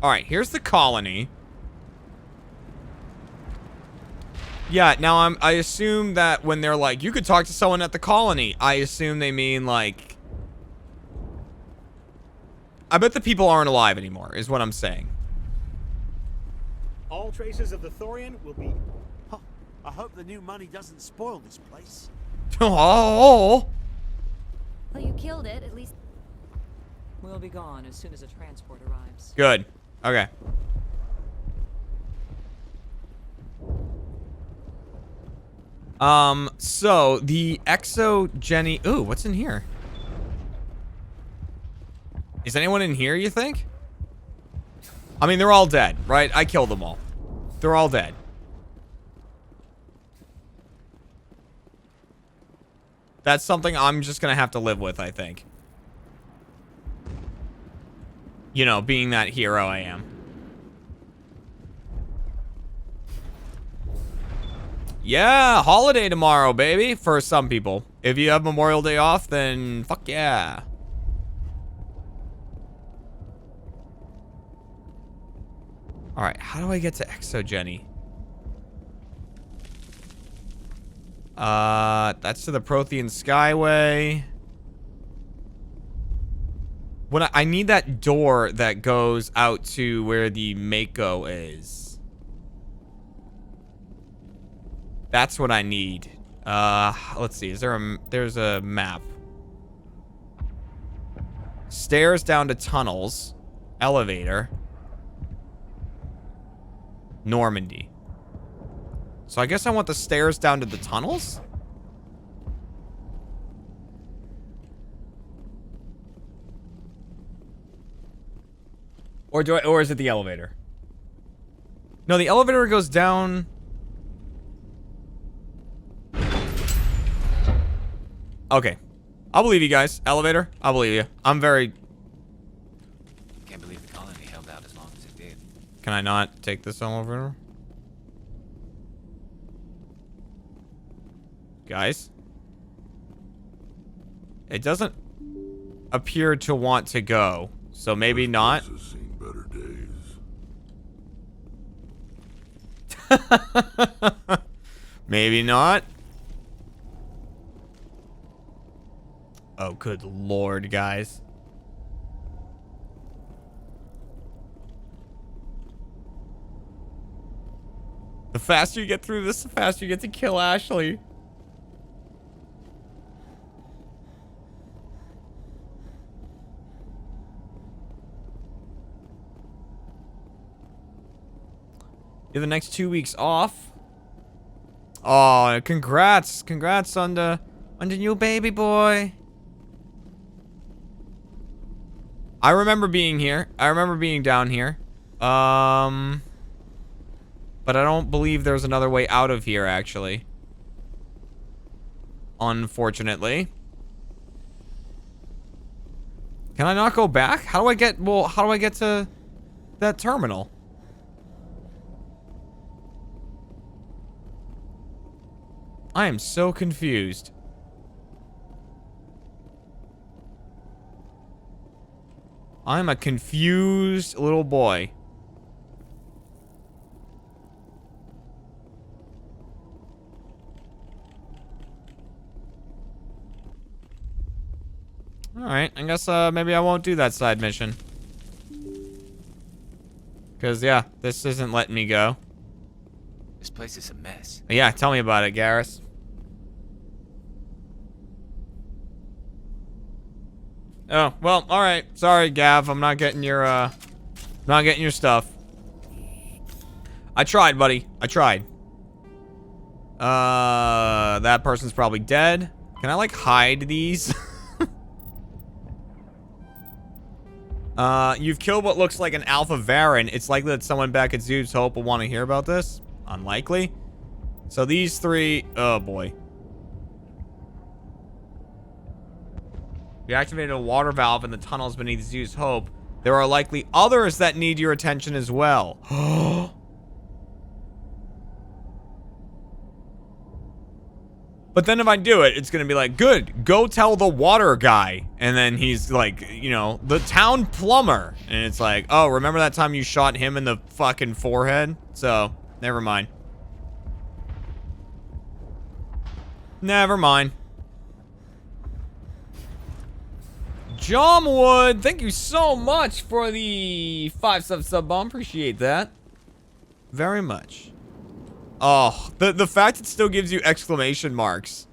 All right, here's the colony. Yeah, now I assume that when they're like, you could talk to someone at the colony, I assume they mean like... I bet the people aren't alive anymore, is what I'm saying. All traces of the Thorian will be... Huh. I hope the new money doesn't spoil this place. Oh! Well, you killed it, at least. We'll be gone as soon as a transport arrives. Good. Okay. So the exogeny... Ooh, what's in here? Is anyone in here, you think? I mean, they're all dead, right? I killed them all. They're all dead. That's something I'm just gonna have to live with, I think. You know, being that hero I am. Yeah, holiday tomorrow, baby, for some people. If you have Memorial Day off, then fuck yeah. Alright, how do I get to exogeny? That's to the Prothean Skyway. When I need that door that goes out to where the Mako is. That's what I need. Let's see. Is there there's a map. Stairs down to tunnels. Elevator. Normandy. So I guess I want the stairs down to the tunnels? Or is it the elevator? No, the elevator goes down. Okay. I'll believe you guys. Elevator, I'll believe you. I'm very... Can't believe the colony held out as long as it did. Can I not take this elevator? Guys? It doesn't appear to want to go, so maybe not. This place has seen better days. Maybe not. Oh, good lord, guys. The faster you get through this, the faster you get to kill Ashley. You have the next 2 weeks off. Oh, congrats. Congrats on the new baby boy. I remember being here. I remember being down here. But I don't believe there's another way out of here, actually. Unfortunately. Can I not go back? How do I get, well, how do I get to that terminal? I am so confused. I'm a confused little boy. Alright, I guess maybe I won't do that side mission. Because, yeah, this isn't letting me go. This place is a mess. Yeah, tell me about it, Garrus. Oh, well, alright. Sorry, Gav. I'm not getting your, stuff. I tried, buddy. I tried. That person's probably dead. Can I, like, hide these? You've killed what looks like an Alpha Varren. It's likely that someone back at Zeus Hope will want to hear about this. Unlikely. So these three... Oh, boy. You activated a water valve in the tunnels beneath Zeus Hope. There are likely others that need your attention as well. But then if I do it, it's gonna be like, good, go tell the water guy. And then he's like, you know, the town plumber. And it's like, oh, remember that time you shot him in the fucking forehead? So, never mind. Never mind. Jomwood, thank you so much for the 5 sub bomb. Appreciate that. Very much. Oh, the fact it still gives you exclamation marks.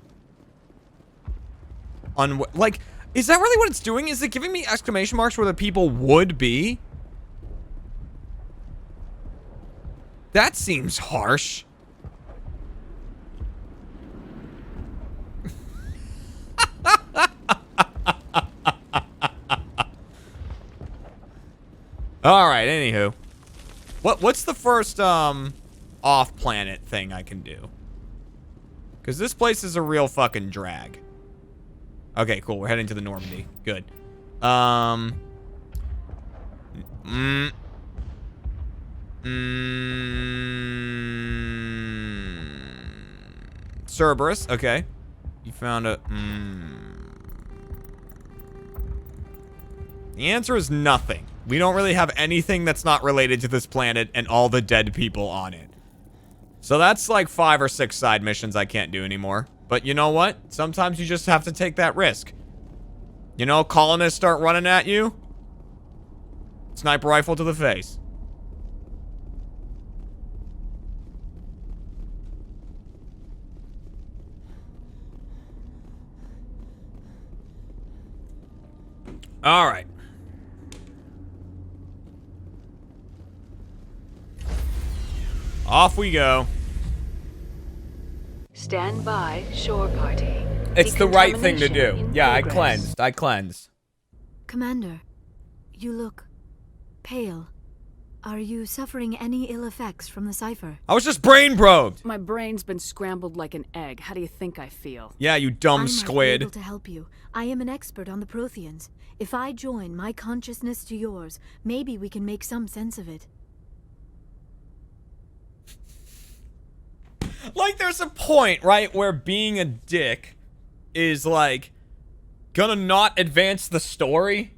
On, like, is that really what it's doing? Is it giving me exclamation marks where the people would be? That seems harsh. Alright, anywho. What's the first, off-planet thing I can do? Because this place is a real fucking drag. Okay, cool. We're heading to the Normandy. Good. Cerberus. Okay. You found a... The answer is nothing. We don't really have anything that's not related to this planet and all the dead people on it. So that's like 5 or 6 side missions I can't do anymore. But you know what? Sometimes you just have to take that risk. You know, colonists start running at you. Sniper rifle to the face. All right. Off we go. Stand by, shore party. It's the right thing to Decontamination do. in Yeah, I progress. cleansed. Commander, you look pale. Are you suffering any ill effects from the cipher? I was just brain probed. My brain's been scrambled like an egg. How do you think I feel? Yeah, you dumb I might be squid. able to help you. I am an expert on the Protheans. If I join my consciousness to yours, maybe we can make some sense of it. Like, there's a point, right, where being a dick is, like, gonna not advance the story.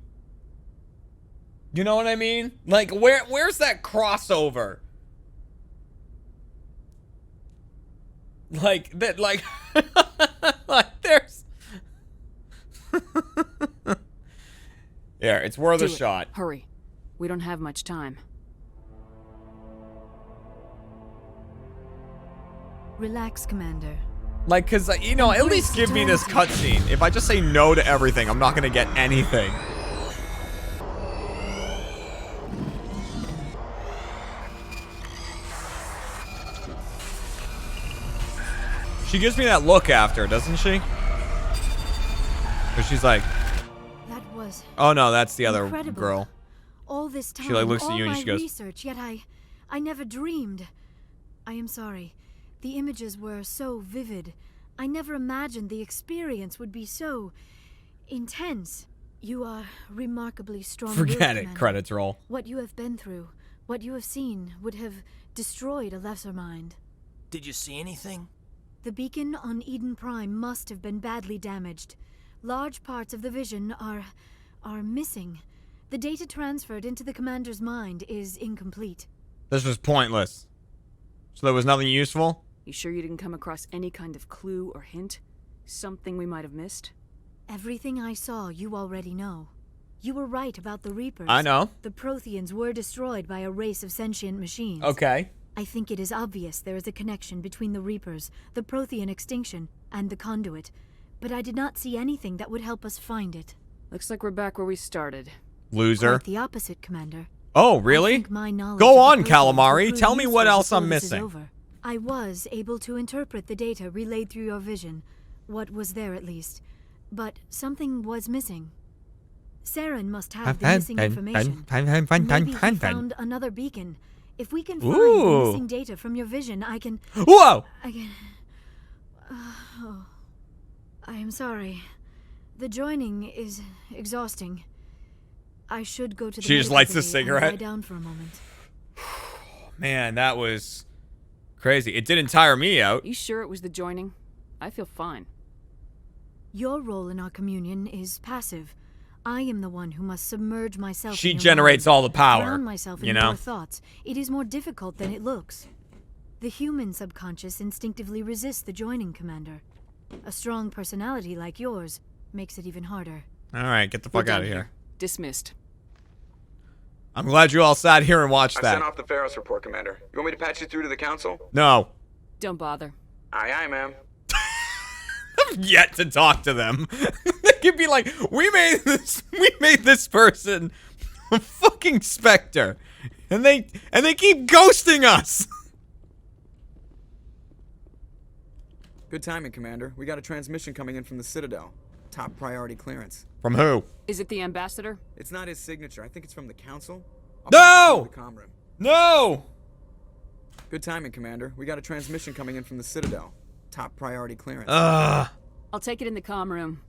You know what I mean? Like, where's that crossover? Like, that, like, like, there's... Yeah, it's worth a Do it. shot. Hurry. We don't have much time. Relax, Commander. Like, cause, you know, at least give me this cutscene. If I just say no to everything, I'm not gonna get anything. She gives me that look after, doesn't she? Where she's like, That was oh no, that's the other incredible. girl. All this time, She, like, looks at all you and my she goes, research, yet I never dreamed. I am sorry. The images were so vivid. I never imagined the experience would be so intense. You are remarkably strong. Forget it, credits roll. What you have been through, what you have seen, would have destroyed a lesser mind. Did you see anything? The beacon on Eden Prime must have been badly damaged. Large parts of the vision are missing. The data transferred into the commander's mind is incomplete. This was pointless. So there was nothing useful? You sure you didn't come across any kind of clue or hint? Something we might have missed? Everything I saw, you already know. You were right about the Reapers. I know. The Protheans were destroyed by a race of sentient machines. Okay. I think it is obvious there is a connection between the Reapers, the Prothean extinction, and the Conduit. But I did not see anything that would help us find it. Looks like we're back where we started. Loser. Quite the opposite, Commander. Oh, I really? think my knowledge Go of the on, Protheans will Calamari. prove Tell me what useful else I'm before this is missing. over. I was able to interpret the data relayed through your vision. What was there, at least. But something was missing. Saren must have the missing information. Maybe he found another beacon. If we can find the missing data from your vision, I can... Whoa! I can... Oh. I am sorry. The joining is exhausting. I should go to the She just medical lights a bay and cigarette. lie down for a moment. Man, that was crazy. It didn't tire me out. You sure it was the joining? I feel fine. Your role in our communion is passive. I am the one who must submerge myself She in your generates mind, all the power, drown myself in you know? your thoughts. It is more difficult than it looks. The human subconscious instinctively resists the joining, Commander. A strong personality like yours makes it even harder. All right, get the fuck out of here. Dismissed. I'm glad you all sat here and watched I that. sent off the Pharaoh's report, Commander. You want me to patch you through to the council? No. Don't bother. Aye, aye, ma'am. I've yet to talk to them. They could be like, we made this person a fucking Spectre. And they keep ghosting us. Good timing, Commander. We got a transmission coming in from the Citadel. Top priority clearance. From who? Is it the ambassador? It's not his signature. I think it's from the council. No! The comm room. No! Good timing, Commander. We got a transmission coming in from the Citadel. Top priority clearance. Ugh. I'll take it in the comm room.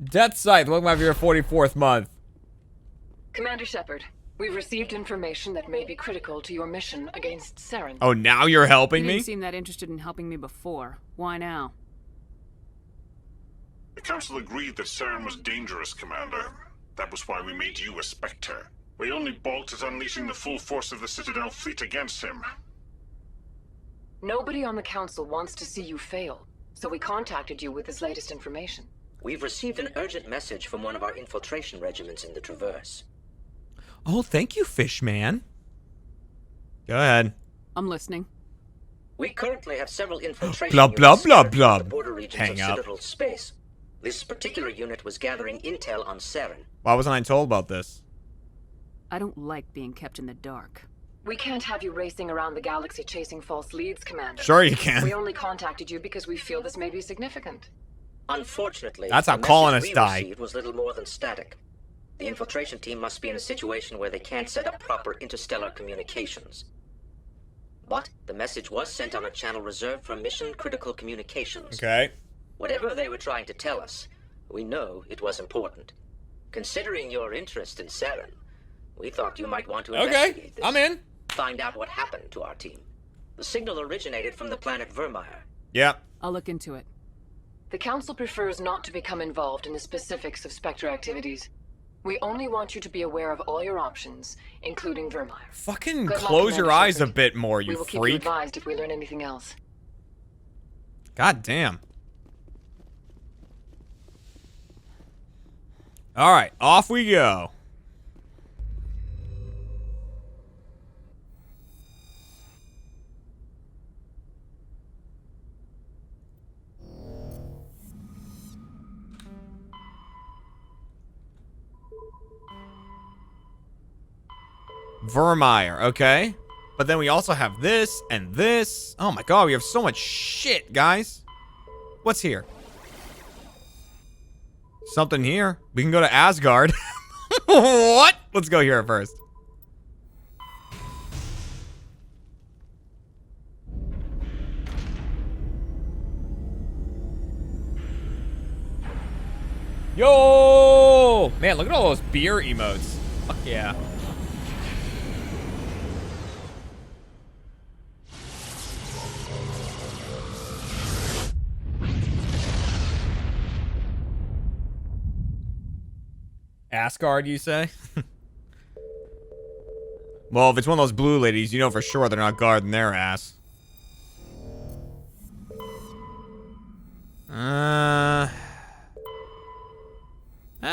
Death Scythe, welcome back to your 44th month. Commander Shepard, we've received information that may be critical to your mission against Saren. Oh, now you're helping You me? didn't seem that interested in helping me before. Why now? The Council agreed that Saren was dangerous, Commander. That was why we made you a Spectre. We only balked at unleashing the full force of the Citadel fleet against him. Nobody on the Council wants to see you fail, so we contacted you with this latest information. We've received an urgent message from one of our infiltration regiments in the Traverse. Oh, thank you, Fishman. Go ahead. I'm listening. We currently have several infiltration Blah, blah, units blah, scattered blah. through the border regions Hang of up. Citadel space. This particular unit was gathering intel on Saren. Why wasn't I told about this? I don't like being kept in the dark. We can't have you racing around the galaxy chasing false leads, Commander. Sure you can. We only contacted you because we feel this may be significant. Unfortunately, That's how the colonists message we die. received was little more than static. The infiltration team must be in a situation where they can't set up proper interstellar communications. But the message was sent on a channel reserved for mission-critical communications. Okay. Whatever they were trying to tell us, we know it was important. Considering your interest in Saren, we thought you might want to Okay, investigate this. I'm in. Find out what happened to our team. The signal originated from the planet Virmire. Yeah. I'll look into it. The Council prefers not to become involved in the specifics of Spectre activities. We only want you to be aware of all your options, including Virmire. Fucking Good luck, close your Commander eyes a Shepard. bit more, We you will keep you freak. advised if we learn anything else. God damn. Alright, off we go. Virmire, okay. But then we also have this and this. Oh my god, we have so much shit, guys. What's here? Something here. We can go to Asgard. What? Let's go here first. Yo! Man, look at all those beer emotes. Fuck yeah. Asgard, you say? Well, if it's one of those blue ladies, you know for sure they're not guarding their ass.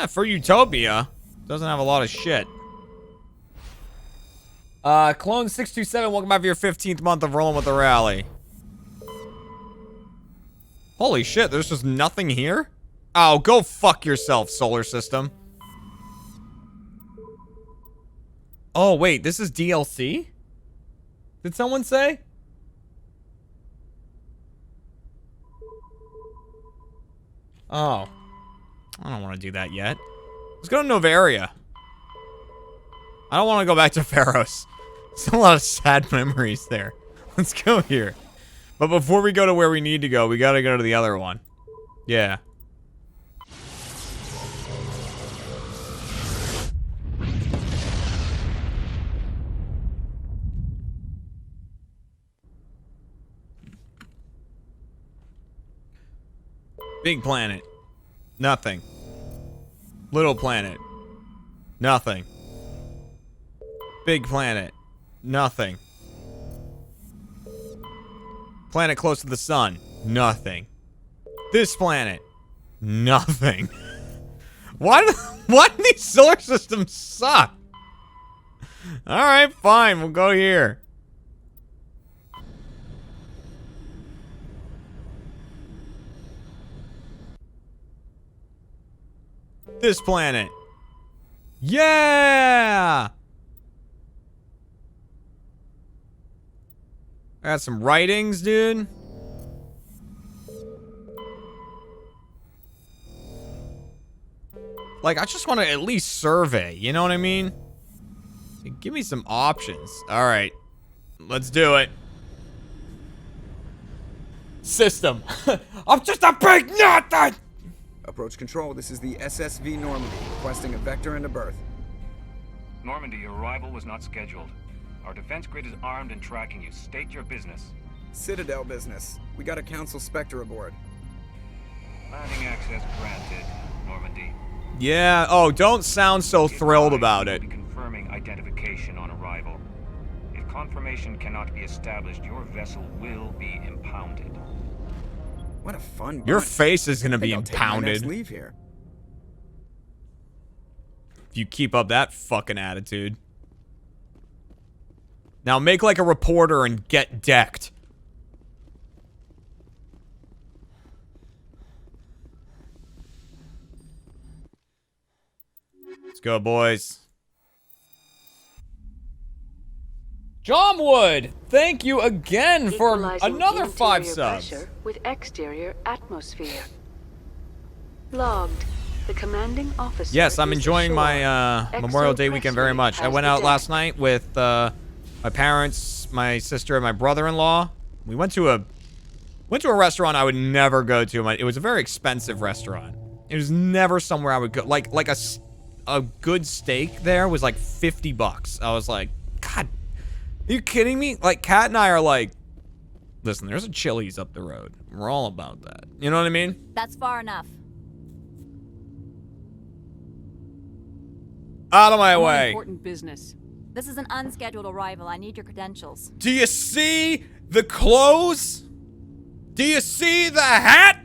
For Utopia, doesn't have a lot of shit. Clone 627, welcome back for your 15th month of rolling with the rally. Holy shit, there's just nothing here? Oh, go fuck yourself, solar system. Oh, wait, this is DLC? Did someone say? Oh. I don't want to do that yet. Let's go to Noveria. I don't want to go back to Pharos. There's a lot of sad memories there. Let's go here. But before we go to where we need to go, we gotta go to the other one. Yeah. Big planet. Nothing. Little planet. Nothing. Big planet. Nothing. Planet close to the sun. Nothing. This planet. Nothing. Why do these solar systems suck? Alright, fine. We'll go here. This planet. Yeah! I got some writings, dude. Like, I just want to at least survey, you know what I mean? Give me some options. Alright. Let's do it. System. I'm just a big nothing! Approach control, this is the SSV Normandy, requesting a vector and a berth. Normandy, your arrival was not scheduled. Our defense grid is armed and tracking you. State your business. Citadel business. We got a Council Spectre aboard. Landing access granted, Normandy. Yeah, oh, don't sound so thrilled about it. We'll be confirming identification on arrival. If confirmation cannot be established, your vessel will be impounded. What a fun Your bunch. face is gonna be I'll take my next impounded. leave here. If you keep up that fucking attitude. Now make like a reporter and get decked. Let's go, boys. John Wood, thank you again for another 5 subs. Pressure with exterior atmosphere. Logged. The commanding officer. Yes, I'm enjoying my Memorial Day weekend very much. I went out last night with my parents, my sister, and my brother-in-law. We went to a restaurant I would never go to. It was a very expensive restaurant. It was never somewhere I would go. Like a good steak there was like $50. I was like, God, are you kidding me? Like, Kat and I are like, listen, there's a Chili's up the road. We're all about that. You know what I mean? That's far enough. Out of my way. Important business. This is an unscheduled arrival. I need your credentials. Do you see the clothes? Do you see the hat?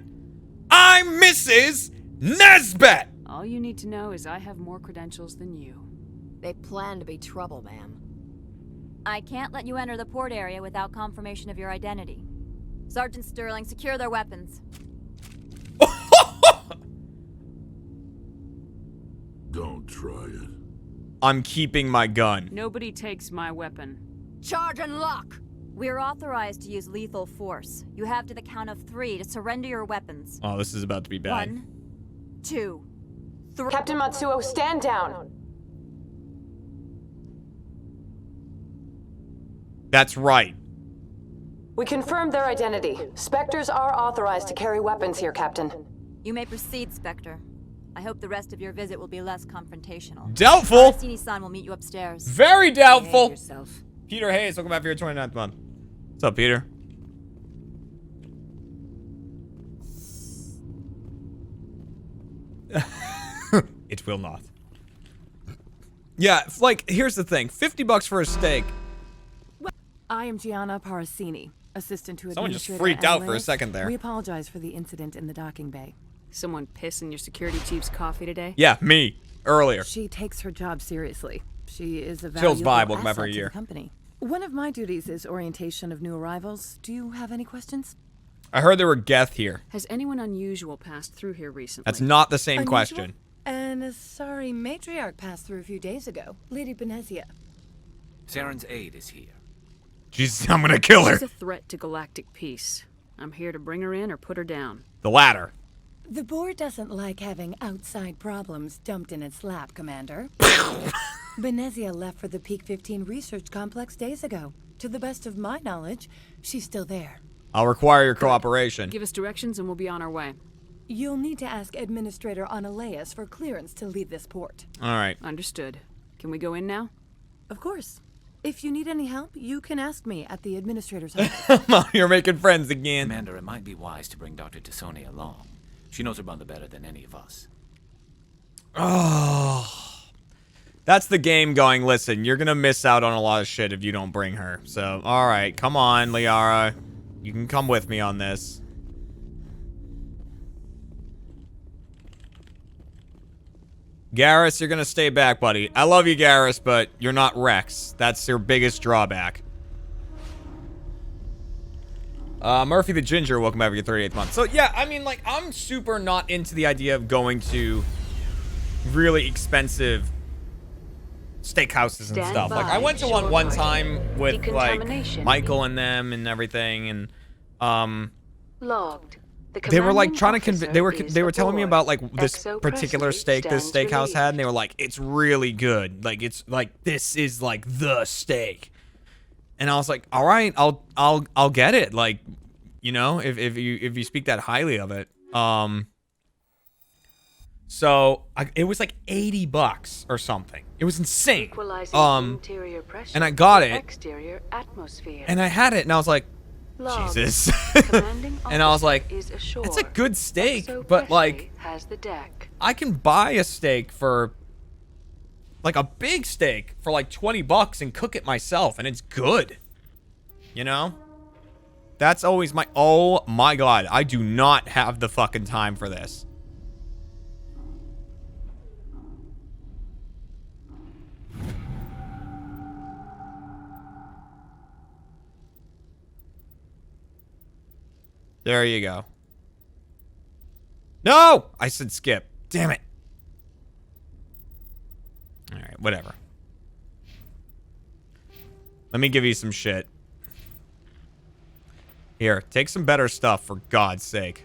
I'm Mrs. Nesbet! All you need to know is I have more credentials than you. They plan to be trouble, ma'am. I can't let you enter the port area without confirmation of your identity. Sergeant Sterling, secure their weapons. Don't try it. I'm keeping my gun. Nobody takes my weapon. Charge and lock! We're authorized to use lethal force. You have to the count of 3 to surrender your weapons. Oh, this is about to be bad. 1, 2, 3. Captain Matsuo, stand down. That's right. We confirmed their identity. Spectres are authorized to carry weapons here, Captain. You may proceed, Spectre. I hope the rest of your visit will be less confrontational. Doubtful. Arasini-san will meet you upstairs. Very doubtful. Yourself. Peter Hayes, welcome back for your 29th month. What's up, Peter? It will not. Yeah, like, here's the thing. $50 for a steak. I am Gianna Parasini, assistant to Someone just Administrator freaked out for a Analyst. second there. We apologize for the incident in the docking bay. Someone piss in your security chief's coffee today? Yeah, me. Earlier. She takes her job seriously. She is a Chills valuable vibe, welcome back asset for a to the year. company. One of my duties is orientation of new arrivals. Do you have any questions? I heard there were Geth here. Has anyone unusual passed through here recently? That's not the same Unusual? question. And a sorry matriarch passed through a few days ago. Lady Benezia. Saren's aide is here. Jesus, I'm gonna kill her. She's a threat to galactic peace. I'm here to bring her in or put her down. The latter. The board doesn't like having outside problems dumped in its lap, Commander. Benezia left for the Peak 15 research complex days ago. To the best of my knowledge, she's still there. I'll require your cooperation. Give us directions and we'll be on our way. You'll need to ask Administrator Analeas for clearance to leave this port. All right. Understood. Can we go in now? Of course. If you need any help, you can ask me at the Administrator's office. You're making friends again. Commander, it might be wise to bring Dr. Tassoni along. She knows her mother better than any of us. Oh, that's the game going, listen, you're gonna miss out on a lot of shit if you don't bring her. So, alright, come on, Liara. You can come with me on this. Garrus, you're gonna stay back, buddy. I love you, Garrus, but you're not Rex. That's your biggest drawback. Murphy the Ginger, welcome back for your 38th month. So, yeah, I mean, like, I'm super not into the idea of going to really expensive steakhouses and stuff. Like, I went to one time with, like, Michael and them and everything, and, Logged. they were like trying to convince. They were telling me about like this particular steak this steakhouse had, and they were like, "It's really good. Like it's like this is like the steak." And I was like, "All right, I'll get it. Like, you know, if you speak that highly of it." So it was like $80 or something. It was insane. And I got it, and I had it, and I was like, Jesus. And I was like, it's a good steak, but like, I can buy a steak for, like a big steak for like $20 and cook it myself, and it's good. You know? That's always my, oh my God, I do not have the fucking time for this. There you go. No! I said skip. Damn it. Alright, whatever. Let me give you some shit. Here, take some better stuff, for God's sake.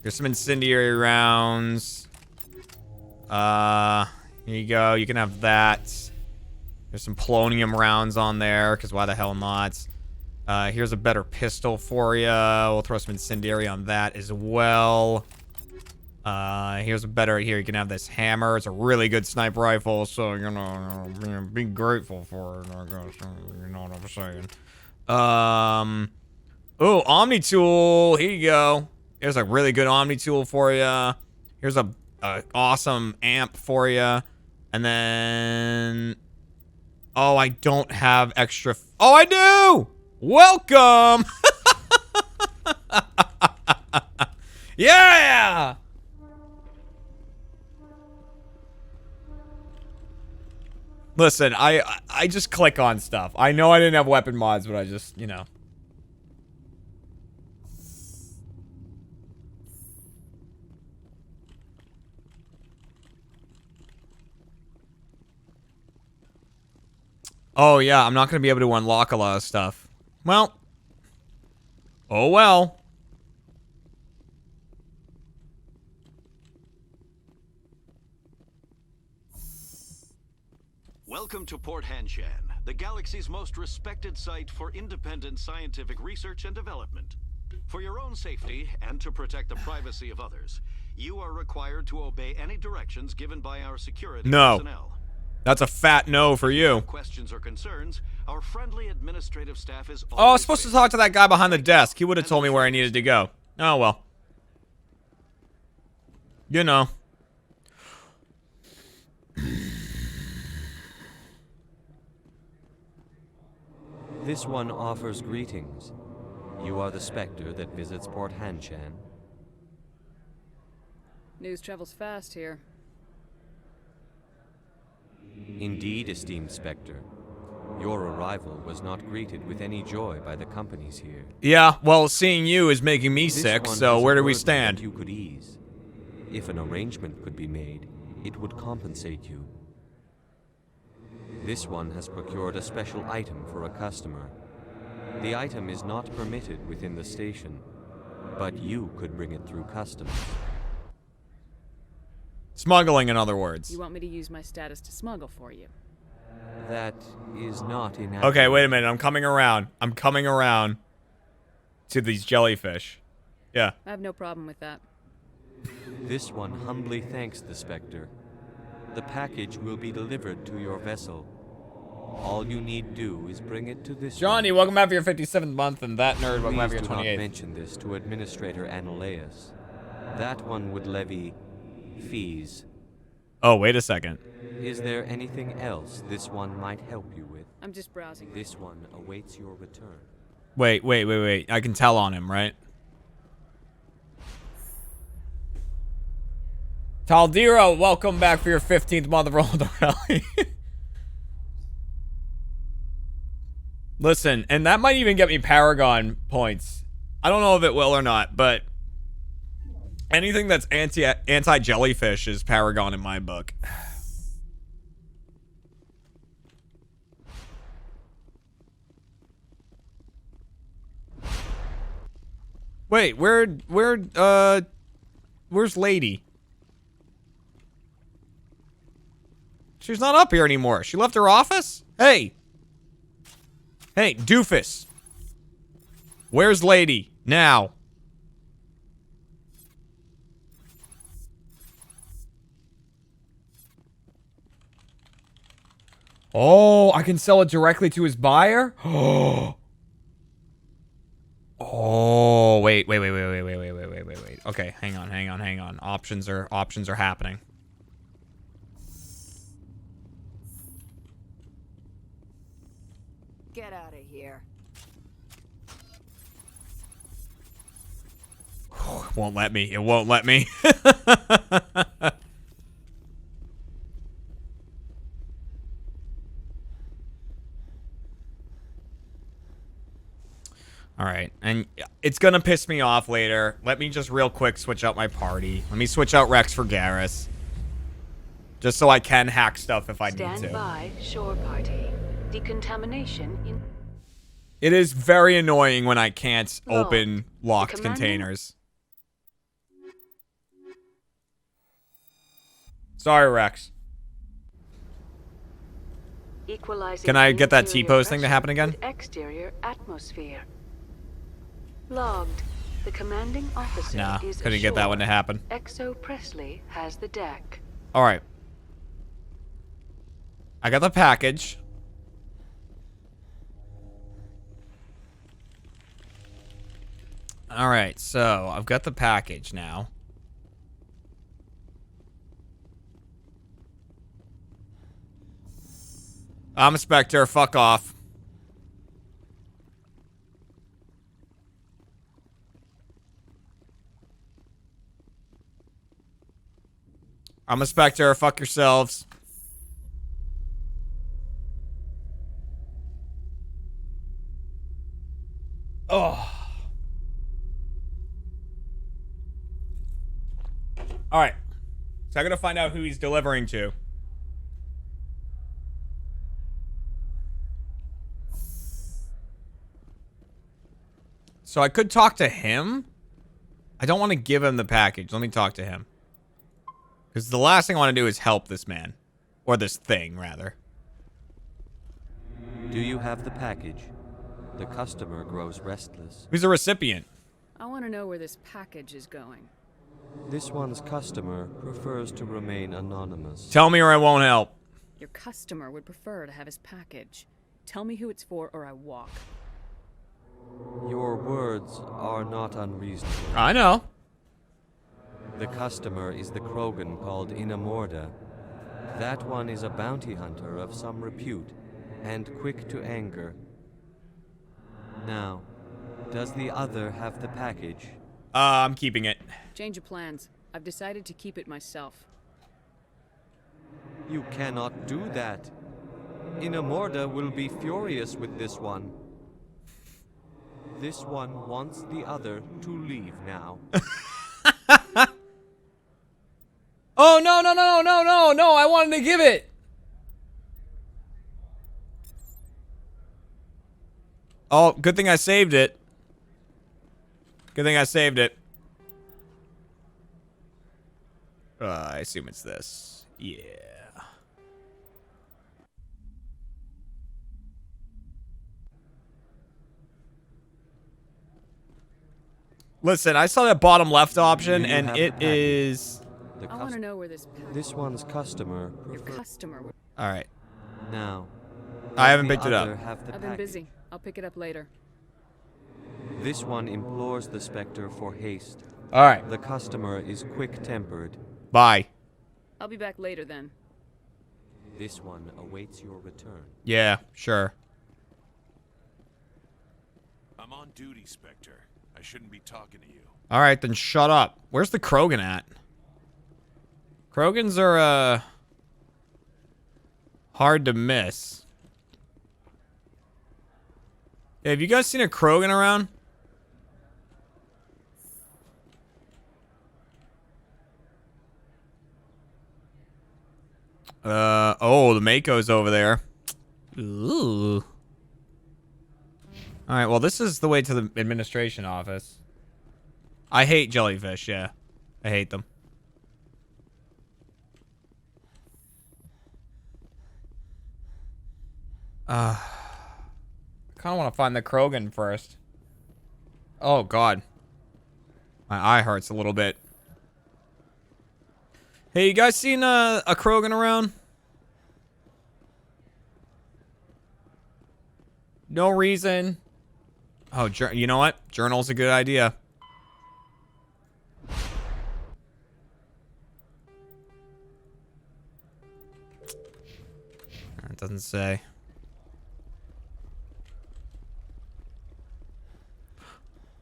There's some incendiary rounds. Here you go. You can have that. There's some polonium rounds on there, because why the hell not? Here's a better pistol for you. We'll throw some incendiary on that as well. Here's a better, here, you can have this hammer. It's a really good sniper rifle, so, you know, be grateful for it, I guess. You know what I'm saying. Oh, Omni Tool. Here you go. Here's a really good Omni Tool for you. Here's a awesome amp for you. And then, oh, I don't have extra. Oh, I do! Welcome! Yeah! Listen, I just click on stuff. I know I didn't have weapon mods, but I just, you know. Oh, yeah, I'm not going to be able to unlock a lot of stuff. Well. Oh, well. Welcome to Port Hanshan, the galaxy's most respected site for independent scientific research and development. For your own safety and to protect the privacy of others, you are required to obey any directions given by our security personnel. That's a fat no for you. Questions or concerns, our friendly administrative staff is Oh, I was supposed to talk to that guy behind the desk. He would have told me where I needed to go. Oh, well. You know. This one offers greetings. You are the Spectre that visits Port Hanshan. News travels fast here. Indeed, esteemed Spectre. Your arrival was not greeted with any joy by the companies here. Yeah, well, seeing you is making me sick, so where do we stand? You could ease. If an arrangement could be made, it would compensate you. This one has procured a special item for a customer. The item is not permitted within the station, but you could bring it through customs. Smuggling, in other words. You want me to use my status to smuggle for you? That is not inaccurate. Okay, wait a minute. I'm coming around. I'm coming around to these jellyfish. Yeah. I have no problem with that. This one humbly thanks the Spectre. The package will be delivered to your vessel. All you need do is bring it to this Johnny, one. welcome back for your 57th month, and that nerd, welcome back for your Please do 28th. not mention this to Administrator Annaleus. That one would levy fees. Oh, wait a second. Is there anything else this one might help you with? I'm just browsing. This one awaits your return. Wait. I can tell on him, right? Taldiro, welcome back for your 15th month of Rolling the Rally. Listen, and that might even get me Paragon points. I don't know if it will or not, but anything that's anti-jellyfish is Paragon in my book. Wait, where's Lady? She's not up here anymore. She left her office? Hey, doofus. Where's Lady? Now. Oh, I can sell it directly to his buyer? Oh, wait. Okay, hang on. Options are happening. Get out of here. It won't let me. It won't let me. All right, and it's gonna piss me off later. Let me just real quick switch out my party. Let me switch out Rex for Garrus. Just so I can hack stuff if I need to. Stand by, shore party. Decontamination in... It is very annoying when I can't Logged. open locked Commanding- containers. Sorry, Rex. Equalizing Can I get that interior T-pose thing to pressure happen again? with exterior atmosphere. Logged. The commanding officer Nah, is couldn't get that ashore. one to happen. Exo Presley has the deck. All right. I got the package. All right, so I've got the package now. I'm a Spectre. Fuck off. I'm a Spectre. Fuck yourselves. Oh. All right. So I gotta find out who he's delivering to. So I could talk to him. I don't want to give him the package. Let me talk to him. Because the last thing I want to do is help this man. Or this thing, rather. Do you have the package? The customer grows restless. Who's a recipient? I want to know where this package is going. This one's customer prefers to remain anonymous. Tell me or I won't help. Your customer would prefer to have his package. Tell me who it's for or I walk. Your words are not unreasonable. I know. The customer is the Krogan called Inamorda. That one is a bounty hunter of some repute, and quick to anger. Now, does the other have the package? I'm keeping it. Change of plans. I've decided to keep it myself. You cannot do that. Inamorda will be furious with this one. This one wants the other to leave now. Oh, no, I wanted to give it. Oh, good thing I saved it. Good thing I saved it. I assume it's this. Yeah. Listen, I saw that bottom left option, and it is... I want to know where this package... This one's customer. Your customer would... All right. Now. I haven't picked it up. I've been busy. I'll pick it up later. This one implores the Spectre for haste. All right. The customer is quick-tempered. Bye. I'll be back later then. This one awaits your return. Yeah, sure. I'm on duty, Spectre. I shouldn't be talking to you. All right, then shut up. Where's the Krogan at? Krogans are, hard to miss. Hey, have you guys seen a Krogan around? Oh, the Mako's over there. Ooh. Alright, well, this is the way to the administration office. I hate jellyfish, yeah. I hate them. I kind of want to find the Krogan first. Oh, God. My eye hurts a little bit. Hey, you guys seen a Krogan around? No reason. Oh, you know what? Journal's a good idea. It doesn't say.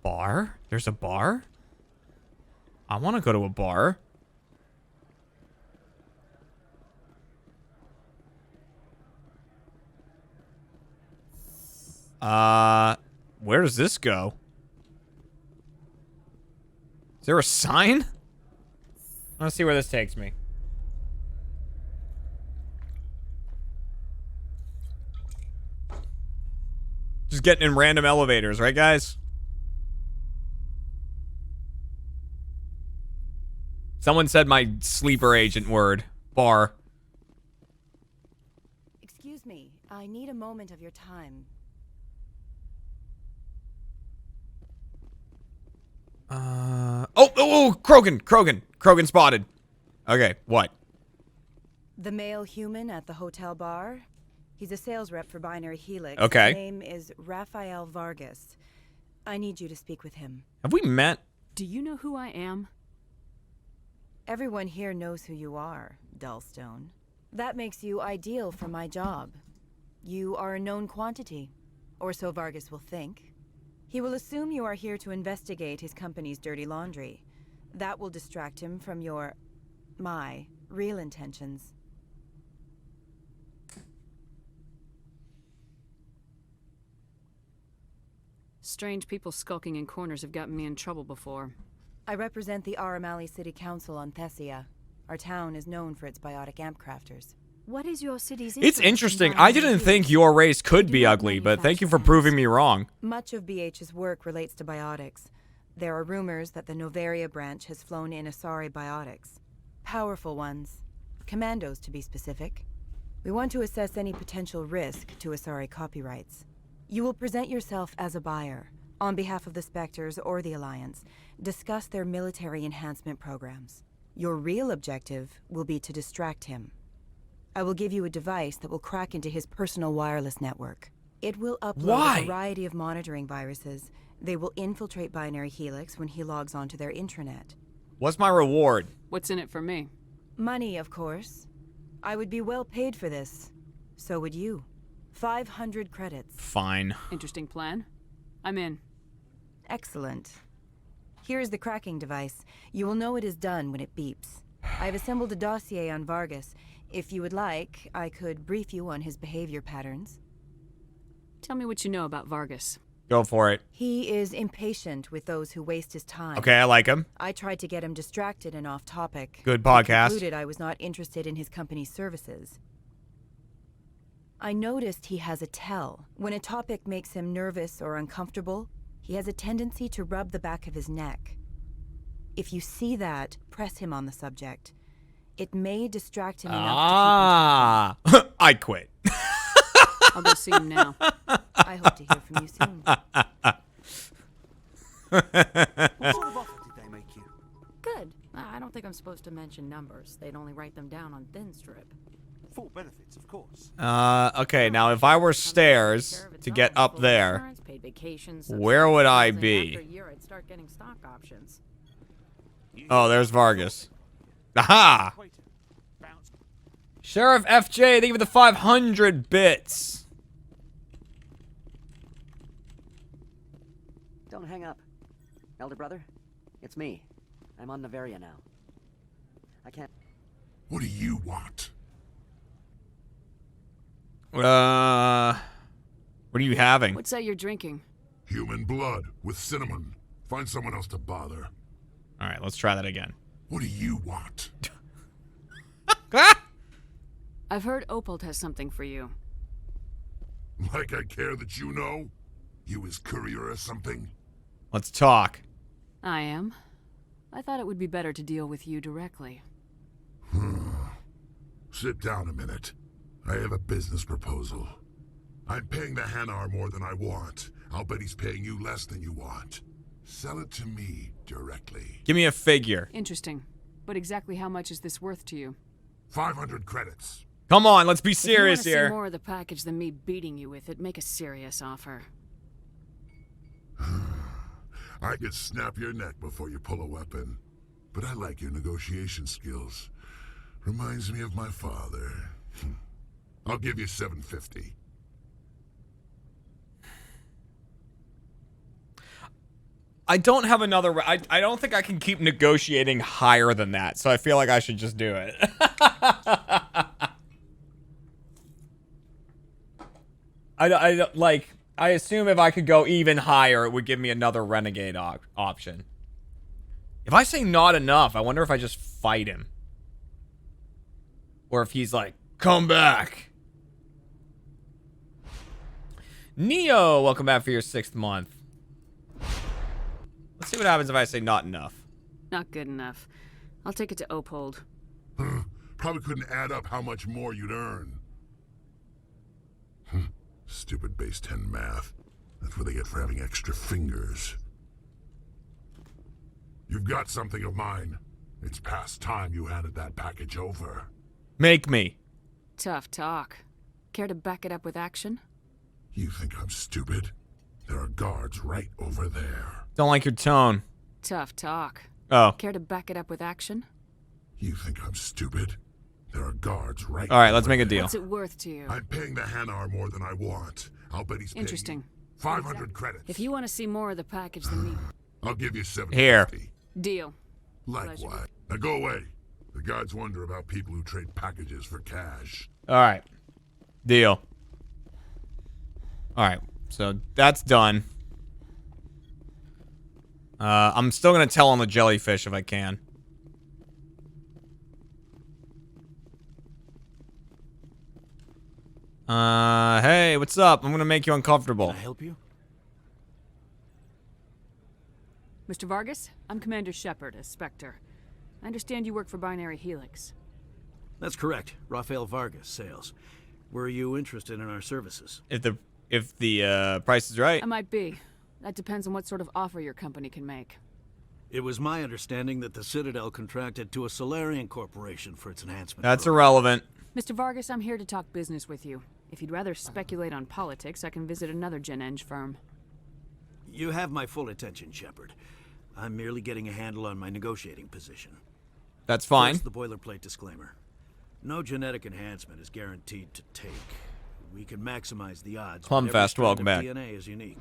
Bar? There's a bar? I want to go to a bar. Where does this go? Is there a sign? I want to see where this takes me. Just getting in random elevators, right, guys? Someone said my sleeper agent word. Bar. Excuse me. I need a moment of your time. Oh, Krogan spotted. Okay, what? The male human at the hotel bar? He's a sales rep for Binary Helix. Okay. His name is Rafael Vargas. I need you to speak with him. Have we met? Do you know who I am? Everyone here knows who you are, Dullstone. That makes you ideal for my job. You are a known quantity, or so Vargas will think. He will assume you are here to investigate his company's dirty laundry. That will distract him from my real intentions. Strange people skulking in corners have gotten me in trouble before. I represent the Aramali City Council on Thessia. Our town is known for its biotic amp crafters. What is your city's It's interesting. I didn't think your race could be ugly, but thank you for proving me wrong. Much of BH's work relates to biotics. There are rumors that the Noveria branch has flown in Asari biotics. Powerful ones. Commandos, to be specific. We want to assess any potential risk to Asari copyrights. You will present yourself as a buyer, on behalf of the Spectres or the Alliance, discuss their military enhancement programs. Your real objective will be to distract him. I will give you a device that will crack into his personal wireless network. It will upload a variety of monitoring viruses. They will infiltrate Binary Helix when he logs onto their intranet. What's my reward? What's in it for me? Money, of course. I would be well paid for this. So would you. 500 credits. Fine. Interesting plan. I'm in. Excellent. Here is the cracking device. You will know it is done when it beeps. I have assembled a dossier on Vargas. If you would like, I could brief you on his behavior patterns. Tell me what you know about Vargas. Go for it. He is impatient with those who waste his time. Okay, I like him. I tried to get him distracted and off topic. Good podcast. He concluded I was not interested in his company's services. I noticed he has a tell. When a topic makes him nervous or uncomfortable, he has a tendency to rub the back of his neck. If you see that, press him on the subject. It may distract him enough to keep him. I quit. I'll go see him now. I hope to hear from you soon. What sort of offer did they make you? Good. I don't think I'm supposed to mention numbers. They'd only write them down on thin strip. Full benefits, of course. Okay, now if I were stairs to get up there, where would I be? After a year, I'd start getting stock options. Oh, there's Vargas. Aha! Sheriff FJ, thank you for the 500 bits. Don't hang up. Elder brother, it's me. I'm on Noveria now. I can't... What do you want? What are you having? What's that you're drinking? Human blood with cinnamon. Find someone else to bother. All right, let's try that again. What do you want? I've heard Opold has something for you. Like I care that you know? You his courier or something? Let's talk. I am. I thought it would be better to deal with you directly. Sit down a minute. I have a business proposal. I'm paying the Hanar more than I want. I'll bet he's paying you less than you want. Sell it to me directly. Give me a figure. Interesting. But exactly how much is this worth to you? 500 credits. Come on, let's be serious if you here. See more of the package than me beating you with it, make a serious offer. I could snap your neck before you pull a weapon. But I like your negotiation skills. Reminds me of my father. I'll give you 750. I don't have another... I don't think I can keep negotiating higher than that, so I feel like I should just do it. I assume if I could go even higher, it would give me another renegade option. If I say not enough, I wonder if I just fight him. Or if he's like, come back. Neo, welcome back for your 6th month. Let's see what happens if I say not enough. Not good enough. I'll take it to Opold. Probably couldn't add up how much more you'd earn. Stupid base 10 math. That's what they get for having extra fingers. You've got something of mine. It's past time you handed that package over. Make me. Tough talk. Care to back it up with action? You think I'm stupid? There are guards right over there. Don't like your tone. Tough talk. Oh. Care to back it up with action? You think I'm stupid? There are guards right All right, let's make a deal. What's it worth to you? I'm paying the Hanar more than I want. I'll bet he's paying Interesting. 500 credits. If you want to see more of the package than me... I'll give you 750. Here. Deal. Likewise. Now go away. The guards wonder about people who trade packages for cash. All right. Deal. All right. So that's done. I'm still going to tell on the jellyfish if I can. Hey, what's up? I'm going to make you uncomfortable. Can I help you? Mr. Vargas, I'm Commander Shepard, a Spectre. I understand you work for Binary Helix. That's correct. Rafael Vargas, sales. Were you interested in our services? If the price is right. I might be. That depends on what sort of offer your company can make. It was my understanding that the Citadel contracted to a Solarian corporation for its enhancement. That's irrelevant. Mr. Vargas, I'm here to talk business with you. If you'd rather speculate on politics, I can visit another Gen Eng firm. You have my full attention, Shepard. I'm merely getting a handle on my negotiating position. That's fine. First, the boilerplate disclaimer. No genetic enhancement is guaranteed to take. We can maximize the odds. Plumfest, welcome back. DNA is unique.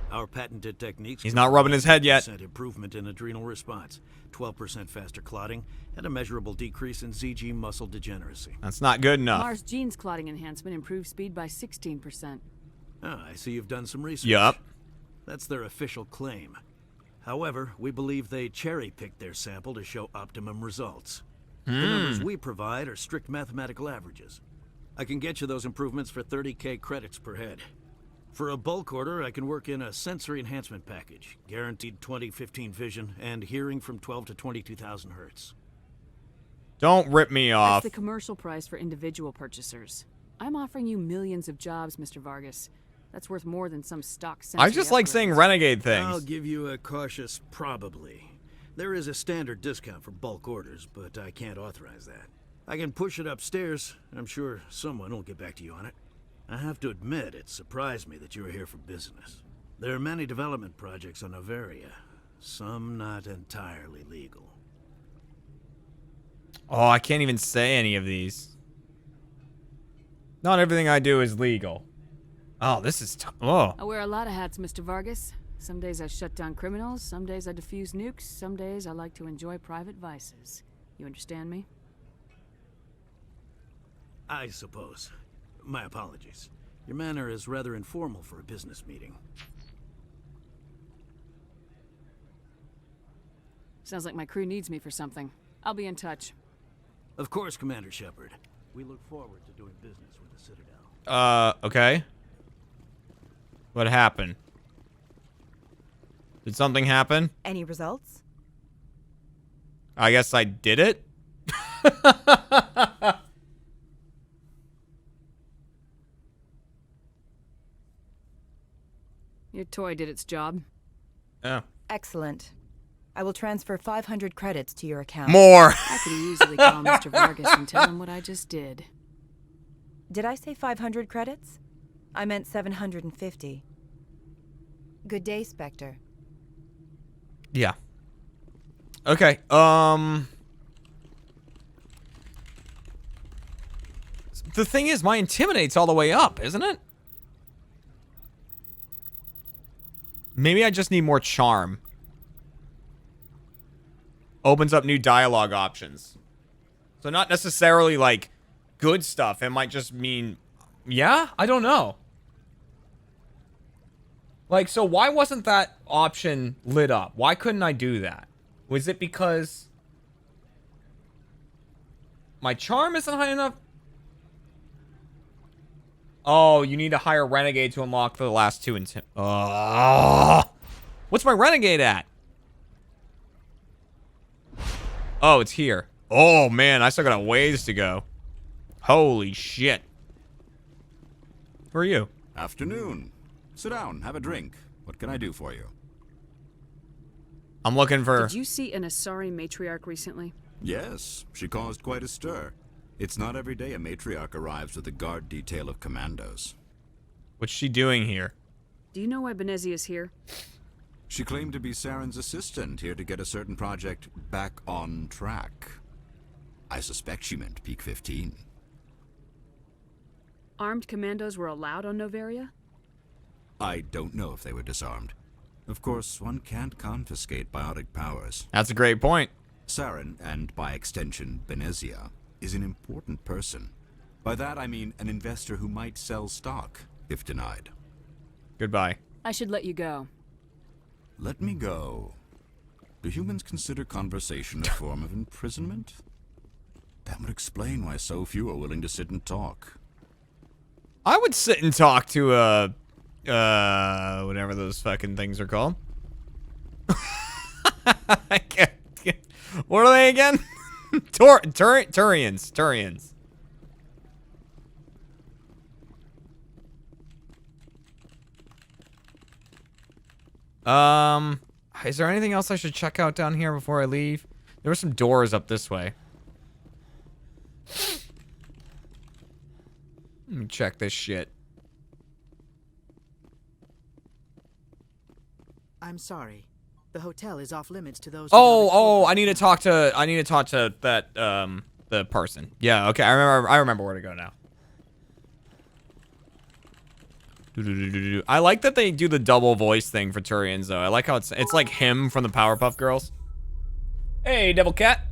Our patented techniques. He's not rubbing his head yet. Improvement in adrenal response, 12% faster clotting, and a measurable decrease in ZG muscle degeneracy. That's not good enough. Mars genes clotting enhancement improves speed by 16%. Ah, I see you've done some research. Yup. That's their official claim. However, we believe they cherry-picked their sample to show optimum results. The numbers we provide are strict mathematical averages. I can get you those improvements for 30k credits per head. For a bulk order, I can work in a sensory enhancement package, guaranteed 20/15 vision, and hearing from 12 to 22,000 hertz. Don't rip me off. That's the commercial price for individual purchasers. I'm offering you millions of jobs, Mr. Vargas. That's worth more than some stock sensory I just like saying renegade things. I'll give you a cautious probably. There is a standard discount for bulk orders, but I can't authorize that. I can push it upstairs. I'm sure someone will get back to you on it. I have to admit, it surprised me that you were here for business. There are many development projects on Noveria, some not entirely legal. Oh, I can't even say any of these. Not everything I do is legal. Oh, this is oh. I wear a lot of hats, Mr. Vargas. Some days I shut down criminals, some days I defuse nukes, some days I like to enjoy private vices. You understand me? I suppose. My apologies. Your manner is rather informal for a business meeting. Sounds like my crew needs me for something. I'll be in touch. Of course, Commander Shepard. We look forward to doing business with the Citadel. Okay. What happened? Did something happen? Any results? I guess I did it? Your toy did its job. Oh. Excellent. I will transfer 500 credits to your account. More! I could easily call Mr. Vargas and tell him what I just did. Did I say 500 credits? I meant 750. Good day, Spectre. Yeah. Okay, the thing is, my Intimidate's all the way up, isn't it? Maybe I just need more charm. Opens up new dialogue options. So not necessarily, like, good stuff. It might just mean... Yeah? I don't know. Like, so why wasn't that option lit up? Why couldn't I do that? Was it because... my charm isn't high enough? Oh, you need to hire Renegade to unlock the last two. What's my Renegade at? Oh, it's here. Oh, man, I still got a ways to go. Holy shit. Who are you? Afternoon. Sit down, have a drink. What can I do for you? I'm looking for... Did you see an Asari matriarch recently? Yes, she caused quite a stir. It's not every day a matriarch arrives with a guard detail of commandos. What's she doing here? Do you know why Benezia is here? She claimed to be Saren's assistant, here to get a certain project back on track. I suspect she meant Peak 15. Armed commandos were allowed on Noveria? I don't know if they were disarmed. Of course, one can't confiscate biotic powers. That's a great point. Saren, and by extension, Benezia, is an important person. By that I mean an investor who might sell stock, if denied. Goodbye. I should let you go. Let me go. Do humans consider conversation a form of imprisonment? That would explain why so few are willing to sit and talk. I would sit and talk to, whatever those fucking things are called. I can't. What are they again? Turians. Is there anything else I should check out down here before I leave? There were some doors up this way. Let me check this shit. I'm sorry. The hotel is off limits to those. I need to talk to that the person. Yeah, okay. I remember where to go now. I like that they do the double voice thing for Turians though. I like how it's like him from the Powerpuff Girls. Hey, Devil Cat.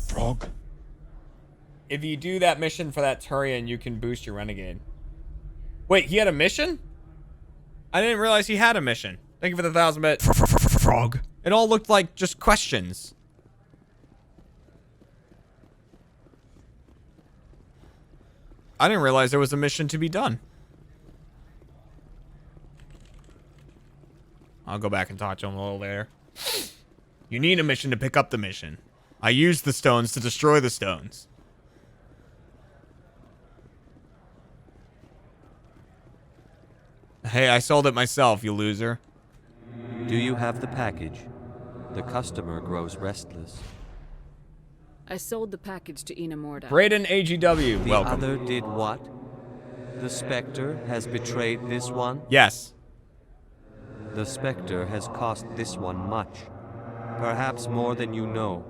Frog. If you do that mission for that Turian, you can boost your Renegade. Wait, he had a mission? I didn't realize he had a mission. Thank you for the 1,000 bit. Frog. It all looked like just questions. I didn't realize there was a mission to be done. I'll go back and talk to him a little later. You need a mission to pick up the mission. I used the stones to destroy the stones. Hey, I sold it myself, you loser. Do you have the package? The customer grows restless. I sold the package to Inamorda. Braden AGW, The welcome. other did what? The Spectre has betrayed this one? Yes. The Spectre has cost this one much. Perhaps more than you know.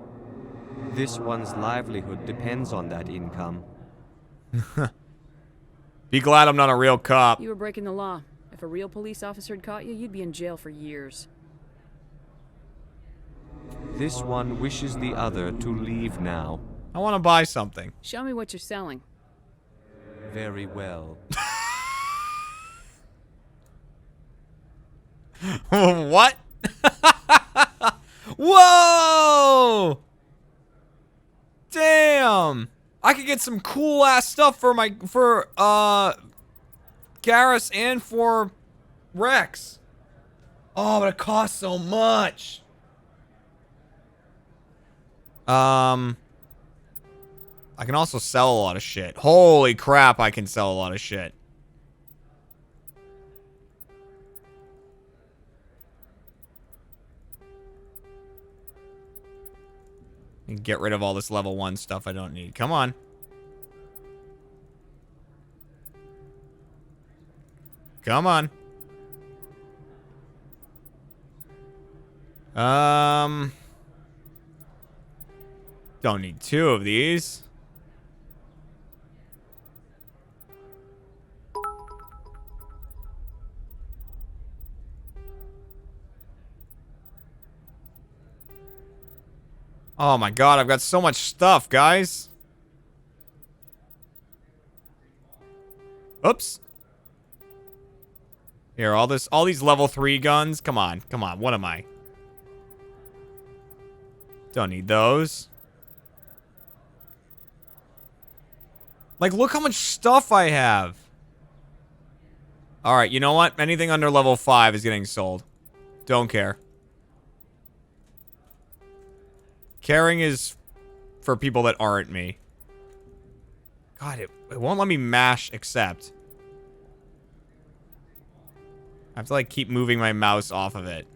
This one's livelihood depends on that income. Be glad I'm not a real cop. You were breaking the law. If a real police officer had caught you, you'd be in jail for years. This one wishes the other to leave now. I want to buy something. Show me what you're selling. Very well. What? Whoa! Damn! I could get some cool ass stuff for Garrus and for Rex. Oh, but it costs so much. I can also sell a lot of shit. Holy crap, I can sell a lot of shit. And get rid of all this level 1 stuff I don't need. Come on. Come on. Don't need 2 of these. Oh my god, I've got so much stuff, guys. Oops. Here, all these level 3 guns. Come on, what am I? Don't need those. Like, look how much stuff I have. Alright, you know what? Anything under level 5 is getting sold. Don't care. Caring is for people that aren't me. God, it won't let me mash accept. I have to, like, keep moving my mouse off of it.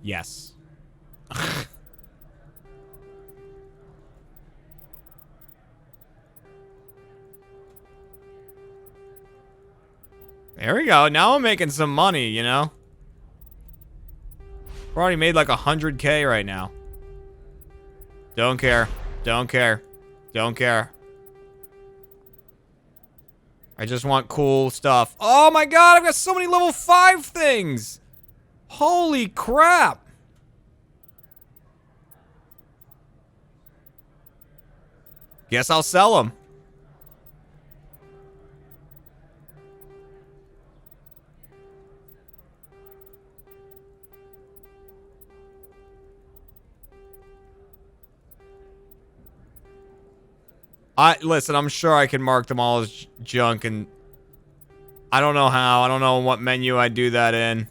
Yes. There we go. Now I'm making some money, you know? We're already made like 100K right now. Don't care. Don't care. Don't care. I just want cool stuff. Oh my god, I've got so many level 5 things! Holy crap! Guess I'll sell them. Listen, I'm sure I can mark them all as junk, and I don't know how. I don't know what menu I do that in.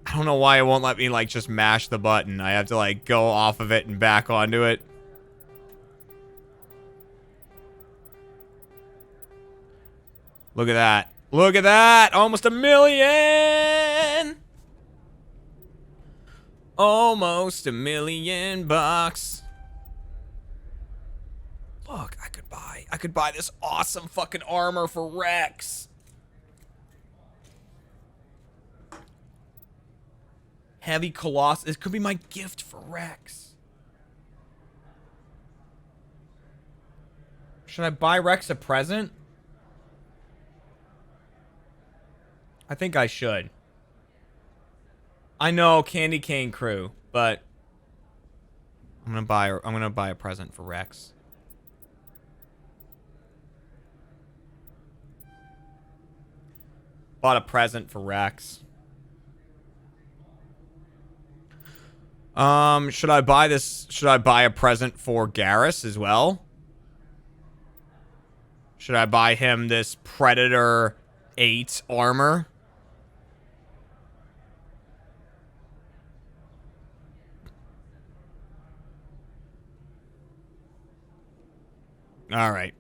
I don't know why it won't let me, like, just mash the button. I have to, like, go off of it and back onto it. Look at that. Look at that! Almost 1 million! Almost $1 million bucks. Look, I could buy this awesome fucking armor for Rex. Heavy Colossus. This could be my gift for Rex. Should I buy Rex a present? I think I should. I know, Candy Cane Crew, but I'm gonna buy a present for Rex. Bought a present for Rex. Should I buy this? Should I buy a present for Garrus as well? Should I buy him this Predator 8 armor? All right.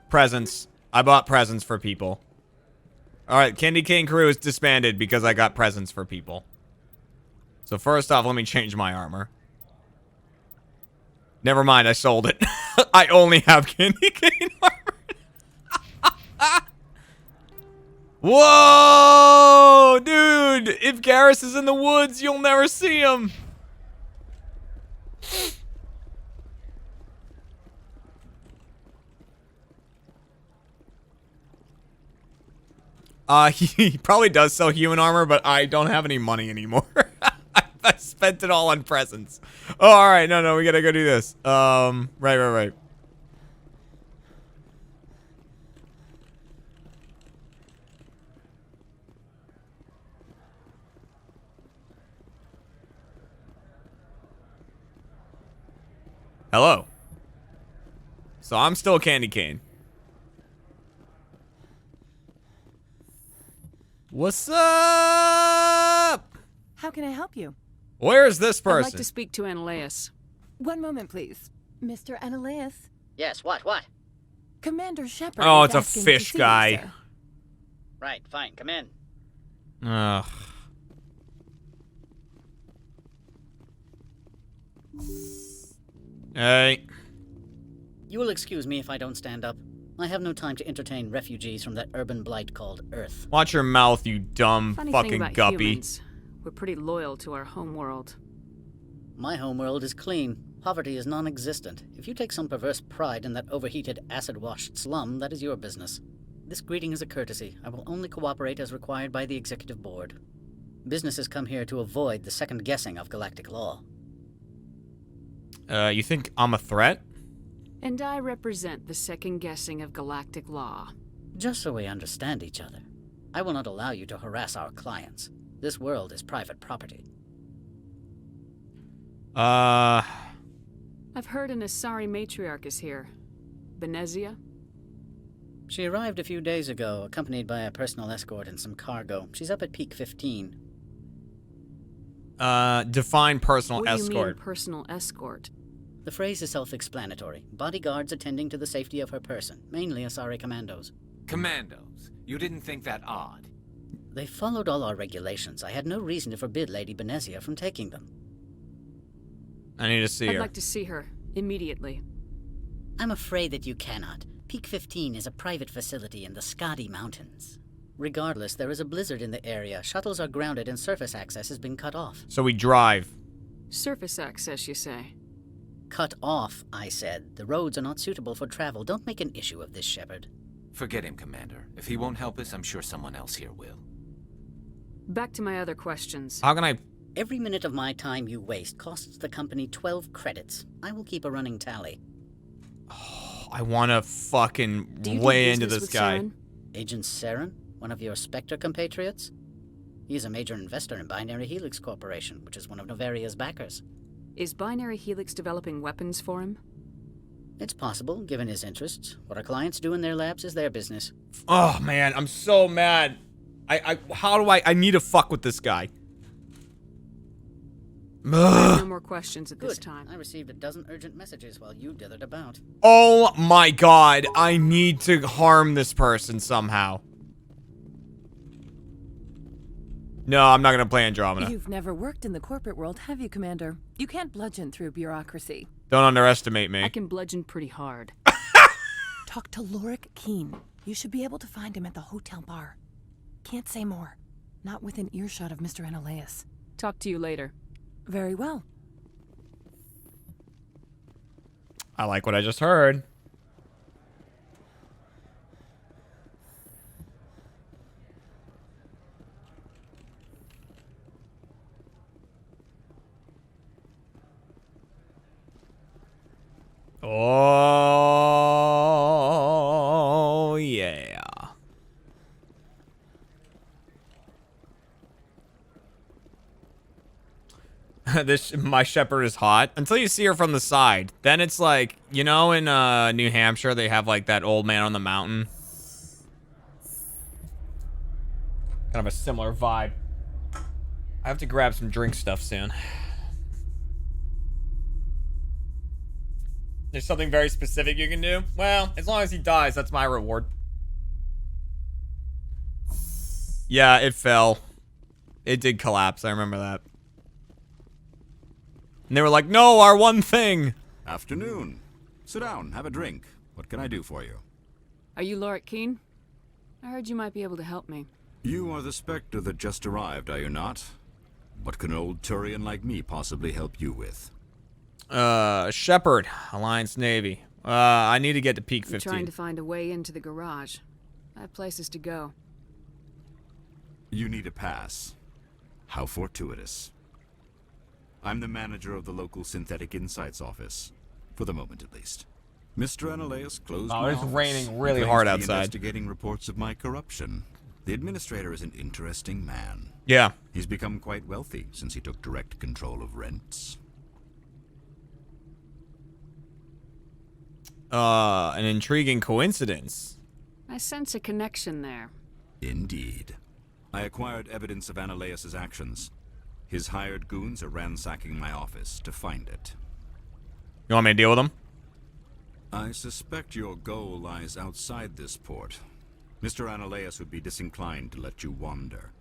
Presents. I bought presents for people. All right, Candy Cane Crew is disbanded because I got presents for people. So first off, let me change my armor. Never mind, I sold it. I only have Candy Cane armor. Whoa, dude! If Garrus is in the woods, you'll never see him. He probably does sell human armor, but I don't have any money anymore. I spent it all on presents. Oh, all right. No, we gotta go do this. Right. Hello. So I'm still Candy Cane. What's up? How can I help you? Where is this person? I'd like to speak to Analeus. One moment, please. Mr. Analeus? Yes, what? Commander Shepard. Oh, is it's a asking fish to see you, guy. sir. Right, fine, come in. Ugh. Hey. You will excuse me if I don't stand up. I have no time to entertain refugees from that urban blight called Earth. Watch your mouth, you dumb Funny fucking thing about guppy. humans, we're pretty loyal to our homeworld. My homeworld is clean. Poverty is non-existent. If you take some perverse pride in that overheated, acid-washed slum, that is your business. This greeting is a courtesy. I will only cooperate as required by the Executive Board. Businesses come here to avoid the second guessing of galactic law. You think I'm a threat? And I represent the second guessing of galactic law. Just so we understand each other, I will not allow you to harass our clients. This world is private property. I've heard an Asari matriarch is here. Benezia? She arrived a few days ago, accompanied by a personal escort and some cargo. She's up at Peak 15. Define personal What do you escort. mean, personal escort? The phrase is self-explanatory. Bodyguards attending to the safety of her person, mainly Asari commandos. Commandos? You didn't think that odd? They followed all our regulations. I had no reason to forbid Lady Benezia from taking them. I need to see I'd her. like to see her, immediately. I'm afraid that you cannot. Peak 15 is a private facility in the Skadi Mountains. Regardless, there is a blizzard in the area. Shuttles are grounded and surface access has been cut off. So we drive. Surface access, you say? Cut off, I said. The roads are not suitable for travel. Don't make an issue of this, Shepard. Forget him, Commander. If he won't help us, I'm sure someone else here will. Back to my other questions. How can I... Every minute of my time you waste costs the company 12 credits. I will keep a running tally. I want to fucking Do you way do into business this with guy. Saren? Agent Saren? One of your Spectre compatriots? He's a major investor in Binary Helix Corporation, which is one of Noveria's backers. Is Binary Helix developing weapons for him? It's possible, given his interests. What our clients do in their labs is their business. Oh, man, I'm so mad. How do I need to fuck with this guy. No more questions at this time. I received a dozen urgent messages while you dithered about. Oh my god, I need to harm this person somehow. No, I'm not gonna play Andromeda. You've never worked in the corporate world, have you, Commander? You can't bludgeon through bureaucracy. Don't underestimate me. I can bludgeon pretty hard. Talk to Lorik Keen. You should be able to find him at the hotel bar. Can't say more. Not within earshot of Mr. Analeus. Talk to you later. Very well. I like what I just heard. Oh, yeah. My shepherd is hot until you see her from the side. Then it's like, you know, in New Hampshire, they have like that old man on the mountain. Kind of a similar vibe. I have to grab some drink stuff soon. There's something very specific you can do. Well, as long as he dies, that's my reward. Yeah, it fell. It did collapse. I remember that. And they were like, no, our one thing. Afternoon. Sit down, have a drink. What can I do for you? Are you Lorik Keene? I heard you might be able to help me. You are the Spectre that just arrived, are you not? What can an old Turian like me possibly help you with? Shepard, Alliance Navy. I need to get to Peak 15. I'm trying to find a way into the garage. I have places to go. You need a pass. How fortuitous. I'm the manager of the local Synthetic Insights office. For the moment, at least. Mr. Analeus closed my it's office. raining really He claims hard to be outside. Investigating reports of my corruption. The administrator is an interesting man. Yeah. He's become quite wealthy since he took direct control of rents. An intriguing coincidence. I sense a connection there. Indeed. I acquired evidence of Analeus's actions. His hired goons are ransacking my office to find it. You want me to deal with them? I suspect your goal lies outside this port. Mr. Analeus would be disinclined to let you wander.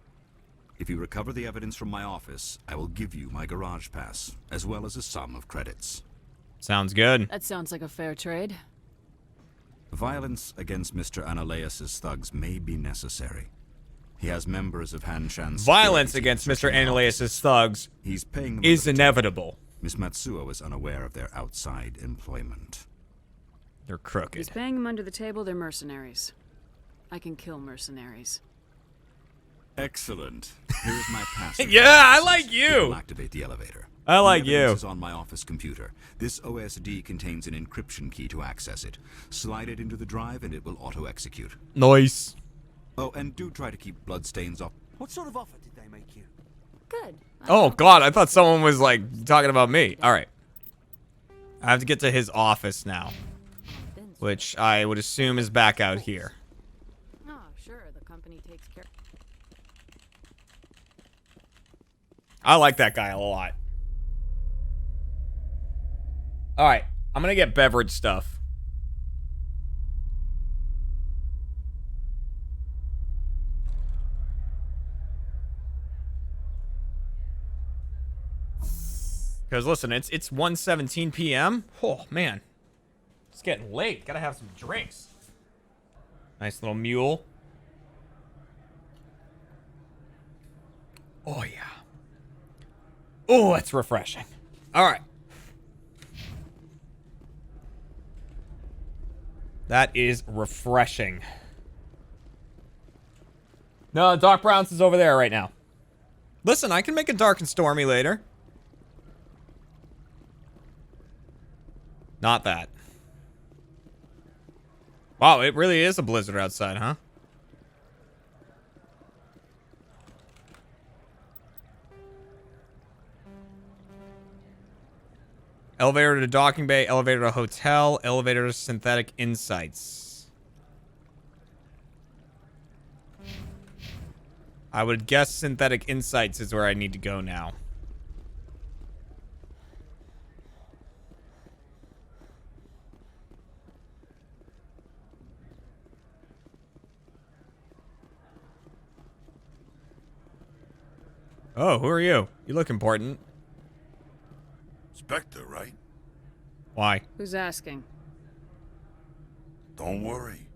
If you recover the evidence from my office, I will give you my garage pass, as well as a sum of credits. Sounds good. That sounds like a fair trade. Violence against Mr. Analeus's thugs may be necessary. He has members of Hanshan's Violence against Mr. Analeus's thugs is inevitable. Miss Matsuo is unaware of their outside employment. They're crooked. He's paying them under the table, they're mercenaries. I can kill mercenaries. Excellent. Here's my pass. Yeah, I like you. It will activate the elevator. I like the you. evidence is on my office computer. This OSD contains an encryption key to access it. Slide it into the drive and it will auto-execute. Nice. Oh, and do try to keep bloodstains off. What sort of offer did they make you? Good. Oh, God, I thought someone was, like, talking about me. All right. I have to get to his office now, which I would assume is back out here. Oh, sure, the company takes care. I like that guy a lot. All right, I'm going to get beverage stuff. Because listen, it's 1:17 p.m. Oh man, it's getting late. Gotta have some drinks. Nice little mule. Oh yeah. Oh, that's refreshing. All right. That is refreshing. No, Doc Brown's is over there right now. Listen, I can make it dark and stormy later. Not that. Wow, it really is a blizzard outside, huh? Elevator to docking bay, elevator to hotel, elevator to Synthetic Insights. I would guess Synthetic Insights is where I need to go now. Oh, who are you? You look important. Spectre, right? Why? Who's asking? Don't worry.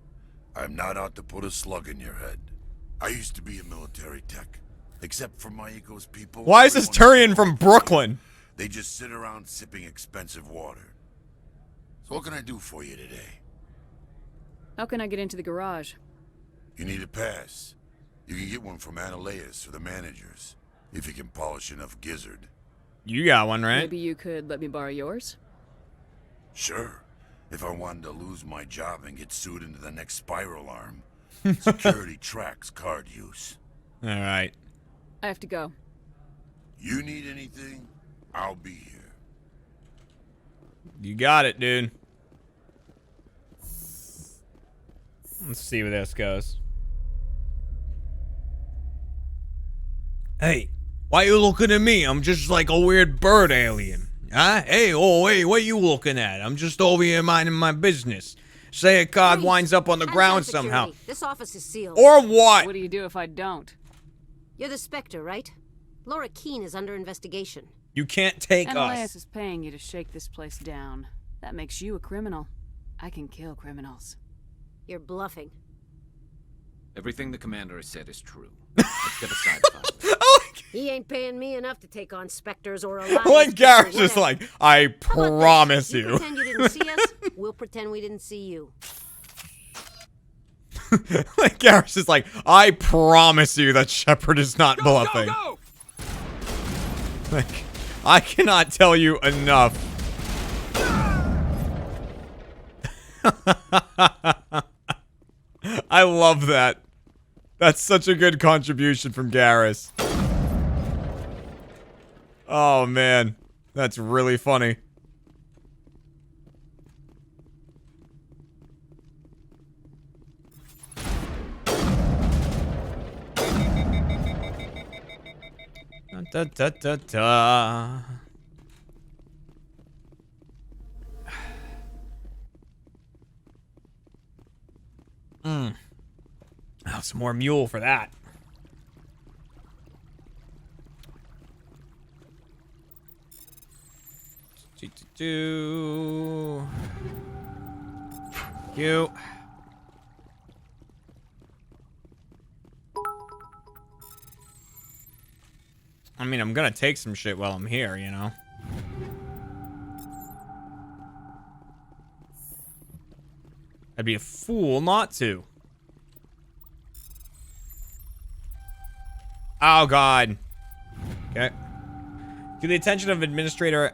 I'm not out to put a slug in your head. I used to be a military tech. Except for my eco's people. Why is this Turian from Brooklyn? They just sit around sipping expensive water. So what can I do for you today? How can I get into the garage? You need a pass. You can get one from Analeus or the managers. If you can polish enough gizzard. You got one, right? Maybe you could let me borrow yours? Sure. If I wanted to lose my job and get sued into the next spiral arm. Security tracks card use. All right. I have to go. You need anything? I'll be here. You got it, dude. Let's see where this goes. Hey, why you looking at me? I'm just like a weird bird alien. Huh? Hey, oh, hey, what you looking at? I'm just over here minding my business. Say a card winds up on the ground somehow. This office is sealed. Or what? What do you do if I don't? You're the Spectre, right? Laura Keene is under investigation. You can't take Analeus us. is paying you to shake this place down. That makes you a criminal. I can kill criminals. You're bluffing. Everything the commander has said is true. Let's get aside about it. He ain't paying me enough to take on Spectres or Alliance. Like Garrett's just like, I promise you. Pretend you didn't see us, we'll pretend we didn't see you. Like Garrett's just like, I promise you that Shepard is not bluffing. Go! Like, I cannot tell you enough. I love that. That's such a good contribution from Garrus. Oh, man. That's really funny. Da, da, da, da. Oh, some more mule for that. You. I mean, I'm gonna take some shit while I'm here, you know? I'd be a fool not to. Oh, God. Okay. To the attention of Administrator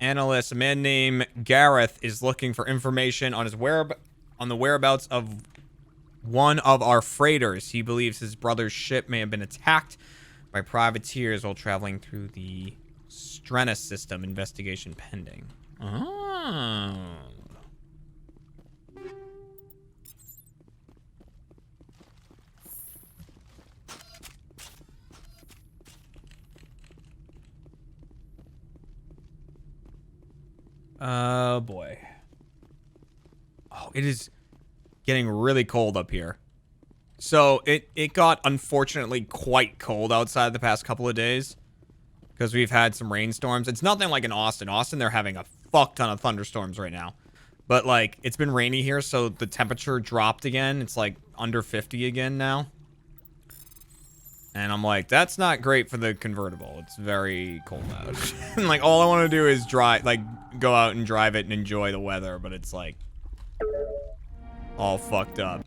Analyst, a man named Gareth is looking for information on his on the whereabouts of one of our freighters. He believes his brother's ship may have been attacked by privateers while traveling through the Strenus system. Investigation pending. Oh. Oh, boy. Oh, it is getting really cold up here. So, it got, unfortunately, quite cold outside the past couple of days. Because we've had some rainstorms. It's nothing like in Austin. Austin, they're having a fuck ton of thunderstorms right now. But, like, it's been rainy here, so the temperature dropped again. It's, like, under 50 again now. And I'm like, that's not great for the convertible. It's very cold out. And, like, all I want to do is drive, like, go out and drive it and enjoy the weather. But it's, like, all fucked up.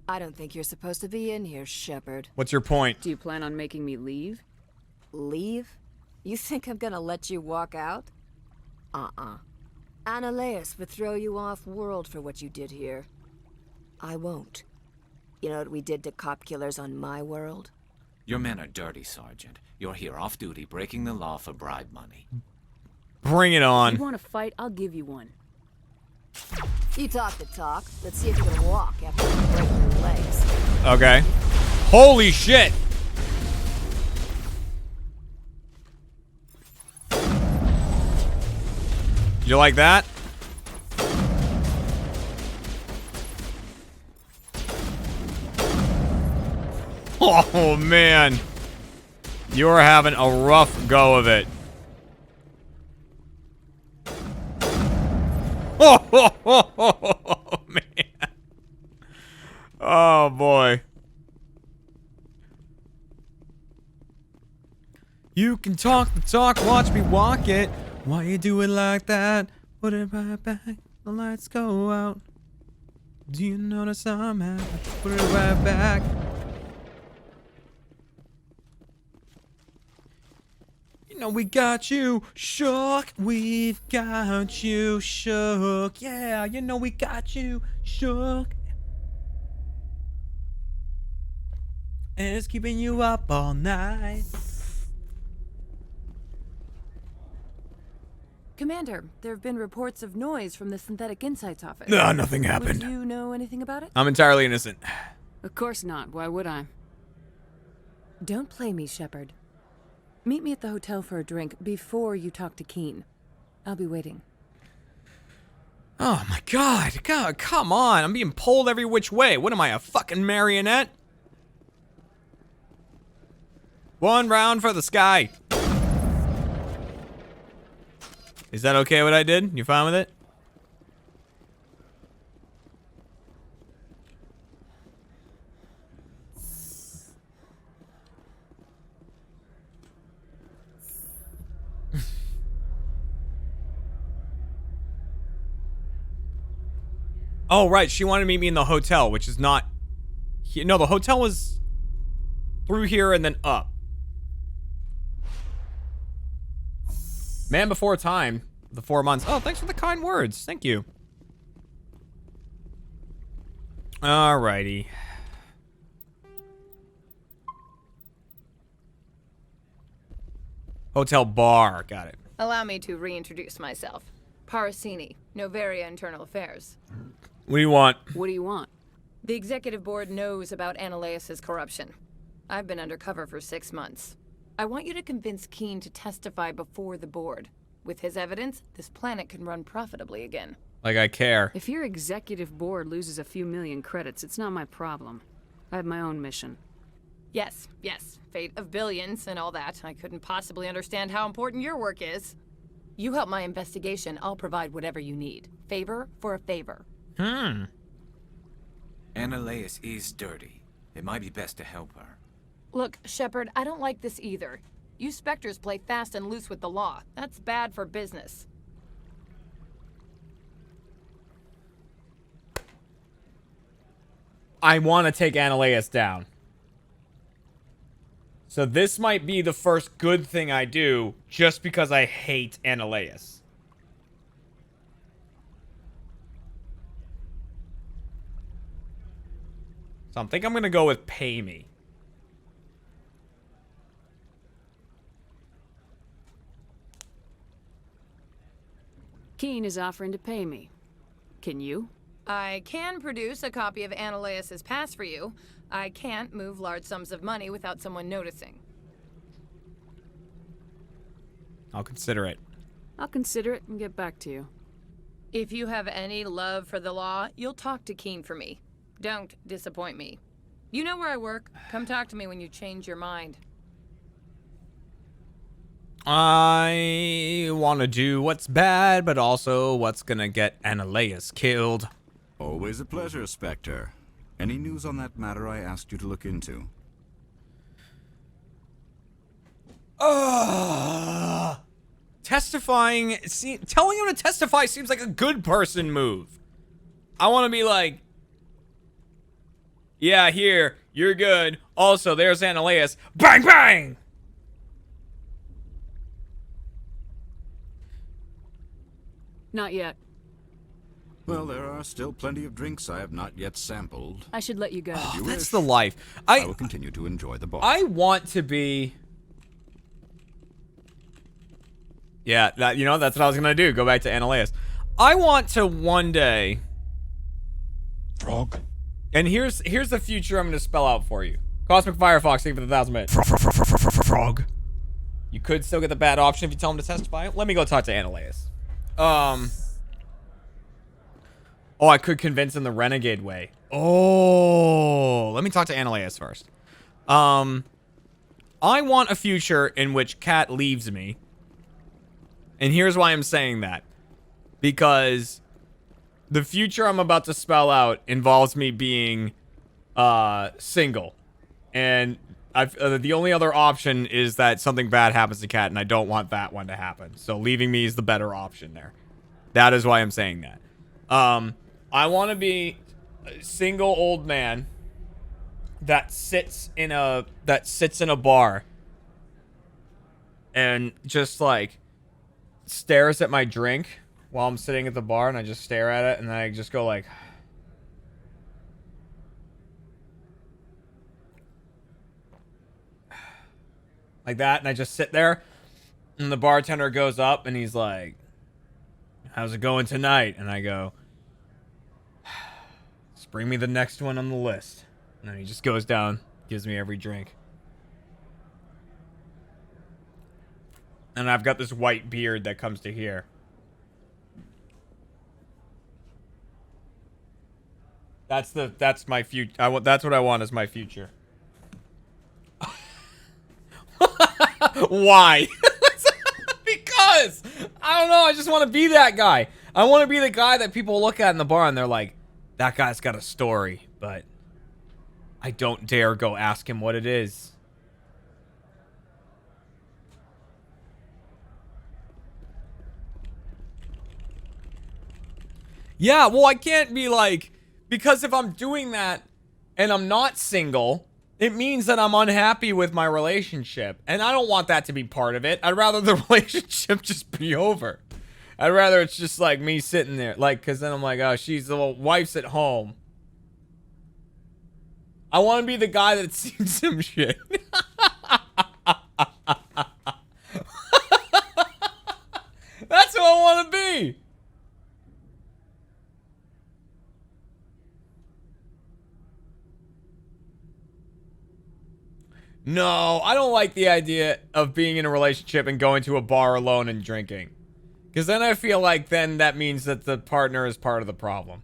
I don't think you're supposed to be in here, Shepard. What's your point? Do you plan on making me leave? Leave? You think I'm gonna let you walk out? Analeus would throw you off world for what you did here. I won't. You know what we did to cop killers on my world? Your men are dirty, Sergeant. You're here off duty, breaking the law for bribe money. Bring it on. You want to fight? I'll give you one. You talk the talk. Let's see if you can walk after you break your legs. Okay. Holy shit! You like that? Oh, man. You're having a rough go of it. Oh, man. Oh, boy. You can talk the talk, watch me walk it. Why you do it like that? Put it right back, the lights go out. Do you notice I'm happy? Put it right back. You know we got you shook. We've got you shook. Yeah, you know we got you shook. And it's keeping you up all night. Commander, there have been reports of noise from the Synthetic Insights office. No, nothing happened. Would you know anything about it? I'm entirely innocent. Of course not. Why would I? Don't play me, Shepard. Meet me at the hotel for a drink before you talk to Keen. I'll be waiting. Oh my god. God, come on. I'm being pulled every which way. What am I, a fucking marionette? One round for the sky. Is that okay what I did? You fine with it? Oh, right. She wanted to meet me in the hotel, which is not... No, the hotel was through here and then up. Man Before Time. The 4 months. Oh, thanks for the kind words. Thank you. Alrighty. Hotel bar. Got it. Allow me to reintroduce myself. Parasini, Noveria Internal Affairs. What do you want? What do you want? The executive board knows about Analeus's corruption. I've been undercover for 6 months. I want you to convince Keen to testify before the board. With his evidence, this planet can run profitably again. Like I care. If your executive board loses a few million credits, it's not my problem. I have my own mission. Yes, fate of billions and all that. I couldn't possibly understand how important your work is. You help my investigation, I'll provide whatever you need. Favor for a favor. Analeus is dirty. It might be best to help her. Look, Shepard, I don't like this either. You Spectres play fast and loose with the law. That's bad for business. I want to take Analeus down. So this might be the first good thing I do, just because I hate Analeus. So I think I'm going to go with pay me. Keen is offering to pay me. Can you? I can produce a copy of Analeus's pass for you. I can't move large sums of money without someone noticing. I'll consider it. I'll consider it and get back to you. If you have any love for the law, you'll talk to Keen for me. Don't disappoint me. You know where I work. Come talk to me when you change your mind. I want to do what's bad, but also what's gonna get Analeus killed. Always a pleasure, Spectre. Any news on that matter I asked you to look into? Testifying, telling him to testify seems like a good person move. I want to be like, yeah, here, you're good. Also, there's Analeus. Bang, bang! Not yet. Well, there are still plenty of drinks I have not yet sampled. I should let you go. If you That's wish, the life. I will continue to enjoy the bar. I want to be... Yeah, that's what I was going to do. Go back to Analeus. I want to one day... Frog. And here's the future I'm going to spell out for you. Cosmic Firefox, thank you for the 1,000 bits. Frog. You could still get the bad option if you tell him to testify. Let me go talk to Analeus. Oh, I could convince him the renegade way. Oh, let me talk to Analeus first. I want a future in which Kat leaves me. And here's why I'm saying that. Because the future I'm about to spell out involves me being single. And the only other option is that something bad happens to Kat, and I don't want that one to happen. So leaving me is the better option there. That is why I'm saying that. I want to be a single old man that sits in a bar and just like stares at my drink while I'm sitting at the bar, and I just stare at it, and then I just go like, like that, and I just sit there, and the bartender goes up and he's like, how's it going tonight? And I go, just bring me the next one on the list. And then he just goes down, gives me every drink. And I've got this white beard that comes to here. That's my future. That's what I want as my future. Why? Because I don't know. I just want to be that guy. I want to be the guy that people look at in the bar and they're like, that guy's got a story, but I don't dare go ask him what it is. Yeah, well, I can't be like, because if I'm doing that and I'm not single, it means that I'm unhappy with my relationship. And I don't want that to be part of it. I'd rather the relationship just be over. I'd rather it's just like me sitting there. Like, because then I'm like, oh, the wife's at home. I want to be the guy that's seen some shit. That's who I want to be. No, I don't like the idea of being in a relationship and going to a bar alone and drinking. Because then I feel like then that means that the partner is part of the problem.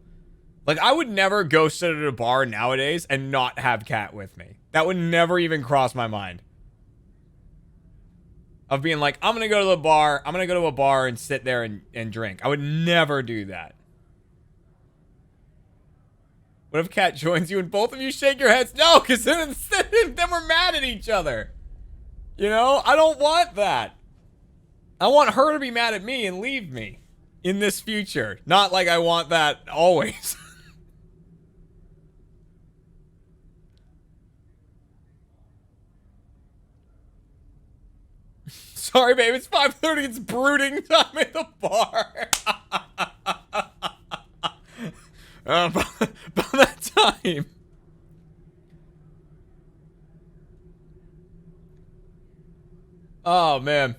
Like, I would never go sit at a bar nowadays and not have Kat with me. That would never even cross my mind. Of being like, I'm going to go to the bar. I'm going to go to a bar and sit there and drink. I would never do that. What if Kat joins you and both of you shake your heads? No, because then we're mad at each other. You know? I don't want that. I want her to be mad at me and leave me in this future. Not like I want that always. Sorry, babe. It's 5:30. It's brooding time at the bar. About that time. Oh, man.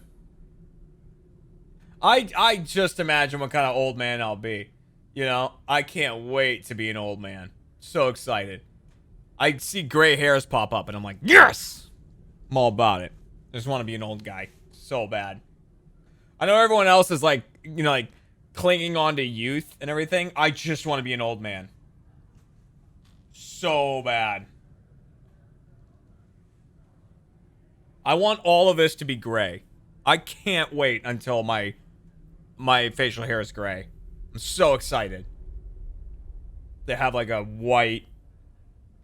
I just imagine what kind of old man I'll be. You know, I can't wait to be an old man. So excited. I see gray hairs pop up and I'm like, yes! I'm all about it. I just want to be an old guy. So bad. I know everyone else is like, you know, like clinging on to youth and everything. I just want to be an old man. So bad. I want all of this to be gray. I can't wait until my facial hair is gray. I'm so excited. They have like a white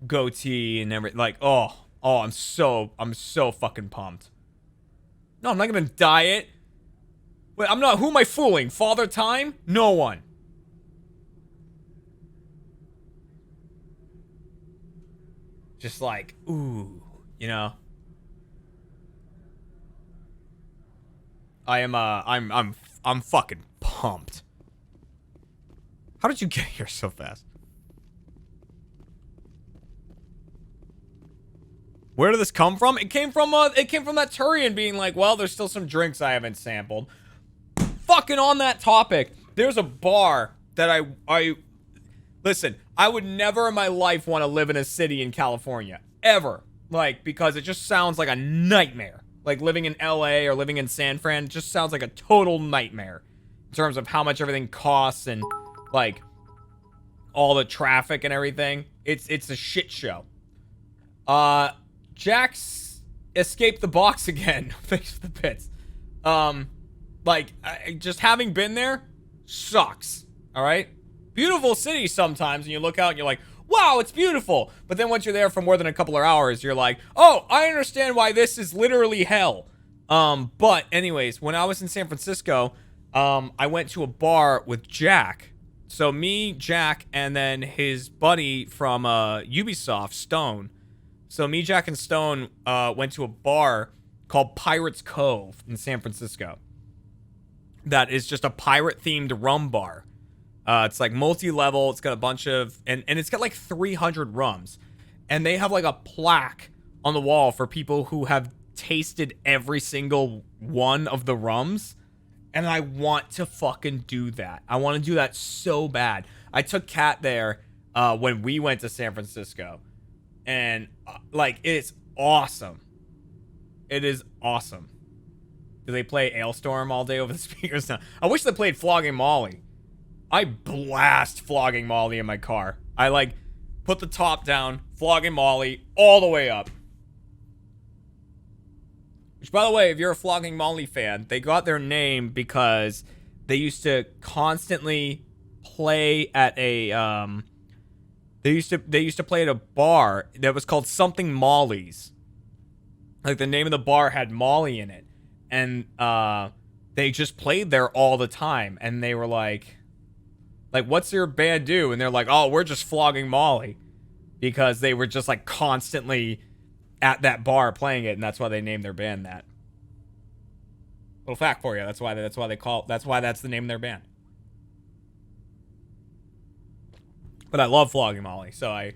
goatee and everything. Like, oh, I'm so fucking pumped. No, I'm not gonna dye it. Wait, I'm not. Who am I fooling? Father Time? No one. Just like, ooh, you know. I'm fucking pumped. How did you get here so fast? Where did this come from? It came from that Turian being like, well, there's still some drinks I haven't sampled. Fucking on that topic, there's a bar that I listen, I would never in my life want to live in a city in California. Ever. Like, because it just sounds like a nightmare. Like living in LA or living in San Fran just sounds like a total nightmare. In terms of how much everything costs and like all the traffic and everything. It's a shit show. Jax escaped the box again. Thanks for the bits. Just having been there sucks. All right? Beautiful city sometimes, and you look out and you're like, wow, it's beautiful. But then once you're there for more than a couple of hours, you're like, oh, I understand why this is literally hell. But anyways, when I was in San Francisco, I went to a bar with Jack. So me, Jack, and then his buddy from Ubisoft, Stone. So me, Jack, and Stone went to a bar called Pirate's Cove in San Francisco. That is just a pirate-themed rum bar. It's like multi-level. It's got a bunch of... And it's got like 300 rums. And they have like a plaque on the wall for people who have tasted every single one of the rums. And I want to fucking do that. I want to do that so bad. I took Kat there when we went to San Francisco. And, like, it's awesome. It is awesome. Do they play Ailstorm all day over the speakers now? I wish they played Flogging Molly. I blast Flogging Molly in my car. I like put the top down, Flogging Molly all the way up. Which, by the way, if you're a Flogging Molly fan, they got their name because they used to constantly play at a they used to play at a bar that was called something Molly's. Like the name of the bar had Molly in it. And they just played there all the time. And they were like, what's your band do? And they're like, oh, we're just Flogging Molly. Because they were just like constantly at that bar playing it, and that's why they named their band that. Little fact for you. That's why that's the name of their band. But I love Flogging Molly, so I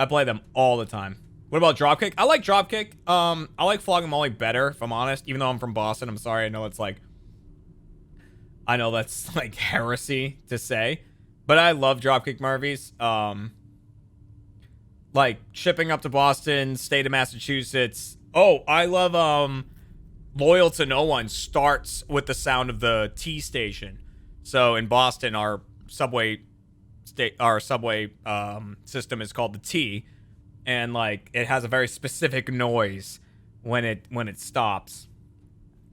play them all the time. What about Dropkick? I like Dropkick. I like Flogging Molly better, if I'm honest. Even though I'm from Boston, I'm sorry. I know that's like heresy to say, but I love Dropkick Murphys. Like shipping up to Boston, state of Massachusetts. Oh, I love Loyal to No One starts with the sound of the T station. So in Boston, our subway system is called the T, and like it has a very specific noise when it stops,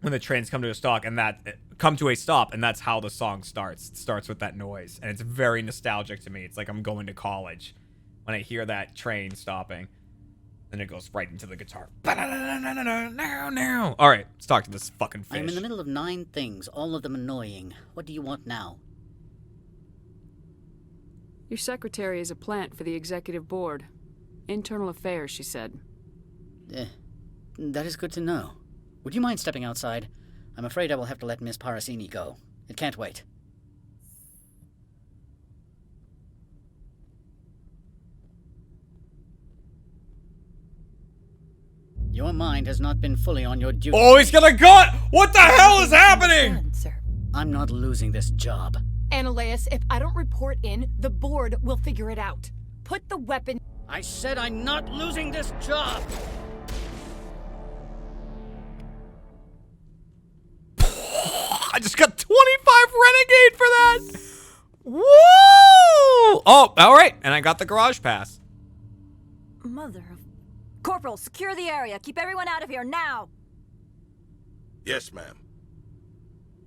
when the trains come to a stop, and that's how the song starts. It starts with that noise, and it's very nostalgic to me. It's like I'm going to college when I hear that train stopping. Then it goes right into the guitar. All right, let's talk to this fucking fish. I'm in the middle of 9 things, all of them annoying. What do you want now? Your secretary is a plant for the executive board. Internal affairs, she said. That is good to know. Would you mind stepping outside? I'm afraid I will have to let Miss Parasini go. It can't wait. Your mind has not been fully on your duty. Oh, he's gonna gut! What the hell is happening? I'm not losing this job. Analeus, if I don't report in, the board will figure it out. Put the weapon... I said I'm not losing this job! I just got 25 Renegade for that! Woo! Oh, alright. And I got the garage pass. Mother of... Corporal, secure the area. Keep everyone out of here, now! Yes, ma'am.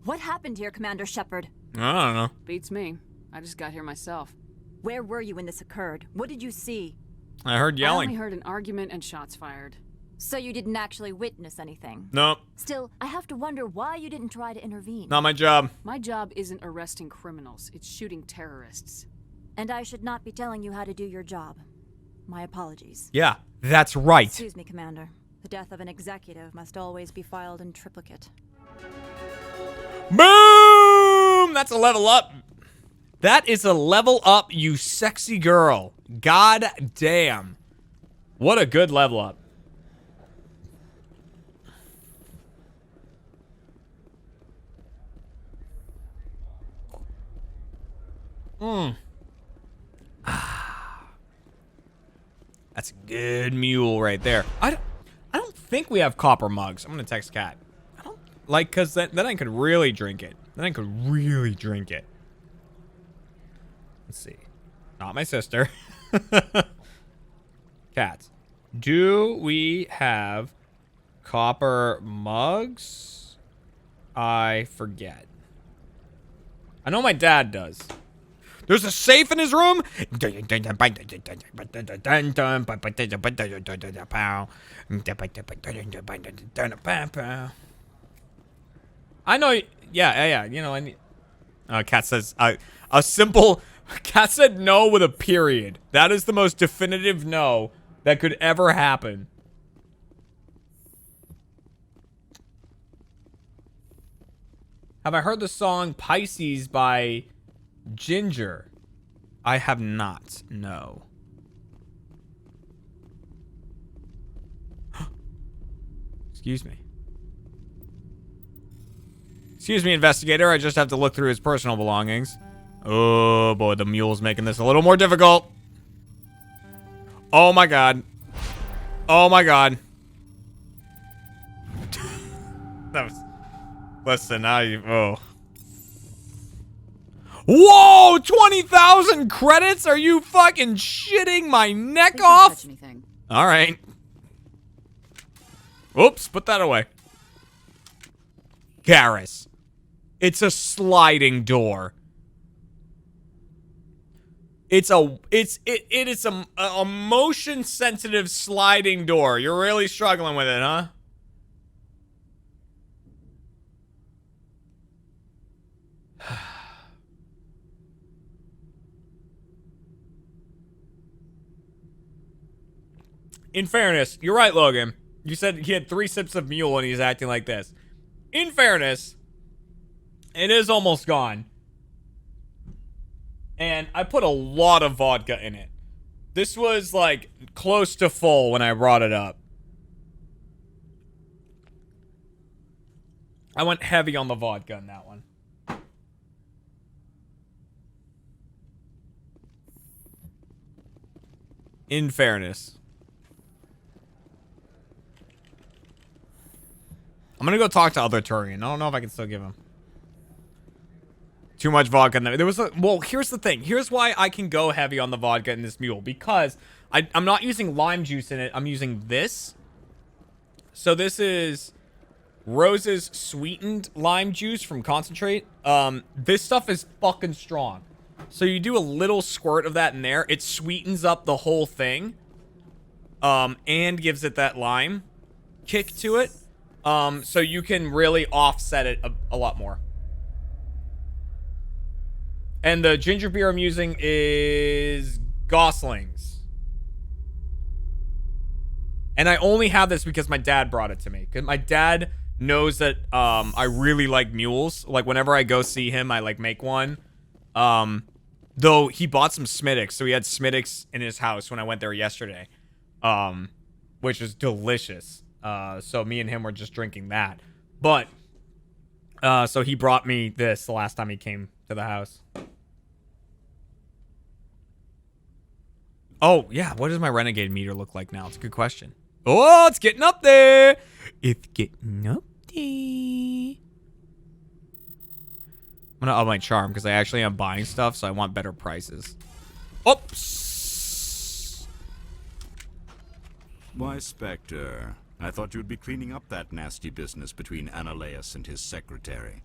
What happened here, Commander Shepard? I don't know. Beats me. I just got here myself. Where were you when this occurred? What did you see? I heard yelling. I only heard an argument and shots fired. So you didn't actually witness anything? Nope. Still, I have to wonder why you didn't try to intervene. Not my job. My job isn't arresting criminals. It's shooting terrorists. And I should not be telling you how to do your job. My apologies. Yeah, that's right. Excuse me, Commander. The death of an executive must always be filed in triplicate. Boom! That's a level up. That is a level up, you sexy girl. God damn. What a good level up. That's a good mule right there. I don't think we have copper mugs. I'm gonna text Kat. I don't like, cause then I could really drink it. Then I could really drink it. Let's see. Not my sister. Kat, do we have copper mugs? I forget. I know my dad does. There's a safe in his room. I know. Yeah. You know, I need. Kat says a simple. Kat said no with a period. That is the most definitive no that could ever happen. Have I heard the song Pisces by Ginger? I have not. No. Excuse me. Excuse me, investigator. I just have to look through his personal belongings. Oh boy, the mule's making this a little more difficult. Oh my god. Oh my god. Listen, oh. Whoa! 20,000 credits? Are you fucking shitting my neck off? Touch anything. All right. Oops, put that away. Garrus. It's a sliding door. It is a motion sensitive sliding door. You're really struggling with it, huh? In fairness, you're right, Logan. You said he had 3 sips of mule and he's acting like this. In fairness, it is almost gone. And I put a lot of vodka in it. This was like close to full when I brought it up. I went heavy on the vodka in that one. In fairness. I'm gonna go talk to other Turian. I don't know if I can still give him. Too much vodka in there. There was a, well, here's the thing. Here's why I can go heavy on the vodka in this mule. Because I'm not using lime juice in it. I'm using this. So this is Rose's sweetened lime juice from concentrate. This stuff is fucking strong. So you do a little squirt of that in there. It sweetens up the whole thing. And gives it that lime kick to it. So you can really offset it a lot more. And the ginger beer I'm using is Gosling's. And I only have this because my dad brought it to me. Because my dad knows that I really like mules. Like, whenever I go see him, I, like, make one. Though he bought some Smittix. So he had Smittix in his house when I went there yesterday. Which is delicious. So me and him were just drinking that. But, so he brought me this the last time he came to the house. Oh, yeah. What does my renegade meter look like now? It's a good question. Oh, it's getting up there. It's getting up there. I'm going to up my charm because I actually am buying stuff, so I want better prices. Oops. Why, Spectre? I thought you would be cleaning up that nasty business between Analeus and his secretary.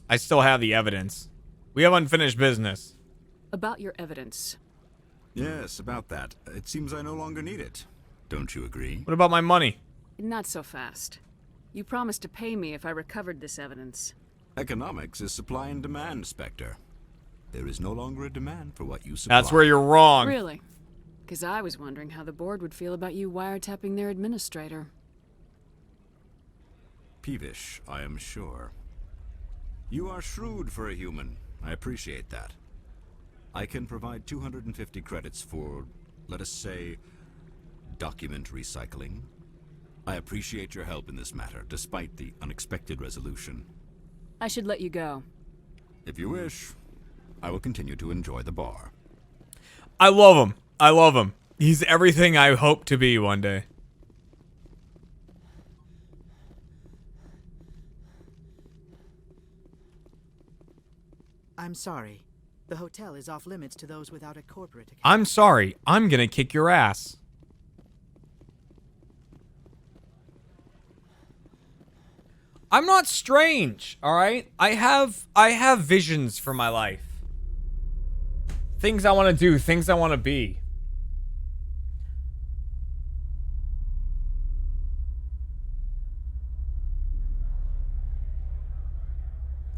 I still have the evidence. We have unfinished business. About your evidence. Yes, about that. It seems I no longer need it. Don't you agree? What about my money? Not so fast. You promised to pay me if I recovered this evidence. Economics is supply and demand, Spectre. There is no longer a demand for what you supply. That's where you're wrong. Really? Because I was wondering how the board would feel about you wiretapping their administrator. Peevish, I am sure. You are shrewd for a human. I appreciate that. I can provide 250 credits for, let us say, document recycling. I appreciate your help in this matter, despite the unexpected resolution. I should let you go. If you wish, I will continue to enjoy the bar. I love him. I love him. He's everything I hope to be one day. I'm sorry. The hotel is off limits to those without a corporate account. I'm sorry. I'm gonna kick your ass. I'm not strange, all right? I have visions for my life. Things I want to do, things I want to be.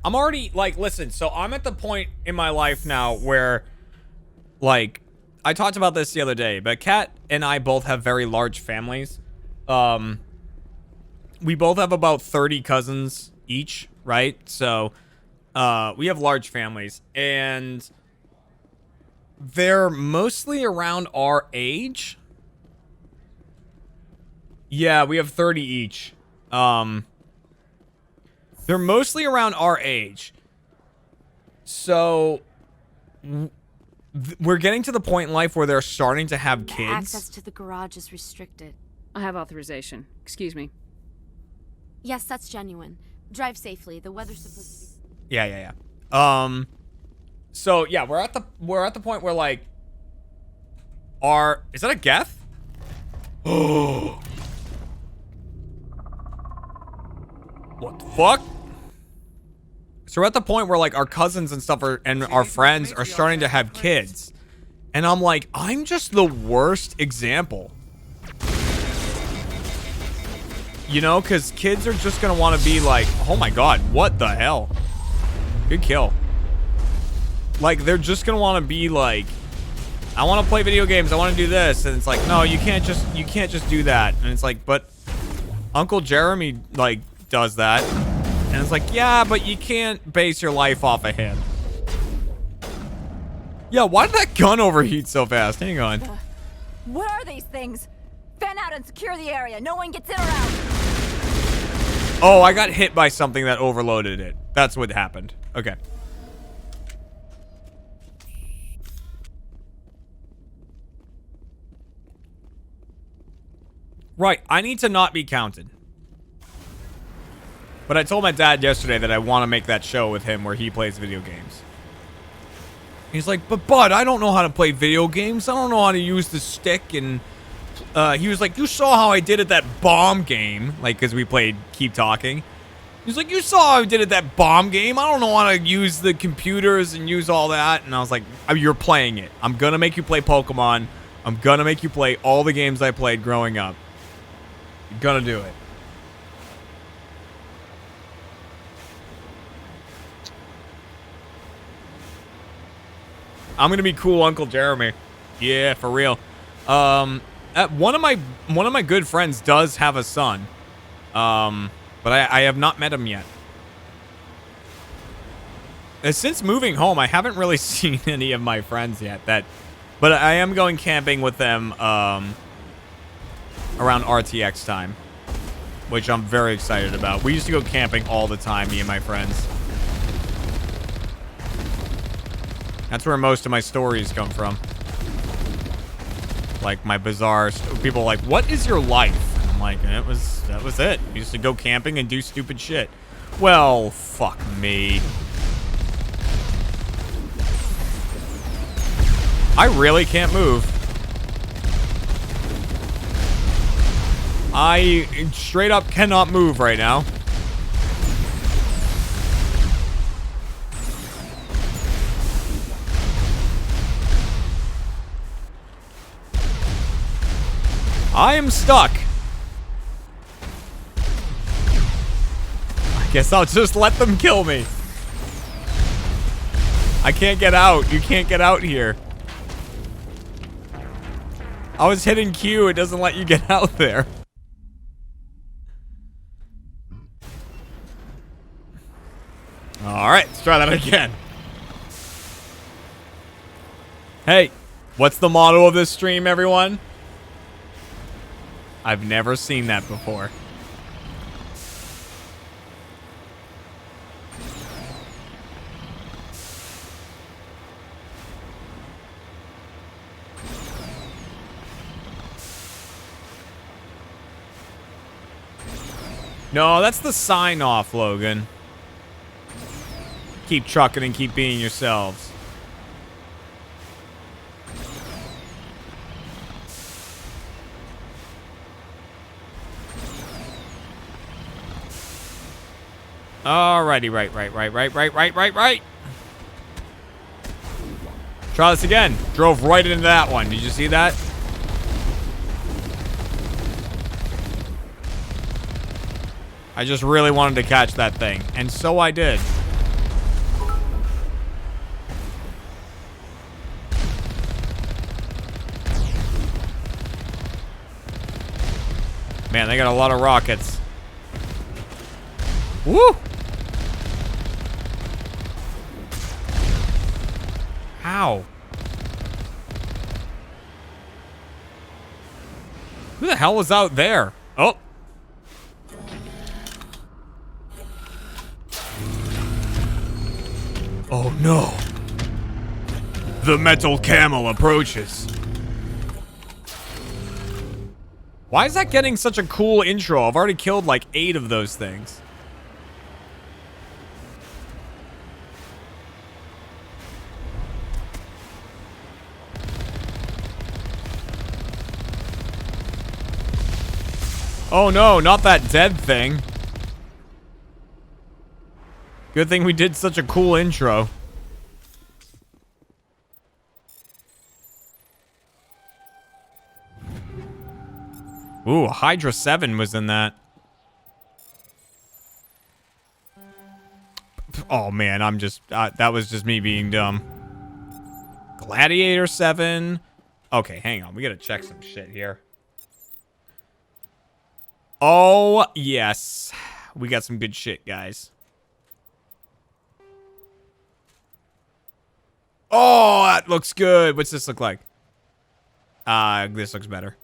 I'm already, like, listen, so I'm at the point in my life now where, like, I talked about this the other day, but Kat and I both have very large families. We both have about 30 cousins each, right? So, we have large families, and they're mostly around our age. Yeah, we have 30 each. They're mostly around our age. So, we're getting to the point in life where they're starting to have kids. Access to the garage is restricted. I have authorization. Excuse me. Yes, that's genuine. Drive safely. The weather's supposed to be... Yeah. So yeah, we're at the point where like is that a Geth? Oh. What the fuck? So we're at the point where like our cousins and stuff and our friends are starting to have kids. And I'm like, I'm just the worst example. You know, because kids are just going to want to be like, oh my god, what the hell? Good kill. Like, they're just going to want to be like, I want to play video games, I want to do this. And it's like, no, you can't just do that. And it's like, but Uncle Jeremy, like, does that. And it's like, yeah, but you can't base your life off of him. Yeah, why did that gun overheat so fast? Hang on. What are these things? Fan out and secure the area. No one gets in or out. Oh, I got hit by something that overloaded it. That's what happened. Okay. Right, I need to not be counted. But I told my dad yesterday that I want to make that show with him where he plays video games. He's like, but Bud, I don't know how to play video games. I don't know how to use the stick. And he was like, you saw how I did at that bomb game. Like, because we played Keep Talking. He's like, you saw how I did at that bomb game. I don't know how to use the computers and use all that. And I was like, you're playing it. I'm going to make you play Pokemon. I'm going to make you play all the games I played growing up. You're going to do it. I'm gonna be cool, Uncle Jeremy. Yeah, for real. One of my good friends does have a son. But I have not met him yet. Since moving home, I haven't really seen any of my friends yet. But I am going camping with them around RTX time, which I'm very excited about. We used to go camping all the time, me and my friends. That's where most of my stories come from. Like my bizarre people are like, what is your life? And I'm like, that was it. We used to go camping and do stupid shit. Well, fuck me. I really can't move. I straight up cannot move right now. I am stuck. I guess I'll just let them kill me. I can't get out. You can't get out here. I was hitting Q. It doesn't let you get out there. All right, let's try that again. Hey, what's the motto of this stream, everyone? I've never seen that before. No, that's the sign off, Logan. Keep trucking and keep being yourselves. Alrighty, right. Try this again. Drove right into that one. Did you see that? I just really wanted to catch that thing. And so I did. Man, they got a lot of rockets. Woo! How? Who the hell was out there? Oh. Oh no. The metal camel approaches. Why is that getting such a cool intro? I've already killed like 8 of those things. Oh no, not that dead thing. Good thing we did such a cool intro. Ooh, Hydra 7 was in that. Oh man, I'm just, that was just me being dumb. Gladiator 7. Okay, hang on, we gotta check some shit here. Oh, yes. We got some good shit, guys. Oh, that looks good. What's this look like? This looks better.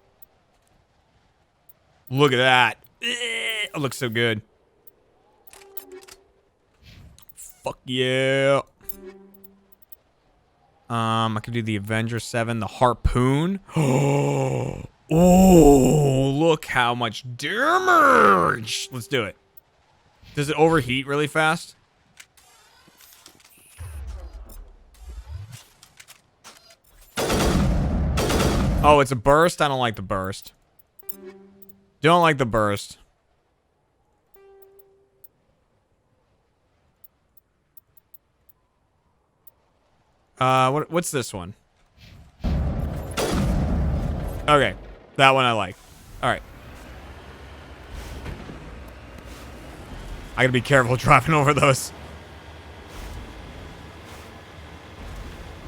Look at that. It looks so good. Fuck yeah. I could do the Avenger 7, the Harpoon. Oh, look how much damage. Let's do it. Does it overheat really fast? Oh, it's a burst? I don't like the burst. Don't like the burst. What's this one? Okay, that one I like. All right. I gotta be careful driving over those.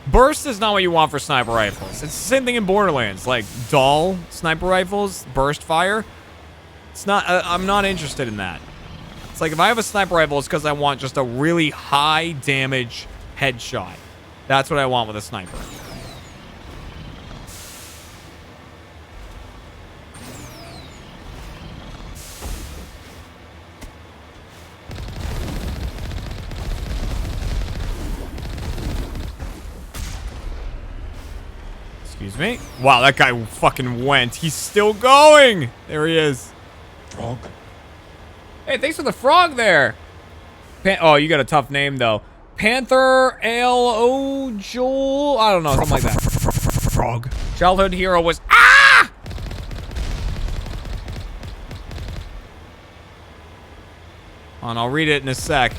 Burst is not what you want for sniper rifles. It's the same thing in Borderlands. Like, dull sniper rifles, burst fire. It's not, I'm not interested in that. It's like, if I have a sniper rifle, it's because I want just a really high damage headshot. That's what I want with a sniper. Excuse me. Wow, that guy fucking went. He's still going. There he is. Frog. Hey, thanks for the frog there. Oh, you got a tough name, though. Panther L.O. Joel. I don't know, something like that. Frog. Childhood hero was... Ah! Hold on, I'll read it in a sec.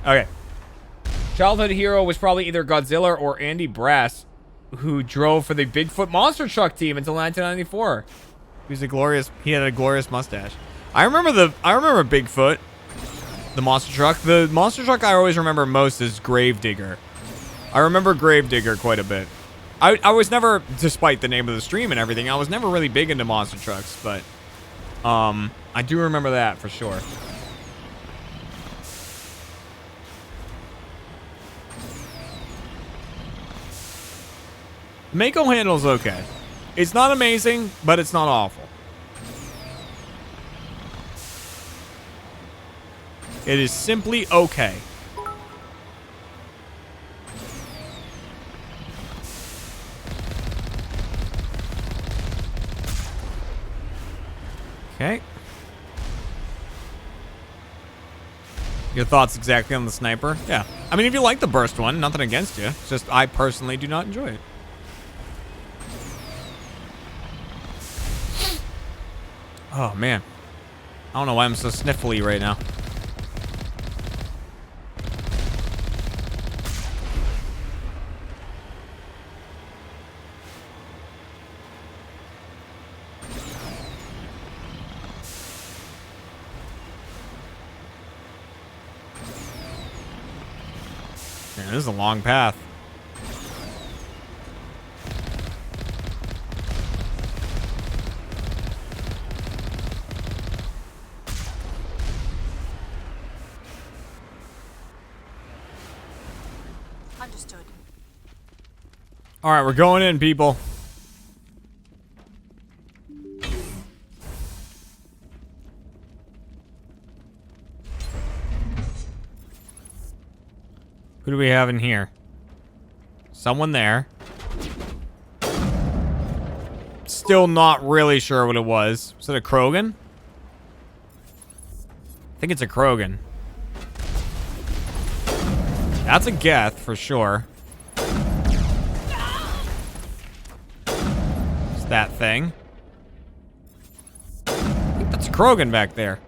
Okay. Childhood hero was probably either Godzilla or Andy Brass, who drove for the Bigfoot monster truck team until 1994. He had a glorious mustache. I remember Bigfoot, the monster truck. The monster truck I always remember most is Gravedigger. I remember Gravedigger quite a bit. I was never, despite the name of the stream and everything, I was never really big into monster trucks, but I do remember that for sure. Mako handle's okay. It's not amazing, but it's not awful. It is simply okay. Okay. Your thoughts exactly on the sniper? Yeah. I mean, if you like the burst one, nothing against you. It's just I personally do not enjoy it. Oh, man. I don't know why I'm so sniffly right now. Man, this is a long path. Understood. All right, we're going in, people. Who do we have in here? Someone there. Still not really sure what it was. Was it a Krogan? I think it's a Krogan. That's a Geth for sure. It's that thing. I think that's a Krogan back there.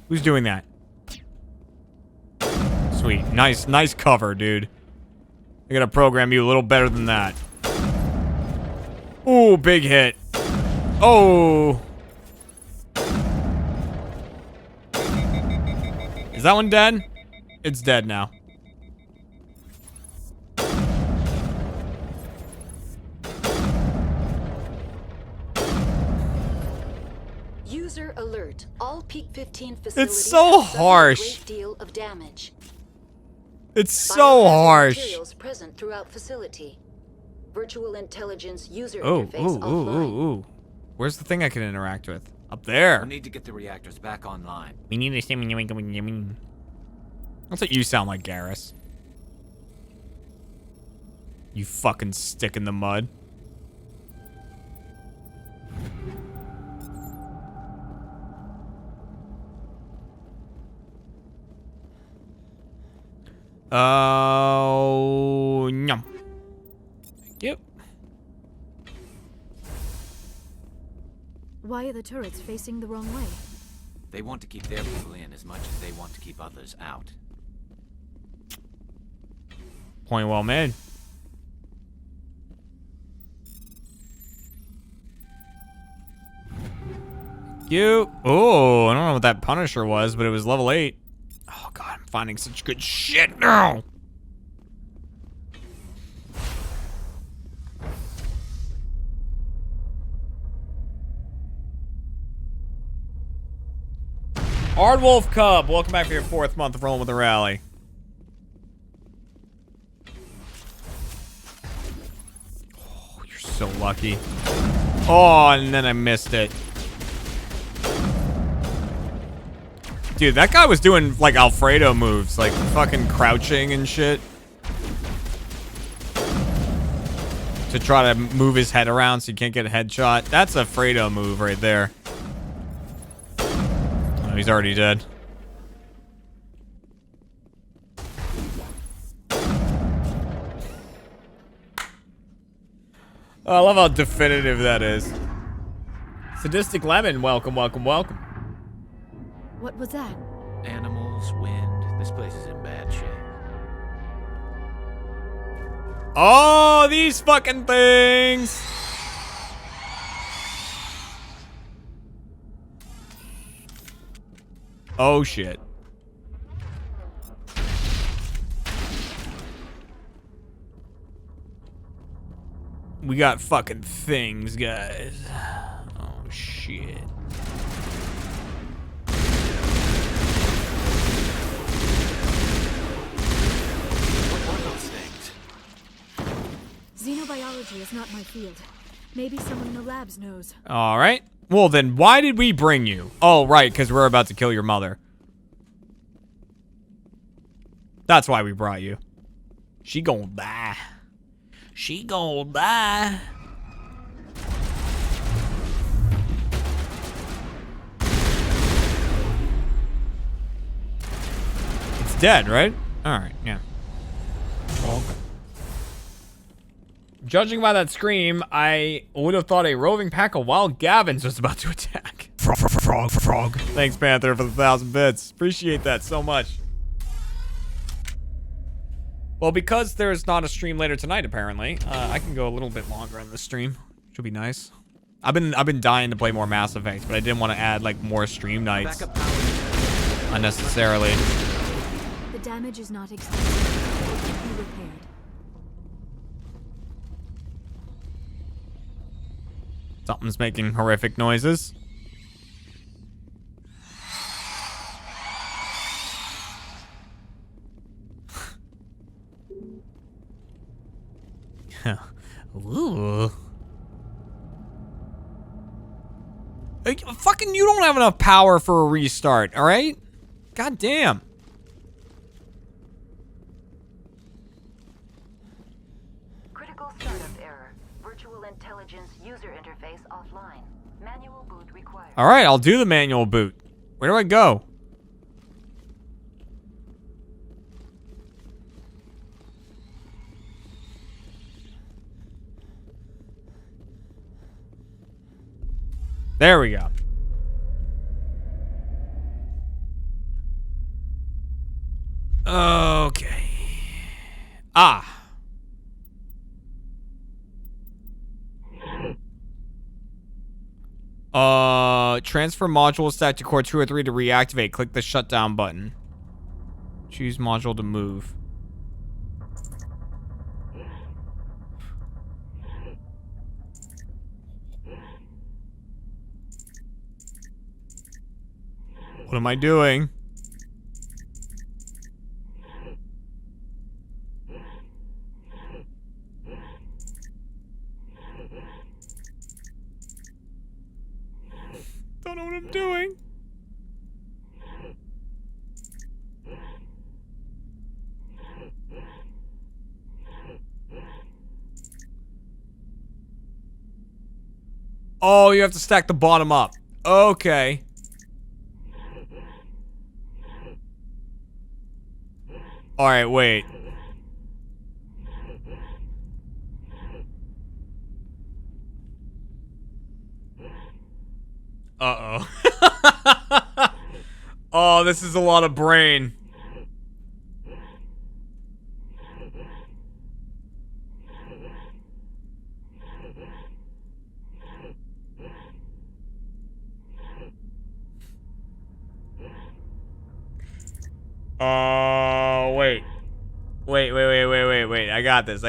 Who's doing that? Sweet. Nice cover, dude. I gotta program you a little better than that. Ooh, big hit. Oh. Is that one dead? It's dead now. User alert. All Peak 15 facilities It's so have suffered harsh. a great deal of damage. It's so Biohazard harsh. Materials present throughout facility. Virtual intelligence user Oh, interface offline. ooh. Where's the thing I can interact with? Up there. We need to get the reactors back online. We need to see. That's what you sound like, Garrus. You fucking stick in the mud. Oh, no. Thank you. Why are the turrets facing the wrong way? They want to keep their people in as much as they want to keep others out. Point well made. You. Oh, I don't know what that Punisher was, but it was level 8. Oh god, I'm finding such good shit now. Ardwolf Cub, welcome back for your 4th month of rolling with the rally. Oh, you're so lucky. Oh, and then I missed it. Dude, that guy was doing like Alfredo moves, like fucking crouching and shit. To try to move his head around so you can't get a headshot. That's a Fredo move right there. Oh, he's already dead. Oh, I love how definitive that is. Sadistic Lemon, welcome. What was that? Animals, wind. This place is in bad shape. Oh, these fucking things! Oh, shit. We got fucking things, guys. Oh, shit. Xenobiology is not my field. Maybe someone in the labs knows. All right. Well, then why did we bring you? Oh, right, because we're about to kill your mother. That's why we brought you. She gonna die. She gonna die. It's dead, right? All right, yeah. Okay. Judging by that scream, I would have thought a roving pack of wild Gavins was about to attack. Frog. Thanks, Panther, for the 1,000 bits. Appreciate that so much. Well, because there's not a stream later tonight, apparently, I can go a little bit longer in the stream. Should be nice. I've been dying to play more Mass Effect, but I didn't want to add like more stream nights unnecessarily. The damage is not extensive. It can be repaired. Something's making horrific noises. Ooh. Hey, fucking, you don't have enough power for a restart, all right? God damn. User interface offline. Manual boot required. All right, I'll do the manual boot. Where do I go? There we go. Okay. Ah. Transfer module stack to core 2 or 3 to reactivate. Click the shutdown button. Choose module to move. What am I doing? Don't know what I'm doing. Oh, you have to stack the bottom up. Okay. All right, wait. Uh-oh. Oh, this is a lot of brain. Oh, wait. Wait. I got this.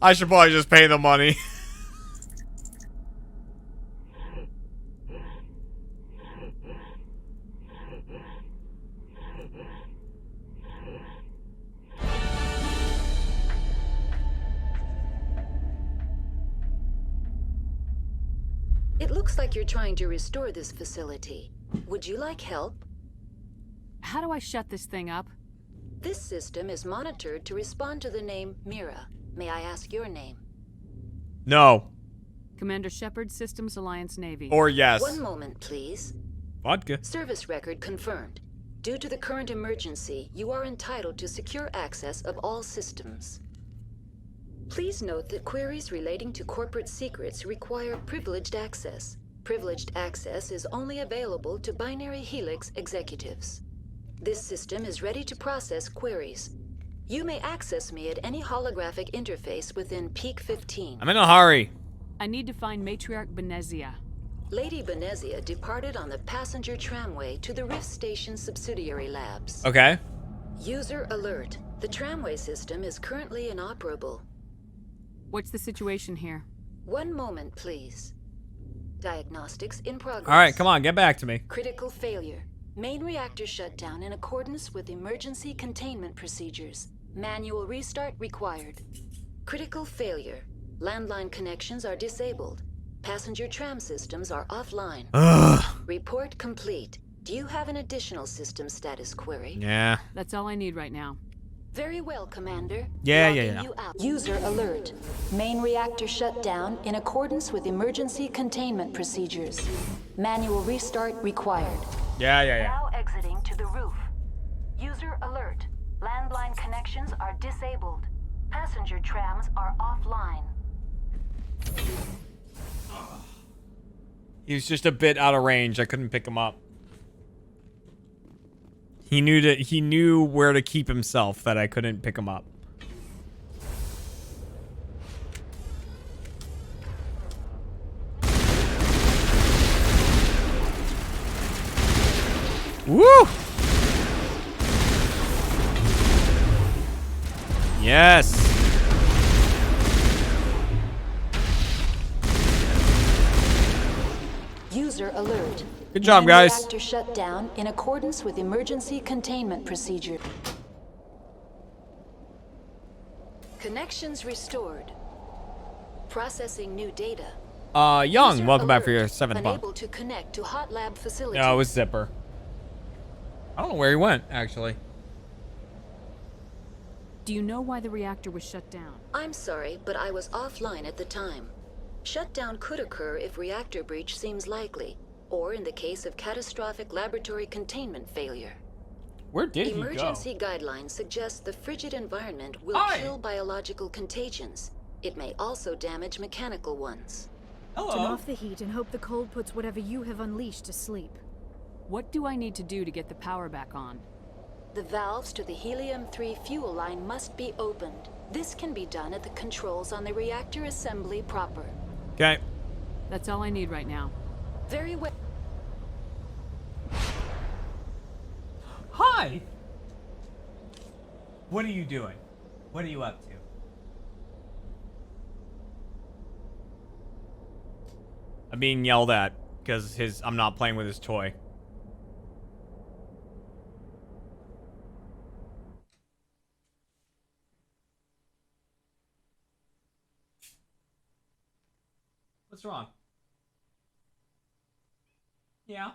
I should probably just pay the money. It looks like you're trying to restore this facility. Would you like help? How do I shut this thing up? This system is monitored to respond to the name Mira. May I ask your name? No. Commander Shepard, Systems Alliance Navy. Or yes. One moment, please. Vodka. Service record confirmed. Due to the current emergency, you are entitled to secure access of all systems. Please note that queries relating to corporate secrets require privileged access. Privileged access is only available to Binary Helix executives. This system is ready to process queries. You may access me at any holographic interface within Peak 15. I'm in a hurry. I need to find Matriarch Benezia. Lady Benezia departed on the passenger tramway to the Rift Station subsidiary labs. Okay. User alert. The tramway system is currently inoperable. What's the situation here? One moment, please. Diagnostics in progress. All right, come on, get back to me. Critical failure. Main reactor shutdown in accordance with emergency containment procedures. Manual restart required. Critical failure. Landline connections are disabled. Passenger tram systems are offline. Ugh. Report complete. Do you have an additional system status query? Yeah. That's all I need right now. Very well, Commander. Yeah. You out. User alert. Main reactor shut down in accordance with emergency containment procedures. Manual restart required. Yeah. Now exiting to the roof. User alert. Landline connections are disabled. Passenger trams are offline. He was just a bit out of range. I couldn't pick him up. He knew where to keep himself that I couldn't pick him up. Woo! Yes. User alert. Good job, guys. Reactor shut down in accordance with emergency containment procedure. Connections restored. Processing new data. Young, User welcome back for alert. your 7th month. Unable to connect to hot lab facility. No, it was Zipper. I don't know where he went, actually. Do you know why the reactor was shut down? I'm sorry, but I was offline at the time. Shutdown could occur if reactor breach seems likely, or in the case of catastrophic laboratory containment failure. Where did he go? Emergency guidelines suggest the frigid environment will kill biological contagions. It may also damage mechanical ones. Turn off the heat and hope the cold puts whatever you have unleashed to sleep. What do I need to do to get the power back on? The valves to the helium-3 fuel line must be opened. This can be done at the controls on the reactor assembly proper. Okay. That's all I need right now. Very well. Hi! What are you doing? What are you up to? I'm being yelled at because I'm not playing with his toy. What's wrong? Yeah.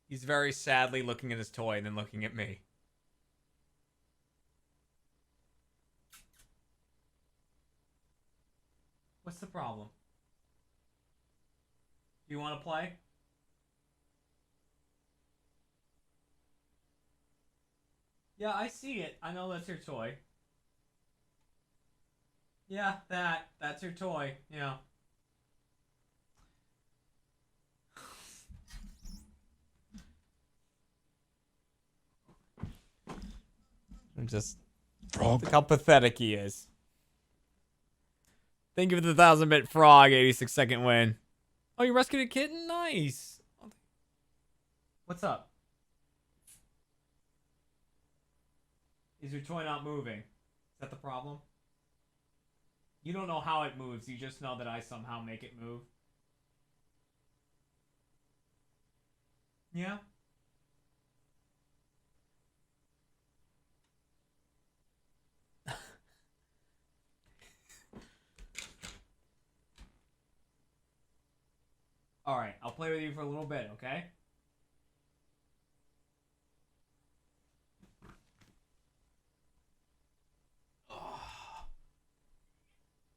He's very sadly looking at his toy and then looking at me. What's the problem? Do you want to play? Yeah, I see it. I know that's your toy. Yeah, that's your toy. Yeah. I'm just... Frog. Look how pathetic he is. Thank you for the 1,000-bit frog, 86-second win. Oh, you rescued a kitten? Nice. What's up? Is your toy not moving? Is that the problem? You don't know how it moves. You just know that I somehow make it move. Yeah? Alright, I'll play with you for a little bit, okay?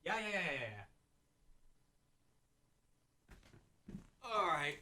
Yeah. Alright.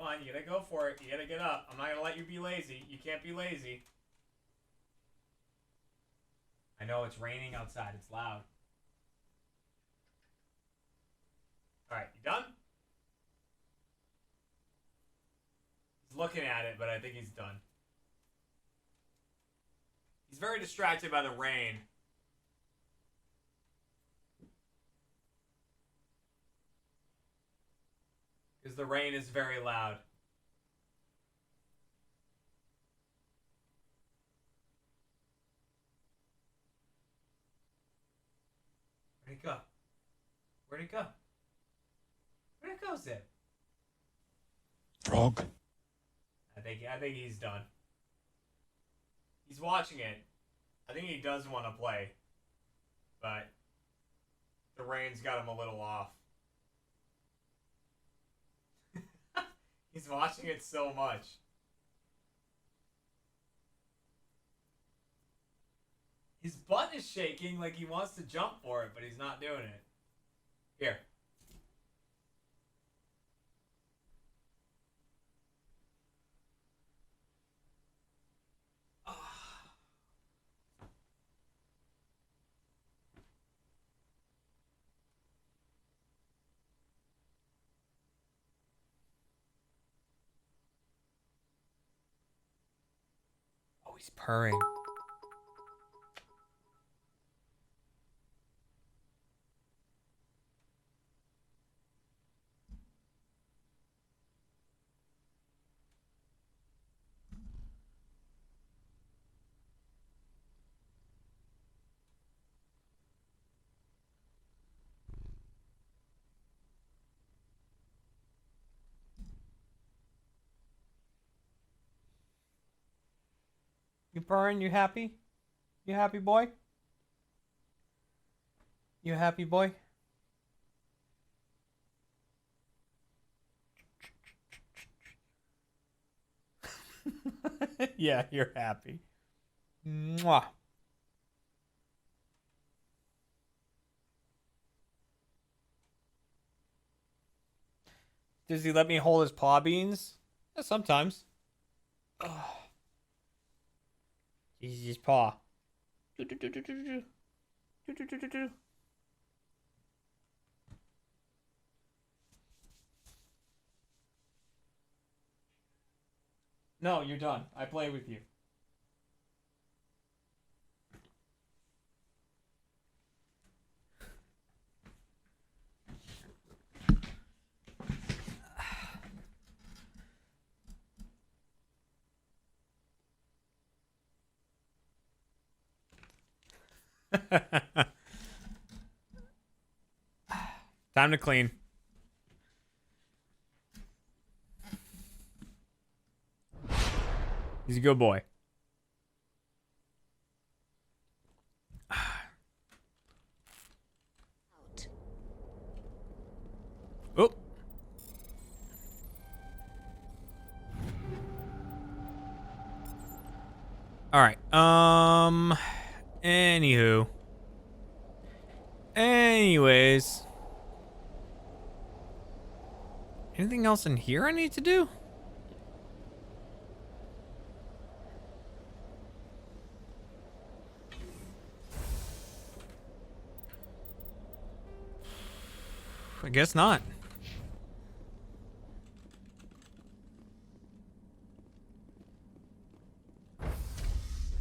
Come on, you gotta go for it. You gotta get up. I'm not gonna let you be lazy. You can't be lazy. I know it's raining outside. It's loud. Alright, you done? He's looking at it, but I think he's done. He's very distracted by the rain. Because the rain is very loud. Where'd it go? Where'd it go? Where'd it go, Zip? Frog. I think he's done. He's watching it. I think he does want to play. But the rain's got him a little off. He's watching it so much. His butt is shaking like he wants to jump for it, but he's not doing it. Here. he's purring. You purring? You happy? You happy, boy? You happy, boy? Yeah, you're happy. Mwah. Does he let me hold his paw beans? Yeah, sometimes. Ugh. This is his paw. No, you're done. I play with you. Time to clean. He's a good boy. Oh. All right. Anywho. Anyways. Anything else in here I need to do? I guess not.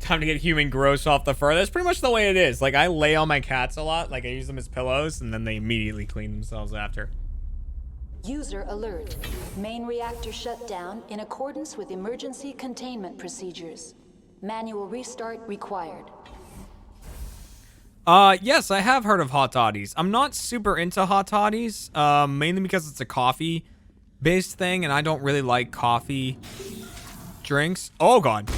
Time to get human gross off the fur. That's pretty much the way it is. Like, I lay on my cats a lot. Like, I use them as pillows, and then they immediately clean themselves after. User alert. Main reactor shut down in accordance with emergency containment procedures. Manual restart required. Yes, I have heard of hot toddies. I'm not super into hot toddies, mainly because it's a coffee-based thing, and I don't really like coffee drinks. Oh, God.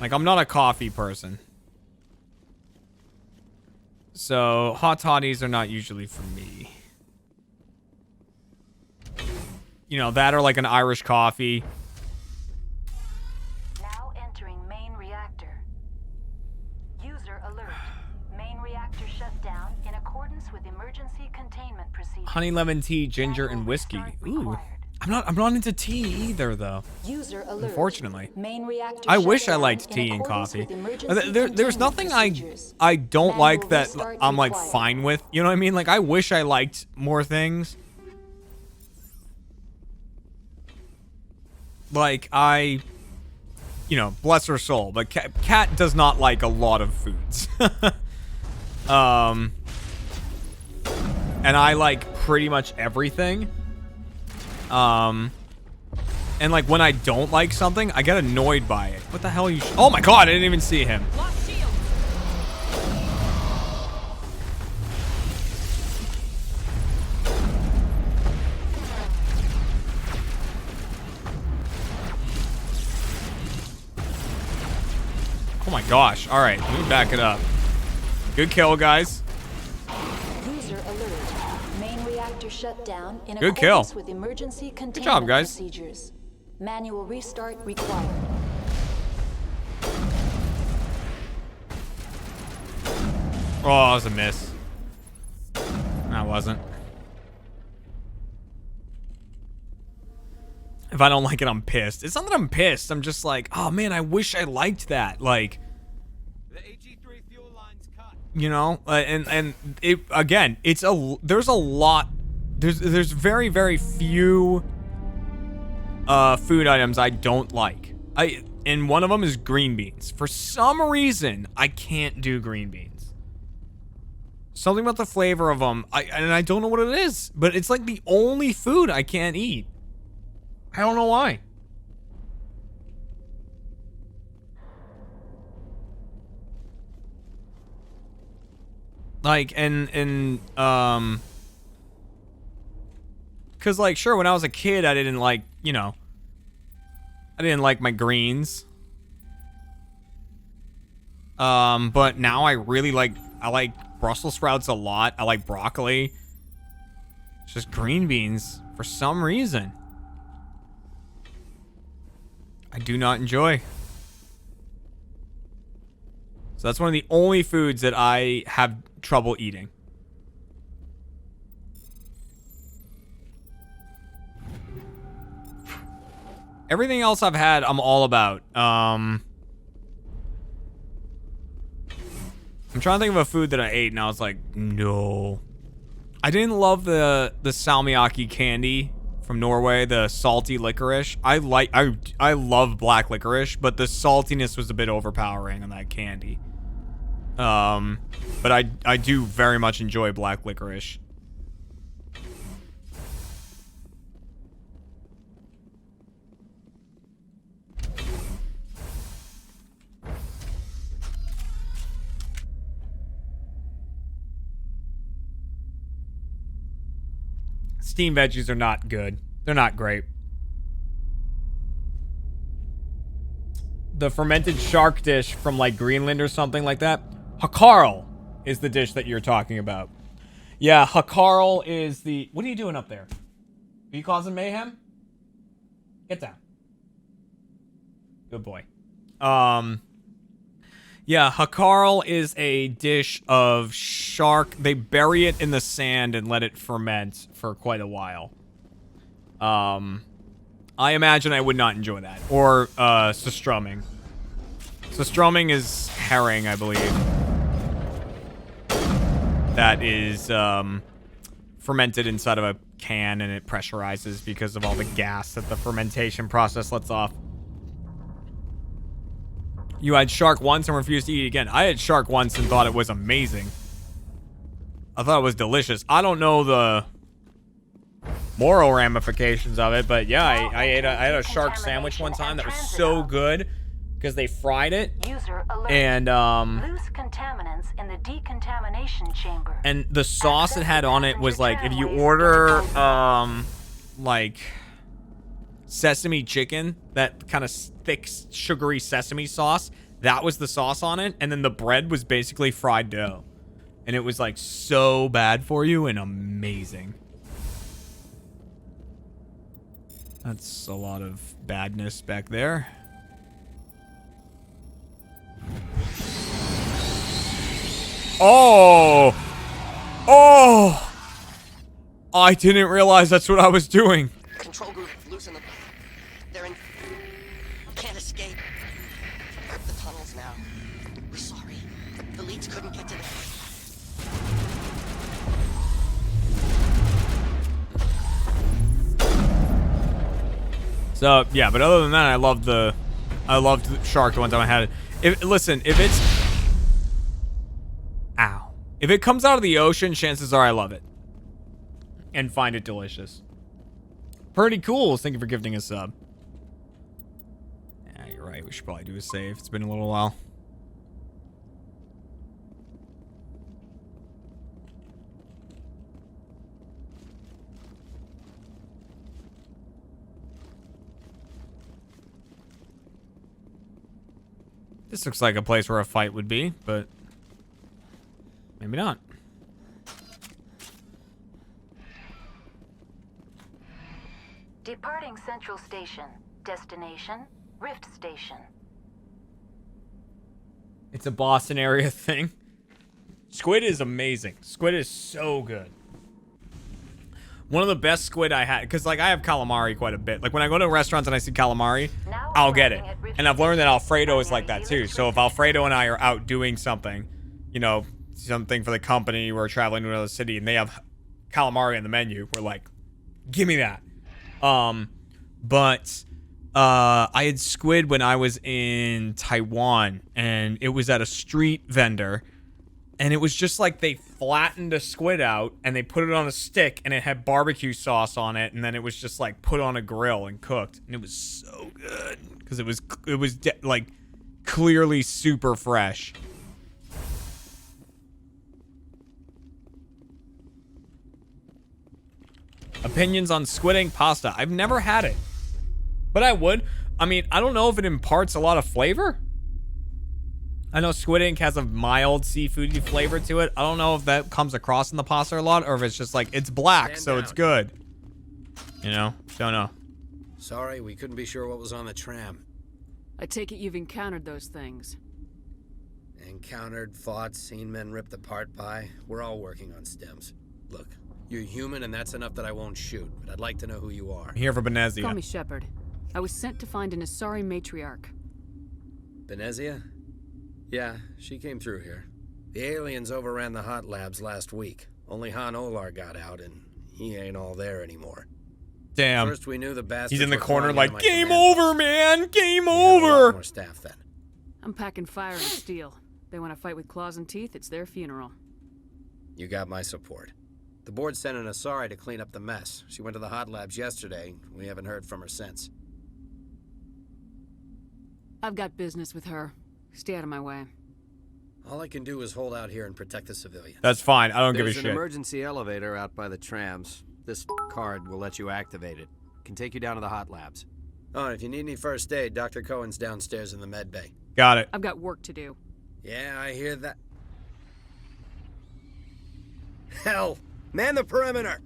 Like, I'm not a coffee person. So, hot toddies are not usually for me. You know, that or like an Irish coffee. Now entering main reactor. User alert. Main reactor shut down in accordance with emergency containment procedures. Honey lemon tea, ginger, and whiskey. Ooh. I'm not into tea either, though. User alert. Unfortunately. Main reactor I wish I shut liked down tea in and accordance coffee. with emergency There's nothing I don't like that I'm like fine with. You know what I mean? Like, I wish I liked more things. Like, you know, bless her soul, but Cat does not like a lot of foods. And I like pretty much everything. And like when I don't like something, I get annoyed by it. What the hell are you? Oh my God, I didn't even see him. Oh my gosh. All right, let me back it up. Good kill, guys. User alert. Main reactor shut down in Good kill. accordance with emergency containment Good job, guys. procedures. Manual restart required. Oh, that was a miss. That wasn't. If I don't like it, I'm pissed. It's not that I'm pissed. I'm just like, oh man, I wish I liked that. Like, you know, and it again, it's there's a lot. There's very few food items I don't like. And one of them is green beans. For some reason, I can't do green beans. Something about the flavor of them, and I don't know what it is, but it's like the only food I can't eat. I don't know why. Like, because, like, sure, when I was a kid, I didn't like, you know, I didn't like my greens. But now I really like, I like Brussels sprouts a lot. I like broccoli. It's just green beans, for some reason, I do not enjoy. So that's one of the only foods that I have trouble eating. Everything else I've had, I'm all about. I'm trying to think of a food that I ate and I was like, no. I didn't love the salmiakki candy from Norway, the salty licorice. I love black licorice, but the saltiness was a bit overpowering on that candy. But I do very much enjoy black licorice. Steamed veggies are not good. They're not great. The fermented shark dish from like Greenland or something like that. Hakarl is the dish that you're talking about. Yeah, Hakarl is the... What are you doing up there? Are you causing mayhem? Get down. Good boy. Yeah, Hakarl is a dish of shark. They bury it in the sand and let it ferment for quite a while. I imagine I would not enjoy that. Or, Surströmming. Surströmming is herring, I believe. That is, fermented inside of a can and it pressurizes because of all the gas that the fermentation process lets off. You had shark once and refused to eat it again. I had shark once and thought it was amazing. I thought it was delicious. I don't know the moral ramifications of it, but yeah, I had a shark sandwich one time that was so good because they fried it. And loose contaminants in the decontamination chamber. And the sauce it had on it was like if you order like sesame chicken, that kind of thick sugary sesame sauce, that was the sauce on it, and then the bread was basically fried dough, and it was like so bad for you and amazing. That's a lot of badness back there. Oh, I didn't realize that's what I was doing. Control group loosen them. They're in. Can't escape. The tunnels now. We're sorry. The leads couldn't get to them. So yeah, but other than that, I loved the shark the one time I had it. Listen, if it comes out of the ocean, chances are I love it and find it delicious. Pretty cool. Thank you for gifting a sub. Yeah, you're right. We should probably do a save. It's been a little while. This looks like a place where a fight would be, but maybe not. Departing Central Station. Destination, Rift Station. It's a Boston area thing. Squid is amazing. Squid is so good. One of the best squid I had, because like I have calamari quite a bit. Like when I go to restaurants and I see calamari, I'll get it. And I've learned that Alfredo is like that too. So if Alfredo and I are out doing something, you know, something for the company, we're traveling to another city and they have calamari on the menu, we're like, give me that. But I had squid when I was in Taiwan, and it was at a street vendor, and it was just like they flattened a squid out and they put it on a stick, and it had barbecue sauce on it, and then it was just like put on a grill and cooked, and it was so good because it was like clearly super fresh. Opinions on squid ink pasta? I've never had it, but I would. I mean, I don't know if it imparts a lot of flavor. I know squid ink has a mild seafoody flavor to it. I don't know if that comes across in the pasta a lot, or if it's just like, it's black, so it's good. You know? Don't know. Sorry, we couldn't be sure what was on the tram. I take it you've encountered those things. Encountered, fought, seen men ripped apart by. We're all working on stems. Look, you're human, and that's enough that I won't shoot, but I'd like to know who you are. I'm here for Benezia. Call me Shepard. I was sent to find an Asari matriarch. Benezia? Yeah, she came through here. The aliens overran the hot labs last week. Only Han Olar got out, and he ain't all there anymore. Damn. First we knew the bastards. He's in the were corner calling like, in game my over, man! Game We had a lot over! more staff then. I'm packing fire and steel. They want to fight with claws and teeth, it's their funeral. You got my support. The board sent an Asari to clean up the mess. She went to the hot labs yesterday. We haven't heard from her since. I've got business with her. Stay out of my way. All I can do is hold out here and protect the civilians. That's fine. I don't give a There's shit. an emergency elevator out by the trams. This card will let you activate it. Can take you down to the hot labs. Oh, and if you need any first aid, Dr. Cohen's downstairs in the med bay. Got it. I've got work to do. Yeah, I hear that. Hell! Man the perimeter!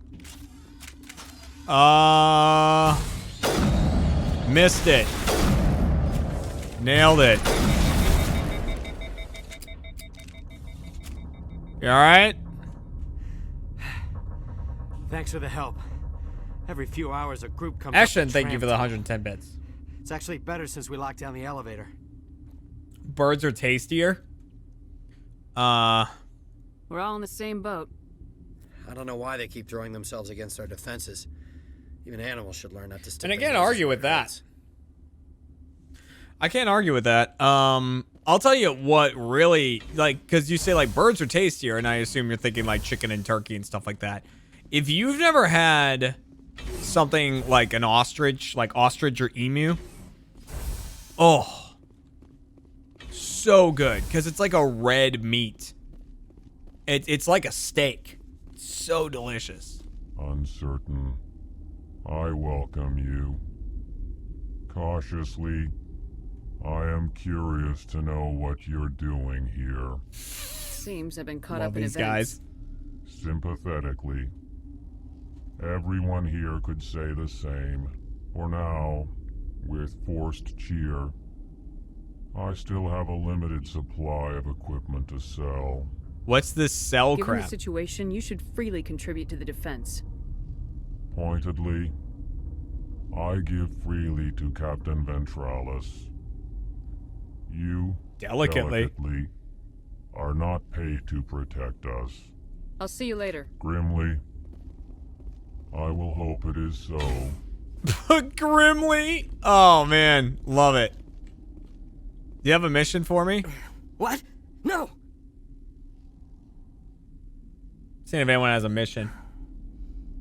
Missed it. Nailed it. You alright? Thanks for the help. Every few hours a group comes Ashton, up the thank you tram for the tunnel. 110 bits. It's actually better since we locked down the elevator. Birds are tastier. We're all in the same boat. I don't know why they keep throwing themselves against our defenses. Even animals should learn not to stick And I their can't noses argue where with it that. hurts. I can't argue with that. I'll tell you what really, like, because you say, like, birds are tastier, and I assume you're thinking, like, chicken and turkey and stuff like that. If you've never had something like an ostrich, like ostrich or emu, oh, so good, because it's like a red meat. It's like a steak. So delicious. Uncertain. I welcome you. Cautiously, I am curious to know what you're doing here. Seems I've been caught Love up in these events. guys. Sympathetically. Everyone here could say the same. For now, with forced cheer, I still have a limited supply of equipment to sell. What's this cell Given the crap? situation, you should freely contribute to the defense. Pointedly, I give freely to Captain Ventralis. You, Delicately, are not paid to protect us. I'll see you later. Grimly, I will hope it is so. Grimly? Oh, man. Love it. Do you have a mission for me? What? No! Seeing if anyone has a mission.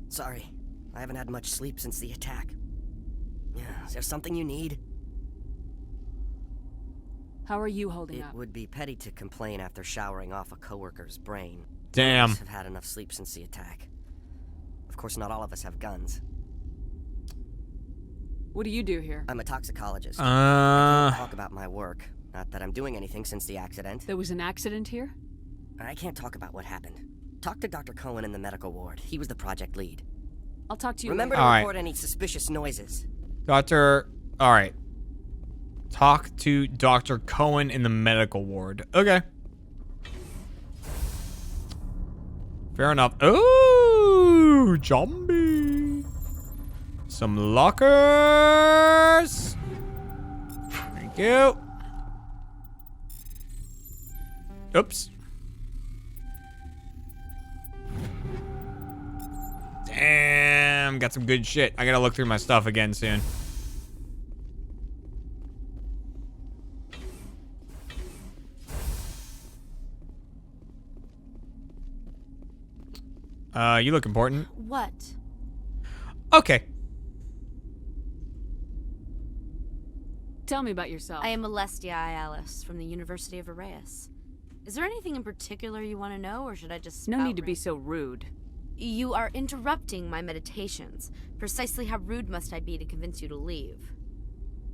Sorry, I haven't had much sleep since the attack. Is there something you need? How are you holding It up? would be petty to complain after showering off a coworker's brain. Damn. Others have had enough sleep since the attack. Of course, not all of us have guns. What do you do here? I'm a toxicologist. I can't talk about my work. Not that I'm doing anything since the accident. There was an accident here? I can't talk about what happened. Talk to Dr. Cohen in the medical ward. He was the project lead. I'll talk to you Remember later. to All right. report any suspicious noises. Doctor... Alright. Talk to Dr. Cohen in the medical ward. Okay. Fair enough. Ooh, zombie. Some lockers. Thank you. Oops. Damn, got some good shit. I gotta look through my stuff again soon. You look important. What? Okay. Tell me about yourself. I am Alestia Alice from the University of Arrayas. Is there anything in particular you want to know, or should I just No need to be so rude. You are interrupting my meditations. Precisely how rude must I be to convince you to leave?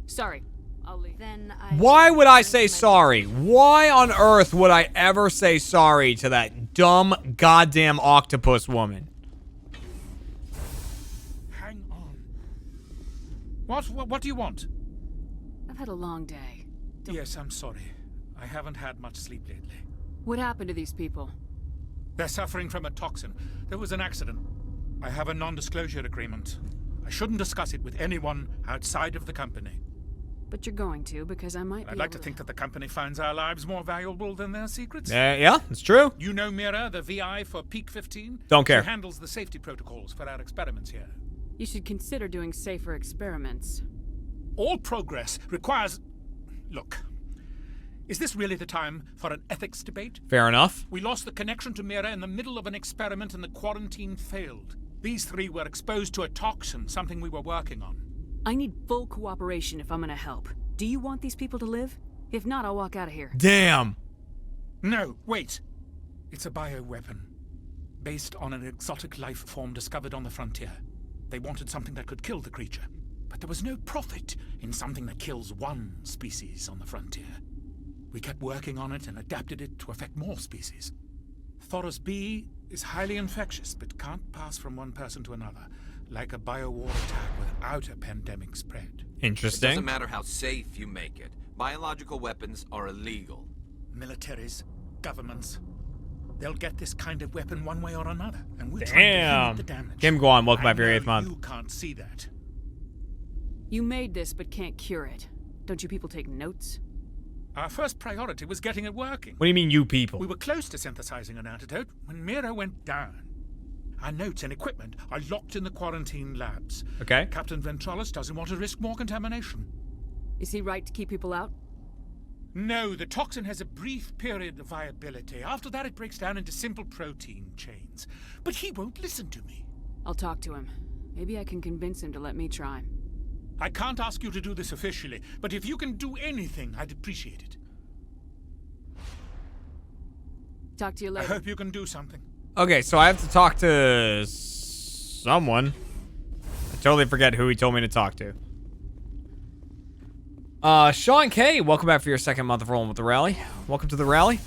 Sorry. I'll leave. Then I... Why would I say sorry? Why on earth would I ever say sorry to that dumb goddamn octopus woman? Hang on. What do you want? I've had a long day. Yes, I'm sorry. I haven't had much sleep lately. What happened to these people? They're suffering from a toxin. There was an accident. I have a non-disclosure agreement. I shouldn't discuss it with anyone outside of the company. But you're going to, because I might be I'd like to think that the company finds our lives more valuable than their secrets. Yeah, it's true. You know Mira, the VI for Peak 15? Don't care. She handles the safety protocols for our experiments here. You should consider doing safer experiments. All progress requires... Look, is this really the time for an ethics debate? Fair enough. We lost the connection to Mira in the middle of an experiment and the quarantine failed. These three were exposed to a toxin, something we were working on. I need full cooperation if I'm gonna help. Do you want these people to live? If not, I'll walk out of here. Damn. No, wait. It's a bioweapon. Based on an exotic life form discovered on the frontier. They wanted something that could kill the creature. But there was no profit in something that kills one species on the frontier. We kept working on it and adapted it to affect more species. Thoros B is highly infectious, but can't pass from one person to another, like a biowar attack without a pandemic spread. Interesting. It doesn't matter how safe you make it. Biological weapons are illegal. Militaries, governments, they'll get this kind of weapon one way or another, and we're trying to Damn. limit the damage. Kim Guan, welcome back for your 8th month. You can't see that. You made this, but can't cure it. Don't you people take notes? Our first priority was getting it working. What do you mean, you people? We were close to synthesizing an antidote when Mira went down. Our notes and equipment are locked in the quarantine labs. Okay. Captain Ventralis doesn't want to risk more contamination. Is he right to keep people out? No, the toxin has a brief period of viability. After that, it breaks down into simple protein chains. But he won't listen to me. I'll talk to him. Maybe I can convince him to let me try. I can't ask you to do this officially, but if you can do anything, I'd appreciate it. Talk to you later. I hope you can do something. Okay, so I have to talk to someone. I totally forget who he told me to talk to. Sean K, welcome back for your 2nd month of rolling with the rally. Welcome to the rally.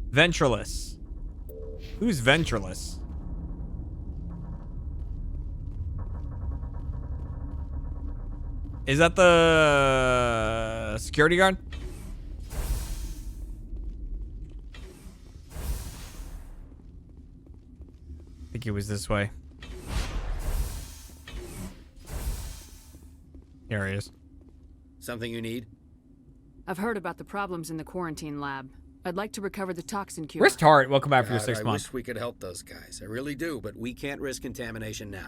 Ventralis. Who's Ventralis? Is that the security guard? I think it was this way. Here he is. Something you need? I've heard about the problems in the quarantine lab. I'd like to recover the toxin cure. Where's Tart? Welcome back for your 6th I month. wish we could help those guys. I really do, but we can't risk contamination now.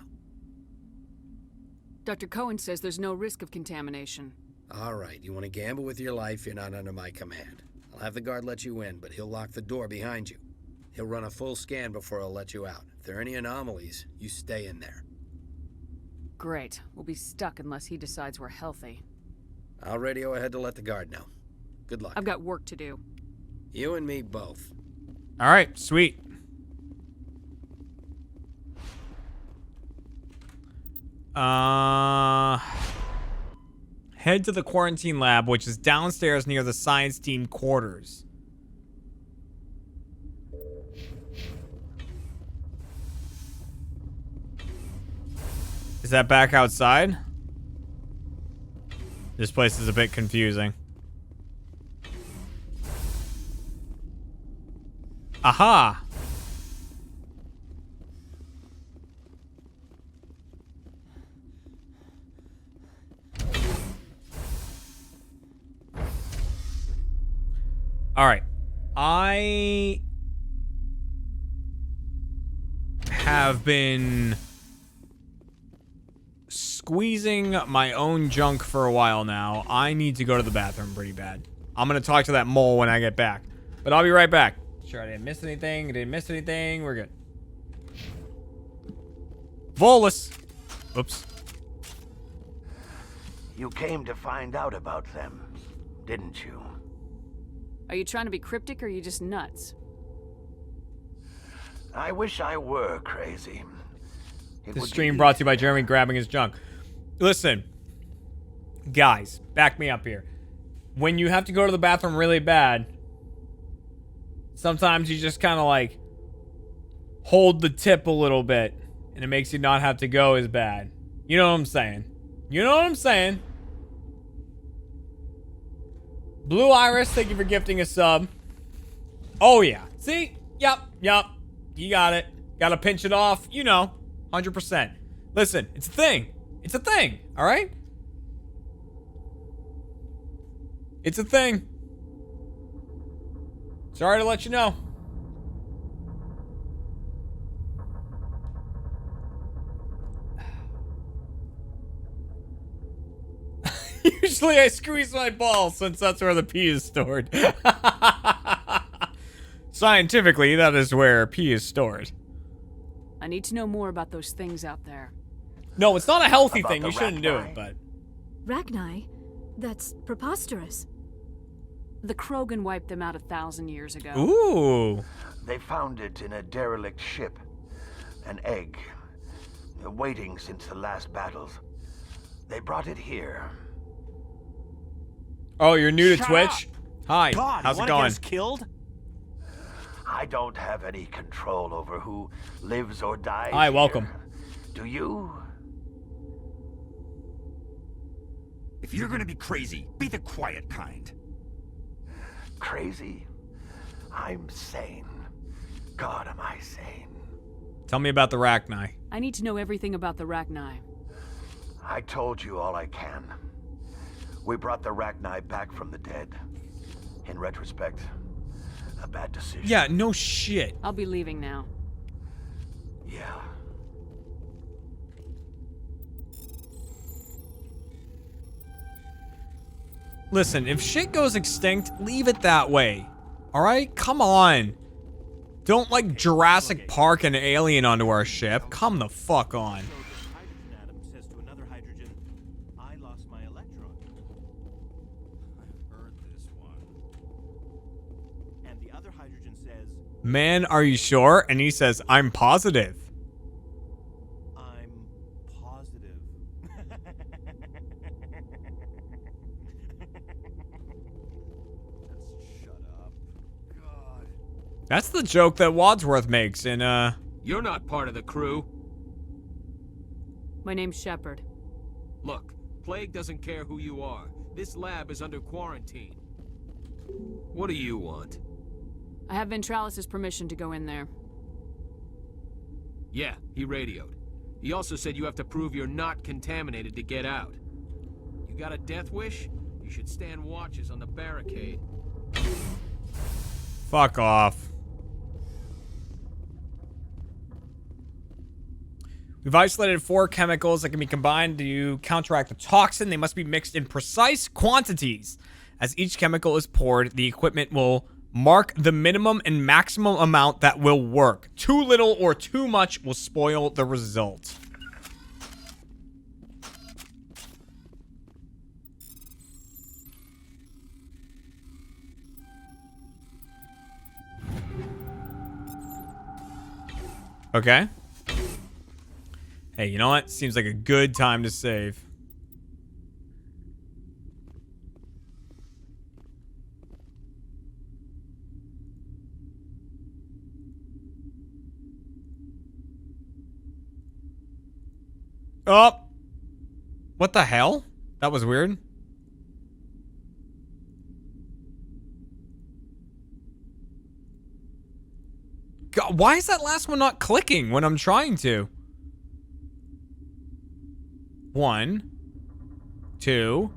Dr. Cohen says there's no risk of contamination. All right, you want to gamble with your life, you're not under my command. I'll have the guard let you in, but he'll lock the door behind you. He'll run a full scan before he'll let you out. If there are any anomalies, you stay in there. Great. We'll be stuck unless he decides we're healthy. I'll radio ahead to let the guard know. Good luck. I've got work to do. You and me both. All right, sweet. Head to the quarantine lab, which is downstairs near the science team quarters. Is that back outside? This place is a bit confusing. Aha! All right. I have been squeezing my own junk for a while now. I need to go to the bathroom pretty bad. I'm going to talk to that mole when I get back. But I'll be right back. Sure, I didn't miss anything. We're good. Volus. Oops. You came to find out about them, didn't you? Are you trying to be cryptic or are you just nuts? I wish I were crazy. This stream brought to you by Jeremy grabbing his junk. Listen, guys, back me up here. When you have to go to the bathroom really bad, sometimes you just kind of like hold the tip a little bit and it makes you not have to go as bad. You know what I'm saying? You know what I'm saying? Blue Iris, thank you for gifting a sub. Oh, yeah. See? Yep. You got it. Gotta pinch it off. You know. 100%. Listen, it's a thing. It's a thing. All right? It's a thing. Sorry to let you know. Usually I squeeze my balls since that's where the pee is stored. Scientifically, that is where pee is stored. I need to know more about those things out there. No, it's not a healthy thing. You shouldn't do it, but... Rachni? That's preposterous. The Krogan wiped them out 1,000 years ago. Ooh. They found it in a derelict ship. An egg. Waiting since the last battles. They brought it here. Oh, you're new to Shut Twitch? up. Hi, God, how's it wanna get going? us killed? I don't have any control over who lives or dies. Hi, welcome. Here. Do you? If you're gonna be crazy, be the quiet kind. Crazy? I'm sane. God, am I sane? Tell me about the Rachni. I need to know everything about the Rachni. I told you all I can. We brought the Rachni back from the dead. In retrospect, a bad decision. Yeah, no shit. I'll be leaving now. Yeah. Listen, if shit goes extinct, leave it that way. Alright? Come on. Don't like Jurassic Park an alien onto our ship. Come the fuck on. Man, are you sure? And he says, I'm positive. I'm positive. Shut up. God. That's the joke that Wadsworth makes in, You're not part of the crew. My name's Shepard. Look, Plague doesn't care who you are. This lab is under quarantine. What do you want? I have Ventralis' permission to go in there. Yeah, he radioed. He also said you have to prove you're not contaminated to get out. You got a death wish? You should stand watches on the barricade. Fuck off. We've isolated 4 chemicals that can be combined to counteract the toxin. They must be mixed in precise quantities. As each chemical is poured, the equipment will mark the minimum and maximum amount that will work. Too little or too much will spoil the result. Okay. Hey, you know what? Seems like a good time to save. Oh! What the hell? That was weird. God, why is that last one not clicking when I'm trying to? 1, 2,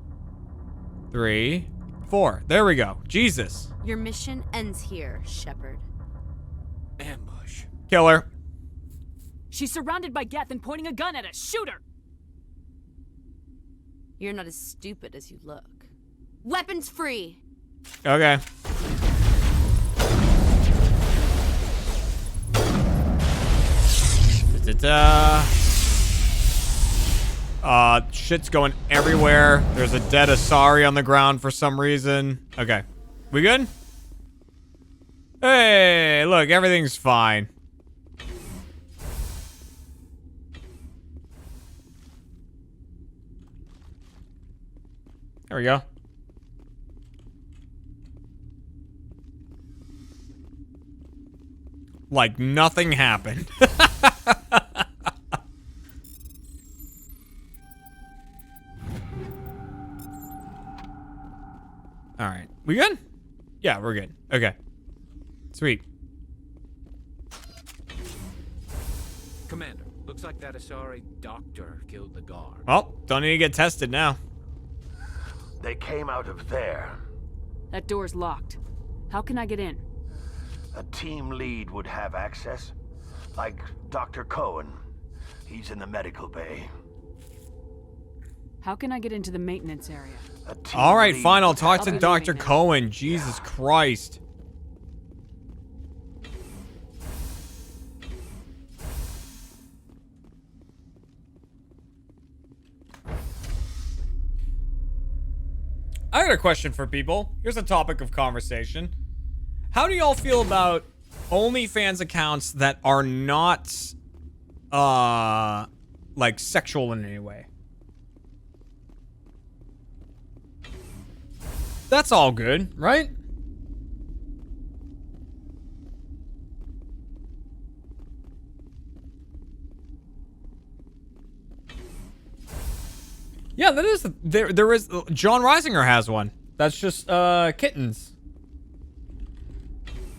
3, 4. There we go. Jesus. Your mission ends here, Shepard. Ambush. Killer. She's surrounded by Geth and pointing a gun at us. Shoot her! You're not as stupid as you look. Weapons free! Okay. Shit's going everywhere. There's a dead Asari on the ground for some reason. Okay. We good? Hey, look, everything's fine. There we go. Like nothing happened. All right. We good? Yeah, we're good. Okay. Sweet. Commander, looks like that Asari doctor killed the guard. Well, don't need to get tested now. They came out of there. That door's locked. How can I get in? A team lead would have access. Like Dr. Cohen. He's in the medical bay. How can I get into the maintenance area? All right, fine. I'll talk to Dr. Cohen. Jesus Christ. I got a question for people. Here's a topic of conversation. How do y'all feel about OnlyFans accounts that are not, like sexual in any way? That's all good, right? Yeah, that is there is John Reisinger has one. That's just kittens.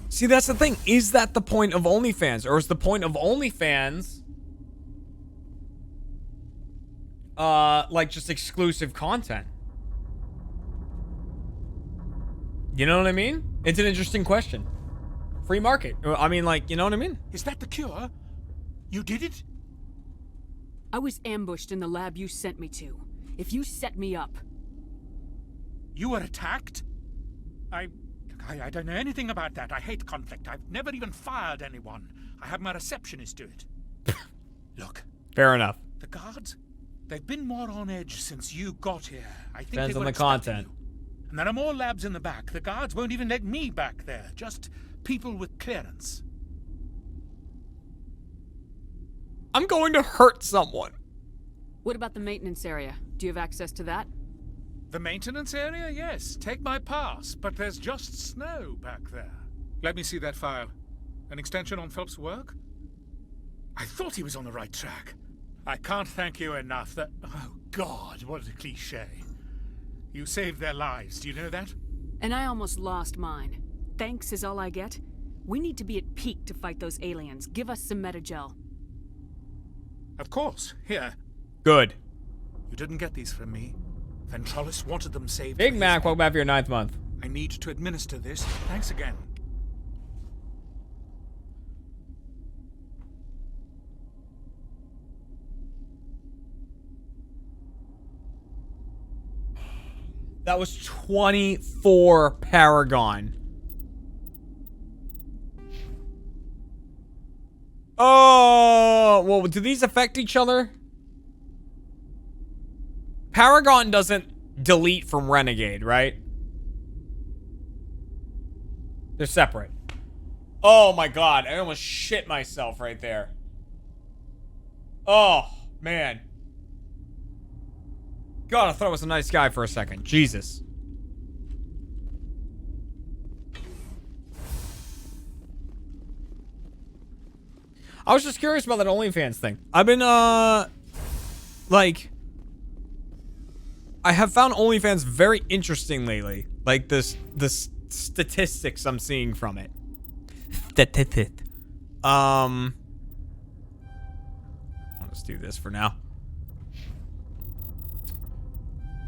See, that's the thing. Is that the point of OnlyFans, or is the point of OnlyFans like just exclusive content? You know what I mean? It's an interesting question. Free market. I mean, like, you know what I mean? Is that the cure? You did it? I was ambushed in the lab you sent me to. If you set me up... You were attacked? I don't know anything about that. I hate conflict. I've never even fired anyone. I have my receptionist do it. Look. Fair enough. The guards? They've been more on edge since you got here. I think Depends they on were the content. you. And there are more labs in the back. The guards won't even let me back there. Just people with clearance. I'm going to hurt someone. What about the maintenance area? Do you have access to that? The maintenance area? Yes. Take my pass. But there's just snow back there. Let me see that file. An extension on Phelps' work? I thought he was on the right track. I can't thank you enough that... Oh, God, what a cliché. You saved their lives, do you know that? And I almost lost mine. Thanks is all I get? We need to be at peak to fight those aliens. Give us some Metagel. Of course. Here. Good. You didn't get these from me. Ventrollis wanted them saved. Big Mac, welcome back for your 9th month. I need to administer this. Thanks again. That was 24 Paragon. Oh, well, do these affect each other? Paragon doesn't delete from Renegade, right? They're separate. Oh my God, I almost shit myself right there. Oh, man. God, I thought I was a nice guy for a second. Jesus. I was just curious about that OnlyFans thing. I've been, like... I have found OnlyFans very interesting lately. Like, the statistics I'm seeing from it. I'll just do this for now.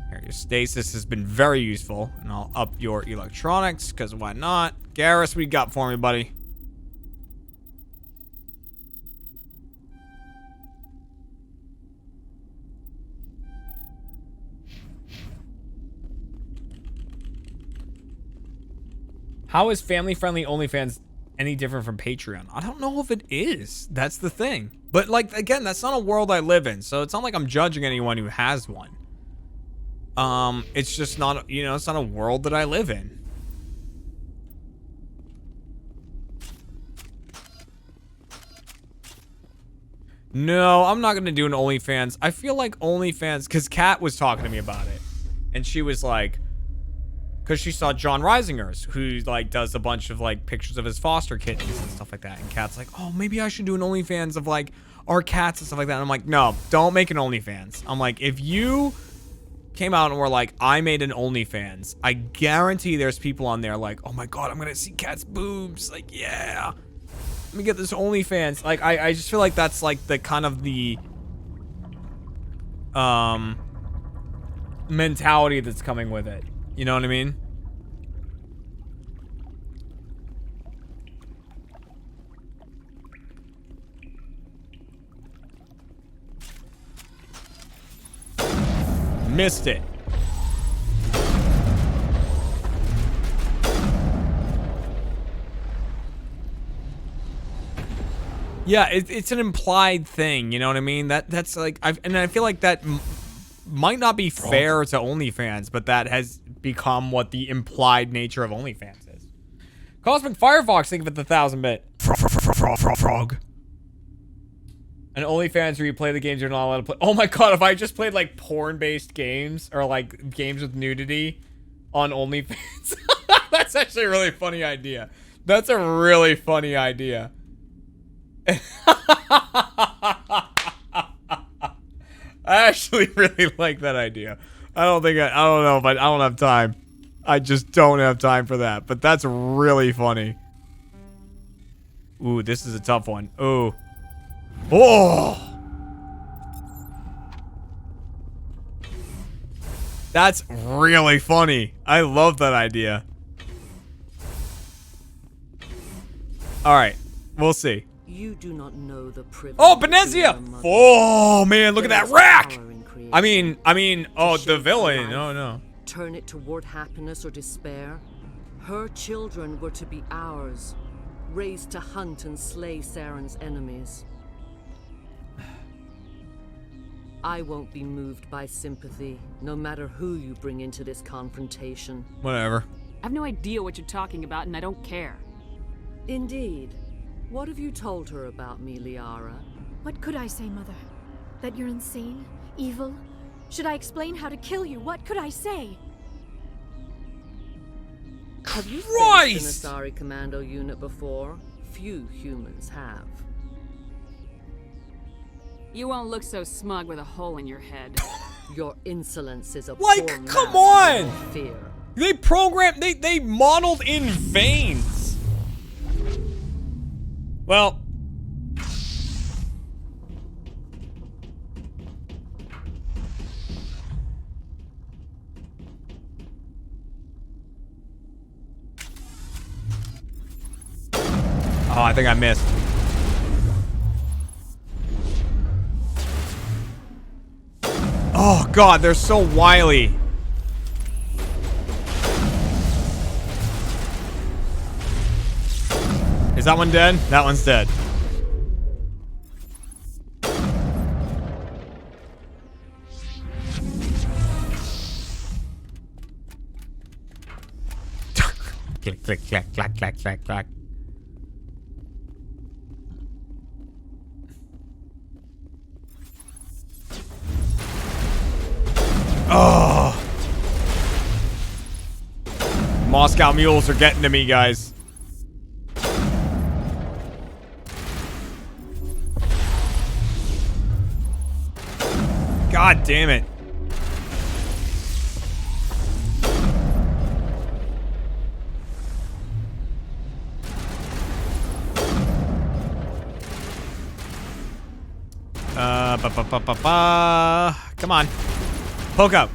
Here, your stasis has been very useful. And I'll up your electronics, because why not? Garrus, what you got for me, buddy? How is family-friendly OnlyFans any different from Patreon? I don't know if it is. That's the thing. But like, again, that's not a world I live in, so it's not like I'm judging anyone who has one. It's just not, you know, it's not a world that I live in. No, I'm not gonna do an OnlyFans. I feel like OnlyFans, because Kat was talking to me about it, and she was like, because she saw John Reisinger's, who like does a bunch of like pictures of his foster kittens and stuff like that, and Kat's like, oh, maybe I should do an OnlyFans of like our cats and stuff like that. And I'm like, no, don't make an OnlyFans. I'm like, if you came out and were like, I made an OnlyFans, I guarantee there's people on there like, oh my god, I'm gonna see Kat's boobs. Like, yeah, let me get this OnlyFans. Like, I just feel like that's like the kind of the mentality that's coming with it. You know what I mean? Missed it. Yeah, it's an implied thing, you know what I mean? That's like, I feel like that might not be fair to OnlyFans, but that has become what the implied nature of OnlyFans is. Cosmic Firefox, think of it the 1000-bit. Frog. And OnlyFans where you play the games you're not allowed to play. Oh my god, if I just played like porn-based games or like games with nudity on OnlyFans. That's actually a really funny idea. That's a really funny idea. I actually really like that idea. I don't know, but I don't have time. I just don't have time for that. But that's really funny. Ooh, this is a tough one. Ooh. Oh! That's really funny. I love that idea. Alright, we'll see. You do not know the privilege. Oh, Benezia! Oh, man, look at that rack! I mean, oh, the villain. Oh, no. Turn it toward happiness or despair. Her children were to be ours, raised to hunt and slay Saren's enemies. I won't be moved by sympathy, no matter who you bring into this confrontation. Whatever. I have no idea what you're talking about, and I don't care. Indeed. What have you told her about me, Liara? What could I say, Mother? That you're insane? Evil? Should I explain how to kill you? What could I say? Have you faced an Asari commando unit before? Few humans have. You won't look so smug with a hole in your head. Your insolence is a like, poor come mask on! of fear. They programmed, they modeled in veins. Well. Oh, I think I missed. Oh god, they're so wily. Is that one dead? That one's dead. Click, click, clack, clack, clack, clack, clack. Oh! Moscow mules are getting to me, guys. God damn it. Come on. Poke up.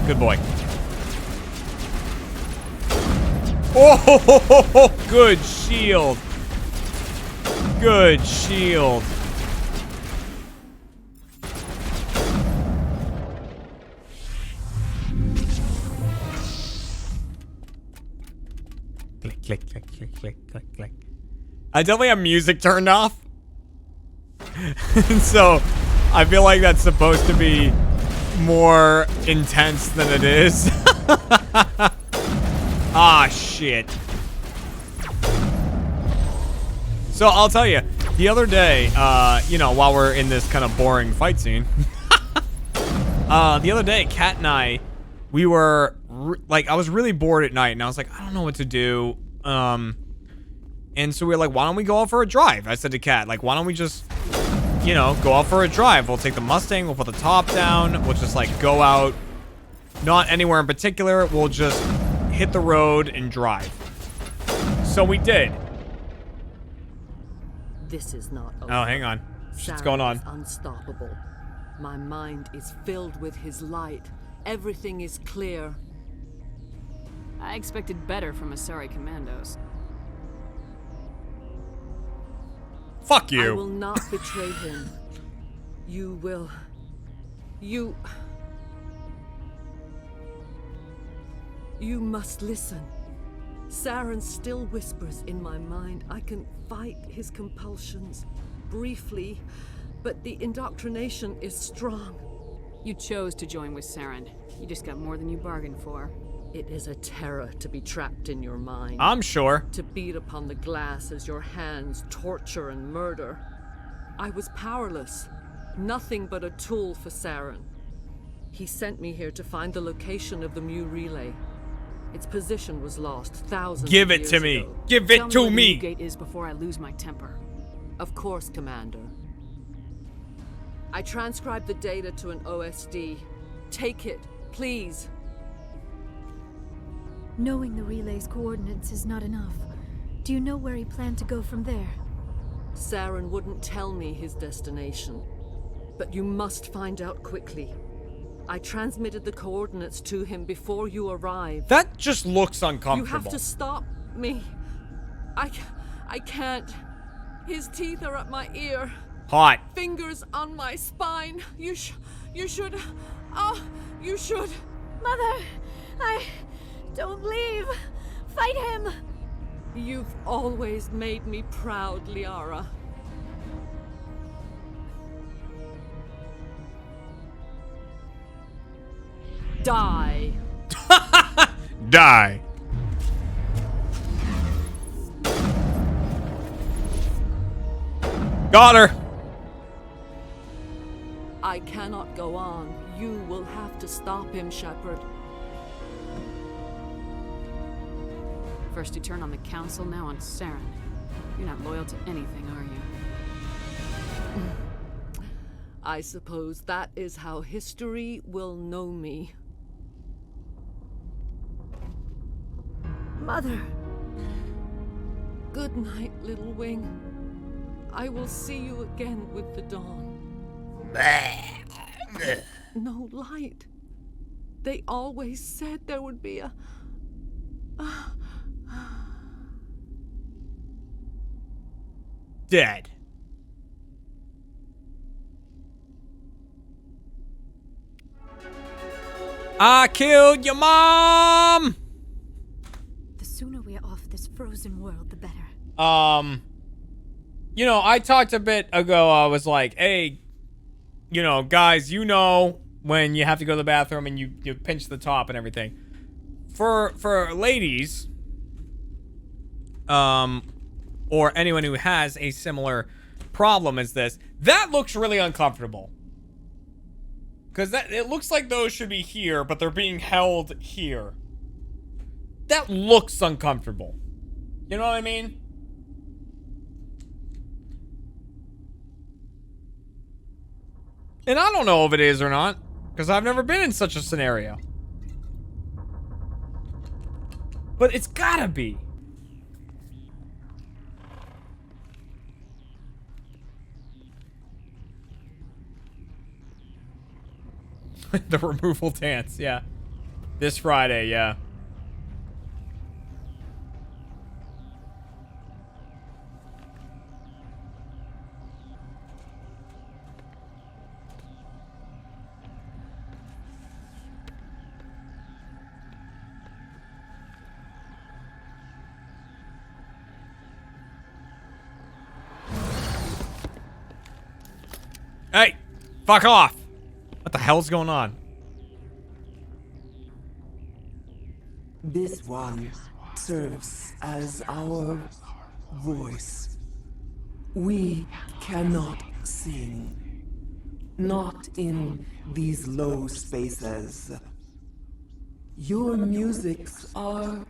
Good boy. Oh, good shield. Good shield. I definitely have music turned off. So I feel like that's supposed to be more intense than it is. Ah, shit. So I'll tell you, the other day, you know, while we're in this kind of boring fight scene, the other day, Kat and I, we were, like, I was really bored at night, and I was like, I don't know what to do. And so we were like, why don't we go out for a drive? I said to Kat, like, why don't we just, you know, go out for a drive? We'll take the Mustang, we'll put the top down, we'll just, like, go out, not anywhere in particular, we'll just hit the road and drive. So we did. This is not over. Oh, hang on. What's going on? Is unstoppable. My mind is filled with his light. Everything is clear. I expected better from Asari commandos. Fuck you. I will not betray him. You will. You must listen. Saren still whispers in my mind. I can fight his compulsions briefly, but the indoctrination is strong. You chose to join with Saren. You just got more than you bargained for. It is a terror to be trapped in your mind. I'm sure. To beat upon the glass as your hands torture and murder. I was powerless. Nothing but a tool for Saren. He sent me here to find the location of the Mu relay. Its position was lost thousands Give of it years to me. ago. Give it Tell to me. Where me. the new gate is before I lose my temper. Of course, Commander. I transcribed the data to an OSD. Take it, please. Knowing the relay's coordinates is not enough. Do you know where he planned to go from there? Saren wouldn't tell me his destination. But you must find out quickly. I transmitted the coordinates to him before you arrived. That just looks uncomfortable. You have to stop me. I can't. His teeth are at my ear. Hot. Fingers on my spine. You should. Oh, you should. Mother, don't leave. Fight him. You've always made me proud, Liara. Die. Die. Got her. I cannot go on. You will have to stop him, Shepard. First you turn on the Council, now on Saren. You're not loyal to anything, are you? I suppose that is how history will know me. Mother. Good night, little wing. I will see you again with the dawn. No light. They always said there would be a... Dead. I killed your mom! The sooner we are off this frozen world, the better. You know, I talked a bit ago, I was like, hey, you know, guys, you know when you have to go to the bathroom and you pinch the top and everything. For ladies, or anyone who has a similar problem as this, that looks really uncomfortable. Because it looks like those should be here, but they're being held here. That looks uncomfortable. You know what I mean? And I don't know if it is or not, because I've never been in such a scenario. But it's gotta be. The removal dance, yeah. This Friday, yeah. Hey, fuck off. What the hell's going on? This one serves as our voice. We cannot sing. Not in these low spaces. Your musics are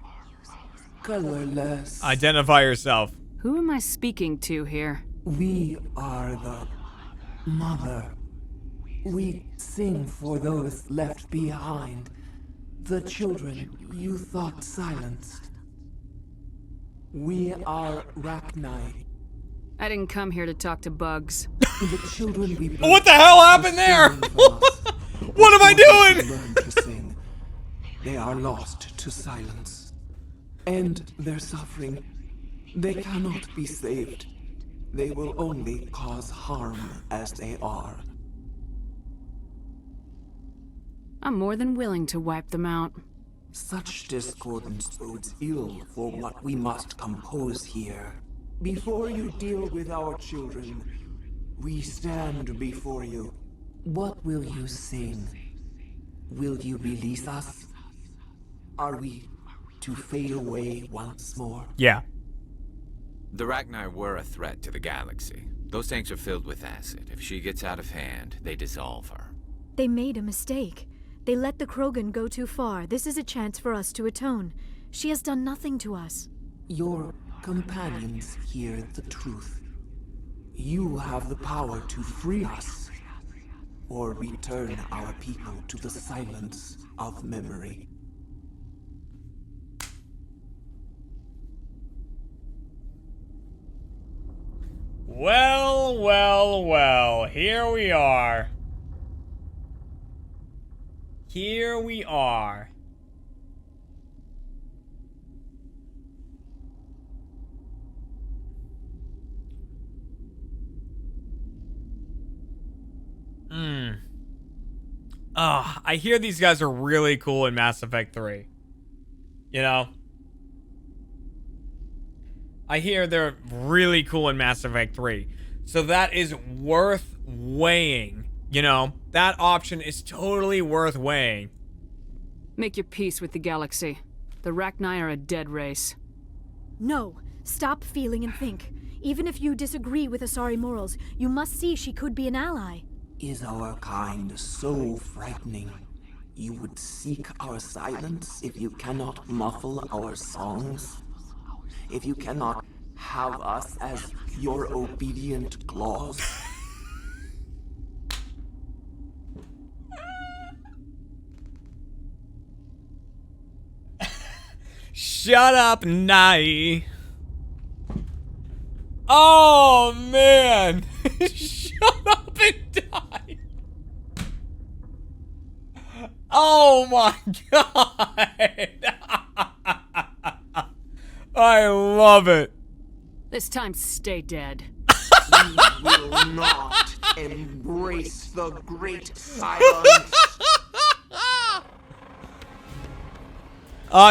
colorless. Identify yourself. Who am I speaking to here? We are the mother. We sing for those left behind. The children you thought silenced. We are Rachni. I didn't come here to talk to bugs. The children we What the hell happened there? What am I doing? Learn to sing. They are lost to silence. And their suffering, they cannot be saved. They will only cause harm as they are. I'm more than willing to wipe them out. Such discordance bodes ill for what we must compose here. Before you deal with our children, we stand before you. What will you sing? Will you release us? Are we to fade away once more? Yeah. The Rachni were a threat to the galaxy. Those tanks are filled with acid. If she gets out of hand, they dissolve her. They made a mistake. They let the Krogan go too far. This is a chance for us to atone. She has done nothing to us. Your companions hear the truth. You have the power to free us, or return our people to the silence of memory. Well, well, well. Here we are. Here we are. I hear these guys are really cool in Mass Effect 3. You know? I hear they're really cool in Mass Effect 3. So that is worth weighing. You know? That option is totally worth weighing. Make your peace with the galaxy. The Rachni are a dead race. No. Stop feeling and think. Even if you disagree with Asari morals, you must see she could be an ally. Is our kind so frightening? You would seek our silence if you cannot muffle our songs? If you cannot have us as your obedient claws? Shut up, Nai. Oh, man. Shut up and die. Oh, my God. I love it. This time, stay dead. We will not embrace the great silence.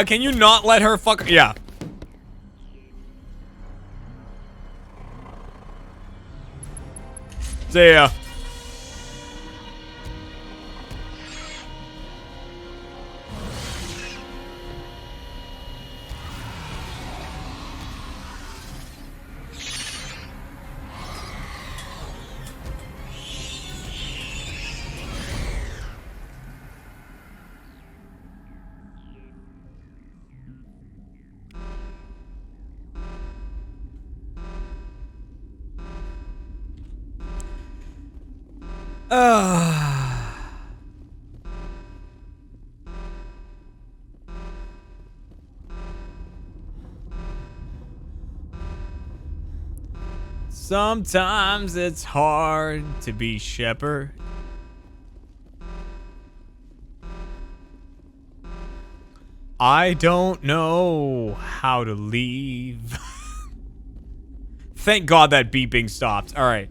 Can you not let her fuck? Yeah. See ya. Sometimes it's hard to be shepherd. I don't know how to leave. Thank God that beeping stopped. All right.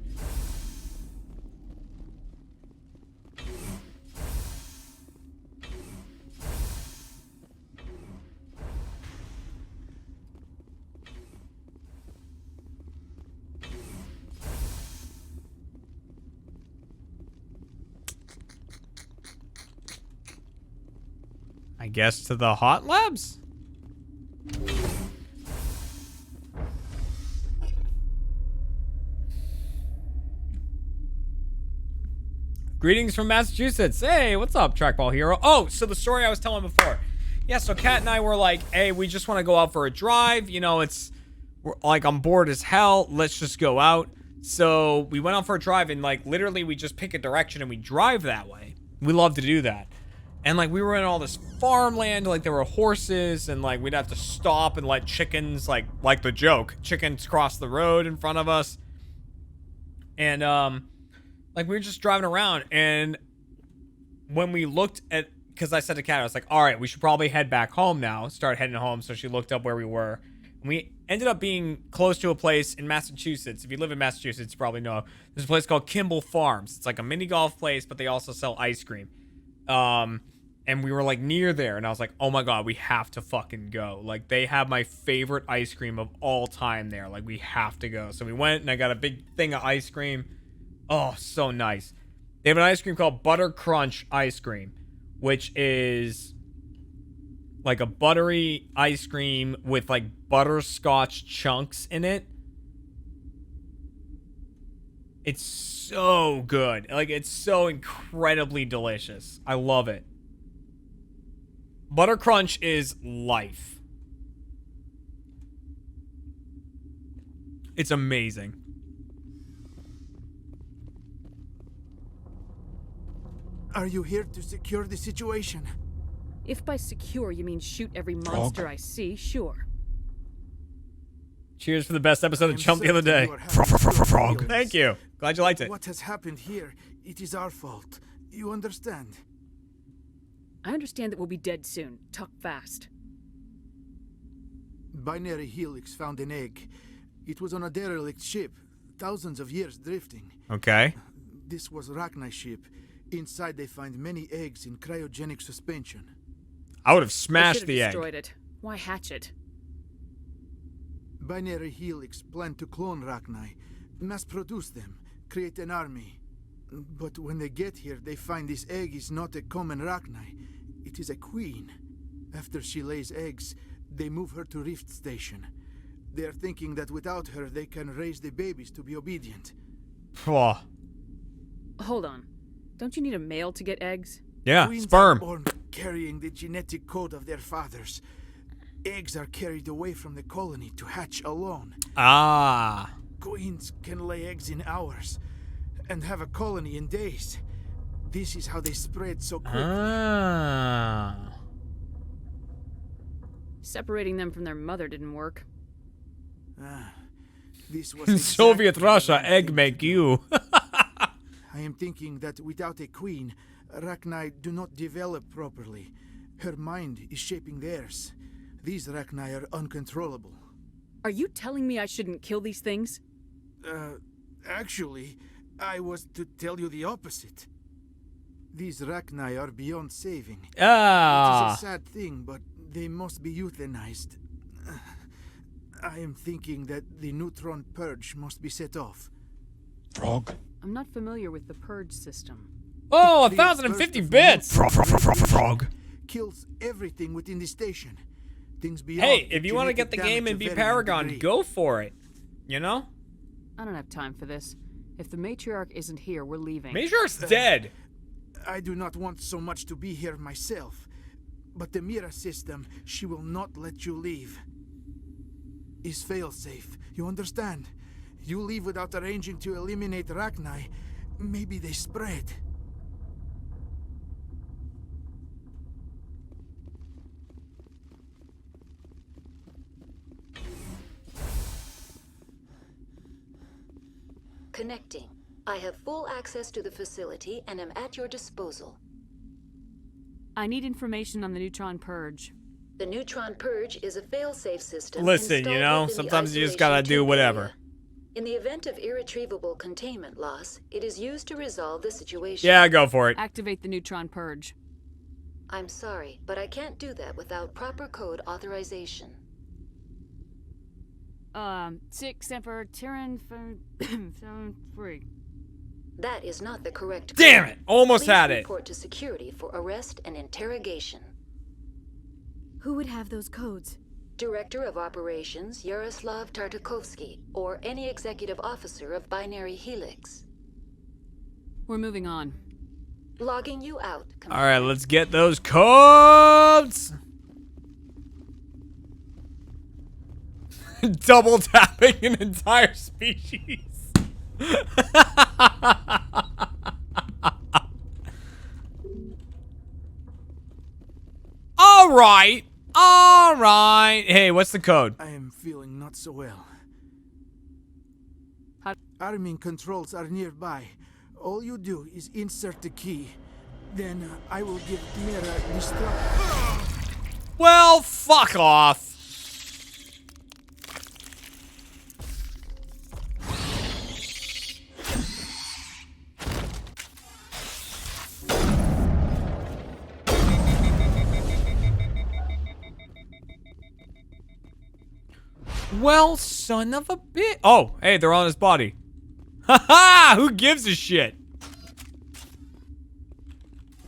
I guess to the hot labs? Greetings from Massachusetts. Hey, what's up, Trackball Hero? Oh, so the story I was telling before. Yeah, so Kat and I were like, hey, we just want to go out for a drive. You know, we're like, I'm bored as hell. Let's just go out. So we went out for a drive and like literally we just pick a direction and we drive that way. We love to do that. And like we were in all this farmland, like there were horses and like we'd have to stop and let chickens, like the joke, chickens cross the road in front of us. And like we were just driving around and when we looked at, because I said to Kat, I was like, all right, we should probably head back home now, start heading home. So she looked up where we were. And we ended up being close to a place in Massachusetts. If you live in Massachusetts, you probably know. There's a place called Kimball Farms. It's like a mini golf place, but they also sell ice cream. And we were like near there. And I was like, oh my God, we have to fucking go. Like they have my favorite ice cream of all time there. Like we have to go. So we went and I got a big thing of ice cream. Oh, so nice. They have an ice cream called Butter Crunch ice cream, which is like a buttery ice cream with like butterscotch chunks in it. It's so good. Like it's so incredibly delicious. I love it. Butter Crunch is life. It's amazing. Are you here to secure the situation? If by secure you mean shoot every monster I see, sure. Cheers for the best episode of Jump the other day. Frog. Thank you. Glad you liked it. What has happened here, it is our fault. You understand? I understand that we'll be dead soon. Talk fast. Binary Helix found an egg. It was on a derelict ship, thousands of years drifting. Okay. This was Rachni's ship. Inside they find many eggs in cryogenic suspension. I would have smashed the egg. Destroyed it. Why hatch it? Binary Helix planned to clone Rachni, mass-produce them, create an army. But when they get here, they find this egg is not a common Rachni. It is a queen. After she lays eggs, they move her to Rift Station. They are thinking that without her, they can raise the babies to be obedient. Hold on. Don't you need a male to get eggs? Yeah, Queens sperm. Are born carrying the genetic code of their fathers. Eggs are carried away from the colony to hatch alone. Ah. Queens can lay eggs in hours and have a colony in days. This is how they spread so quickly. Ah. Separating them from their mother didn't work. This was Soviet Russia, egg make you. I am thinking that without a queen, Rachni do not develop properly. Her mind is shaping theirs. These Rachni are uncontrollable. Are you telling me I shouldn't kill these things? Actually, I was to tell you the opposite. These Rachni are beyond saving. Ah. It is a sad thing, but they must be euthanized. I am thinking that the neutron purge must be set off. Frog. I'm not familiar with the purge system. Oh, 1,050 bits! Frog. Kills everything within the station. Things beyond. Hey, if you want to get the game and be Paragon, go for it. You know? I don't have time for this. If the matriarch isn't here, we're leaving. Matriarch's dead. I do not want so much to be here myself. But the Mira system, she will not let you leave. Is failsafe. You understand? You leave without arranging to eliminate Rachni, maybe they spread. Connecting. I have full access to the facility and am at your disposal. I need information on the neutron purge. The neutron purge is a failsafe system. Listen, you know, sometimes you just gotta do whatever. In the event of irretrievable containment loss, it is used to resolve the situation. Yeah, go for it. Activate the neutron purge. I'm sorry, but I can't do that without proper code authorization. 6 Semper Tyrann 7-3. That is not the correct code. Damn it! Almost Please had it. report to security for arrest and interrogation. Who would have those codes? Director of Operations Yaroslav Tartakovsky, or any executive officer of Binary Helix. We're moving on. Logging you out. All right, let's get those codes. Double tapping an entire species. All right. All right. Hey, what's the code? I am feeling not so well. Arming controls are nearby. All you do is insert the key. Then I will give Mira instructions. Well, fuck off. Well, son of a bitch. Oh, hey, they're on his body. Haha, who gives a shit?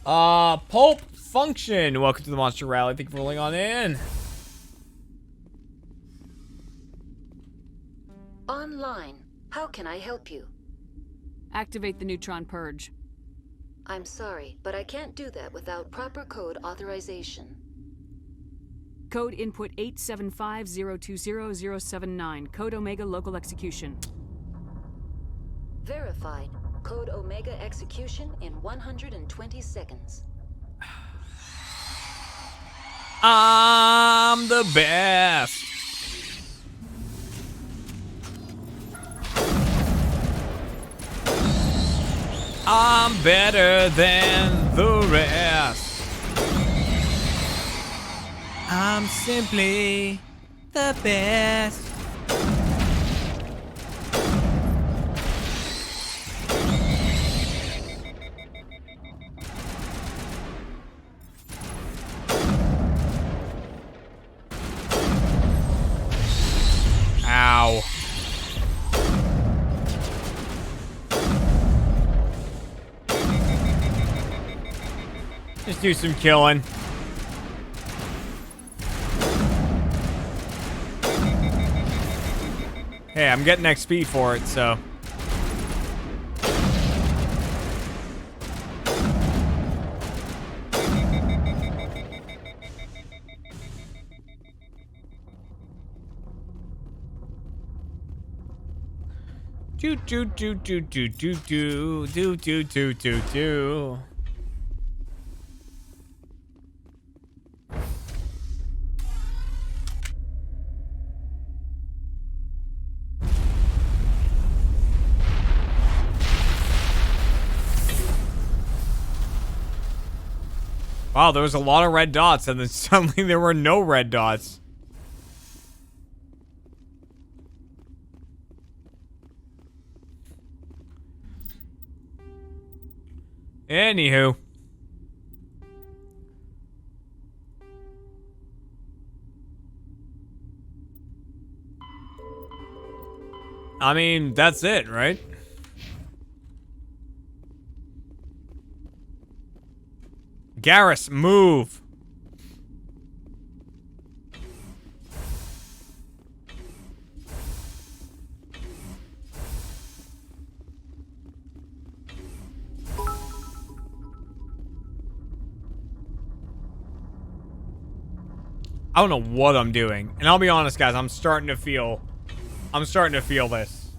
Pulp Function. Welcome to the Monster Rally. Thank you for rolling on in. Online. How can I help you? Activate the neutron purge. I'm sorry, but I can't do that without proper code authorization. Code input 875020079. Code Omega local execution. Verified. Code Omega execution in 120 seconds. I'm the best. I'm better than the rest. I'm simply the best. Ow. Just do some killing. Hey, I'm getting XP for it, so. Do do do do do do do do do do do do. Wow, there was a lot of red dots, and then suddenly there were no red dots. Anywho. I mean, that's it, right? Garrus, move. I don't know what I'm doing. And I'll be honest, guys, I'm starting to feel this.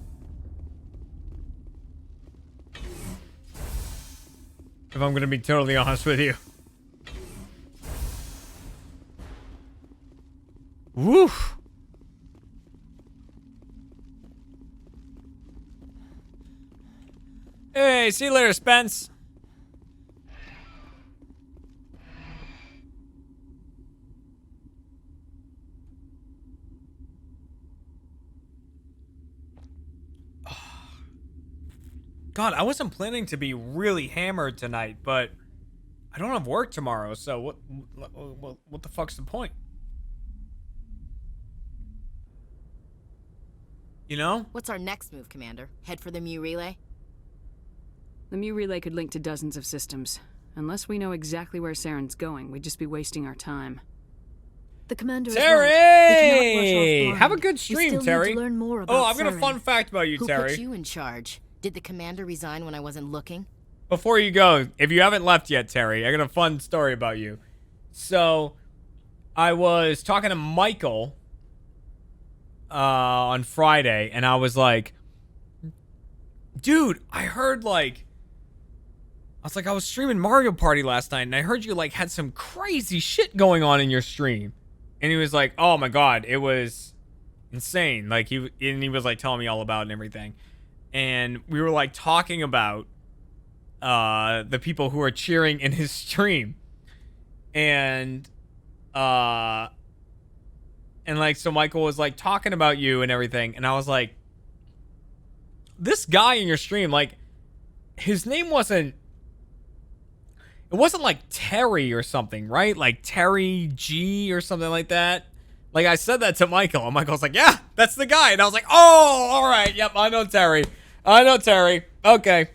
If I'm gonna be totally honest with you. Woof. Hey, see you later, Spence. God, I wasn't planning to be really hammered tonight, but I don't have work tomorrow, so what the fuck's the point? You know? What's our next move, Commander? Head for the Mu Relay? The Mu Relay could link to dozens of systems. Unless we know exactly where Saren's going, we'd just be wasting our time. The commander Terry! is right. We cannot rush off blind. Have a good We stream, still Terry. Need to learn more about Oh, I've got a Saren. fun fact about you, Who Terry. put you in charge? Did the commander resign when I wasn't looking? Before you go, if you haven't left yet, Terry, I got a fun story about you. So, I was talking to Michael on Friday, and I was like, dude, I heard like, I was streaming Mario Party last night, and I heard you like had some crazy shit going on in your stream. And he was like, oh my God, it was insane. Like he was like telling me all about it and everything. And we were like talking about the people who are cheering in his stream. And like, so Michael was like talking about you and everything. And I was like, this guy in your stream, like his name wasn't like Terry or something, right? Like Terry G or something like that. Like I said that to Michael, and Michael's like, yeah, that's the guy. And I was like, oh, all right. Yep, I know Terry. Okay.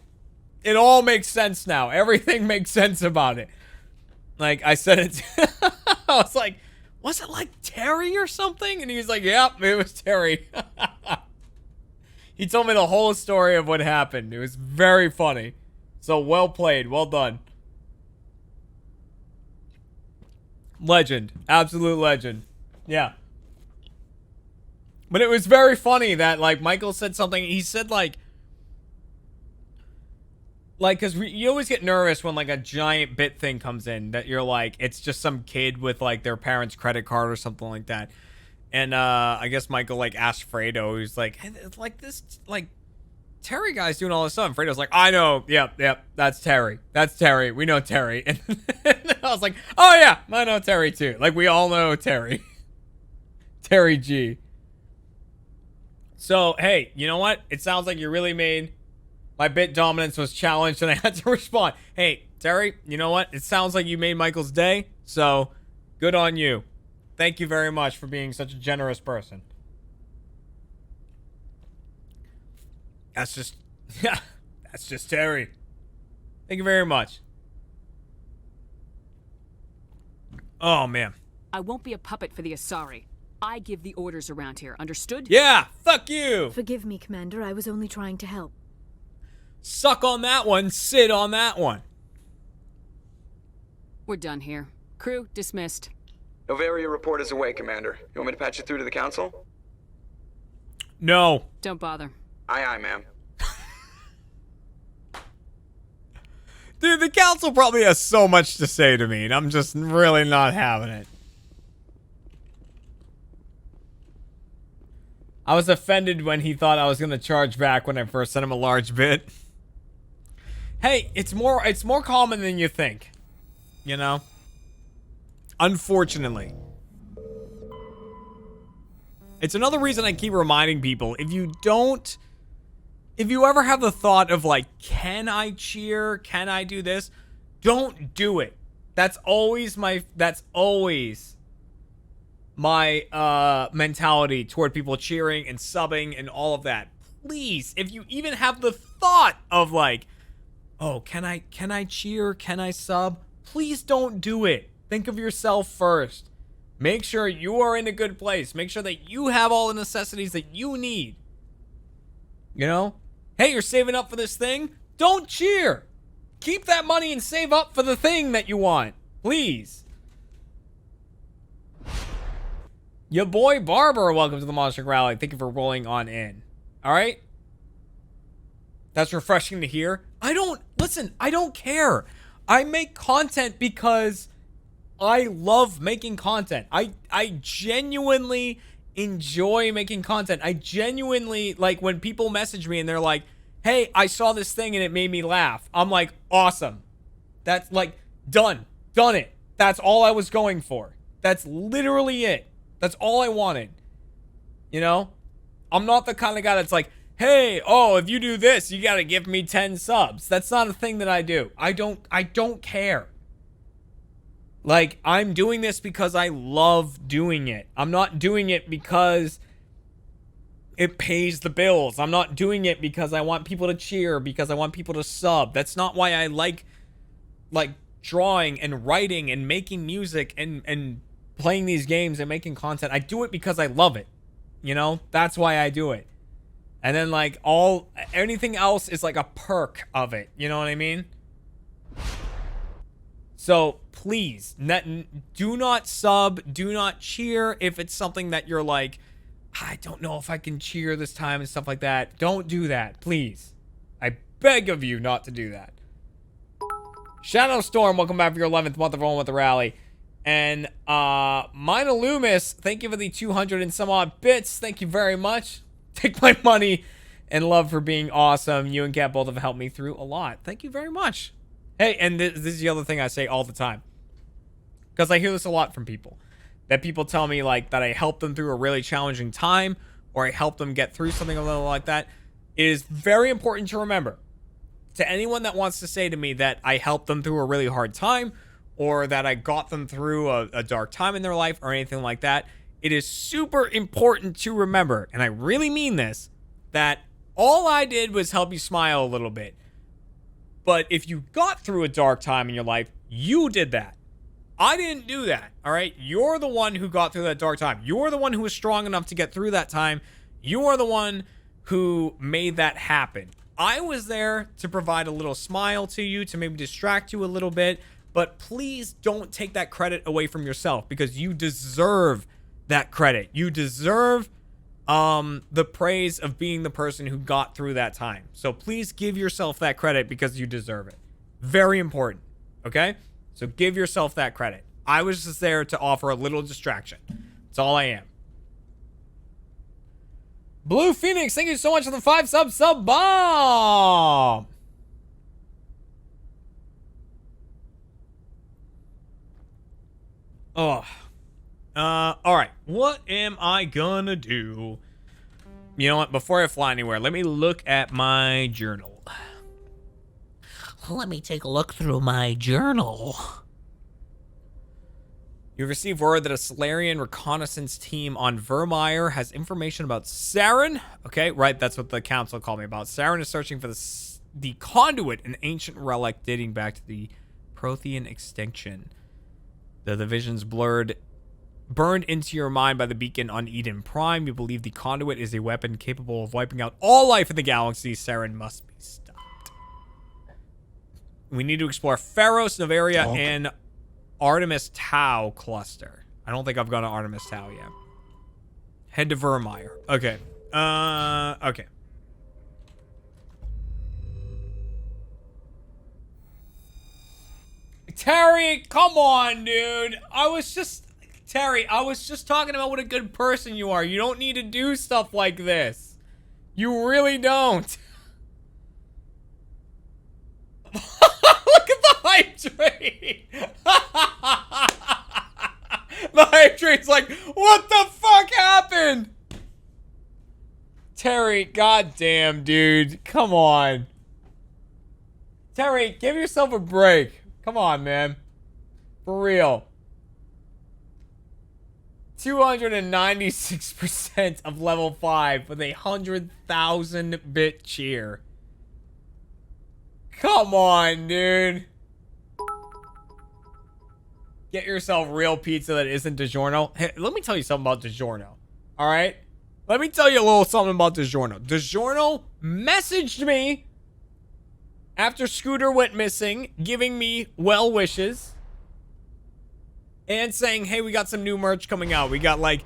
It all makes sense now. Everything makes sense about it. Like I said it. I was like, was it like Terry or something? And he was like, yep, it was Terry. He told me the whole story of what happened. It was very funny. So well played. Well done. Legend. Absolute legend. Yeah. But it was very funny that, like, Michael said something. He said, like, because you always get nervous when, like, a giant bit thing comes in that you're like, it's just some kid with, like, their parents' credit card or something like that. And, I guess Michael, like, asked Fredo, who's like, hey, it's like this, like, Terry guy's doing all this stuff. And Fredo's like, I know. Yep. That's Terry. We know Terry. And I was like, oh, yeah, I know Terry, too. Like, we all know Terry. Terry G. So, hey, you know what? It sounds like you really made my bit dominance was challenged and I had to respond. Hey, Terry, you know what? It sounds like you made Michael's day. So, good on you. Thank you very much for being such a generous person. That's just Terry. Thank you very much. Oh, man. I won't be a puppet for the Asari. I give the orders around here, understood? Yeah, fuck you! Forgive me, Commander. I was only trying to help. Suck on that one, sit on that one. We're done here. Crew dismissed. Noveria report is away, Commander. You want me to patch it through to the Council? No. Don't bother. Aye, ma'am. Dude, the Council probably has so much to say to me, and I'm just really not having it. I was offended when he thought I was going to charge back when I first sent him a large bit. Hey, it's more common than you think. You know? Unfortunately. It's another reason I keep reminding people, if you ever have the thought of like, can I cheer? Can I do this? Don't do it. That's always my mentality toward people cheering and subbing and all of that. Please, if you even have the thought of like, oh, can I cheer? Can I sub? Please don't do it. Think of yourself first. Make sure you are in a good place. Make sure that you have all the necessities that you need. You know? Hey, you're saving up for this thing? Don't cheer. Keep that money and save up for the thing that you want. Please. Your boy Barber, welcome to the Monster Rally. Thank you for rolling on in. All right? That's refreshing to hear. I don't care. I make content because I love making content. I genuinely enjoy making content. I genuinely, like, when people message me and they're like, hey, I saw this thing and it made me laugh. I'm like, awesome. That's like, done it. That's all I was going for. That's literally it. That's all I wanted. You know? I'm not the kind of guy that's like, hey, oh, if you do this, you gotta give me 10 subs. That's not a thing that I do. I don't care. Like, I'm doing this because I love doing it. I'm not doing it because it pays the bills. I'm not doing it because I want people to cheer, because I want people to sub. That's not why I like drawing and writing and making music and playing these games and making content. I do it because I love it. You know, that's why I do it. And then like anything else is like a perk of it. You know what I mean? So please, do not sub, do not cheer if it's something that you're like, I don't know if I can cheer this time and stuff like that. Don't do that, please. I beg of you not to do that. Shadow Storm, welcome back for your 11th month of rolling with the rally. And Mina Loomis, thank you for the 200 and some odd bits. Thank you very much. Take my money and love for being awesome. You and Kat both have helped me through a lot. Thank you very much. Hey, and this is the other thing I say all the time, because I hear this a lot from people, that people tell me like that I helped them through a really challenging time, or I helped them get through something a little like that. It is very important to remember, to anyone that wants to say to me that I helped them through a really hard time, or that I got them through a dark time in their life, or anything like that, it is super important to remember, and I really mean this, that all I did was help you smile a little bit. But if you got through a dark time in your life, you did that. I didn't do that, all right? You're the one who got through that dark time. You're the one who was strong enough to get through that time. You are the one who made that happen. I was there to provide a little smile to you, to maybe distract you a little bit, but please don't take that credit away from yourself, because you deserve that credit. You deserve the praise of being the person who got through that time. So please give yourself that credit, because you deserve it. Very important, okay? So give yourself that credit. I was just there to offer a little distraction. That's all I am. Blue Phoenix, thank you so much for the 5 sub bomb. Oh. Alright. What am I gonna do? You know what? Before I fly anywhere, let me look at my journal. Let me take a look through my journal. You've received word that a Solarian reconnaissance team on Virmire has information about Saren. Okay, right, that's what the council called me about. Saren is searching for the conduit, an ancient relic dating back to the Prothean extinction. The vision's burned into your mind by the beacon on Eden Prime. You believe the conduit is a weapon capable of wiping out all life in the galaxy. Saren must be stopped. We need to explore Pharos, Noveria, and Artemis Tau cluster. I don't think I've gone to Artemis Tau yet. Head to Virmire. Okay. Okay. Terry, come on, dude. Terry, I was just talking about what a good person you are. You don't need to do stuff like this. You really don't. Look at the hype train. The hype train's like, what the fuck happened? Terry, goddamn, dude. Come on. Terry, give yourself a break. Come on, man. For real. 296% of level 5 with 100,000 bit cheer. Come on, dude. Get yourself real pizza that isn't DiGiorno. Hey, let me tell you something about DiGiorno. Alright? Let me tell you a little something about DiGiorno. DiGiorno messaged me after Scooter went missing, giving me well wishes. And saying, hey, we got some new merch coming out. We got, like,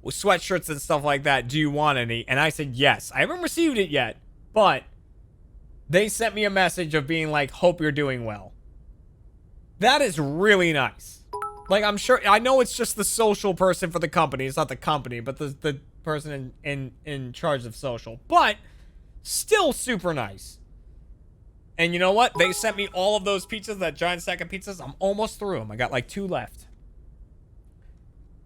sweatshirts and stuff like that. Do you want any? And I said, yes. I haven't received it yet. But they sent me a message of being like, hope you're doing well. That is really nice. Like, I'm sure, I know it's just the social person for the company. It's not the company, but the person in charge of social. But still super nice. And you know what? They sent me all of those pizzas, that giant stack of pizzas. I'm almost through them. I got like 2 left.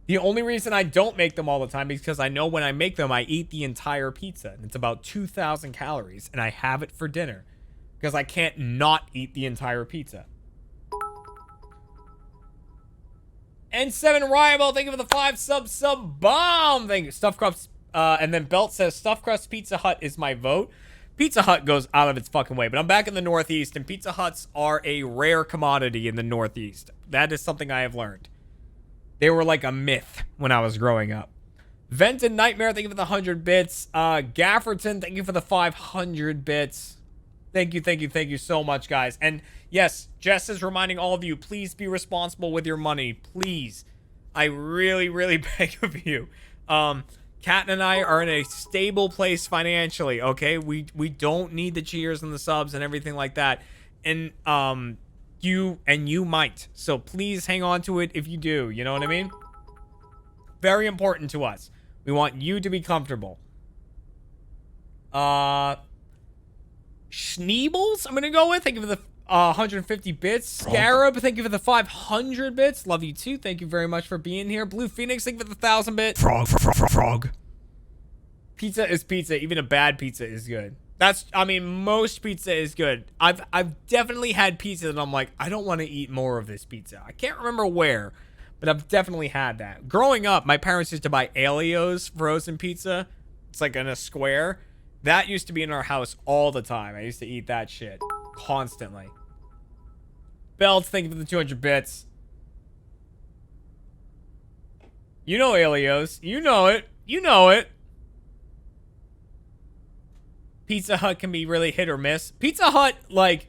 The only reason I don't make them all the time is because I know when I make them, I eat the entire pizza. And it's about 2,000 calories. And I have it for dinner. Because I can't not eat the entire pizza. N7 Rival, thank you for the 5 sub bomb. Thank you. Stuffed Crust, and then Belt says, Stuffed Crust Pizza Hut is my vote. Pizza Hut goes out of its fucking way. But I'm back in the Northeast, and Pizza Huts are a rare commodity in the Northeast. That is something I have learned. They were like a myth when I was growing up. Venton Nightmare, thank you for the 100 bits. Gafferton, thank you for the 500 bits. Thank you so much, guys. And yes, Jess is reminding all of you, please be responsible with your money. Please. I really, really beg of you. Kat and I are in a stable place financially, okay? We don't need the cheers and the subs and everything like that. And you might. So please hang on to it if you do. You know what I mean? Very important to us. We want you to be comfortable. Schneebles, I'm gonna go with. Thank you for the 150 bits. Scarab, thank you for the 500 bits. Love you too. Thank you very much for being here. Blue Phoenix, thank you for the 1,000 bits. Frog. Pizza is pizza. Even a bad pizza is good. I mean, most pizza is good. I've definitely had pizza that I'm like, I don't want to eat more of this pizza. I can't remember where, but I've definitely had that. Growing up, my parents used to buy Elio's frozen pizza. It's like in a square. That used to be in our house all the time. I used to eat that shit constantly. Belts, thank you for the 200 bits. You know Elio's. You know it. You know it. Pizza Hut can be really hit or miss. Pizza Hut, like,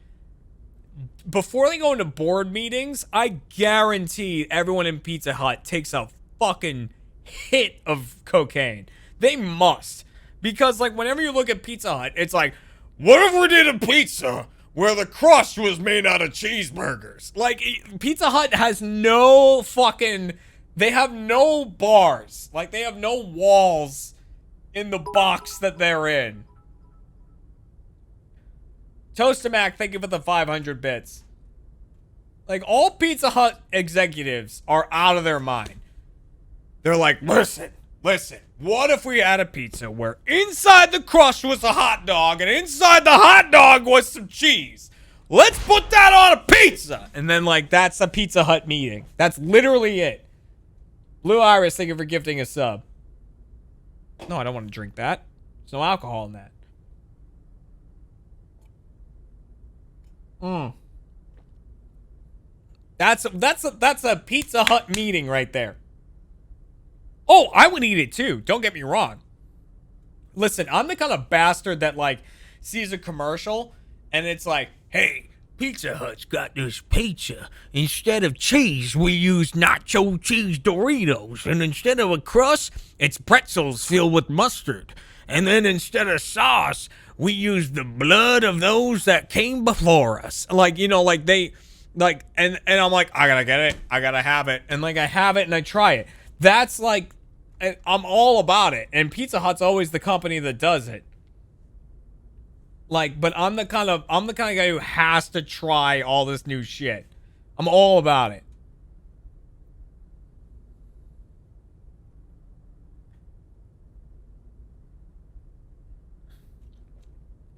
before they go into board meetings, I guarantee everyone in Pizza Hut takes a fucking hit of cocaine. They must. Because, like, whenever you look at Pizza Hut, it's like, what if we did a pizza where the crust was made out of cheeseburgers? Like, Pizza Hut has no fucking... They have no bars. Like, they have no walls in the box that they're in. Toastamac, thank you for the 500 bits. Like, all Pizza Hut executives are out of their mind. They're like, listen, what if we had a pizza where inside the crust was a hot dog and inside the hot dog was some cheese? Let's put that on a pizza! And then, like, that's a Pizza Hut meeting. That's literally it. Blue Iris, thank you for gifting a sub. No, I don't want to drink that. There's no alcohol in that. That's a Pizza Hut meeting right there. Oh, I would eat it too. Don't get me wrong. Listen, I'm the kind of bastard that, like, sees a commercial and it's like, hey, Pizza Hut's got this pizza. Instead of cheese, we use nacho cheese Doritos. And instead of a crust, it's pretzels filled with mustard. And then instead of sauce, we use the blood of those that came before us. Like, you know, like they, like, and I'm like, I gotta get it. I gotta have it. And like, I have it and I try it. That's like, I'm all about it. And Pizza Hut's always the company that does it. Like, but I'm the kind of guy who has to try all this new shit. I'm all about it.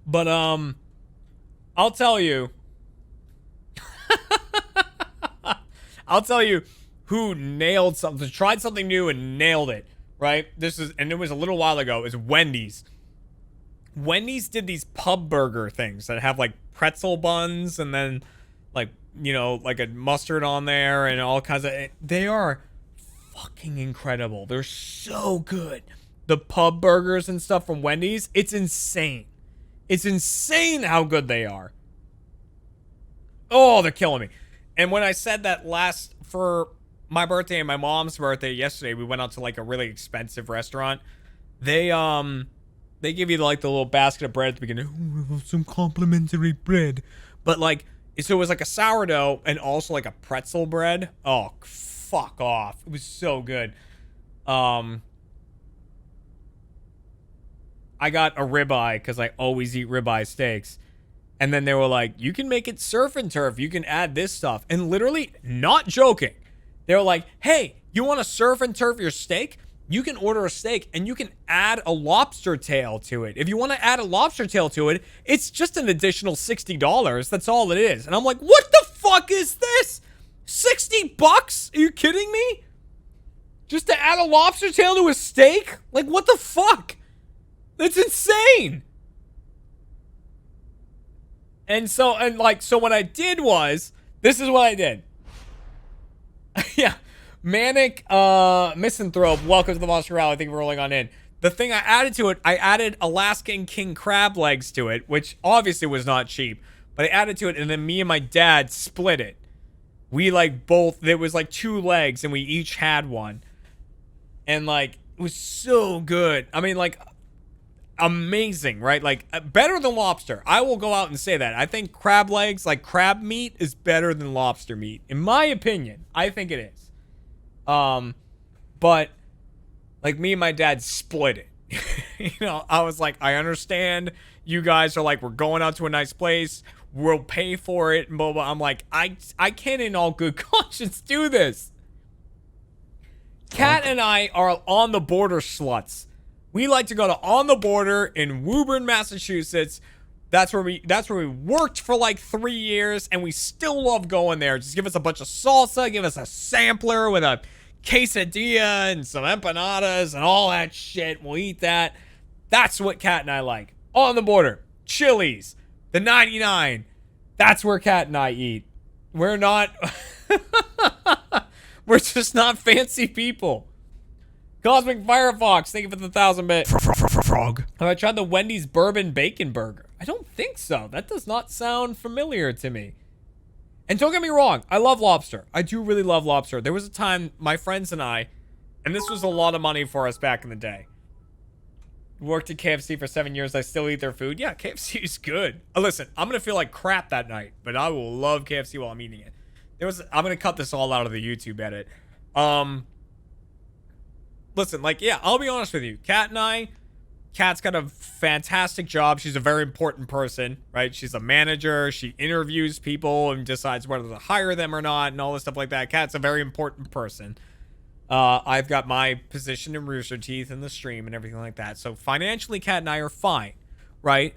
But, I'll tell you. I'll tell you who nailed something, tried something new and nailed it, right? And it was a little while ago. It was Wendy's. Wendy's did these pub burger things that have, like, pretzel buns and then, like, you know, like a mustard on there and all kinds of... They are fucking incredible. They're so good. The pub burgers and stuff from Wendy's, it's insane. It's insane how good they are. Oh, they're killing me. And when I said that for my birthday and my mom's birthday yesterday, we went out to like a really expensive restaurant. They give you like the little basket of bread at the beginning. Oh, some complimentary bread. But like, so it was like a sourdough and also like a pretzel bread. Oh, fuck off. It was so good. I got a ribeye because I always eat ribeye steaks. And then they were like, you can make it surf and turf. You can add this stuff. And literally, not joking, they were like, hey, you want to surf and turf your steak? You can order a steak and you can add a lobster tail to it. If you want to add a lobster tail to it, it's just an additional $60. That's all it is. And I'm like, what the fuck is this? $60? Are you kidding me? Just to add a lobster tail to a steak? Like, what the fuck? That's insane. So what I did was, this is what I did. Yeah. Manic Misanthrope, welcome to the Monster Rally. Thank you for rolling on in. The thing I added to it, I added Alaskan king crab legs to it, which obviously was not cheap. But I added to it, and then me and my dad split it. We, like, both... There was, like, 2 legs, and we each had one. And, like, it was so good. I mean, like, amazing, right? Like, better than lobster. I will go out and say that. I think crab legs, like, crab meat is better than lobster meat. In my opinion, I think it is. But, like, me and my dad split it. You know, I was like, I understand you guys are like, we're going out to a nice place. We'll pay for it. And blah, blah. I'm like, I can't in all good conscience do this. Kat and I are on the border sluts. We like to go to On the Border in Woburn, Massachusetts. That's where we worked for like 3 years, and we still love going there. Just give us a bunch of salsa, give us a sampler with a quesadilla and some empanadas and all that shit. We'll eat that. That's what Kat and I like. On the Border, Chili's, the 99. That's where Kat and I eat. We're not... We're just not fancy people. Cosmic Firefox, thank you for the 1,000 bit. Frog. Have I tried the Wendy's Bourbon Bacon Burger? I don't think so. That does not sound familiar to me. And don't get me wrong, I love lobster. I do really love lobster. There was a time my friends and I, and this was a lot of money for us back in the day, worked at KFC for 7 years. I still eat their food. Yeah, KFC is good. Listen, I'm going to feel like crap that night, but I will love KFC while I'm eating it. I'm going to cut this all out of the YouTube edit. Listen, like, yeah, I'll be honest with you. Kat's got a fantastic job. She's a very important person, right? She's a manager. She interviews people and decides whether to hire them or not and all this stuff like that. Kat's a very important person. I've got my position in Rooster Teeth in the stream and everything like that. So financially, Kat and I are fine, right?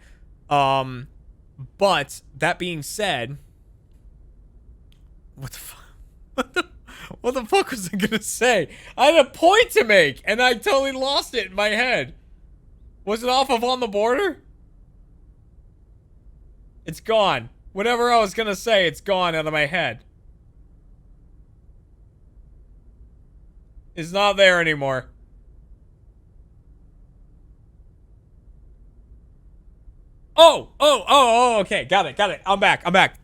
But that being said, what the fuck? What the fuck was I gonna say? I had a point to make, and I totally lost it in my head. Was it off of On the Border? It's gone. Whatever I was gonna say, it's gone out of my head. It's not there anymore. Oh, okay. Got it. I'm back.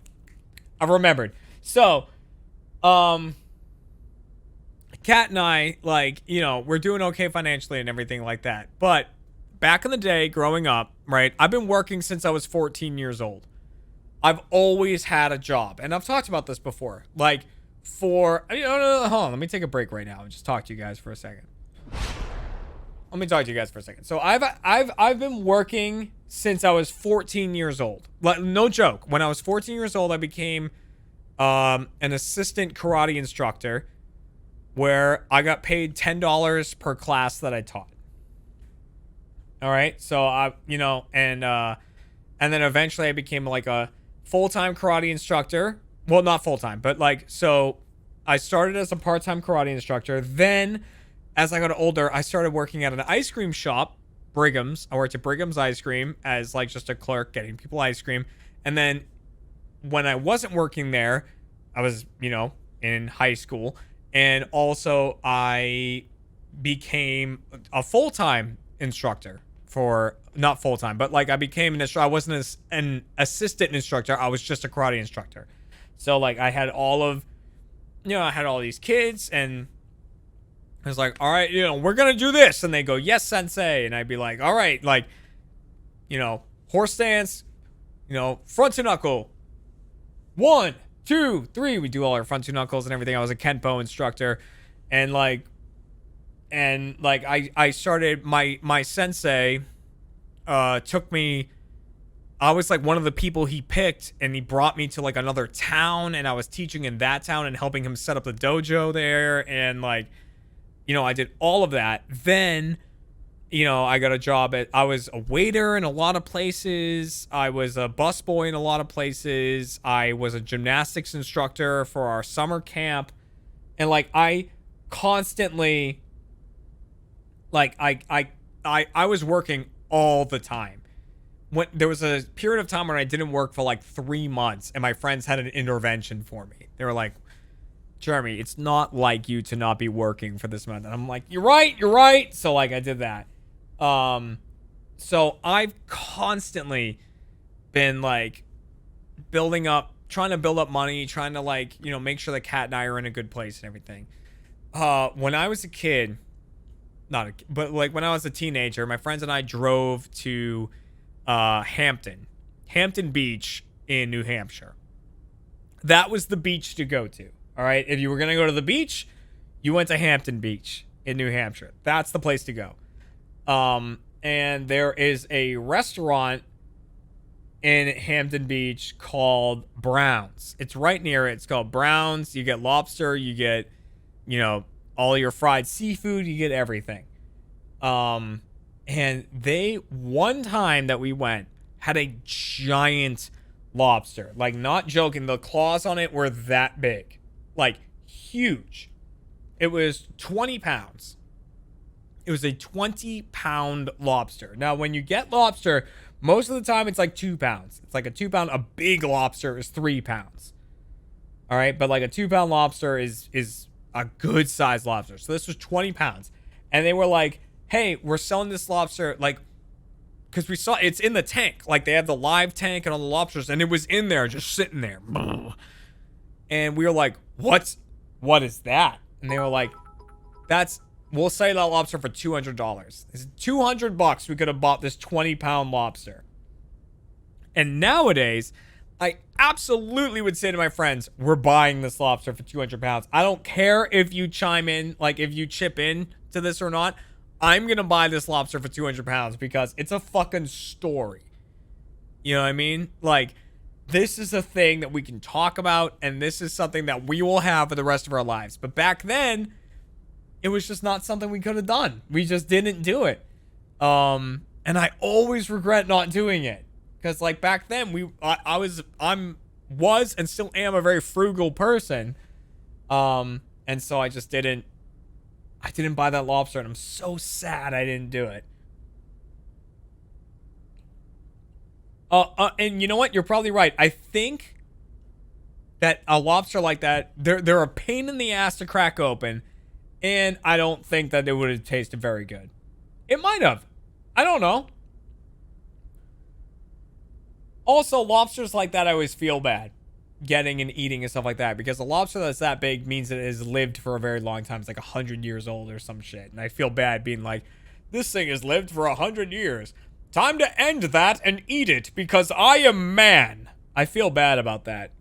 I've remembered. So, Kat and I, like, you know, we're doing okay financially and everything like that. But back in the day, growing up, right, I've been working since I was 14 years old. I've always had a job. And I've talked about this before. Like, hold on. Let me take a break right now and just talk to you guys for a second. So I've been working since I was 14 years old. Like, no joke. When I was 14 years old, I became an assistant karate instructor, where I got paid $10 per class that I taught. All right, so and then eventually I became like a full-time karate instructor. Well, not full-time, but like, so I started as a part-time karate instructor. Then, as I got older, I started working at an ice cream shop, Brigham's. I worked at Brigham's Ice Cream as like just a clerk, getting people ice cream. And then when I wasn't working there, I was, in high school. And also, I became a full-time instructor not full-time, but like I became an instructor. I wasn't an assistant instructor. I was just a karate instructor. So like I had all these kids, and I was like, all right, we're going to do this. And they go, yes, sensei. And I'd be like, all right, like, horse stance, front to knuckle. 1, 2, 3. We do all our front two knuckles and everything. I was a Kenpo instructor, and I started my sensei took me. I was like one of the people he picked, and he brought me to like another town, and I was teaching in that town and helping him set up the dojo there, and I did all of that. Then I got a job I was a waiter in a lot of places. I was a busboy in a lot of places. I was a gymnastics instructor for our summer camp. And I constantly, I was working all the time. There was a period of time when I didn't work for 3 months, and my friends had an intervention for me. They were like, Jeremy, it's not like you to not be working for this month. And I'm like, you're right. So like I did that. So I've constantly been like trying to build up money, trying to like, you know, make sure that Kat and I are in a good place and everything. When I was a kid, but like when I was a teenager, my friends and I drove to Hampton Beach in New Hampshire. That was the beach to go to. All right. If you were going to go to the beach, you went to Hampton Beach in New Hampshire. That's the place to go. And there is a restaurant in Hampton Beach called Brown's. It's right near it. It's called Brown's. You get lobster. You get, you know, all your fried seafood. You get everything. And they, one time that we went, had a giant lobster. Like, not joking. The claws on it were that big. Like, huge. It was 20 pounds. It was a 20-pound lobster. Now, when you get lobster, most of the time it's like 2 pounds. It's like a 2 pound. A big lobster is 3 pounds. All right, but like a 2 pound lobster is a good sized lobster. So this was 20 pounds, and they were like, "Hey, we're selling this lobster like." Because we saw it's in the tank. Like, they have the live tank and all the lobsters, and it was in there, just sitting there. And we were like, what is that? And they were like, we'll sell that lobster for $200. It's $200. We could have bought this 20-pound lobster. And nowadays, I absolutely would say to my friends, we're buying this lobster for 200 pounds. I don't care if you chime in, like if you chip in to this or not. I'm going to buy this lobster for 200 pounds because it's a fucking story. You know what I mean? Like, this is a thing that we can talk about, and this is something that we will have for the rest of our lives. But back then, it was just not something we could have done. We just didn't do it. And I always regret not doing it. Because, like, back then, I was and still am a very frugal person. And so I just didn't buy that lobster, and I'm so sad I didn't do it. And you know what? You're probably right. I think that a lobster like that, they're a pain in the ass to crack open, and I don't think that it would have tasted very good. It might have. I don't know. Also, lobsters like that, I always feel bad getting and eating and stuff like that, because a lobster that's that big means that it has lived for a very long time. It's like 100 years old or some shit. And I feel bad being like, this thing has lived for 100 years. Time to end that and eat it because I am man. I feel bad about that.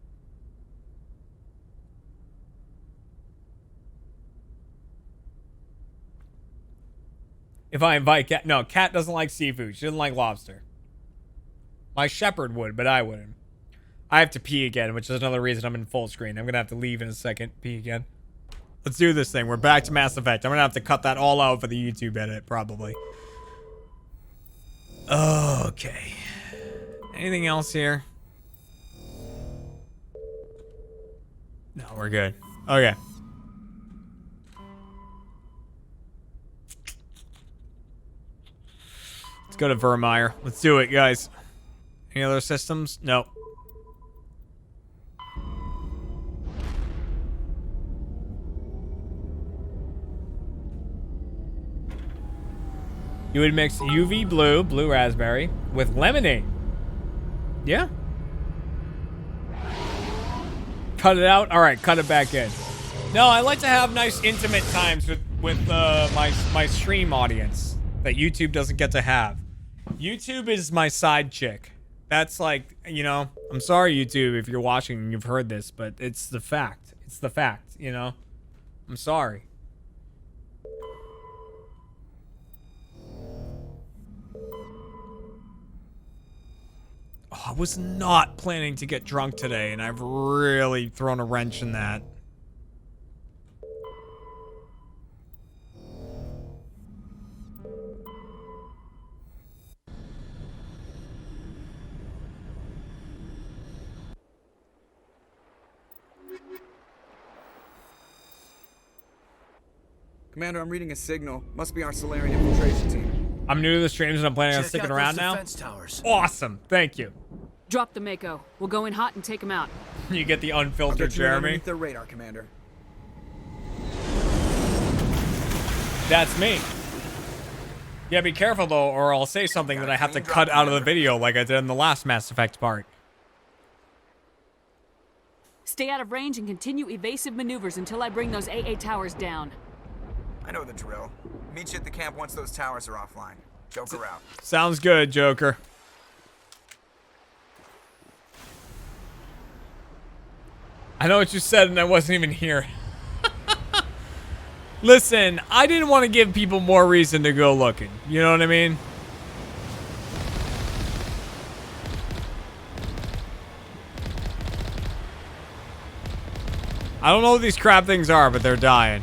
If I invite Kat, no, Kat doesn't like seafood. She doesn't like lobster. My shepherd would, but I wouldn't. I have to pee again, which is another reason I'm in full screen. I'm going to have to leave in a second. Pee again. Let's do this thing. We're back to Mass Effect. I'm going to have to cut that all out for the YouTube edit, probably. Okay. Anything else here? No, we're good. Okay. Let's go to Virmire. Let's do it, guys. Any other systems? No. You would mix UV blue raspberry, with lemonade. Yeah. Cut it out? All right, cut it back in. No, I like to have nice intimate times with my stream audience that YouTube doesn't get to have. YouTube is my side chick. That's like, you know, I'm sorry, YouTube, if you're watching and you've heard this, but it's the fact. It's the fact, you know? I'm sorry. Oh, I was not planning to get drunk today, and I've really thrown a wrench in that. Commander, I'm reading a signal. Must be our Solarian infiltration team. I'm new to the streams and I'm planning on sticking around now. Awesome. Thank you. Drop the Mako. We'll go in hot and take him out. You get the I'll unfiltered get you in Jeremy. underneath their radar, Commander. That's me. Yeah, be careful though, or I'll say something that I have to cut out of the video like I did in the last Mass Effect part. Stay out of range and continue evasive maneuvers until I bring those AA towers down. I know the drill. Meet you at the camp once those towers are offline. Joker out. Sounds good, Joker. I know what you said and I wasn't even here. Listen, I didn't want to give people more reason to go looking. You know what I mean? I don't know what these crap things are, but they're dying.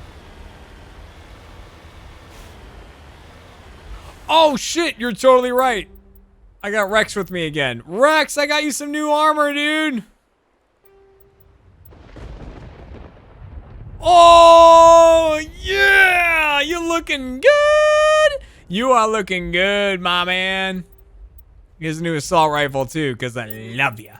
Oh shit, you're totally right. I got Rex with me again. Rex, I got you some new armor, dude. Oh, yeah! You're looking good! You are looking good, my man. Here's a new assault rifle, too, because I love you.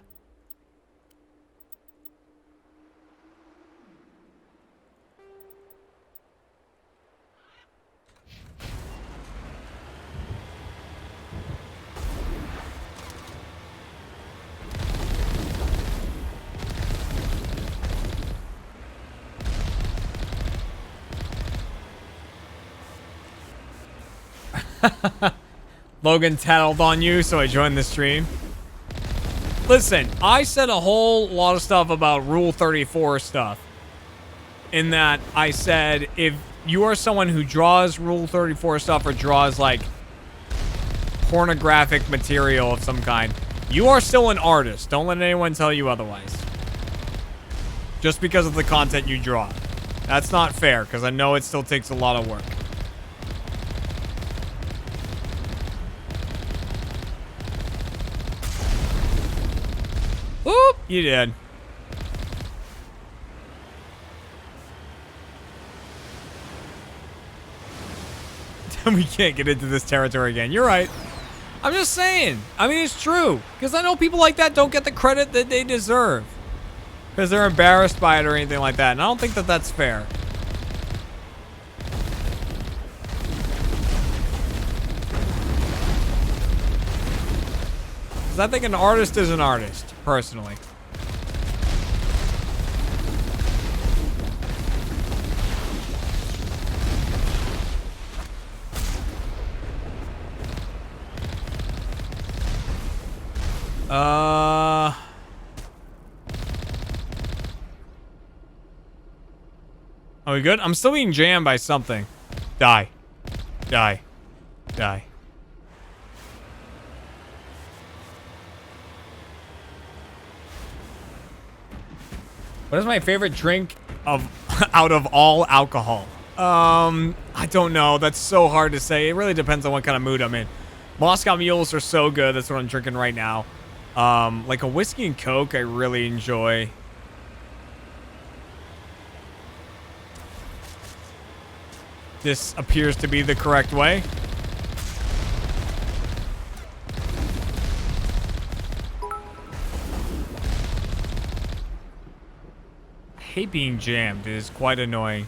Logan tattled on you, so I joined the stream. Listen, I said a whole lot of stuff about Rule 34 stuff. In that I said, if you are someone who draws Rule 34 stuff or draws, like, pornographic material of some kind, you are still an artist. Don't let anyone tell you otherwise. Just because of the content you draw. That's not fair, because I know it still takes a lot of work. Oop, you did. We can't get into this territory again. You're right. I'm just saying. I mean, it's true. Because I know people like that don't get the credit that they deserve. Because they're embarrassed by it or anything like that. And I don't think that that's fair. Because I think an artist is an artist, personally. Are we good? I'm still being jammed by something. Die. Die. Die. What is my favorite drink out of all alcohol? I don't know. That's so hard to say. It really depends on what kind of mood I'm in. Moscow Mules are so good. That's what I'm drinking right now. Like a whiskey and Coke, I really enjoy. This appears to be the correct way. I hate being jammed. It is quite annoying.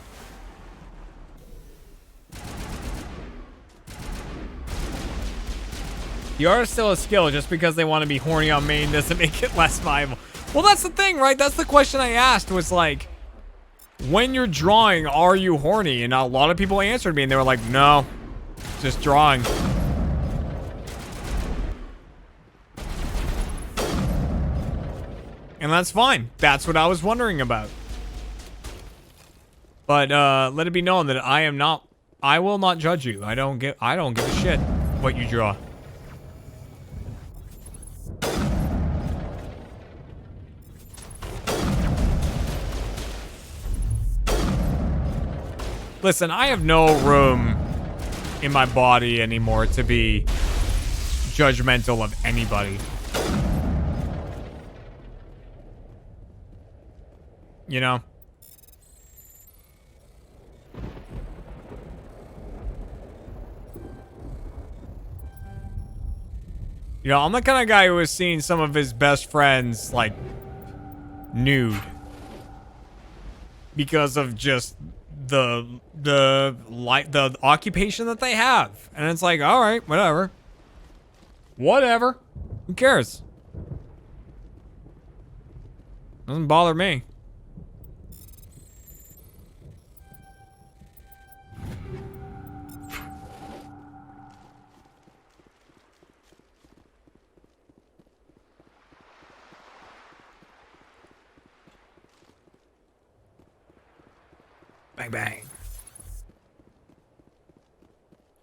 The art is still a skill. Just because they want to be horny on main doesn't make it less viable. Well, that's the thing, right? That's the question I asked, was like, when you're drawing, are you horny? And a lot of people answered me and they were like, no, just drawing. And that's fine. That's what I was wondering about. But let it be known that I will not judge you. I don't give a shit what you draw. Listen, I have no room in my body anymore to be judgmental of anybody. You know? You know, I'm the kind of guy who has seen some of his best friends, like, nude. Because of just the occupation that they have. And it's like, all right, whatever. Whatever. Who cares? Doesn't bother me. Bang, bang.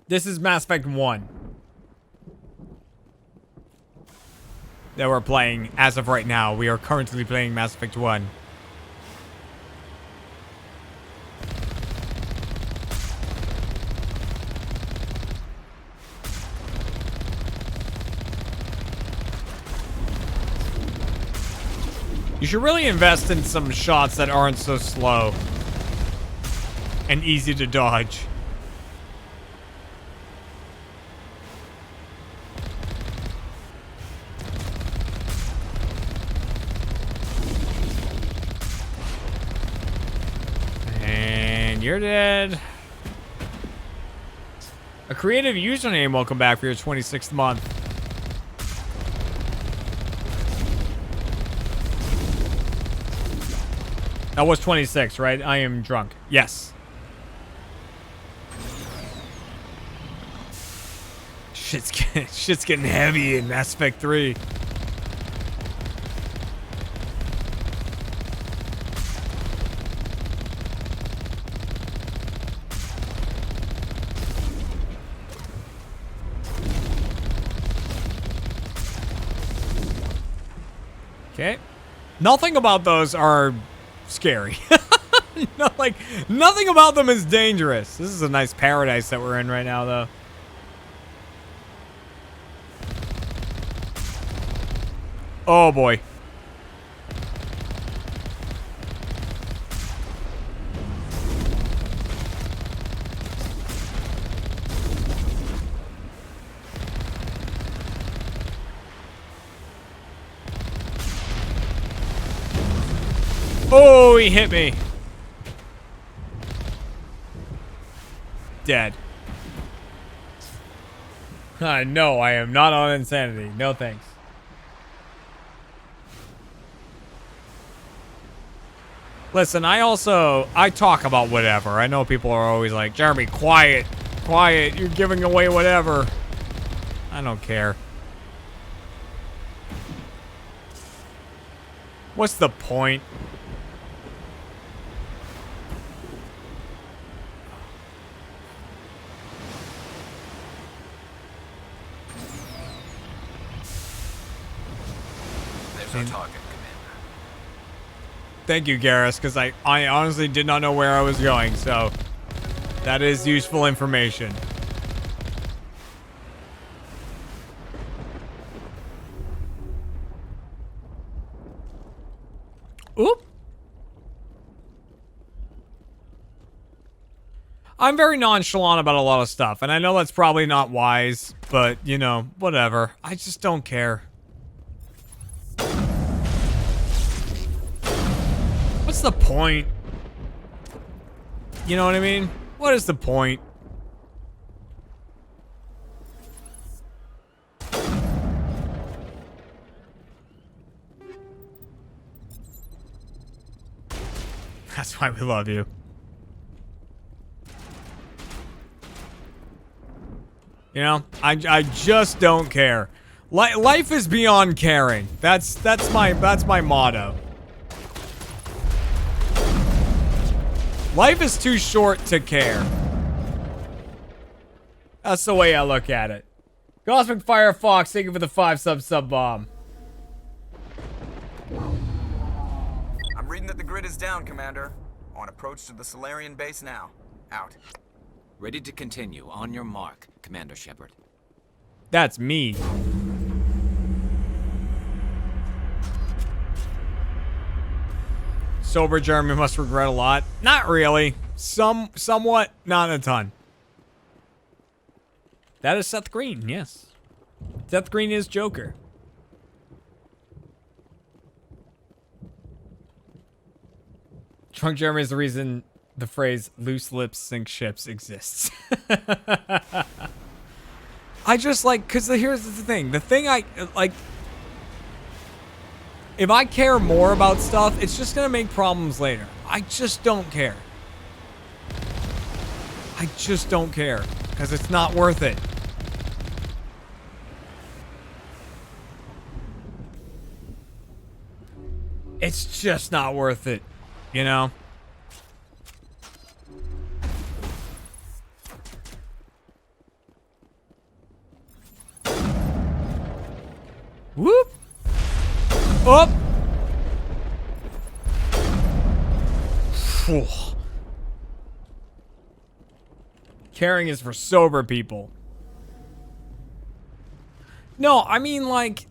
This is Mass Effect 1. That we're playing as of right now. We are currently playing Mass Effect 1. You should really invest in some shots that aren't so slow and easy to dodge. And you're dead. A creative username, welcome back for your 26th month. That was 26, right? I am drunk. Yes. Shit's getting heavy in Mass Effect 3. Okay. Nothing about those are scary. No, like, nothing about them is dangerous. This is a nice paradise that we're in right now, though. Oh, boy. Oh, he hit me. Dead. No, I am not on insanity. No thanks. Listen, I talk about whatever. I know people are always like, Jeremy, quiet, quiet, you're giving away whatever. I don't care. What's the point? There's no talking, Commander. Thank you, Garrus, because I honestly did not know where I was going, so that is useful information. Oop. I'm very nonchalant about a lot of stuff, and I know that's probably not wise, but, you know, whatever. I just don't care. What's the point? You know what I mean? What is the point? That's why we love you. You know, I just don't care. Life is beyond caring. That's my motto. Life is too short to care. That's the way I look at it. Cosmic Firefox, thank you for the 5 sub bomb. I'm reading that the grid is down, Commander. On approach to the Solarian base now. Out. Ready to continue. On your mark, Commander Shepard. That's me. Sober Jeremy must regret a lot. Not really. Somewhat, not a ton. That is Seth Green, yes. Seth Green is Joker. Drunk Jeremy is the reason The phrase "loose lips sink ships" exists. I just like, because here's the thing. The thing I like, if I care more about stuff, it's just gonna make problems later. I just don't care. I just don't care, because it's not worth it. It's just not worth it, you know? Whoop! Up! Phew. Caring is for sober people. No, I mean, like,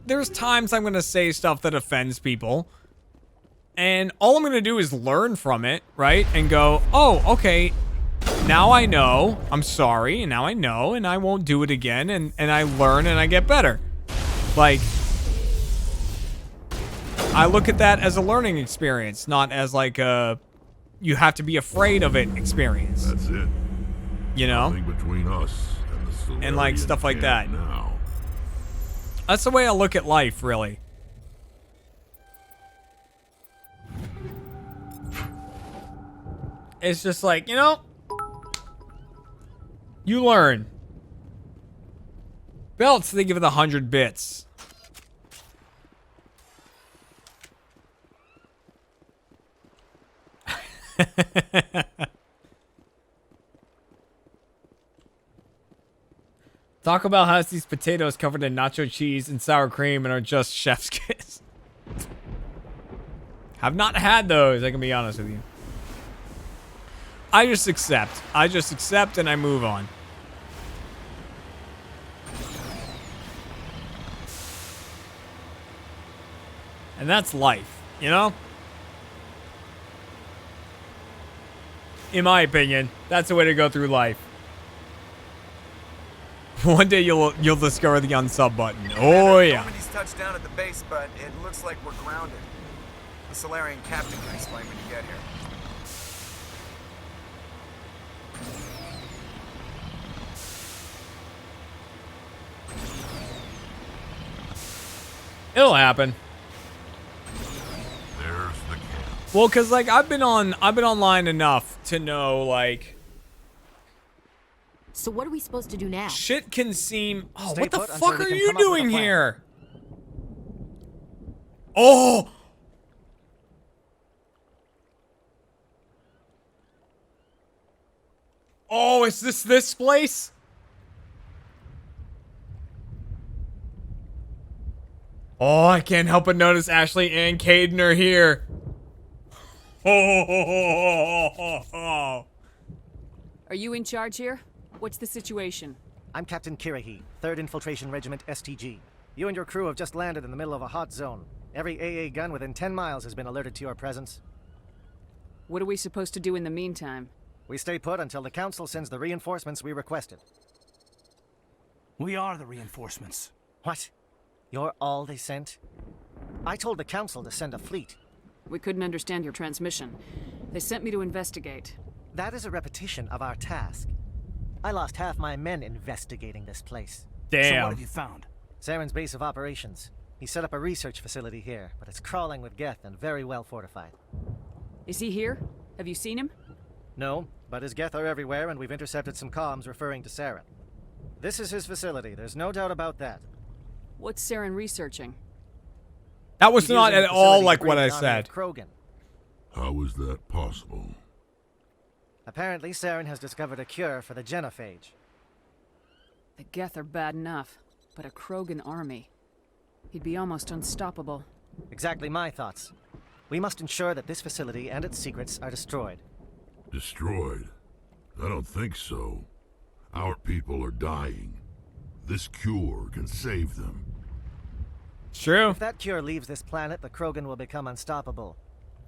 there's times I'm gonna say stuff that offends people, and all I'm gonna do is learn from it, right? And go, oh, okay, now I know, I'm sorry, and now I know, and I won't do it again, and I learn and I get better. Like, I look at that as a learning experience, not as like a you have to be afraid of it experience. That's it. You know? Nothing between us and the Solarian and like stuff like that. Now. That's the way I look at life, really. It's just like, you know, you learn. Belts, they give it 100 bits. Taco Bell has these potatoes covered in nacho cheese and sour cream and are just chef's kiss. Have not had those, I can be honest with you. I just accept. I just accept and I move on. And that's life, you know? In my opinion, that's the way to go through life. One day you'll discover the unsub button. Oh yeah. Normandy's touched down at the base, but it looks like we're grounded. The Solarian captain can explain when you get here. It'll happen. There's the camp. Well, cause like I've been online enough to know like. So what are we supposed to do now? Shit can seem. Oh, Stay what the put until fuck we are can you come up with a doing plan. here? Oh. Oh, is this place? Oh, I can't help but notice Ashley and Caden are here. Oh. Are you in charge here? What's the situation? I'm Captain Kirahi, 3rd Infiltration Regiment STG. You and your crew have just landed in the middle of a hot zone. Every AA gun within 10 miles has been alerted to your presence. What are we supposed to do in the meantime? We stay put until the Council sends the reinforcements we requested. We are the reinforcements. What? You're all they sent? I told the Council to send a fleet. We couldn't understand your transmission. They sent me to investigate. That is a repetition of our task. I lost half my men investigating this place. Damn. So what have you found? Saren's base of operations. He set up a research facility here, but it's crawling with Geth and very well fortified. Is he here? Have you seen him? No, but his Geth are everywhere and we've intercepted some comms referring to Saren. This is his facility, there's no doubt about that. What's Saren researching? That was He's not using at the all facility like to what breed I an army said. of Krogan. How is that possible? Apparently, Saren has discovered a cure for the genophage. The Geth are bad enough, but a Krogan army. He'd be almost unstoppable. Exactly my thoughts. We must ensure that this facility and its secrets are destroyed. Destroyed? I don't think so. Our people are dying. This cure can save them. True. If that cure leaves this planet, the Krogan will become unstoppable.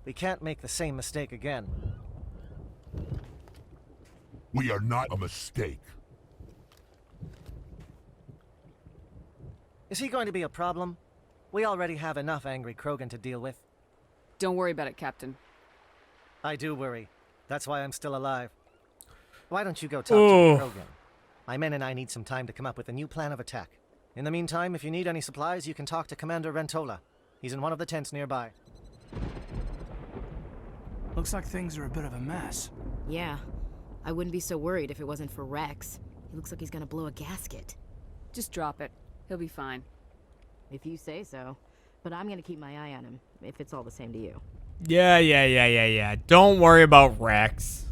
We can't make the same mistake again. We are not a mistake. Is he going to be a problem? We already have enough angry Krogan to deal with. Don't worry about it, Captain. I do worry. That's why I'm still alive. Why don't you go talk Ooh. to Krogan? My men and I need some time to come up with a new plan of attack. In the meantime, if you need any supplies, you can talk to Commander Rentola. He's in one of the tents nearby. Looks like things are a bit of a mess. Yeah. I wouldn't be so worried if it wasn't for Rex. He looks like he's gonna blow a gasket. Just drop it. He'll be fine. If you say so. But I'm gonna keep my eye on him, if it's all the same to you. Yeah. Don't worry about Rex.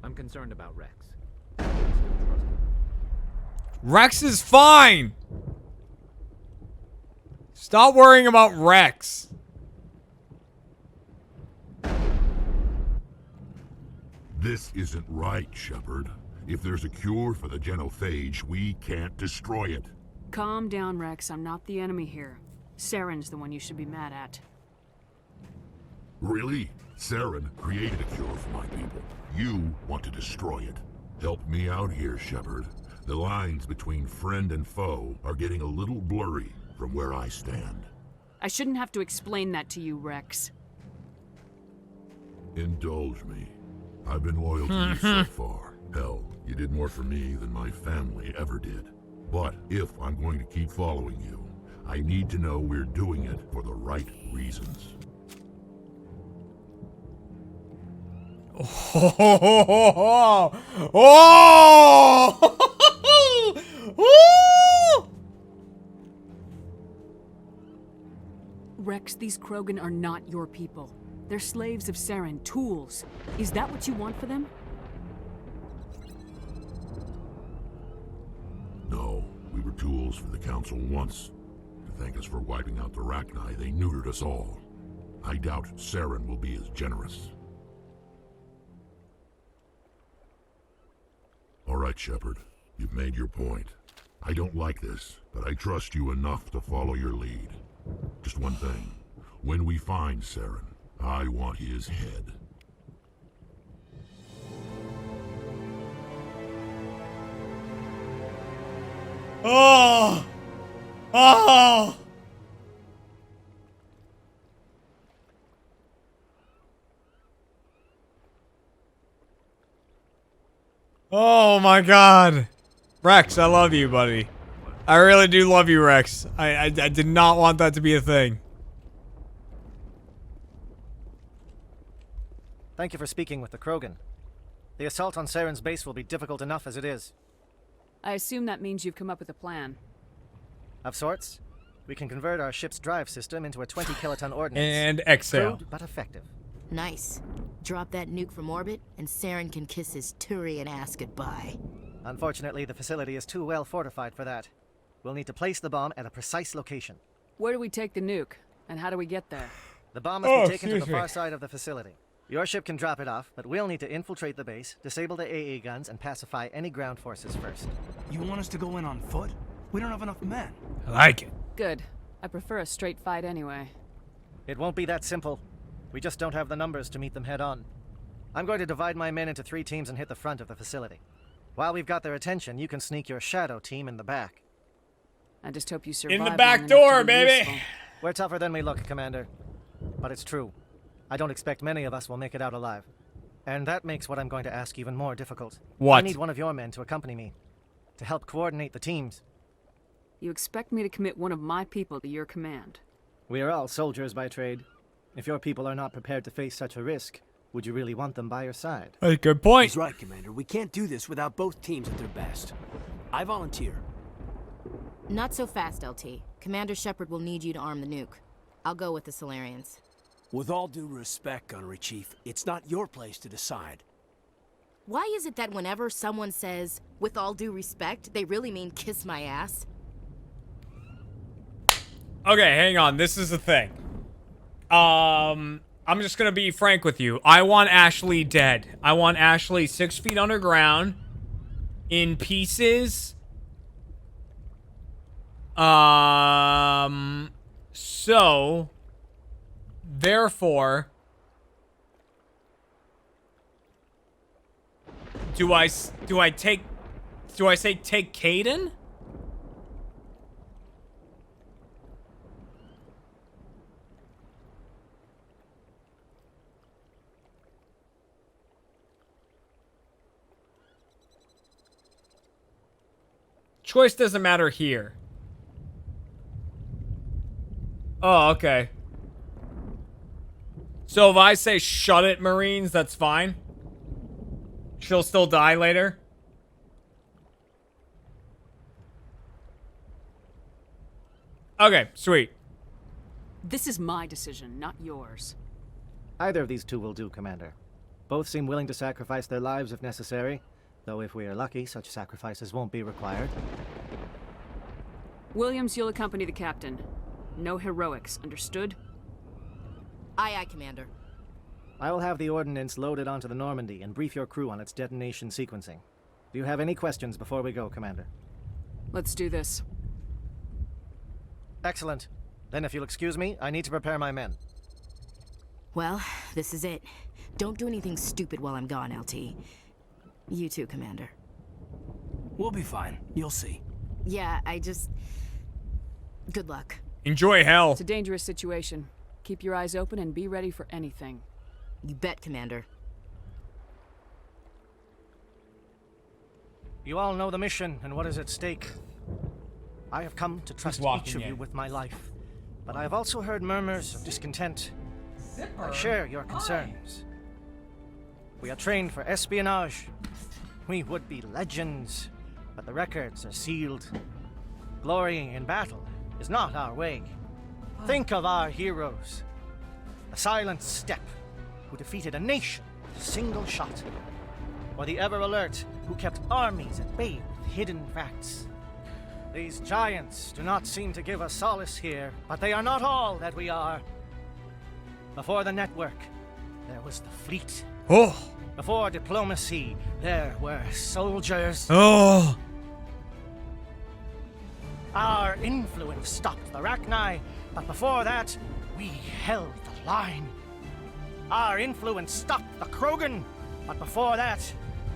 I'm concerned about Rex. Rex is fine. Stop worrying about Rex. This isn't right, Shepard. If there's a cure for the genophage, we can't destroy it. Calm down, Rex. I'm not the enemy here. Saren's the one you should be mad at. Really? Saren created a cure for my people. You want to destroy it. Help me out here, Shepard. The lines between friend and foe are getting a little blurry from where I stand. I shouldn't have to explain that to you, Rex. Indulge me. I've been loyal to you so far. Hell, you did more for me than my family ever did. But if I'm going to keep following you, I need to know we're doing it for the right reasons. Rex, these Krogan are not your people. They're slaves of Saren, tools. Is that what you want for them? No, we were tools for the Council once. To thank us for wiping out the Rachni, they neutered us all. I doubt Saren will be as generous. All right, Shepard. You've made your point. I don't like this, but I trust you enough to follow your lead. Just one thing. When we find Saren, I want his head. Oh! Oh my God. Rex, I love you, buddy. I really do love you, Rex. I did not want that to be a thing. Thank you for speaking with the Krogan. The assault on Saren's base will be difficult enough as it is. I assume that means you've come up with a plan. Of sorts. We can convert our ship's drive system into a 20-kiloton ordnance. And exhale. Crude, but effective. Nice. Drop that nuke from orbit, and Saren can kiss his Turian ass goodbye. Unfortunately, the facility is too well fortified for that. We'll need to place the bomb at a precise location. Where do we take the nuke? And how do we get there? The bomb must be taken to the far side of the facility. Your ship can drop it off, but we'll need to infiltrate the base, disable the AA guns, and pacify any ground forces first. You want us to go in on foot? We don't have enough men. I like it. Good. I prefer a straight fight anyway. It won't be that simple. We just don't have the numbers to meet them head on. I'm going to divide my men into 3 teams and hit the front of the facility. While we've got their attention, you can sneak your shadow team in the back. I just hope you survive. In the back door, baby! Useful. We're tougher than we look, Commander. But it's true. I don't expect many of us will make it out alive. And that makes what I'm going to ask even more difficult. What? I need one of your men to accompany me, to help coordinate the teams. You expect me to commit one of my people to your command? We are all soldiers by trade. If your people are not prepared to face such a risk, would you really want them by your side? Hey, good point. He's right, Commander. We can't do this without both teams at their best. I volunteer. Not so fast, LT. Commander Shepard will need you to arm the nuke. I'll go with the Solarians. With all due respect, Gunnery Chief, it's not your place to decide. Why is it that whenever someone says, with all due respect, they really mean kiss my ass? Okay, hang on. This is the thing. I'm just gonna be frank with you. I want Ashley dead. I want Ashley 6 feet underground, in pieces. So, therefore, do I say take Caden? Choice doesn't matter here. Oh, okay. So if I say shut it, Marines, that's fine? She'll still die later? Okay, sweet. This is my decision, not yours. Either of these two will do, Commander. Both seem willing to sacrifice their lives if necessary, though if we are lucky, such sacrifices won't be required. Williams, you'll accompany the captain. No heroics, understood? Aye, aye, Commander. I will have the ordnance loaded onto the Normandy and brief your crew on its detonation sequencing. Do you have any questions before we go, Commander? Let's do this. Excellent. Then if you'll excuse me, I need to prepare my men. Well, this is it. Don't do anything stupid while I'm gone, LT. You too, Commander. We'll be fine. You'll see. Yeah, good luck. Enjoy hell. It's a dangerous situation. Keep your eyes open and be ready for anything. You bet, Commander. You all know the mission and what is at stake. I have come to trust each of you with my life, but I have also heard murmurs of discontent. I share your concerns. We are trained for espionage. We would be legends, but the records are sealed. Glorying in battle is not our way. Think of our heroes. The silent step, who defeated a nation with a single shot. Or the ever-alert, who kept armies at bay with hidden facts. These giants do not seem to give us solace here, but they are not all that we are. Before the network, there was the fleet. Oh. Before diplomacy, there were soldiers. Oh. Our influence stopped the Rachni, but before that, we held the line. Our influence stopped the Krogan, but before that,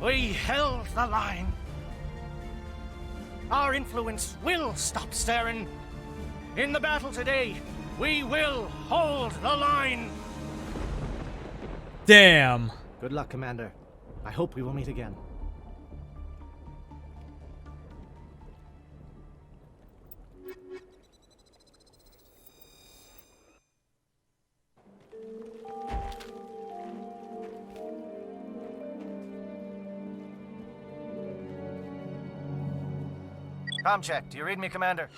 we held the line. Our influence will stop Saren. In the battle today, we will hold the line. Damn. Good luck, Commander. I hope we will meet again. Com check. Do you read me, Commander?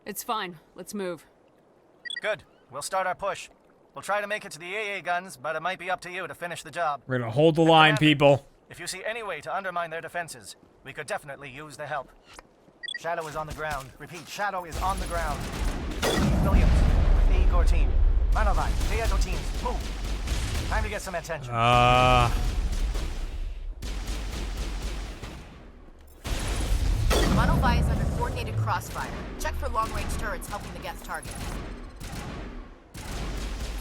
It's fine. Let's move. Good. We'll start our push. We'll try to make it to the AA guns, but it might be up to you to finish the job. We're gonna hold the line, people. If you see any way to undermine their defenses, we could definitely use the help. Shadow is on the ground. Repeat, Shadow is on the ground. Williams, with the Igor team. Manovai, Diego teams, move. Time to get some attention. Manovai is under coordinated crossfire. Check for long-range turrets helping the Geth target.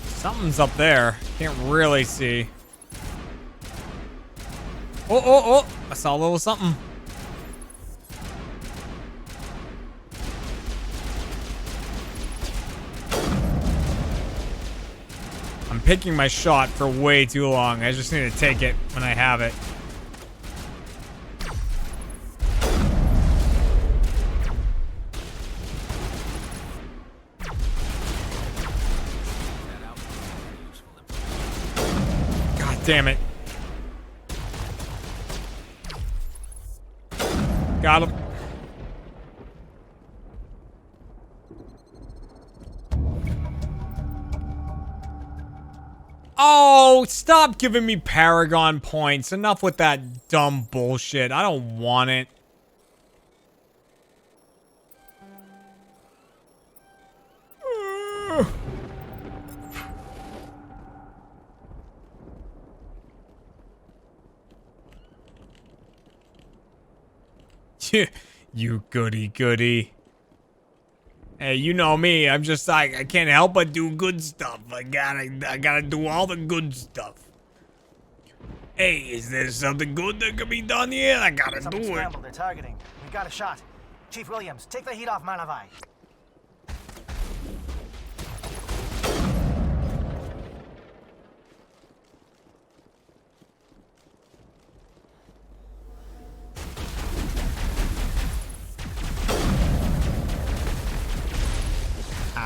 Something's up there. Can't really see. Oh. I saw a little something. I'm picking my shot for way too long. I just need to take it when I have it. Damn it. Got him. Oh, stop giving me Paragon points. Enough with that dumb bullshit. I don't want it. You goody. Hey, you know me. I'm just like, I can't help but do good stuff. I gotta do all the good stuff. Hey, is there something good that can be done here? I gotta do it. Scrambled. They're targeting. We got a shot. Chief Williams, take the heat off Manovai.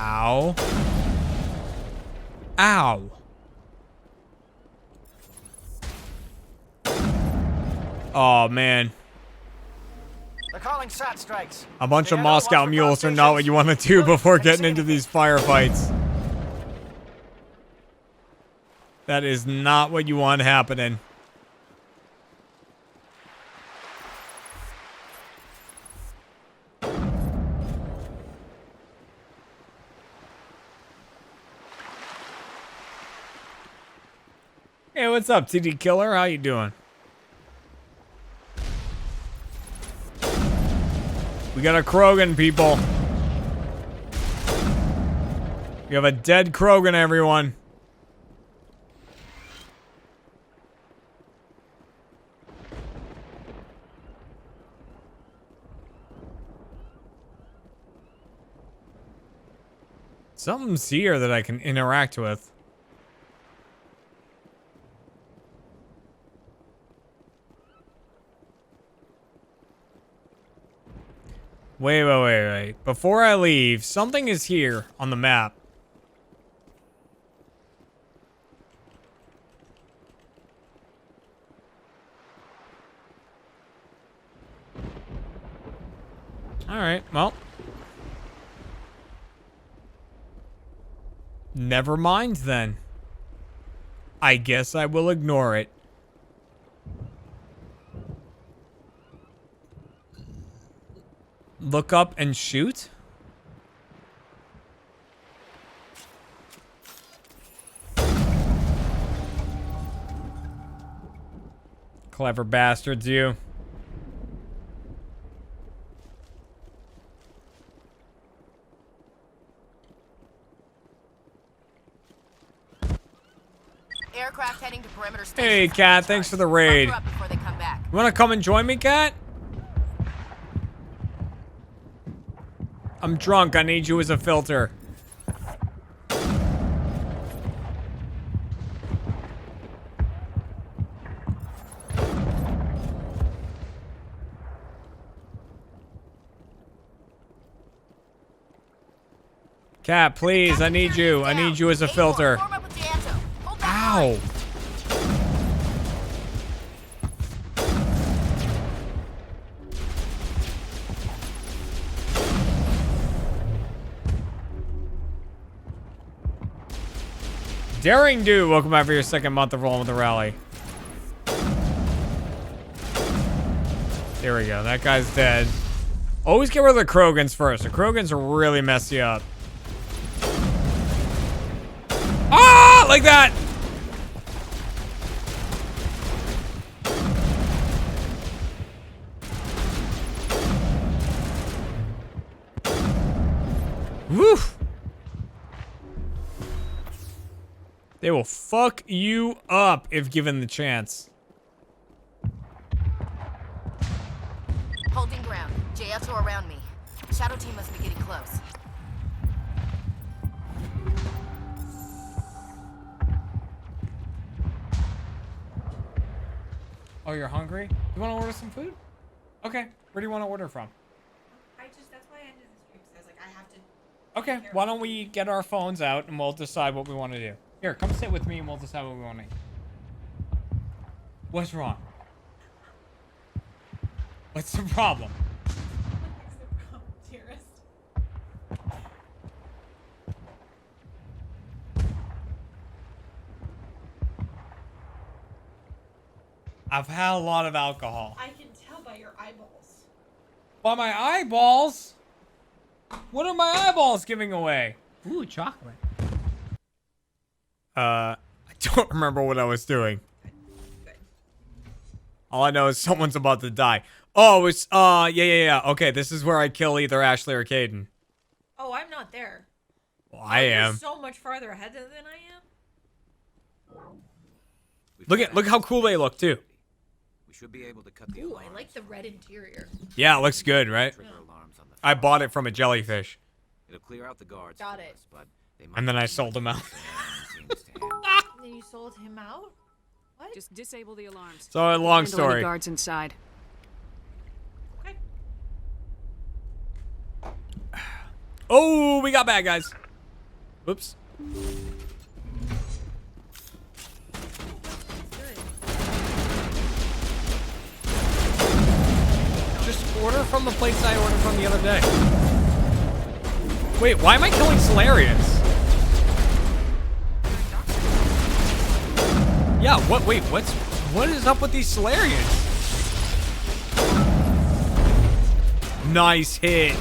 Ow. Ow. Oh, man. They're calling SAT strikes. A bunch of Moscow mules are not what you want to do before getting into these firefights. That is not what you want happening. Hey, what's up, TD Killer? How you doing? We got a Krogan, people. We have a dead Krogan, everyone. Something's here that I can interact with. Wait. Before I leave, something is here on the map. Alright, well. Never mind then. I guess I will ignore it. Look up and shoot? Clever bastards, you. Aircraft heading to perimeter station. Hey, Cat, thanks for the raid. Before they come back. You wanna come and join me, Cat? I'm drunk. I need you as a filter. Cat, please. I need you. I need you as a filter. Ow. Daring Do, welcome back for your second month of rolling with the rally. There we go. That guy's dead. Always get rid of the Krogans first. The Krogans really mess you up. Ah! Like that! Woof! They will fuck you up if given the chance. Holding ground. JFs are around me. Shadow team must be getting close. Oh, you're hungry? You want to order some food? Okay. Where do you want to order from? That's why I ended the stream, because I was like, I have to... Okay, why don't we get our phones out and we'll decide what we want to do. Here, come sit with me and we'll decide what we want to eat. What's wrong? What's the problem? What's the problem, dearest? I've had a lot of alcohol. I can tell by your eyeballs. By my eyeballs? What are my eyeballs giving away? Ooh, chocolate. I don't remember what I was doing. Good. All I know is someone's about to die. Oh, it's, yeah. Okay, this is where I kill either Ashley or Caden. Oh, I'm not there. Well, I am. You're so much farther ahead than I am. Look how cool they look, too. We should be able to cut the Ooh, I like the red interior. Yeah, it looks good, right? I bought it from a jellyfish. It'll clear out the guards. Got it. But they might And then I sold them out. And then you sold him out? What? Just disable the alarms. So, a long Handle any story. guards inside. Oh, we got bad guys. Oops. Just order from the place I ordered from the other day. Wait, why am I killing Solarians? Yeah, wait, what is up with these Solarians? Nice hit.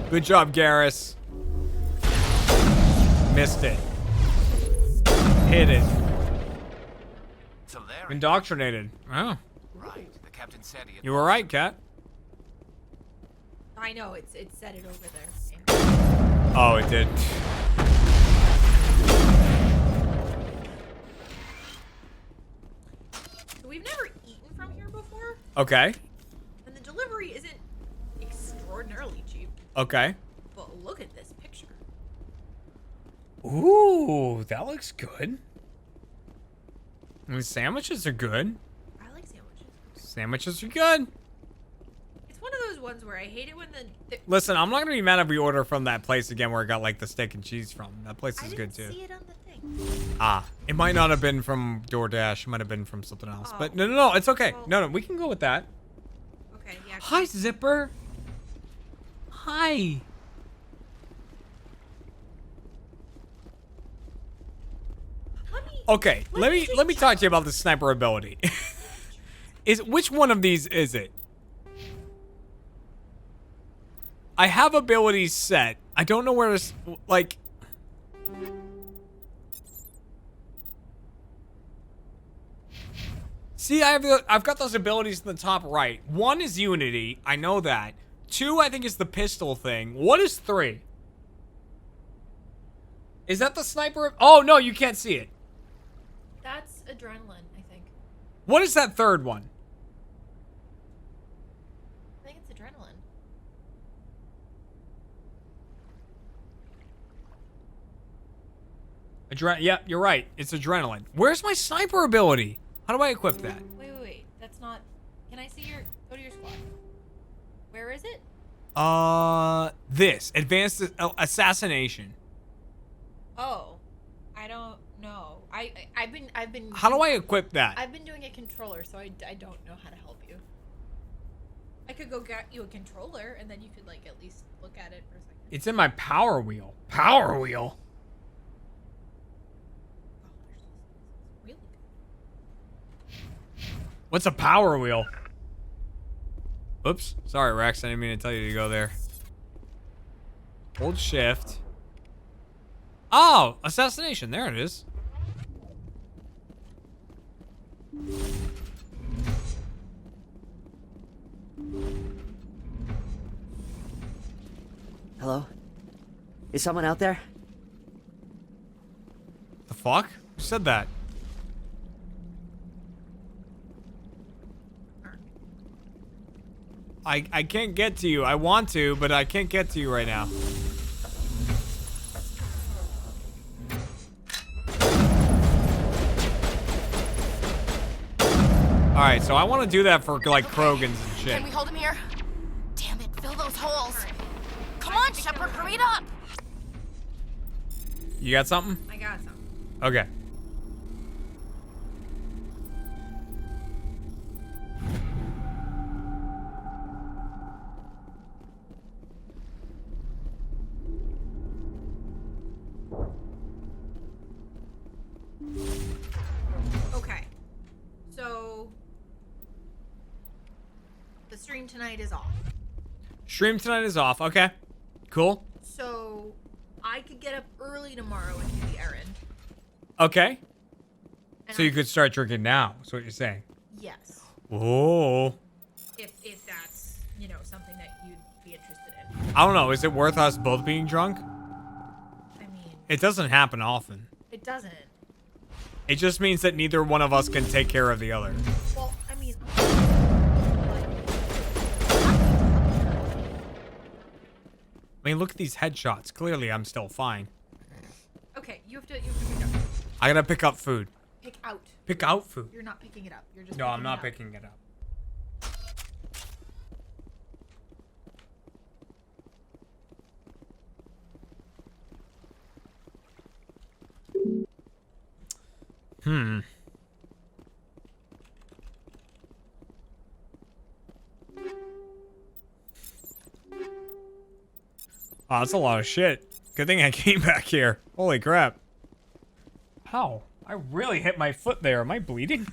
Good job, Garrus. Missed it. Hit it. Indoctrinated. Oh. Right. The captain said he had You were right, Kat. I know, it said it over there. Oh, it did. So we've never eaten from here before. Okay. And the delivery isn't extraordinarily cheap. Okay. But look at this picture. Ooh, that looks good. The sandwiches are good. I like sandwiches. Sandwiches are good. It's one of those ones where I hate it when the Listen, I'm not gonna be mad if we order from that place again where I got like the steak and cheese from. That place is good too. I didn't see it on the thing. Ah, it might not have been from DoorDash. It might have been from something else. But no, it's okay. Well, No, we can go with that. Okay, yeah. Hi, Zipper. Hi. Okay, let me talk to you about the sniper ability. Which one of these is it? I have abilities set. I don't know where to like. See, I've got those abilities in the top right. 1 is Unity. I know that. 2, I think, is the pistol thing. What is 3? Is that the sniper? Oh no, you can't see it. That's adrenaline, I think. What is that third one? I think it's adrenaline. Yeah, you're right. It's adrenaline. Where's my sniper ability? How do I equip that? Wait. That's not. Can I see your? Go to your squad. Where is it? This advanced assassination. Oh, I don't know. I've been. How do I equip that? I've been doing a controller, so I don't know how to help you. I could go get you a controller, and then you could like at least look at it for a second. It's in my power wheel. Power wheel. What's a power wheel? Oops. Sorry, Rex. I didn't mean to tell you to go there. Hold shift. Oh, assassination. There it is. Hello? Is someone out there? The fuck? Who said that? I can't get to you. I want to, but I can't get to you right now. Alright, so I want to do that for like Krogans and shit. Can we hold him here? Damn it, fill those holes. Come on, Shepard, hurry it up. You got something? I got something. Okay. Okay. So the stream tonight is off. Stream tonight is off. Okay. Cool. So I could get up early tomorrow and do the errand. Okay. So you could start drinking now. That's what you're saying. Yes. Oh. If that's, you know, something that you'd be interested in. I don't know. Is it worth us both being drunk? I mean, It doesn't happen often. it doesn't. It just means that neither one of us can take care of the other. Well, I mean, I mean, look at these headshots. Clearly, I'm still fine. okay, you have to pick up. I gotta pick up food. Pick out. Pick out food. You're not picking it up. You're just No, I'm not picking picking it up. Oh, that's a lot of shit. Good thing I came back here. Holy crap. How? I really hit my foot there. Am I bleeding?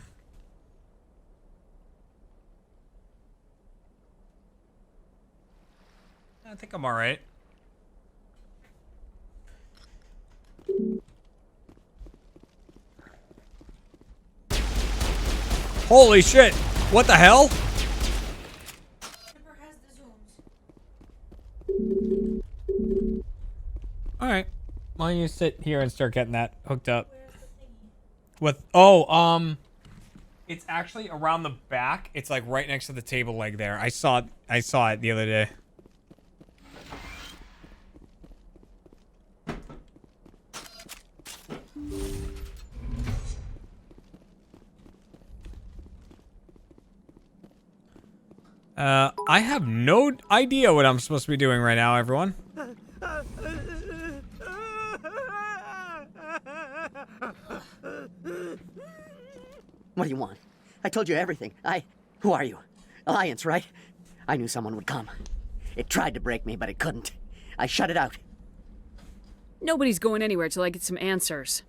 I think I'm alright. Holy shit! What the hell? Alright. Why don't you sit here and start getting that hooked up? With it's actually around the back. It's like right next to the table leg there. I saw it the other day. I have no idea what I'm supposed to be doing right now, everyone. What do you want? I told you everything. Who are you? Alliance, right? I knew someone would come. It tried to break me, but it couldn't. I shut it out. Nobody's going anywhere till I get some answers.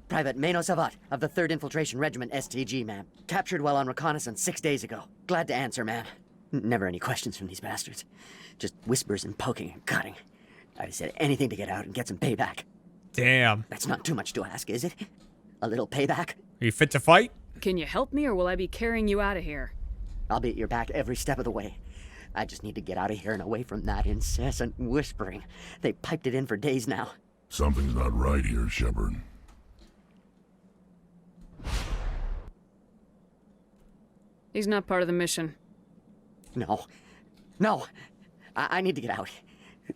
Private Mano Savat of the 3rd Infiltration Regiment STG, ma'am. Captured while on reconnaissance 6 days ago. Glad to answer, ma'am. Never any questions from these bastards. Just whispers and poking and cutting. I'd have said anything to get out and get some payback. Damn. That's not too much to ask, is it? A little payback? Are you fit to fight? Can you help me, or will I be carrying you out of here? I'll be at your back every step of the way. I just need to get out of here and away from that incessant whispering. They piped it in for days now. Something's not right here, Shepard. He's not part of the mission. No. No. I need to get out.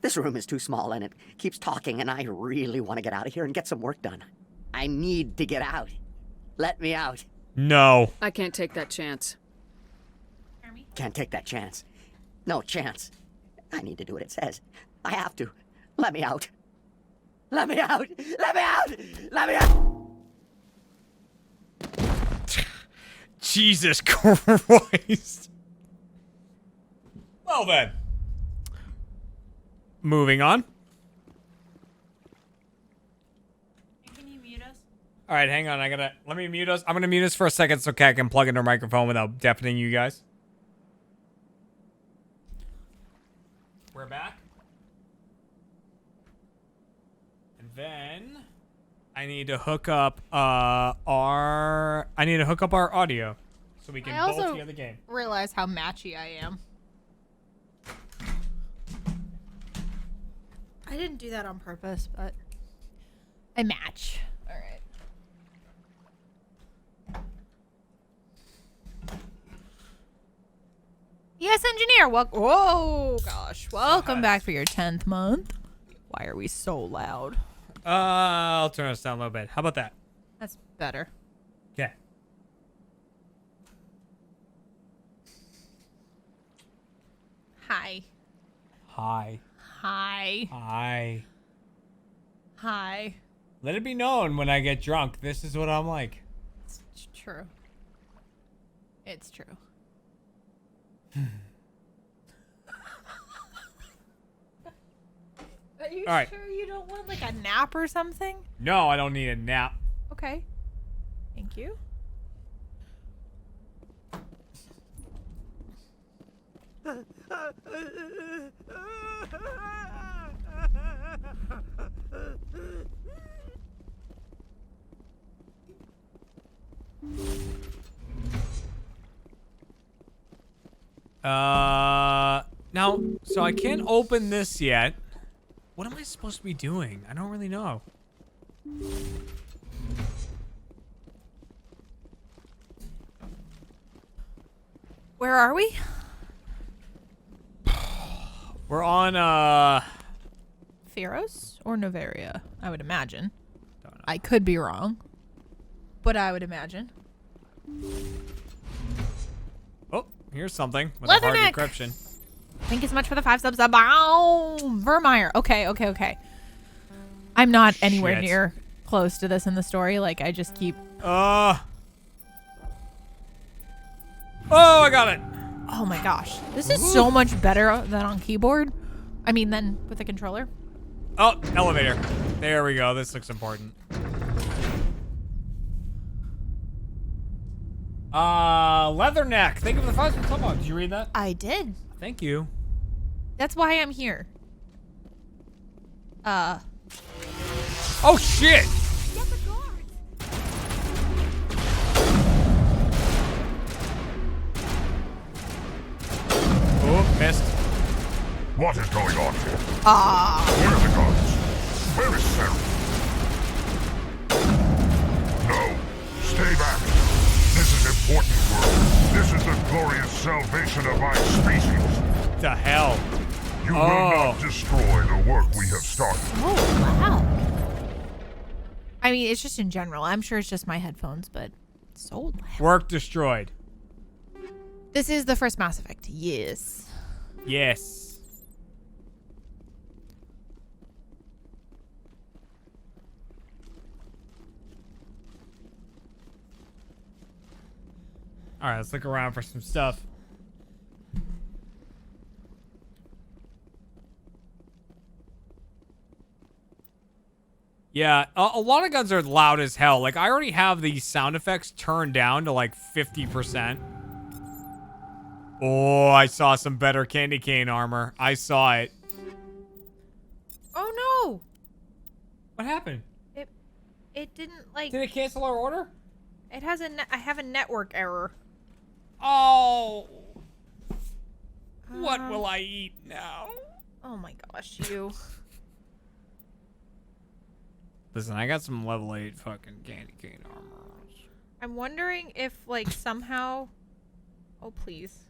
This room is too small and it keeps talking, and I really want to get out of here and get some work done. I need to get out. Let me out. No. I can't take that chance. Can't take that chance. No chance. I need to do what it says. I have to. Let me out. Let me out. Let me out. Let me out. Jesus Christ. Well then. Moving on. Can you mute us? All right, hang on. Let me mute us. I'm gonna mute us for a second so Kat can plug in her microphone without deafening you guys. We're back. And then I need to hook up our audio so we can I both also hear the game. realize how matchy I am. I didn't do that on purpose, but I match. All right. Yes, engineer. Whoa, gosh. Welcome back for your 10th month. Why are we so loud? I'll turn us down a little bit. How about that? That's better. Okay. Hi. Hi. Hi. Hi. Hi. Let it be known when I get drunk, this is what I'm like. It's true. It's true. Are you All right. sure you don't want like a nap or something? No, I don't need a nap. Okay. Thank you. Now, so I can't open this yet. What am I supposed to be doing? I don't really know. Where are we? We're on, Pharos or Noveria, I would imagine. I could be wrong, but I would imagine. Oh, here's something with a hard Leatherneck! decryption. Thank you so much for the 5 subs. Bow! Virmire. Okay. I'm not anywhere Shit. near close to this in the story. Like, I just keep Oh, I got it. Oh my gosh. This is so much better than on keyboard. I mean, than with a controller. Oh, elevator. There we go. This looks important. Leatherneck. Thank you for the 5 sub on. Did you read that? I did. Thank you. That's why I'm here. Oh, shit. Oh, missed. What is going on here? Ah. Where are the guards? Where is Sarah? No. Stay back. This is important work. This is the glorious salvation of my species. The hell? You will not destroy the work we have started. Oh, wow. I mean, it's just in general. I'm sure it's just my headphones, but so loud. Work destroyed. This is the first Mass Effect. Yes. Yes. All right, let's look around for some stuff. Yeah, a lot of guns are loud as hell. Like, I already have these sound effects turned down to like 50%. Oh, I saw some better candy cane armor. I saw it. Oh no! What happened? It didn't like. Did it cancel our order? It has I have a network error. Oh. What will I eat now? Oh my gosh, you. Listen, I got some level 8 fucking candy cane armor. I'm wondering if like somehow. Oh please.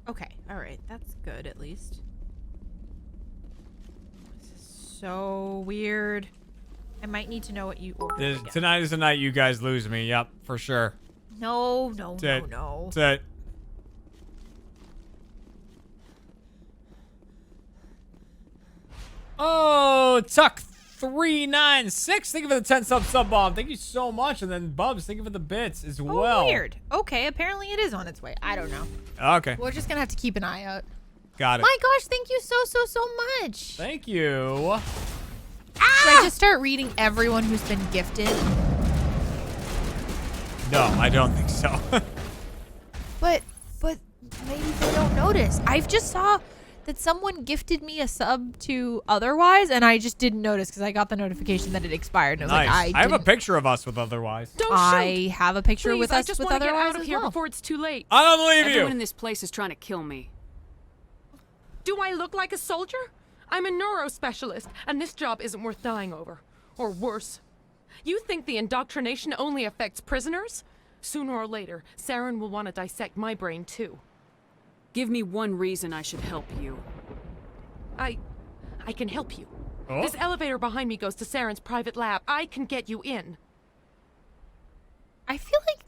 Okay, alright, that's good at least. This is so weird. I might need to know what you ordered. again. Tonight is the night you guys lose me. Yep, for sure. No. That's it. Oh, Tuck 396. Thank you for the 10 sub bomb. Thank you so much. And then Bubs, thank you for the bits as well. Oh, weird. Okay, apparently it is on its way. I don't know. Okay. We're just gonna have to keep an eye out. Got it. My gosh, thank you so much. Thank you. Should I just start reading everyone who's been gifted? No, I don't think so. But maybe they don't notice. I've just saw that someone gifted me a sub to Otherwise, and I just didn't notice because I got the notification that it expired. And I was Nice. like, I have a picture of us with Otherwise. Don't shoot. I have a picture Please, with I us just with want to get Otherwise out of as here well. before it's too late. I don't believe Everyone you. in this place is trying to kill me. Do I look like a soldier? I'm a neurospecialist, and this job isn't worth dying over. Or worse. You think the indoctrination only affects prisoners? Sooner or later, Saren will want to dissect my brain too. Give me one reason I should help you. I can help you. Oh? This elevator behind me goes to Saren's private lab. I can get you in. I feel like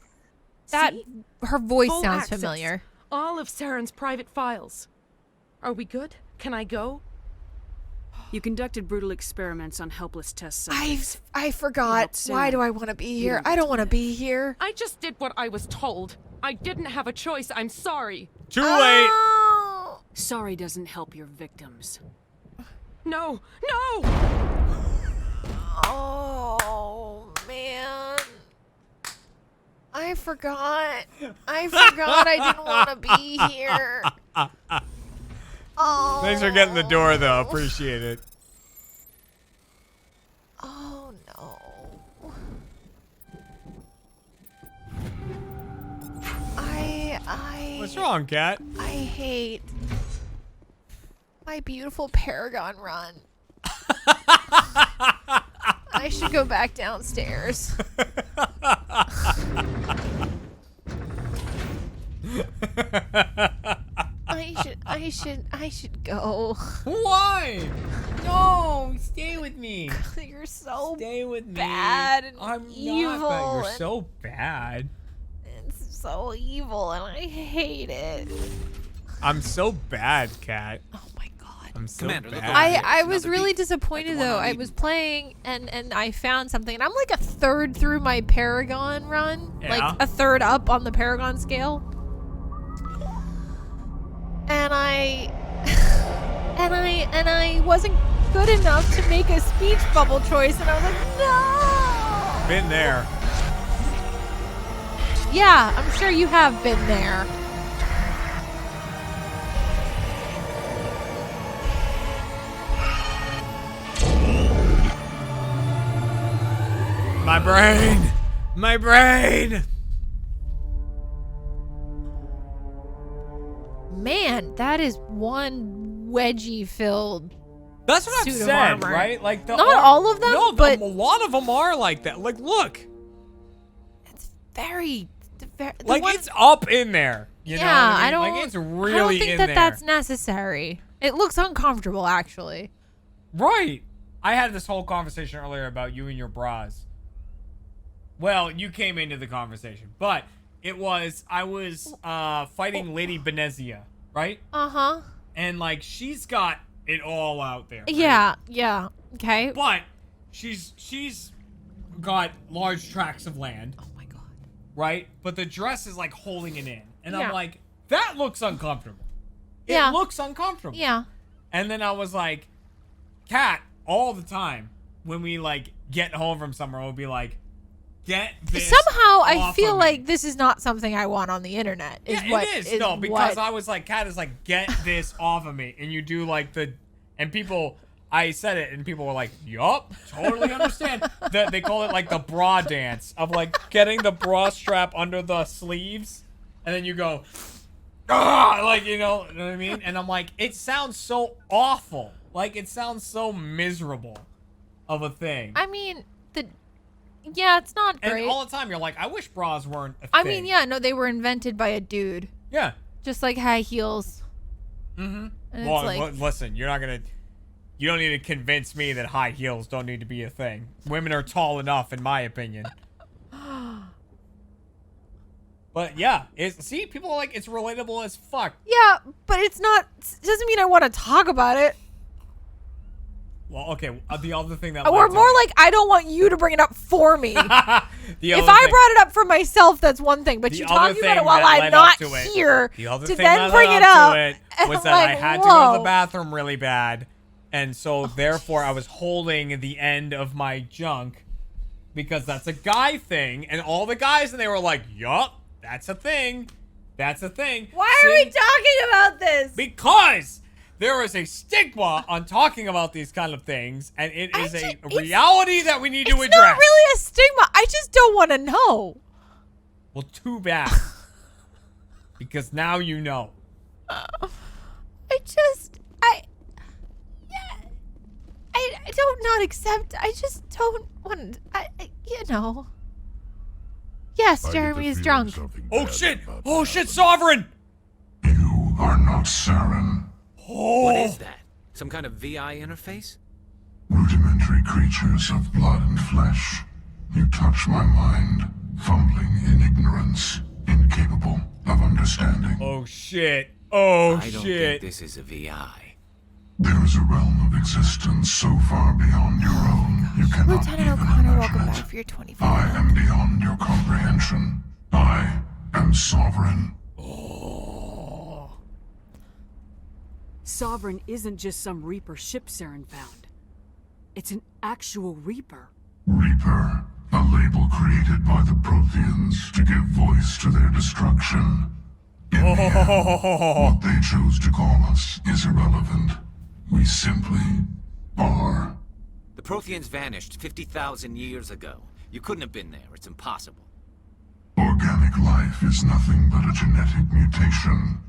that her voice Full sounds access. familiar. All of Saren's private files. Are we good? Can I go? You conducted brutal experiments on helpless test subjects. I forgot. Why do I want to be here? I don't want to be here. I just did what I was told. I didn't have a choice. I'm sorry. Too late. Sorry doesn't help your victims. No! No! Oh, man. I forgot. I didn't want to be here. Oh. Thanks for getting the door, though. Appreciate it. Oh, no. What's wrong, Cat? I hate my beautiful Paragon run. I should go back downstairs. I should go. Why? No, stay with me. You're so stay with me. bad and I'm evil. not bad. You're and so bad. It's so evil and I hate it. I'm so bad, Kat. Oh my god. I'm so Commander, look bad. I was really disappointed though. I was playing and I found something and I'm like a third through my Paragon run. Yeah. Like a third up on the Paragon scale. And I wasn't good enough to make a speech bubble choice and I was like, no. Been there. Yeah, I'm sure you have been there. My brain! My brain! Man, that is one wedgie filled. That's what I've suit of said, armor. right? Like Not all of them, no, but a lot of them are like that. Like, look. very Like, it's up in there. You know what I mean? I don't. Like, it's really I don't think in that there. that's necessary. It looks uncomfortable, actually. Right. I had this whole conversation earlier about you and your bras. Well, you came into the conversation, but it was I was fighting Lady Benezia, right? Uh-huh. And like she's got it all out there. Right? Yeah. Okay. But she's got large tracts of land. Oh my god. Right? But the dress is like holding it in. And Yeah. I'm like, that looks uncomfortable. Yeah. It looks uncomfortable. Yeah. And then I was like, Kat, all the time when we like get home from somewhere, we'll be like, get this Somehow I off feel of me. like this is not something I want on the internet. Yeah, it is. No, because I was like, Kat is like, get this off of me. And you do like and people, I said it and people were like, yup, totally understand. They call it like the bra dance of like getting the bra strap under the sleeves. And then you go, ah, like, you know what I mean? And I'm like, it sounds so awful. Like, it sounds so miserable of a thing. I mean, yeah, it's not great. And all the time you're like, I wish bras weren't a thing. I mean, yeah, no, they were invented by a dude. Yeah. Just like high heels. Mm-hmm. And Well, it's like, listen, you don't need to convince me that high heels don't need to be a thing. Women are tall enough, in my opinion. But yeah, see, people are like, it's relatable as fuck. yeah, but it's not. Doesn't mean I want to talk about it. Well, okay, the other thing that Or led to more it- like I don't want you to bring it up for me. The If I other thing- brought it up for myself, that's one thing. But the you other talking about thing it while that I'm led not up to it- here the other to thing then that bring led it up. to it and was I'm that I like, had to go to whoa. the bathroom really bad, and so therefore I was holding the end of my junk because that's a guy thing, and all the guys and they were like, "Yup, that's a thing, that's a thing." Why are we talking about this? Because there is a stigma on talking about these kind of things, and it is a reality that we need to address. It's not really a stigma. I just don't want to know. Well, too bad. Because now you know. I don't not accept. I just don't want. You know. Yes, Jeremy is drunk. Oh shit! Oh shit, Sovereign! Are not Saren. Oh. What is that? Some kind of VI interface? Rudimentary creatures of blood and flesh. You touch my mind, fumbling in ignorance, incapable of understanding. Oh shit. Oh I don't shit. think this is a VI. There is a realm of existence so far beyond your own, you cannot Lieutenant even O'Connor, imagine welcome it. back for your 25. I am beyond your comprehension. I am sovereign. Sovereign isn't just some Reaper ship Saren found. It's an actual Reaper. Reaper, a label created by the Protheans to give voice to their destruction. In the end, what they chose to call us is irrelevant. We simply are. The Protheans vanished 50,000 years ago. You couldn't have been there. It's impossible. Organic life is nothing but a genetic mutation.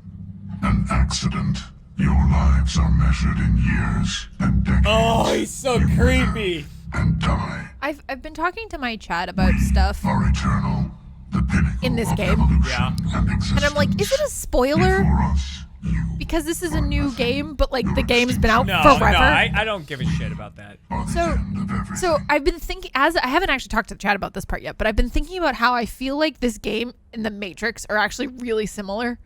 An accident. Your lives are measured in years and decades. Oh, he's so creepy. And die. I've been talking to my chat about stuff Are eternal. The pinnacle in this of game. evolution and And I'm like, is it a spoiler Because this is a new game, but like the game's been out No, forever. no, I don't give a shit about that. So I've been thinking, I haven't actually talked to the chat about this part yet, but I've been thinking about how I feel like this game and the Matrix are actually really similar.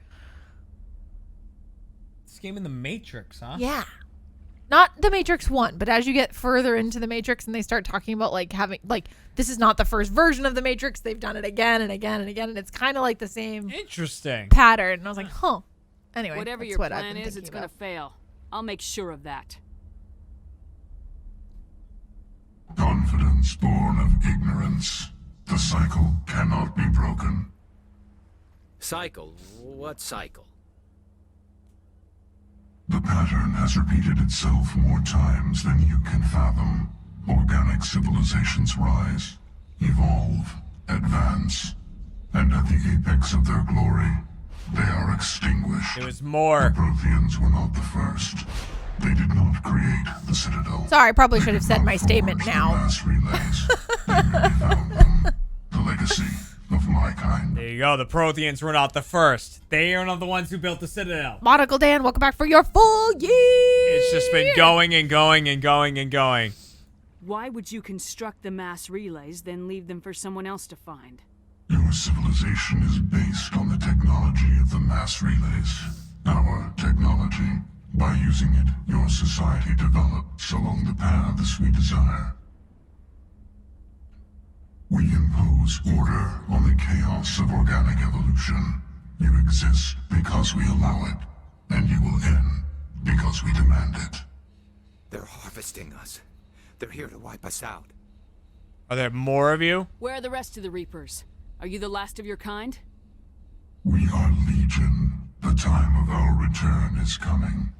This game in the Matrix, huh? Yeah. Not the Matrix 1, but as you get further into the Matrix and they start talking about like having, like, this is not the first version of the Matrix. They've done it again and again and again. And it's kind of like the same interesting pattern. And I was like, huh. Anyway, whatever that's your what I've plan been is, thinking it's gonna about. fail. I'll make sure of that. Confidence born of ignorance. The cycle cannot be broken. Cycle? What cycle? The pattern has repeated itself more times than you can fathom. Organic civilizations rise, evolve, advance, and at the apex of their glory, they are extinguished. It was more. The Protheans were not the first. They did not create the Citadel. Sorry, I probably should have said my statement now. Mass relays. They merely found them. The legacy of my kind. There you go. The Protheans were not the first. They are not the ones who built the Citadel. Monocle Dan, welcome back for your full year. It's just been going and going and going and going. Why would you construct the mass relays, then leave them for someone else to find? Your civilization is based on the technology of the mass relays. Our technology. By using it, your society develops along the paths we desire. We impose order on the chaos of organic evolution. You exist because we allow it, and you will end because we demand it. They're harvesting us. They're here to wipe us out. Are there more of you? Where are the rest of the Reapers? Are you the last of your kind? We are Legion. The time of our return is coming.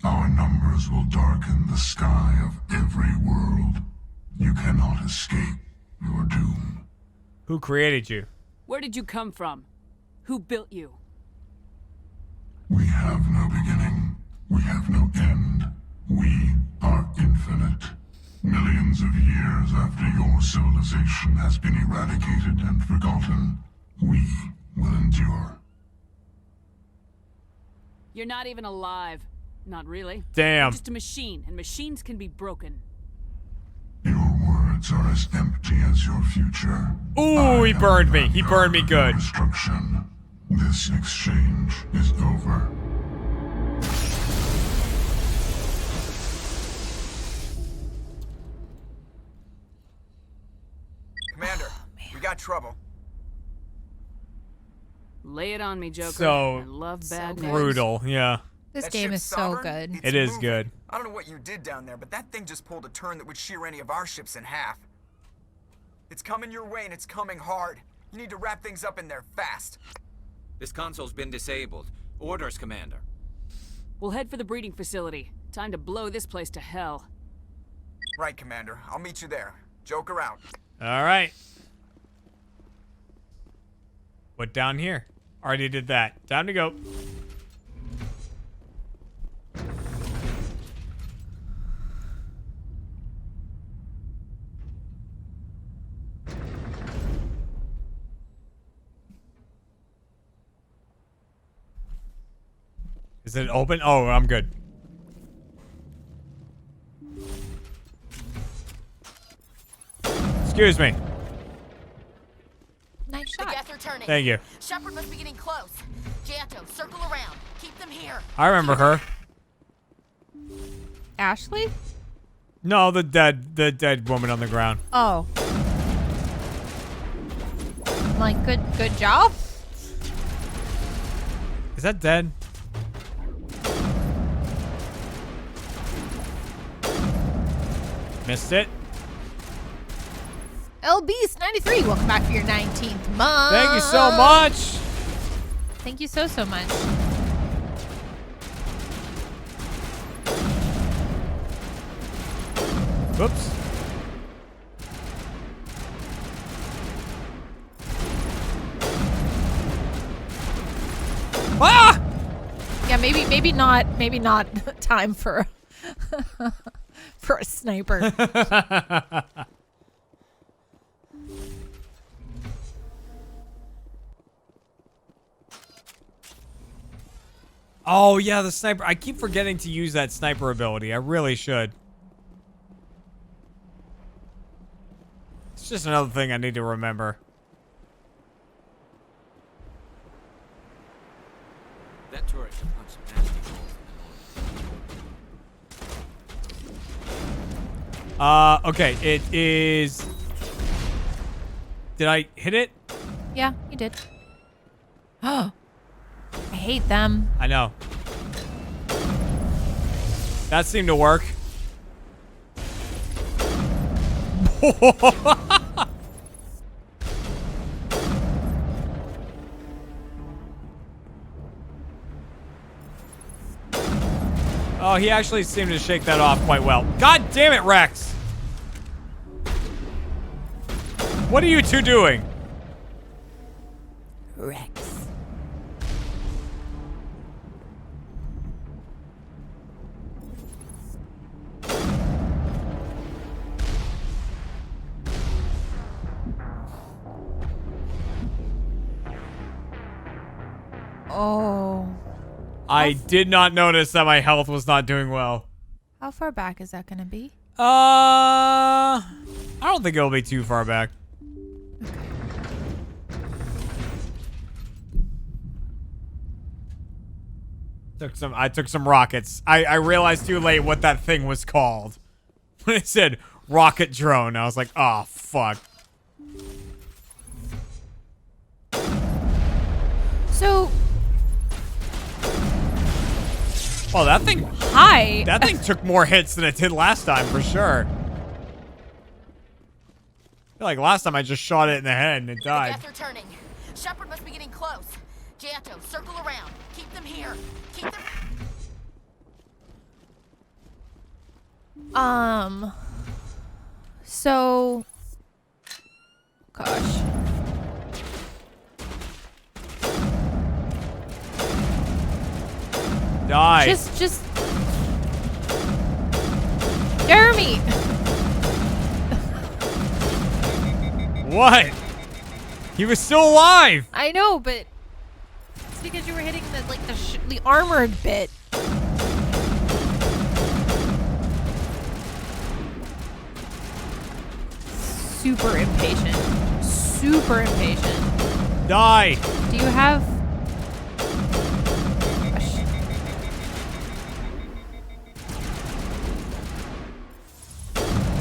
Our numbers will darken the sky of every world. You cannot escape your doom. Who created you? Where did you come from? Who built you? We have no beginning. We have no end. We are infinite. Millions of years after your civilization has been eradicated and forgotten, we will endure. You're not even alive. Not really. Damn. You're just a machine, and machines can be broken. Your words are as empty as your future. Ooh, he burned me. He burned me good. Destruction. This exchange is over. Commander, we got trouble. Lay it on me, Joker. So I love bad news. brutal, yeah. This That game ship's is so sovereign, good. it's It is moving. good. I don't know what you did down there, but that thing just pulled a turn that would shear any of our ships in half. It's coming your way, and it's coming hard. You need to wrap things up in there fast. This console's been disabled. Orders, Commander. We'll head for the breeding facility. Time to blow this place to hell. Right, Commander. I'll meet you there. Joker out. All right. What down here? Already did that. Time to go. Is it open? Oh, I'm good. Excuse me. Nice The gas are turning. Thank you. Shepard must be getting close. Janto, circle around. Keep them here. I remember her. Ashley? No, the dead woman on the ground. Oh. Like, good job. Is that dead? Missed it. LBeast93, welcome back for your 19th month. Thank you so much. Thank you so much. Whoops. Ah! Yeah, maybe not time for for a sniper. Oh, yeah, the sniper. I keep forgetting to use that sniper ability. I really should. It's just another thing I need to remember. That turret can punch some nasty holes. Okay, it is... Did I hit it? Yeah, you did. Oh, I hate them. I know. That seemed to work. Oh, he actually seemed to shake that off quite well. God damn it, Rex! What are you two doing? Rex. Oh. I did not notice that my health was not doing well. How far back is that gonna be? I don't think it'll be too far back. I took some rockets. I realized too late what that thing was called. When it said rocket drone, I was like, oh, fuck. So... Oh, that thing... Hi! That thing took more hits than it did last time, for sure. I feel like last time I just shot it in the head and it died. The deaths are turning. Shepard must be getting close. Giotto, circle around. Keep them here. Keep them... So... Gosh. Die. Just... Jeremy! What? He was still alive! I know, but... It's because you were hitting the, like, the armored bit. Super impatient. Super impatient. Die! Do you have...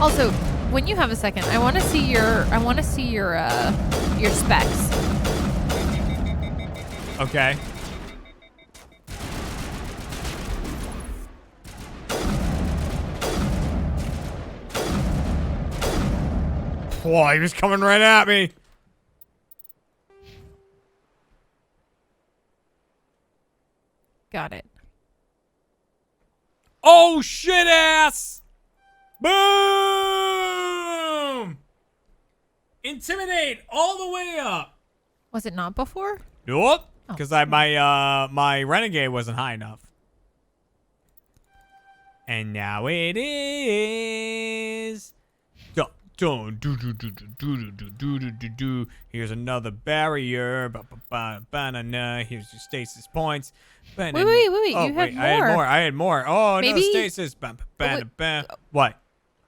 Also, when you have a second, I want to see your specs. Okay. Whoa, he was coming right at me. Got it. Oh, shit ass! Boom! Intimidate all the way up. Was it not before? Nope. Because my renegade wasn't high enough. And now it is. Here's another barrier. Here's your stasis points. Wait. Oh, You have wait, more. I had more. Oh, Maybe... no stasis. What?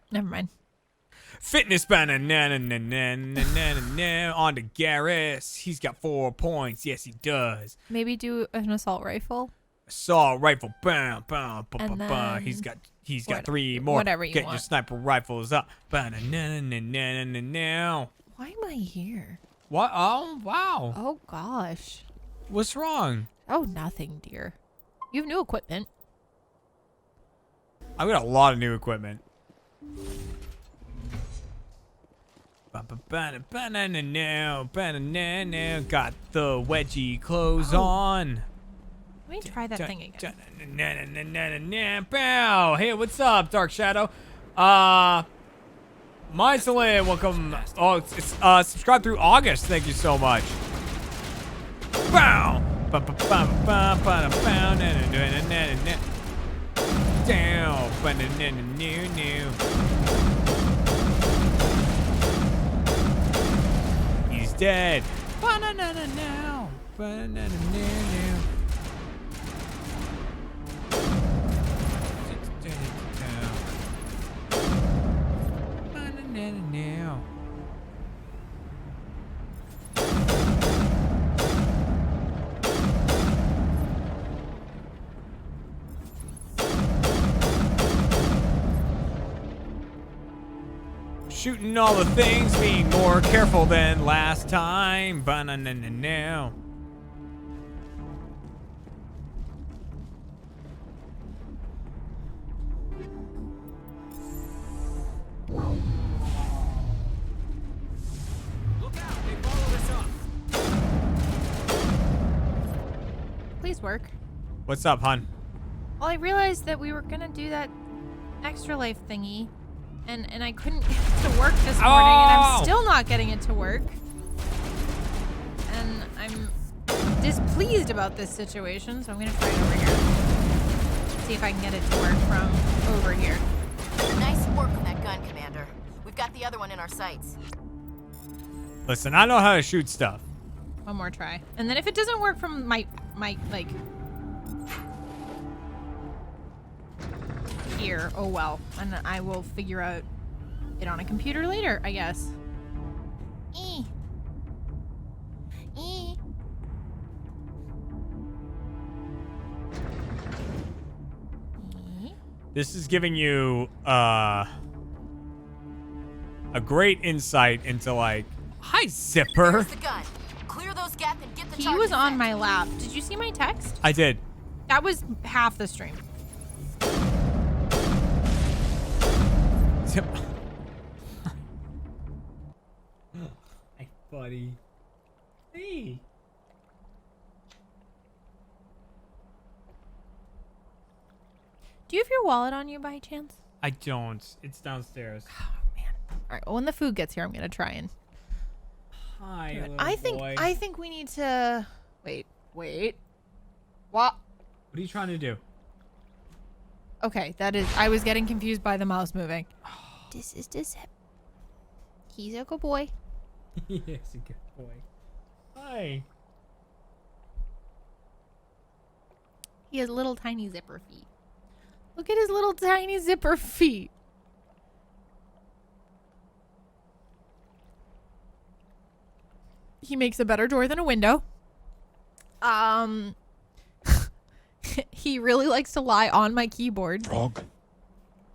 Never mind. Fitness on to Garrus. He's got 4 points. Yes, he does. Maybe do an assault rifle. Assault rifle. Then He's got 3 more. Whatever you Get want. your sniper rifles up. Why am I here? What? Oh, wow. Oh gosh. What's wrong? Oh, nothing, dear. You have new equipment. I've got a lot of new equipment. Got the wedgie clothes on. Let me try that thing again. Bow. Hey, what's up, Dark Shadow? Myselin, welcome. Oh, it's subscribe through August. Thank you so much. Bow. Down. He's dead. no. Shooting all the things, being more careful than last time. Ba-na-na-na-na. Please work. What's up, hon? Well, I realized that we were gonna do that extra life thingy, and I couldn't get it to work this morning, and I'm still not getting it to work. And I'm displeased about this situation, so I'm gonna try it over here. See if I can get it to work from over here. Nice work on that gun, Commander. We've got the other one in our sights. Listen, I know how to shoot stuff. One more try. And then if it doesn't work from my like here, oh well. And I will figure out it on a computer later, I guess. This is giving you a great insight into like, hi Zipper. There's the gun. Clear those gaps and get the He was on my lap. Did you see my text? I did. That was half the stream. Hey, buddy. Hey. Do you have your wallet on you by chance? I don't. It's downstairs. Oh man. All right. Well, when the food gets here, I'm gonna try and. Hi, little I boy. think we need to wait. What? What are you trying to do? Okay, that is. I was getting confused by the mouse moving. This is the zip. He's a good boy. He's a good boy. Hi. He has little tiny zipper feet. Look at his little tiny zipper feet. He makes a better door than a window. He really likes to lie on my keyboard. Frog.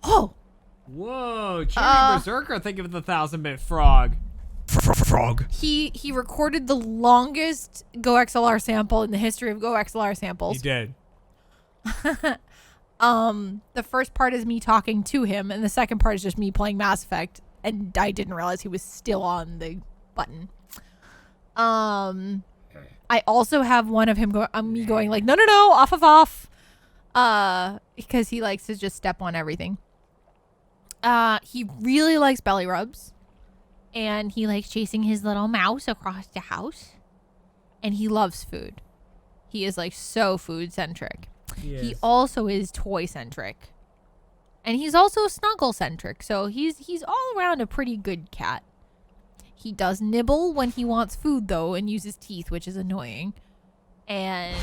Oh. Whoa, Cherry Berserker, think of the 1000-bit frog. Frog. He recorded the longest GoXLR sample in the history of GoXLR samples. He did. The first part is me talking to him, and the second part is just me playing Mass Effect, and I didn't realize he was still on the button. I also have one of him me going like, no, off. Because he likes to just step on everything. He really likes belly rubs, and he likes chasing his little mouse across the house, and he loves food. He is like so food centric. He also is toy centric, and he's also snuggle centric. So he's all around a pretty good cat. He does nibble when he wants food though, and uses teeth, which is annoying. And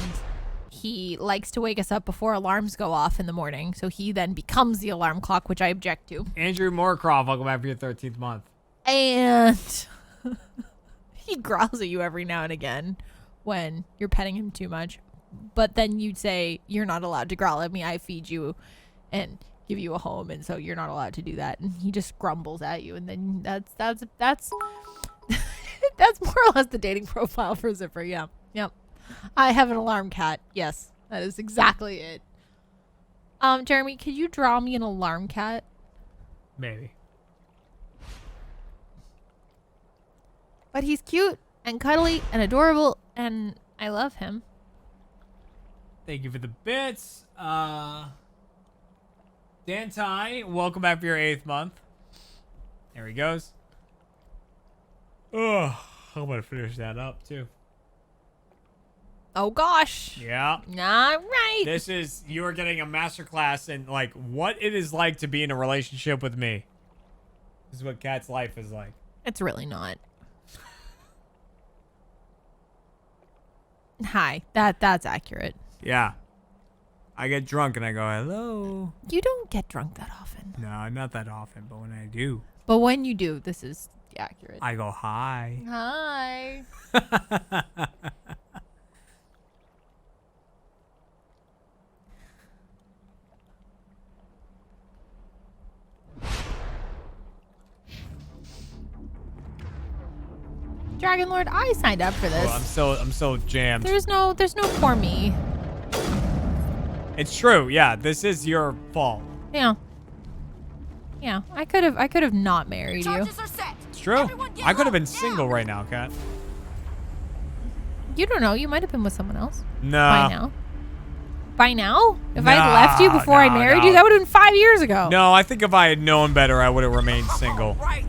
he likes to wake us up before alarms go off in the morning. So he then becomes the alarm clock, which I object to. Andrew Moorcroft, welcome back for your 13th month. And he growls at you every now and again when you're petting him too much. But then you'd say, you're not allowed to growl at me. I feed you and give you a home, and so you're not allowed to do that. And he just grumbles at you, and then that's that's more or less the dating profile for Zipper. Yeah. Yep. I have an alarm cat. Yes, that is exactly it. Jeremy, could you draw me an alarm cat? Maybe. But he's cute and cuddly and adorable, and I love him. Thank you for the bits. Dan Ty, welcome back for your 8th month. There he goes. Oh, I'm gonna finish that up too. Oh gosh. Yeah. All right. You are getting a masterclass in like what it is like to be in a relationship with me. This is what Kat's life is like. It's really not. Hi. That's accurate. Yeah. I get drunk and I go, hello. You don't get drunk that often. No, not that often, but when I do. But when you do, this is accurate. I go, hi. Hi. Dragon Lord, I signed up for this. Oh, I'm so jammed. There's no for me. It's true. Yeah, this is your fault. Yeah. Yeah, I could have not married you. It's true. I could have been single right now, Kat. You don't know. You might have been with someone else. No. By now. By now? If I had left you before I married you, that would have been 5 years ago. No, I think if I had known better, I would have remained single. Right.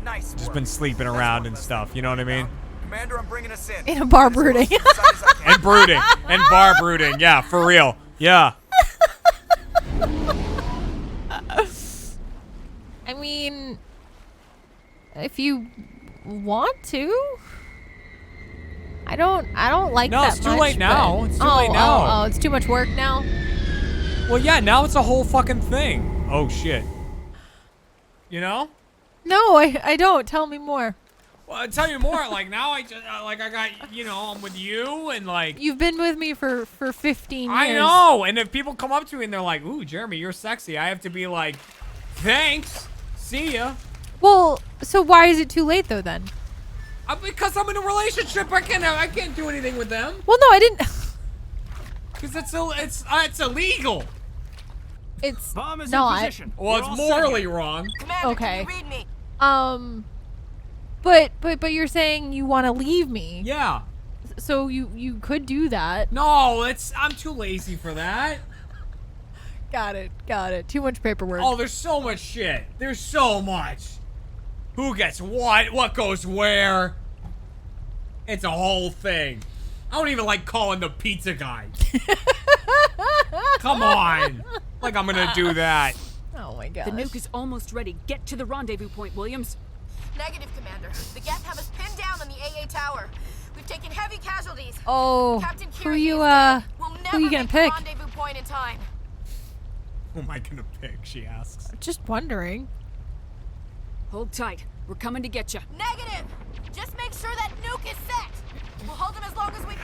Nice. Just been sleeping around and stuff. You know what I mean? Commander, I'm bringing us in. In a bar brooding. And brooding. And bar brooding. Yeah, for real. Yeah. I mean, if you want to, I don't like that much. No, it's too late now. It's too late now. Oh, it's too much work now. Well, yeah, now it's a whole fucking thing. Oh shit. You know? No, I don't. Tell me more. Well, I'll tell you more. Like now, I just I got I'm with you and like. You've been with me for 15 years. I know, and if people come up to me and they're like, "Ooh, Jeremy, you're sexy," I have to be like, "Thanks, see ya." Well, so why is it too late though then? Because I'm in a relationship. I can't do anything with them. Well, no, I didn't. Because it's illegal. It's bomb is no, in position. Well, it's morally wrong. Commander, okay. can you read me? But you're saying you want to leave me. Yeah. So you could do that. No, I'm too lazy for that. Got it. Too much paperwork. Oh, there's so much shit. There's so much. Who gets what goes where. It's a whole thing. I don't even like calling the pizza guy. Come on. Like I'm gonna do that. Oh my gosh. The nuke is almost ready. Get to the rendezvous point, Williams. Negative, Commander. The Geth have us pinned down on the AA tower. We've taken heavy casualties. Oh, Captain who Kiri you is dead. We'll who never you gonna make pick? the rendezvous point in time. Who am I gonna pick? She asks. Just wondering. Hold tight. We're coming to get you. Negative. Just make sure that nuke is set. We'll hold them as long as we.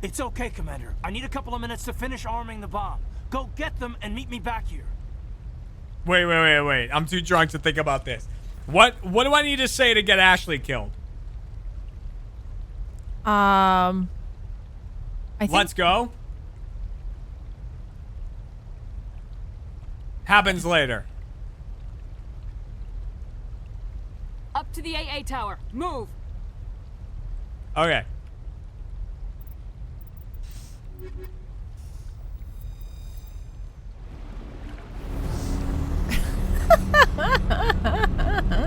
It's okay, Commander. I need a couple of minutes to finish arming the bomb. Go get them and meet me back here. Wait. I'm too drunk to think about this. What do I need to say to get Ashley killed? I think Let's go. Happens later. Up to the AA tower. Move. Okay.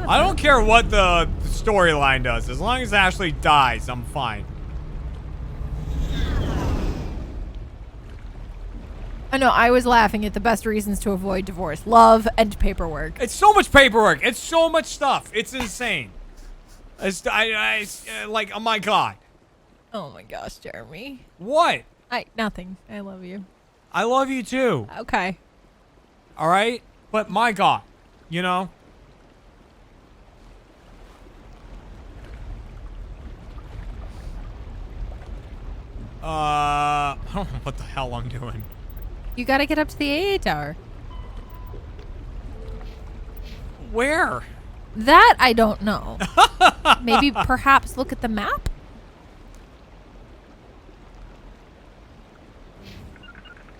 I don't care what the storyline does. As long as Ashley dies, I'm fine. I know, I was laughing at the best reasons to avoid divorce. Love and paperwork. It's so much paperwork. It's so much stuff. It's insane. Like, oh my god. Oh my gosh, Jeremy. What? Nothing. I love you. I love you too. Okay. All right? But my god, you know? I don't know what the hell I'm doing. You gotta get up to the AA tower. Where? That I don't know. Maybe perhaps look at the map?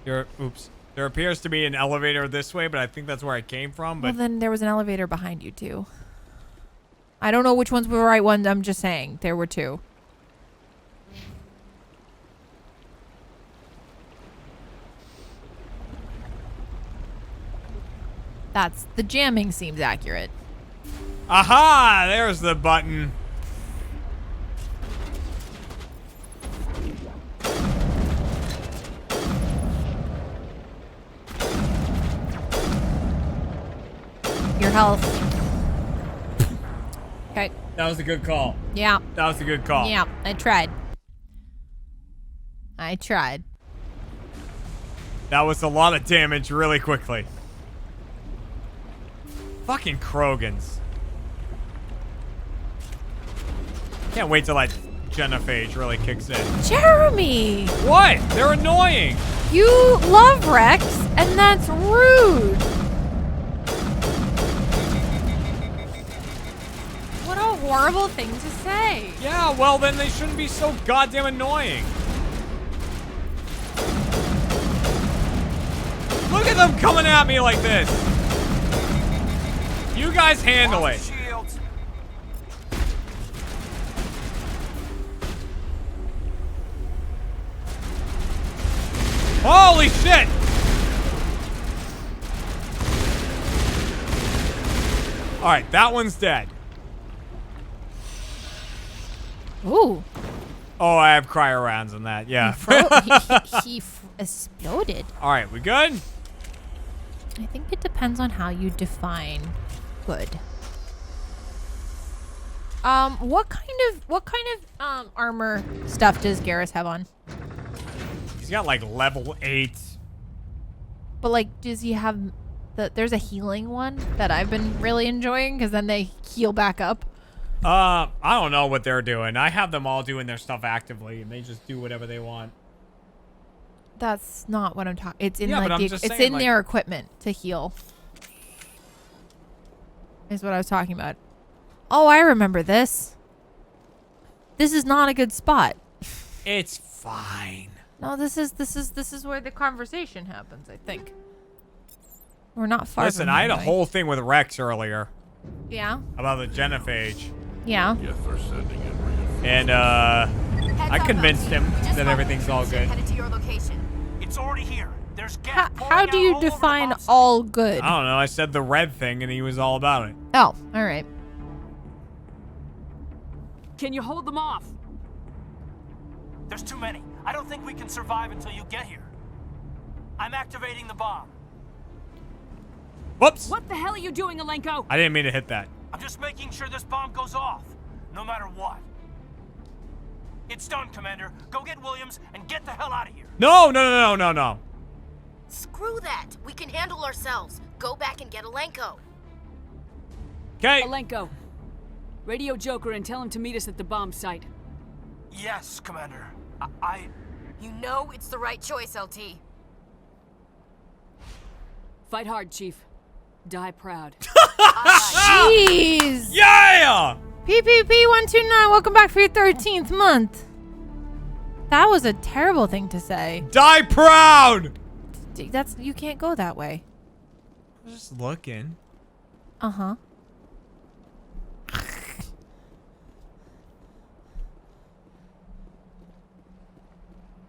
Oops. There appears to be an elevator this way, but I think that's where I came from. But Well, then there was an elevator behind you, too. I don't know which ones were the right ones. I'm just saying. There were two. The jamming seems accurate. Aha! There's the button. Your health. Okay. That was a good call. Yeah. That was a good call. Yeah, I tried. That was a lot of damage really quickly. Fucking Krogans. Can't wait till that genophage really kicks in. Jeremy! What? They're annoying. You love Rex, and that's rude. What a horrible thing to say. Yeah, well then they shouldn't be so goddamn annoying. Look at them coming at me like this. You guys handle it. Holy shit! Alright, that one's dead. Ooh. Oh, I have cryo rounds on that, yeah. He exploded. Alright, we good? I think it depends on how you define good. What kind of armor stuff does Garrus have on? He's got like level 8. But like, does he have there's a healing one that I've been really enjoying because then they heal back up. I don't know what they're doing. I have them all doing their stuff actively and they just do whatever they want. That's not what I'm talking. It's in Yeah, but like I'm just it's saying, in like, their equipment to heal. Is what I was talking about. Oh, I remember this. This is not a good spot. It's fine. No, this is where the conversation happens, I think. We're not far Listen, from I had a here, whole thing with Rex earlier. Yeah. About the genophage. Yeah. Yes, they're sending in And I convinced him that everything's all good. Headed to your location. It's already here. There's gas. How do you define all good? I don't know. I said the red thing and he was all about it. Oh, all right. Can you hold them off? There's too many. I don't think we can survive until you get here. I'm activating the bomb. Whoops. What the hell are you doing, Alenko? I didn't mean to hit that. I'm just making sure this bomb goes off, no matter what. It's done, Commander. Go get Williams and get the hell out of here. No. Screw that. We can handle ourselves. Go back and get Alenko. Okay. Alenko, radio Joker and tell him to meet us at the bomb site. Yes, Commander. You know it's the right choice, LT. Fight hard, Chief. Die proud. Jeez. Yeah! PPP129, welcome back for your 13th month. That was a terrible thing to say. Die proud! You can't go that way. I'm just looking. Uh-huh.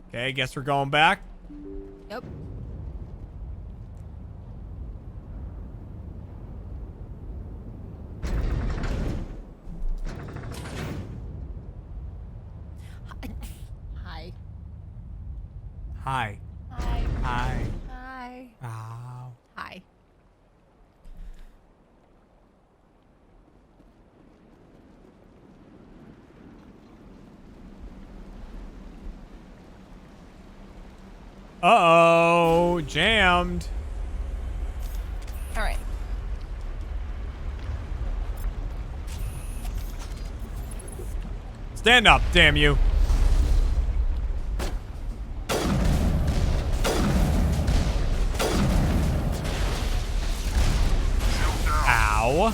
Okay, guess we're going back. Yep. Hi. Hi. Hi. Hi. Hi. Oh. Hi. Uh-oh. Jammed. All right. Stand up, damn you. Ow.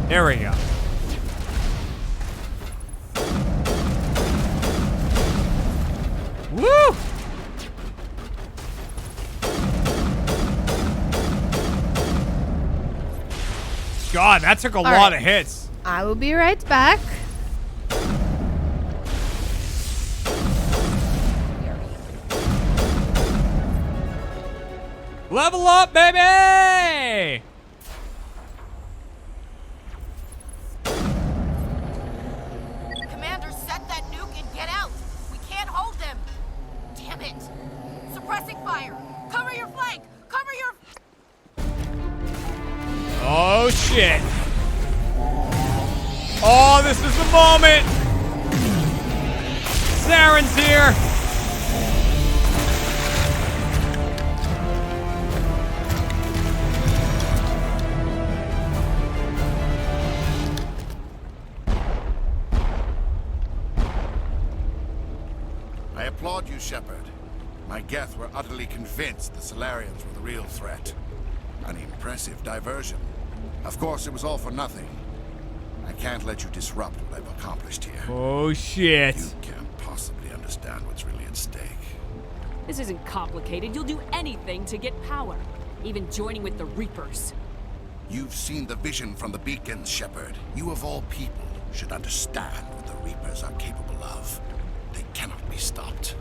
There we go. Woo! God, that took a lot of hits. I will be right back. Level up, baby! Commander, set that nuke and get out. We can't hold them. Damn it. Suppressing fire. Cover your flank. Cover your... Oh, shit. Oh, this is the moment. Saren's here. applaud you, Shepard. My Geth were utterly convinced the Solarians were the real threat. An impressive diversion. Of course, it was all for nothing. I can't let you disrupt what I've accomplished here. Oh, shit. You can't possibly understand what's really at stake. This isn't complicated. You'll do anything to get power, even joining with the Reapers. You've seen the vision from the beacons, Shepard. You of all people should understand what the Reapers are capable of. They cannot be stopped.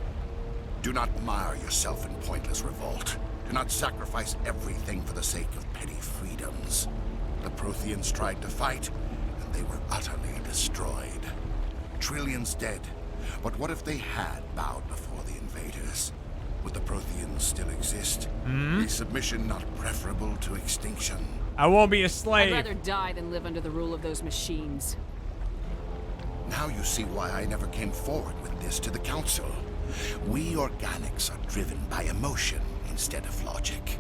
Do not mire yourself in pointless revolt. Do not sacrifice everything for the sake of petty freedoms. The Protheans tried to fight, and they were utterly destroyed. Trillions dead. But what if they had bowed before the invaders? Would the Protheans still exist? Is submission not preferable to extinction? I won't be a slave. I'd rather die than live under the rule of those machines. Now you see why I never came forward with this to the Council. We organics are driven by emotion instead of logic.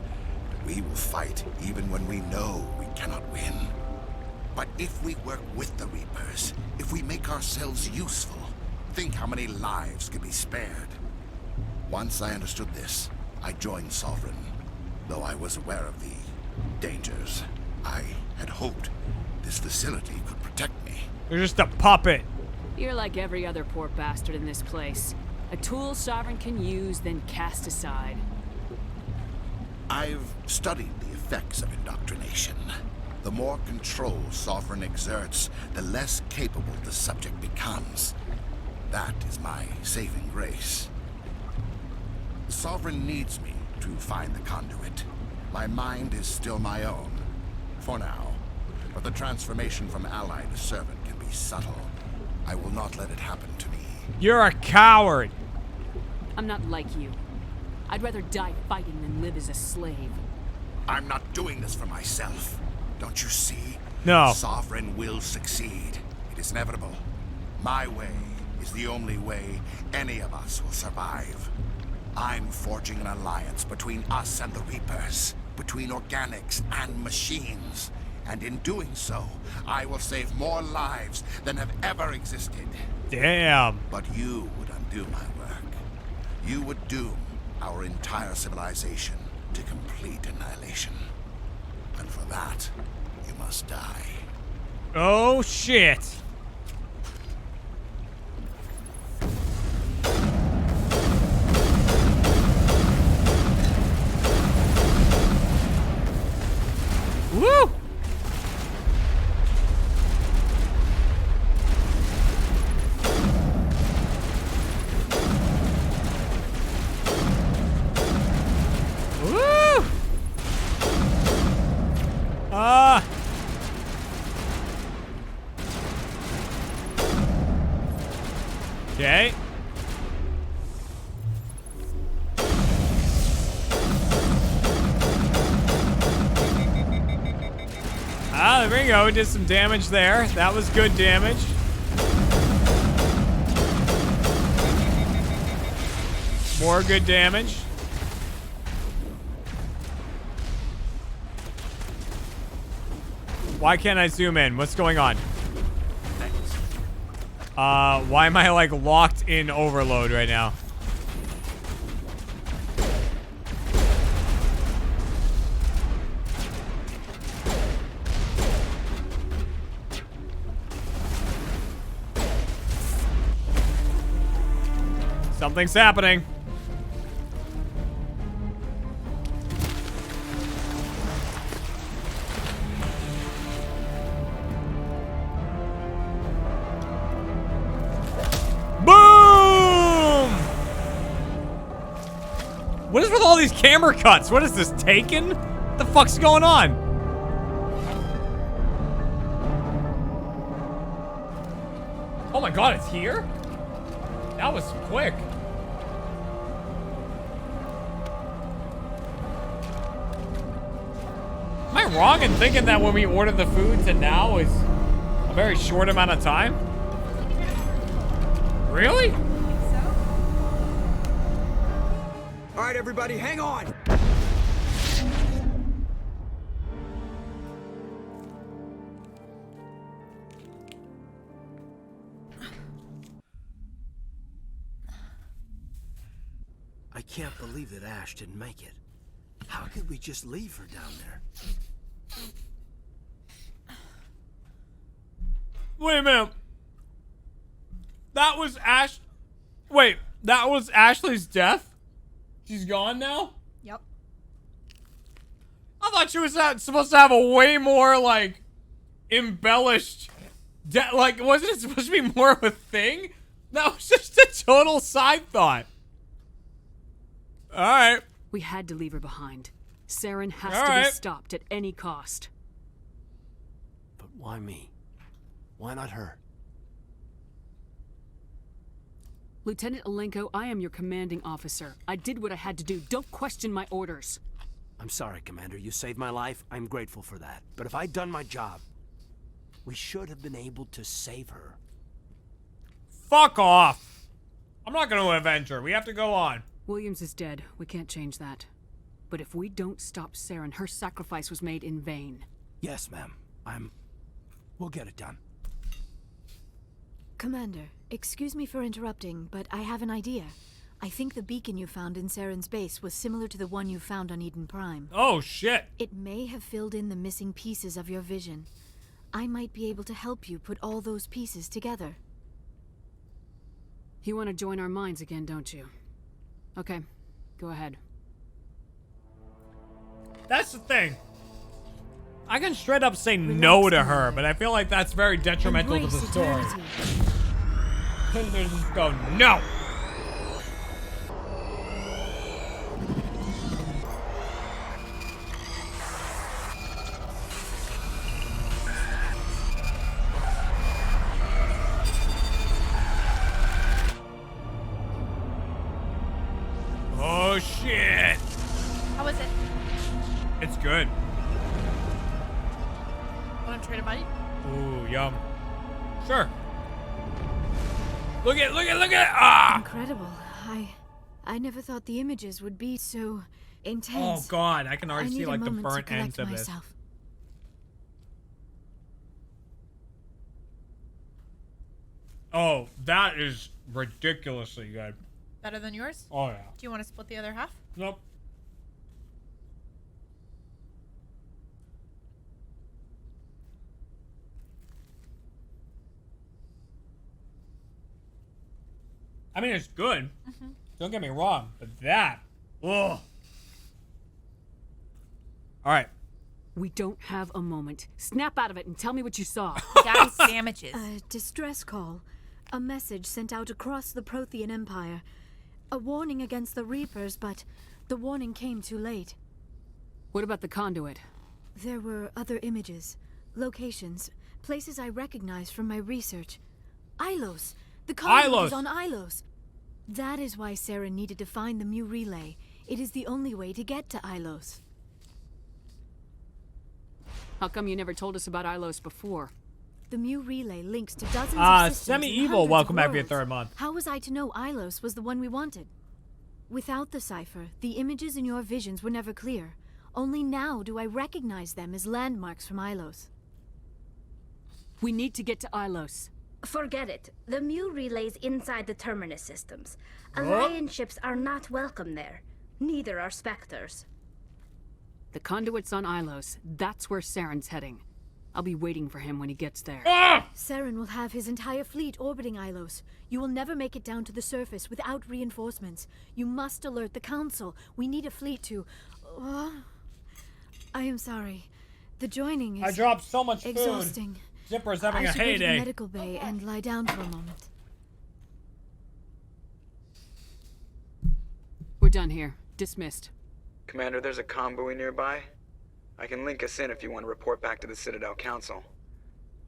We will fight even when we know we cannot win. But if we work with the Reapers, if we make ourselves useful, think how many lives could be spared. Once I understood this, I joined Sovereign. Though I was aware of the dangers, I had hoped this facility could protect me. You're just a puppet. You're like every other poor bastard in this place. A tool Sovereign can use, then cast aside. I've studied the effects of indoctrination. The more control Sovereign exerts, the less capable the subject becomes. That is my saving grace. Sovereign needs me to find the conduit. My mind is still my own, for now. But the transformation from ally to servant can be subtle. I will not let it happen to me. You're a coward. I'm not like you. I'd rather die fighting than live as a slave. I'm not doing this for myself. Don't you see? No. Sovereign will succeed. It is inevitable. My way is the only way any of us will survive. I'm forging an alliance between us and the Reapers, between organics and machines. And in doing so, I will save more lives than have ever existed. Damn. But you would undo my work. You would doom our entire civilization to complete annihilation. And for that, you must die. Oh, shit. Woo! Woo! Okay. Ah, there we go. We did some damage there. That was good damage. More good damage. Why can't I zoom in? What's going on? Why am I like locked in overload right now? Something's happening. Boom! What is with all these camera cuts? What is this, Taken? What the fuck's going on? Oh my god, it's here? That was quick. Am I wrong in thinking that when we ordered the food to now is a very short amount of time? Really? All right, everybody, hang on. I can't believe that Ash didn't make it. How could we just leave her down there? Wait a minute. That was Ash. Wait, that was Ashley's death? She's gone now? Yep. I thought she was supposed to have a way more, like, embellished... like, wasn't it supposed to be more of a thing? That was just a total side thought. Alright. We had to leave her behind. Saren has All to right. be stopped at any cost. But why me? Why not her? Lieutenant Alenko, I am your commanding officer. I did what I had to do. Don't question my orders. I'm sorry, Commander. You saved my life. I'm grateful for that. But if I'd done my job, we should have been able to save her. Fuck off. I'm not going to avenge her. We have to go on. Williams is dead. We can't change that. But if we don't stop Saren, her sacrifice was made in vain. Yes, ma'am. We'll get it done. Commander, excuse me for interrupting, but I have an idea. I think the beacon you found in Saren's base was similar to the one you found on Eden Prime. Oh, shit. It may have filled in the missing pieces of your vision. I might be able to help you put all those pieces together. You want to join our minds again, don't you? Okay, go ahead. That's the thing. I can straight up say no to her, but I feel like that's very detrimental to the story. Just go, no! Oh, shit! How was it? It's good. Want to trade a bite? Ooh, yum. Sure. Look at it! Ah! Incredible. I never thought the images would be so intense. Oh god, I can already I see need a like the moment to burnt ends collect of this. myself. Oh, that is ridiculously good. Better than yours? Oh yeah. Do you want to split the other half? Nope. I mean, it's good. Don't get me wrong, but that, ugh. All right. We don't have a moment. Snap out of it and tell me what you saw. Got sandwiches. A distress call. A message sent out across the Prothean Empire. A warning against the Reapers, but the warning came too late. What about the conduit? There were other images, locations, places I recognized from my research. Ilos! The conduit is on Ilos! That is why Saren needed to find the Mu relay. It is the only way to get to Ilos. How come you never told us about Ilos before? The Mu relay links to dozens of systems Semi-Evil, welcome back for your third month. How was I to know Ilos was the one we wanted? Without the cipher, the images in your visions were never clear. Only now do I recognize them as landmarks from Ilos. We need to get to Ilos. Forget it. The Mu relay's inside the Terminus systems. Alliance ships are not welcome there. Neither are Spectres. The conduit's on Ilos. That's where Saren's heading. I'll be waiting for him when he gets there. Saren will have his entire fleet orbiting Ilos. You will never make it down to the surface without reinforcements. You must alert the Council. We need a fleet to... I am sorry. The joining is... I dropped so much food. Exhausting. Zipper's having a I should go to heyday. the medical bay and lie down for a moment. We're done here. Dismissed. Commander, there's a convoy nearby. I can link us in if you want to report back to the Citadel Council.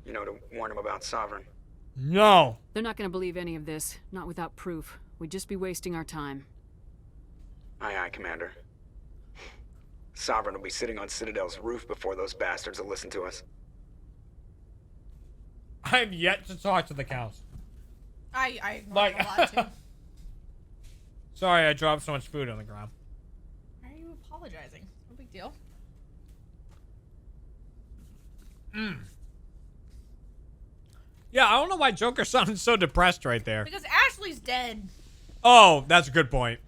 You know, to warn them about Sovereign. No. They're not going to believe any of this. Not without proof. We'd just be wasting our time. Aye, aye, Commander. Sovereign will be sitting on Citadel's roof before those bastards will listen to us. I've yet to talk to the council. I ignore them a lot too. Sorry, I dropped so much food on the ground. Why are you apologizing? No big deal. Yeah, I don't know why Joker sounded so depressed right there. Because Ashley's dead. Oh, that's a good point.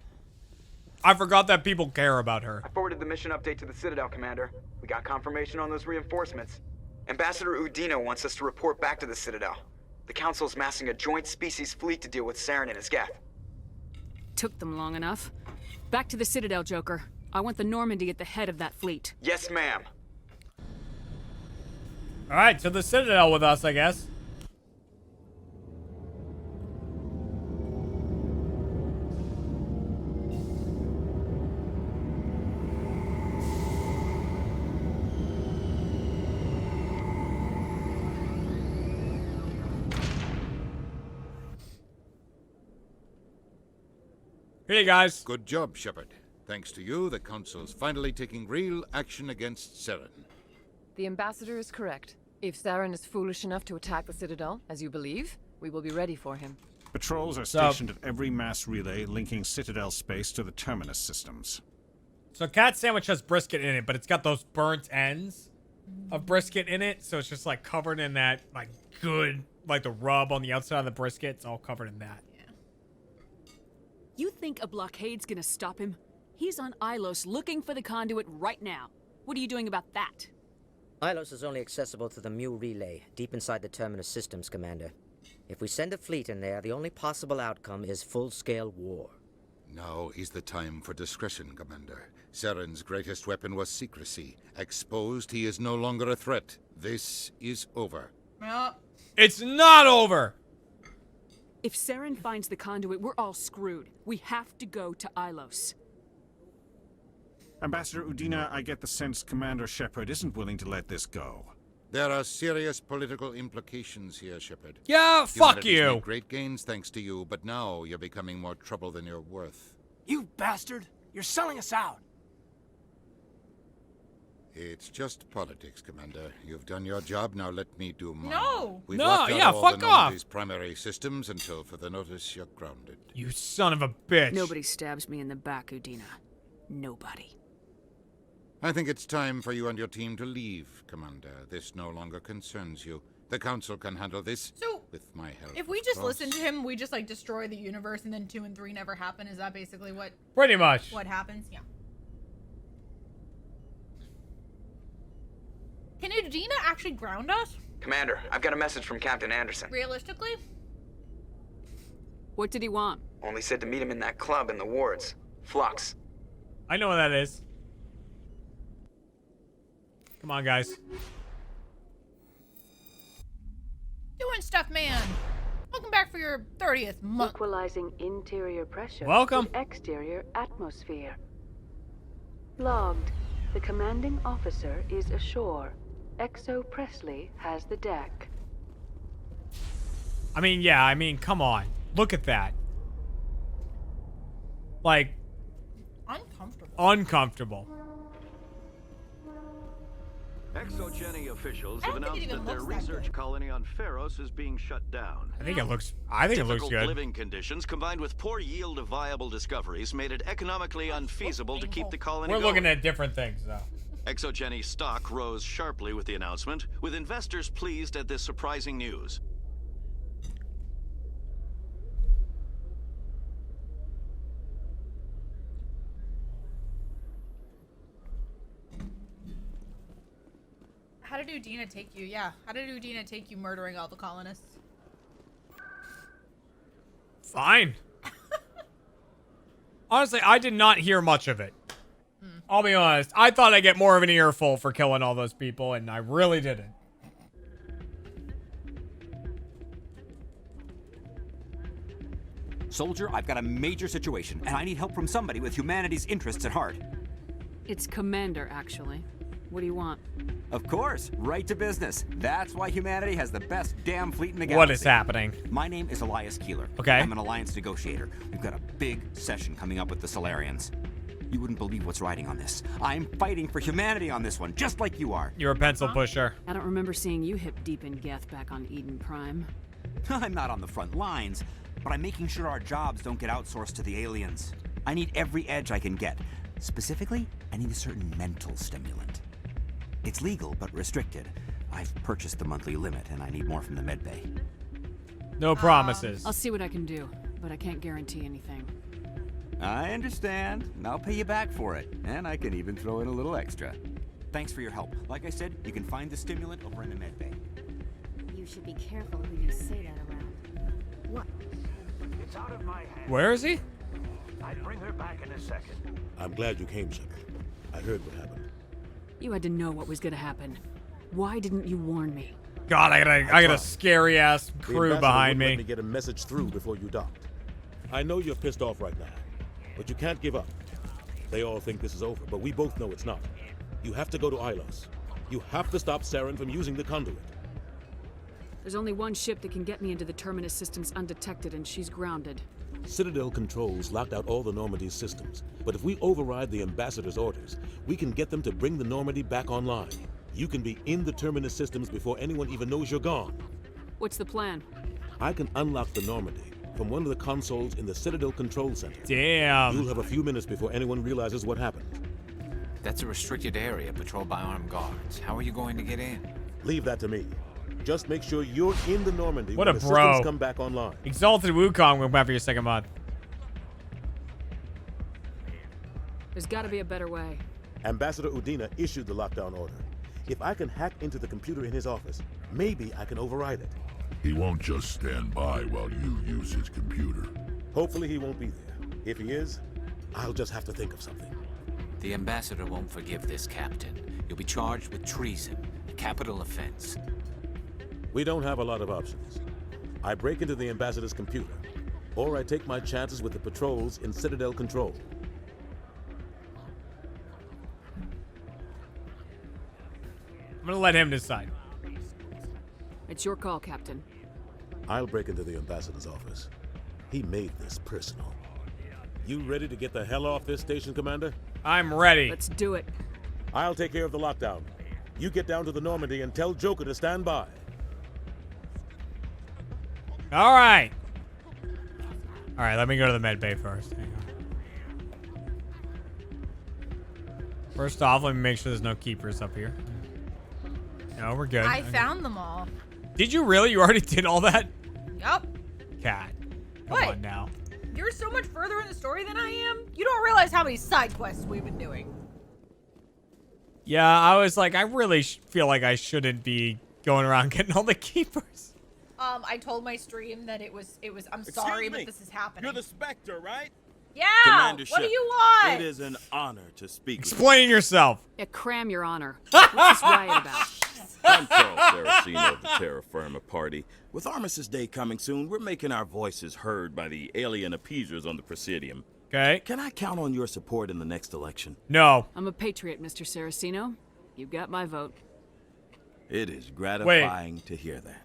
I forgot that people care about her. I forwarded the mission update to the Citadel, Commander. We got confirmation on those reinforcements. Ambassador Udina wants us to report back to the Citadel. The Council's massing a joint species fleet to deal with Saren and his geth. Took them long enough. Back to the Citadel, Joker. I want the Normandy at the head of that fleet. Yes, ma'am. Alright, so the Citadel with us, I guess. Hey guys. Good job, Shepard. Thanks to you, the Council's finally taking real action against Saren. The Ambassador is correct. If Saren is foolish enough to attack the Citadel, as you believe, we will be ready for him. Patrols are stationed at every mass relay linking Citadel space to the Terminus systems. So Cat Sandwich has brisket in it, but it's got those burnt ends of brisket in it, so it's just like covered in that like good, like the rub on the outside of the brisket. It's all covered in that. You think a blockade's gonna stop him? He's on Ilos looking for the conduit right now. What are you doing about that? Ilos is only accessible to the Mu relay, deep inside the Terminus systems, Commander. If we send a fleet in there, the only possible outcome is full-scale war. Now is the time for discretion, Commander. Saren's greatest weapon was secrecy. Exposed, he is no longer a threat. This is over. It's not over! If Saren finds the conduit, we're all screwed. We have to go to Ilos. Ambassador Udina, I get the sense Commander Shepard isn't willing to let this go. There are serious political implications here, Shepard. Yeah, fuck Humanity's you. made great gains thanks to you, but now you're becoming more trouble than you're worth. You bastard! You're selling us out! It's just politics, Commander. You've done your job, now let me do mine. No! We've No, locked out yeah, all fuck the off. Normandy's primary systems until further notice you're grounded. You son of a bitch. Nobody stabs me in the back, Udina. Nobody. I think it's time for you and your team to leave, Commander. This no longer concerns you. The Council can handle this with my help. If we just listen to him, we just like destroy the universe and then 2 and 3 never happen. Is that basically what? Pretty much. What happens? Yeah. Can Udina actually ground us? Commander, I've got a message from Captain Anderson. Realistically? What did he want? Only said to meet him in that club in the wards. Flux. I know what that is. Come on, guys. Doing stuff, man. Welcome back for your 30th month. Equalizing interior pressure. Welcome. With exterior atmosphere. Logged. The commanding officer is ashore. Exo Presley has the deck. I mean, yeah, come on. Look at that. Like, uncomfortable. Exogeny officials have announced that their research colony on Pharos is being shut down. I think it looks Difficult good. living conditions combined with poor yield of viable discoveries made it economically unfeasible to keep the colony We're going. looking at different things, though. Exogeny stock rose sharply with the announcement, with investors pleased at this surprising news. How did Udina take you? Yeah. How did Udina take you murdering all the colonists? Fine. Honestly, I did not hear much of it. I'll be honest. I thought I'd get more of an earful for killing all those people, and I really didn't. Soldier, I've got a major situation, and I need help from somebody with humanity's interests at heart. It's Commander, actually. What do you want? Of course, right to business. That's why humanity has the best damn fleet in the galaxy. What is happening? My name is Elias Keeler. Okay. I'm an alliance negotiator. We've got a big session coming up with the Solarians. You wouldn't believe what's riding on this. I'm fighting for humanity on this one, just like you are. You're a pencil pusher. I don't remember seeing you hip deep in Geth back on Eden Prime. I'm not on the front lines, but I'm making sure our jobs don't get outsourced to the aliens. I need every edge I can get. Specifically, I need a certain mental stimulant. It's legal, but restricted. I've purchased the monthly limit, and I need more from the medbay. No promises. I'll see what I can do, but I can't guarantee anything. I understand, and I'll pay you back for it. And I can even throw in a little extra. Thanks for your help. Like I said, you can find the stimulant over in the med bay. You should be careful who you say that around. What? It's out of my hands. Where is he? I'd bring her back in a second. I'm glad you came, Shepard. I heard what happened. You had to know what was gonna happen. Why didn't you warn me? God, I got a scary ass crew behind me. Let me get a message through before you docked. I know you're pissed off right now, but you can't give up. They all think this is over, but we both know it's not. You have to go to Ilos. You have to stop Saren from using the conduit. There's only one ship that can get me into the Terminus systems undetected, and she's grounded. Citadel controls locked out all the Normandy's systems, but if we override the Ambassador's orders, we can get them to bring the Normandy back online. You can be in the Terminus systems before anyone even knows you're gone. What's the plan? I can unlock the Normandy from one of the consoles in the Citadel control center. Damn. You'll have a few minutes before anyone realizes what happened. That's a restricted area patrolled by armed guards. How are you going to get in? Leave that to me. Just make sure you're in the Normandy What when a the bro. systems come back online. Exalted Wukong went back for your second month. There's gotta be a better way. Ambassador Udina issued the lockdown order. If I can hack into the computer in his office, maybe I can override it. He won't just stand by while you use his computer. Hopefully he won't be there. If he is, I'll just have to think of something. The ambassador won't forgive this, Captain. You'll be charged with treason, a capital offense. We don't have a lot of options. I break into the ambassador's computer, or I take my chances with the patrols in Citadel control. I'm gonna let him decide. It's your call, Captain. I'll break into the ambassador's office. He made this personal. You ready to get the hell off this station, Commander? I'm ready. Let's do it. I'll take care of the lockdown. You get down to the Normandy and tell Joker to stand by. All right. All right, let me go to the med bay first. Hang on. First off, let me make sure there's no keepers up here. No, we're good. I found them all. Did you really? You already did all that? Yup. Cat. Come What? on now. You're so much further in the story than I am. You don't realize how many side quests we've been doing. Yeah, I was like, I really feel like I shouldn't be going around getting all the keepers. I told my stream that it was I'm sorry, but this is happening. You're the Spectre, right? Yeah. Commander What do Shep, you want? It is an honor to speak with you. Explain yourself. Yeah, cram your honor. What's this riot about? I'm Charles Saraceno of the Terra Firma Party. With Armistice Day coming soon, we're making our voices heard by the alien appeasers on the Presidium. Okay. Can I count on your support in the next election? No. I'm a patriot, Mr. Saraceno. You got my vote. It is gratifying to hear that.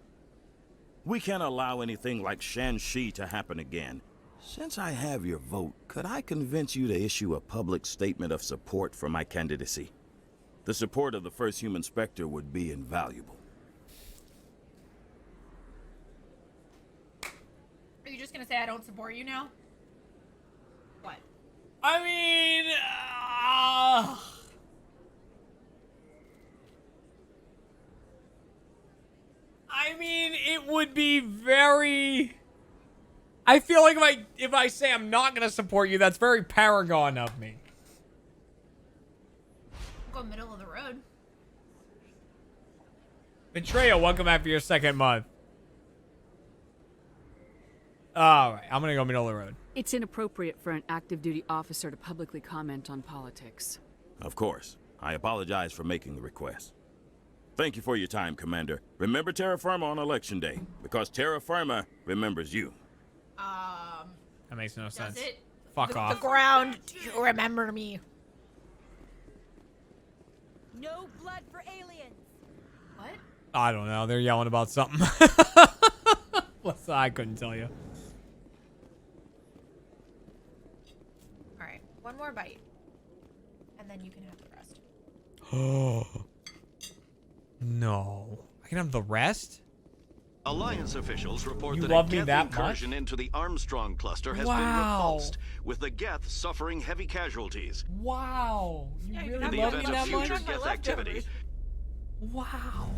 We can't allow anything like Shanxi to happen again. Since I have your vote, could I convince you to issue a public statement of support for my candidacy? The support of the first human Spectre would be invaluable. Are you just gonna say I don't support you now? What? I mean, it would be very. I feel like if I say I'm not gonna support you, that's very Paragon of me. Go middle of the road. Betrayal, welcome back for your second month. All right, I'm gonna go middle of the road. It's inappropriate for an active duty officer to publicly comment on politics. Of course. I apologize for making the request. Thank you for your time, Commander. Remember Terra Firma on Election Day, because Terra Firma remembers you. That makes no sense. It? Fuck off. The ground. Do you remember me? No blood for aliens. What? I don't know. They're yelling about something. I couldn't tell you. All right, one more bite, and then you can have the rest. Oh. No. I can have the rest? Alliance officials report You that love a me Geth that incursion into the Armstrong cluster has been repulsed, with the Geth suffering heavy casualties. Wow. You really In the love me event of that future much? Geth activity, Wow.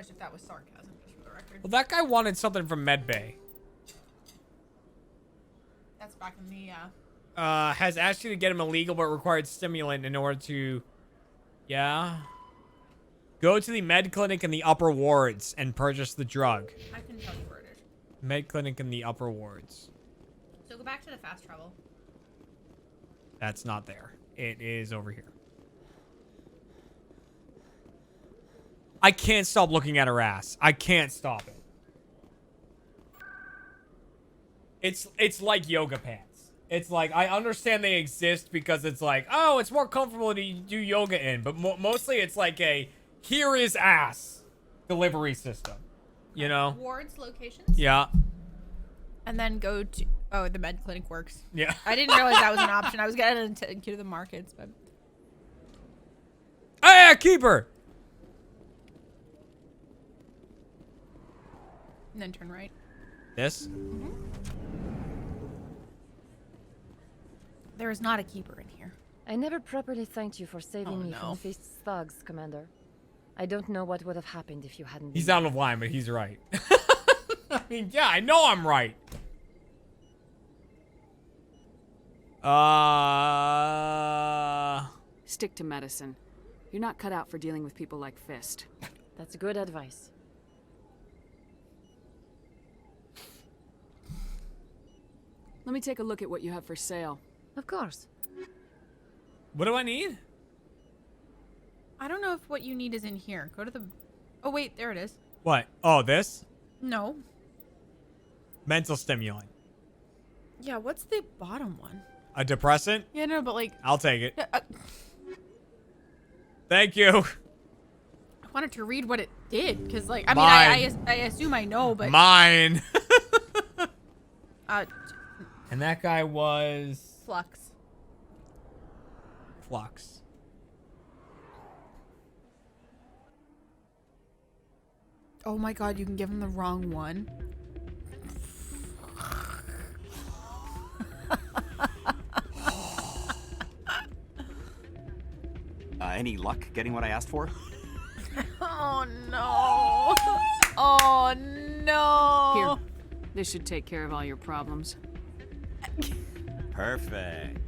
course, if that was sarcasm, just for the record. Well, that guy wanted something from Medbay. That's back in the, Has asked you to get him a legal but required stimulant in order to... Yeah. Go to the med clinic in the upper wards and purchase the drug. I can tell you where it is. Med clinic in the upper wards. So go back to the fast travel. That's not there. It is over here. I can't stop looking at her ass. I can't stop it. It's like yoga pants. It's like, I understand they exist because it's like, oh, it's more comfortable to do yoga in. But mostly it's like a, here is ass delivery system. You know? Wards locations? Yeah. And then go to... Oh, the med clinic works. Yeah. I didn't realize that was an option. I was getting into the markets, but... Hey, keeper! And then turn right. This? Mm-hmm. There is not a keeper in here. I never properly thanked you for saving me from the Feast's thugs, Commander. I don't know what would have happened if you hadn't He's been out of line, but he's right. I mean, yeah, I know I'm right. Stick to medicine. You're not cut out for dealing with people like Fist. That's good advice. Let me take a look at what you have for sale. Of course. What do I need? I don't know if what you need is in here. Go to the... Oh, wait, there it is. What? Oh, this? No. Mental stimulant. Yeah, what's the bottom one? A depressant? Yeah, no, but like... I'll take it. Thank you. I wanted to read what it did, because like... I mean, I assume I know, but... Mine. And that guy was... Flux. Flux. Oh my god, you can give him the wrong one. Any luck getting what I asked for? Oh no. Oh no. Here. This should take care of all your problems. Perfect.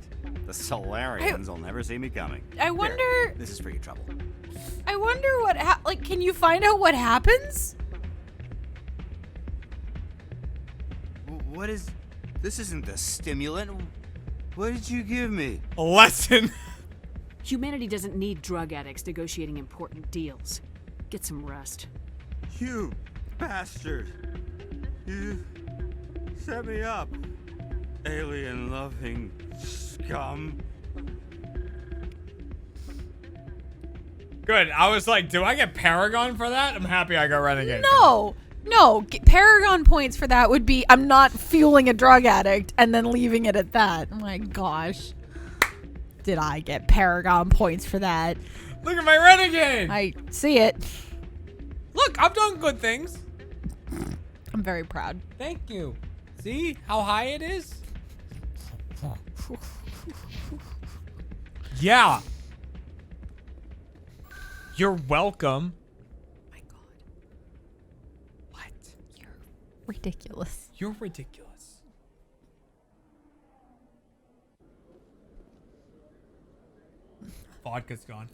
The Solarians will never see me coming. I wonder... There, this is for your trouble. I wonder what... like, can you find out what happens? What is... This isn't the stimulant. What did you give me? A lesson. Humanity doesn't need drug addicts negotiating important deals. Get some rest. You bastard. You set me up. Alien-loving scum. Good. I was like, do I get Paragon for that? I'm happy I got Renegade. No. No. Paragon points for that would be I'm not fueling a drug addict and then leaving it at that. Oh my gosh. Did I get Paragon points for that? Look at my Renegade. I see it. Look, I've done good things. I'm very proud. Thank you. See how high it is? Yeah. You're welcome. My god. What? You're ridiculous. You're ridiculous. Vodka's gone.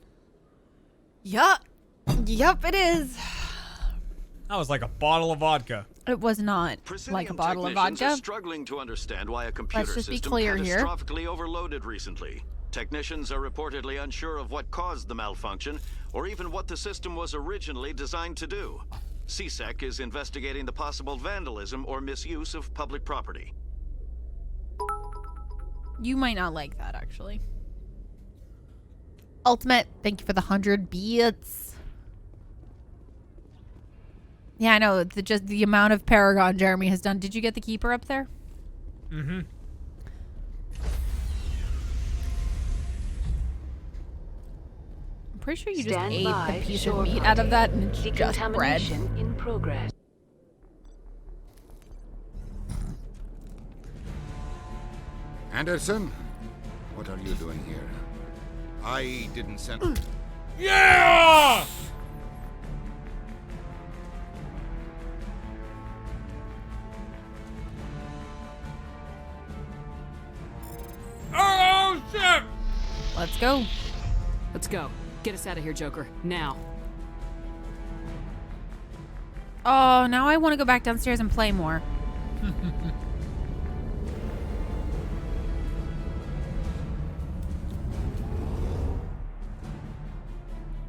Yup. Yup, it is. That was like a bottle of vodka. It was not like a bottle of vodka. Are struggling to understand why a computer Let's just be system clear here. catastrophically overloaded recently. Technicians are reportedly unsure of what caused the malfunction, or even what the system was originally designed to do. CSEC is investigating the possible vandalism or misuse of public property. You might not like that, actually. Ultimate, thank you for the 100 bits. Yeah, I know. Just the amount of Paragon Jeremy has done. Did you get the Keeper up there? Mm-hmm. I'm pretty sure you just ate the piece of meat out of that and it's just bread. In progress. Anderson, what are you doing here? I didn't send... Yeah! Let's go. Let's go. Get us out of here, Joker. Now. Oh, now I want to go back downstairs and play more.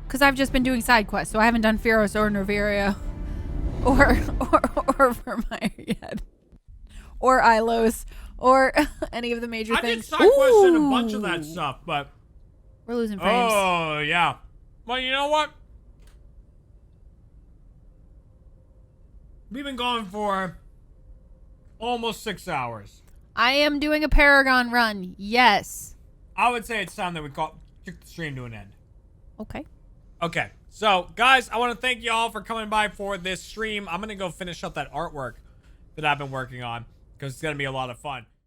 Because I've just been doing side quests, so I haven't done Feros or Noveria or Virmire yet. Or Ilos or any of the major things. I did side quests and a bunch of that stuff, but... We're losing frames. Oh, yeah. Well, you know what? We've been going for almost 6 hours. I am doing a Paragon run. Yes. I would say it's time that we kick the stream to an end. Okay. Okay. So, guys, I want to thank you all for coming by for this stream. I'm going to go finish up that artwork that I've been working on because it's going to be a lot of fun.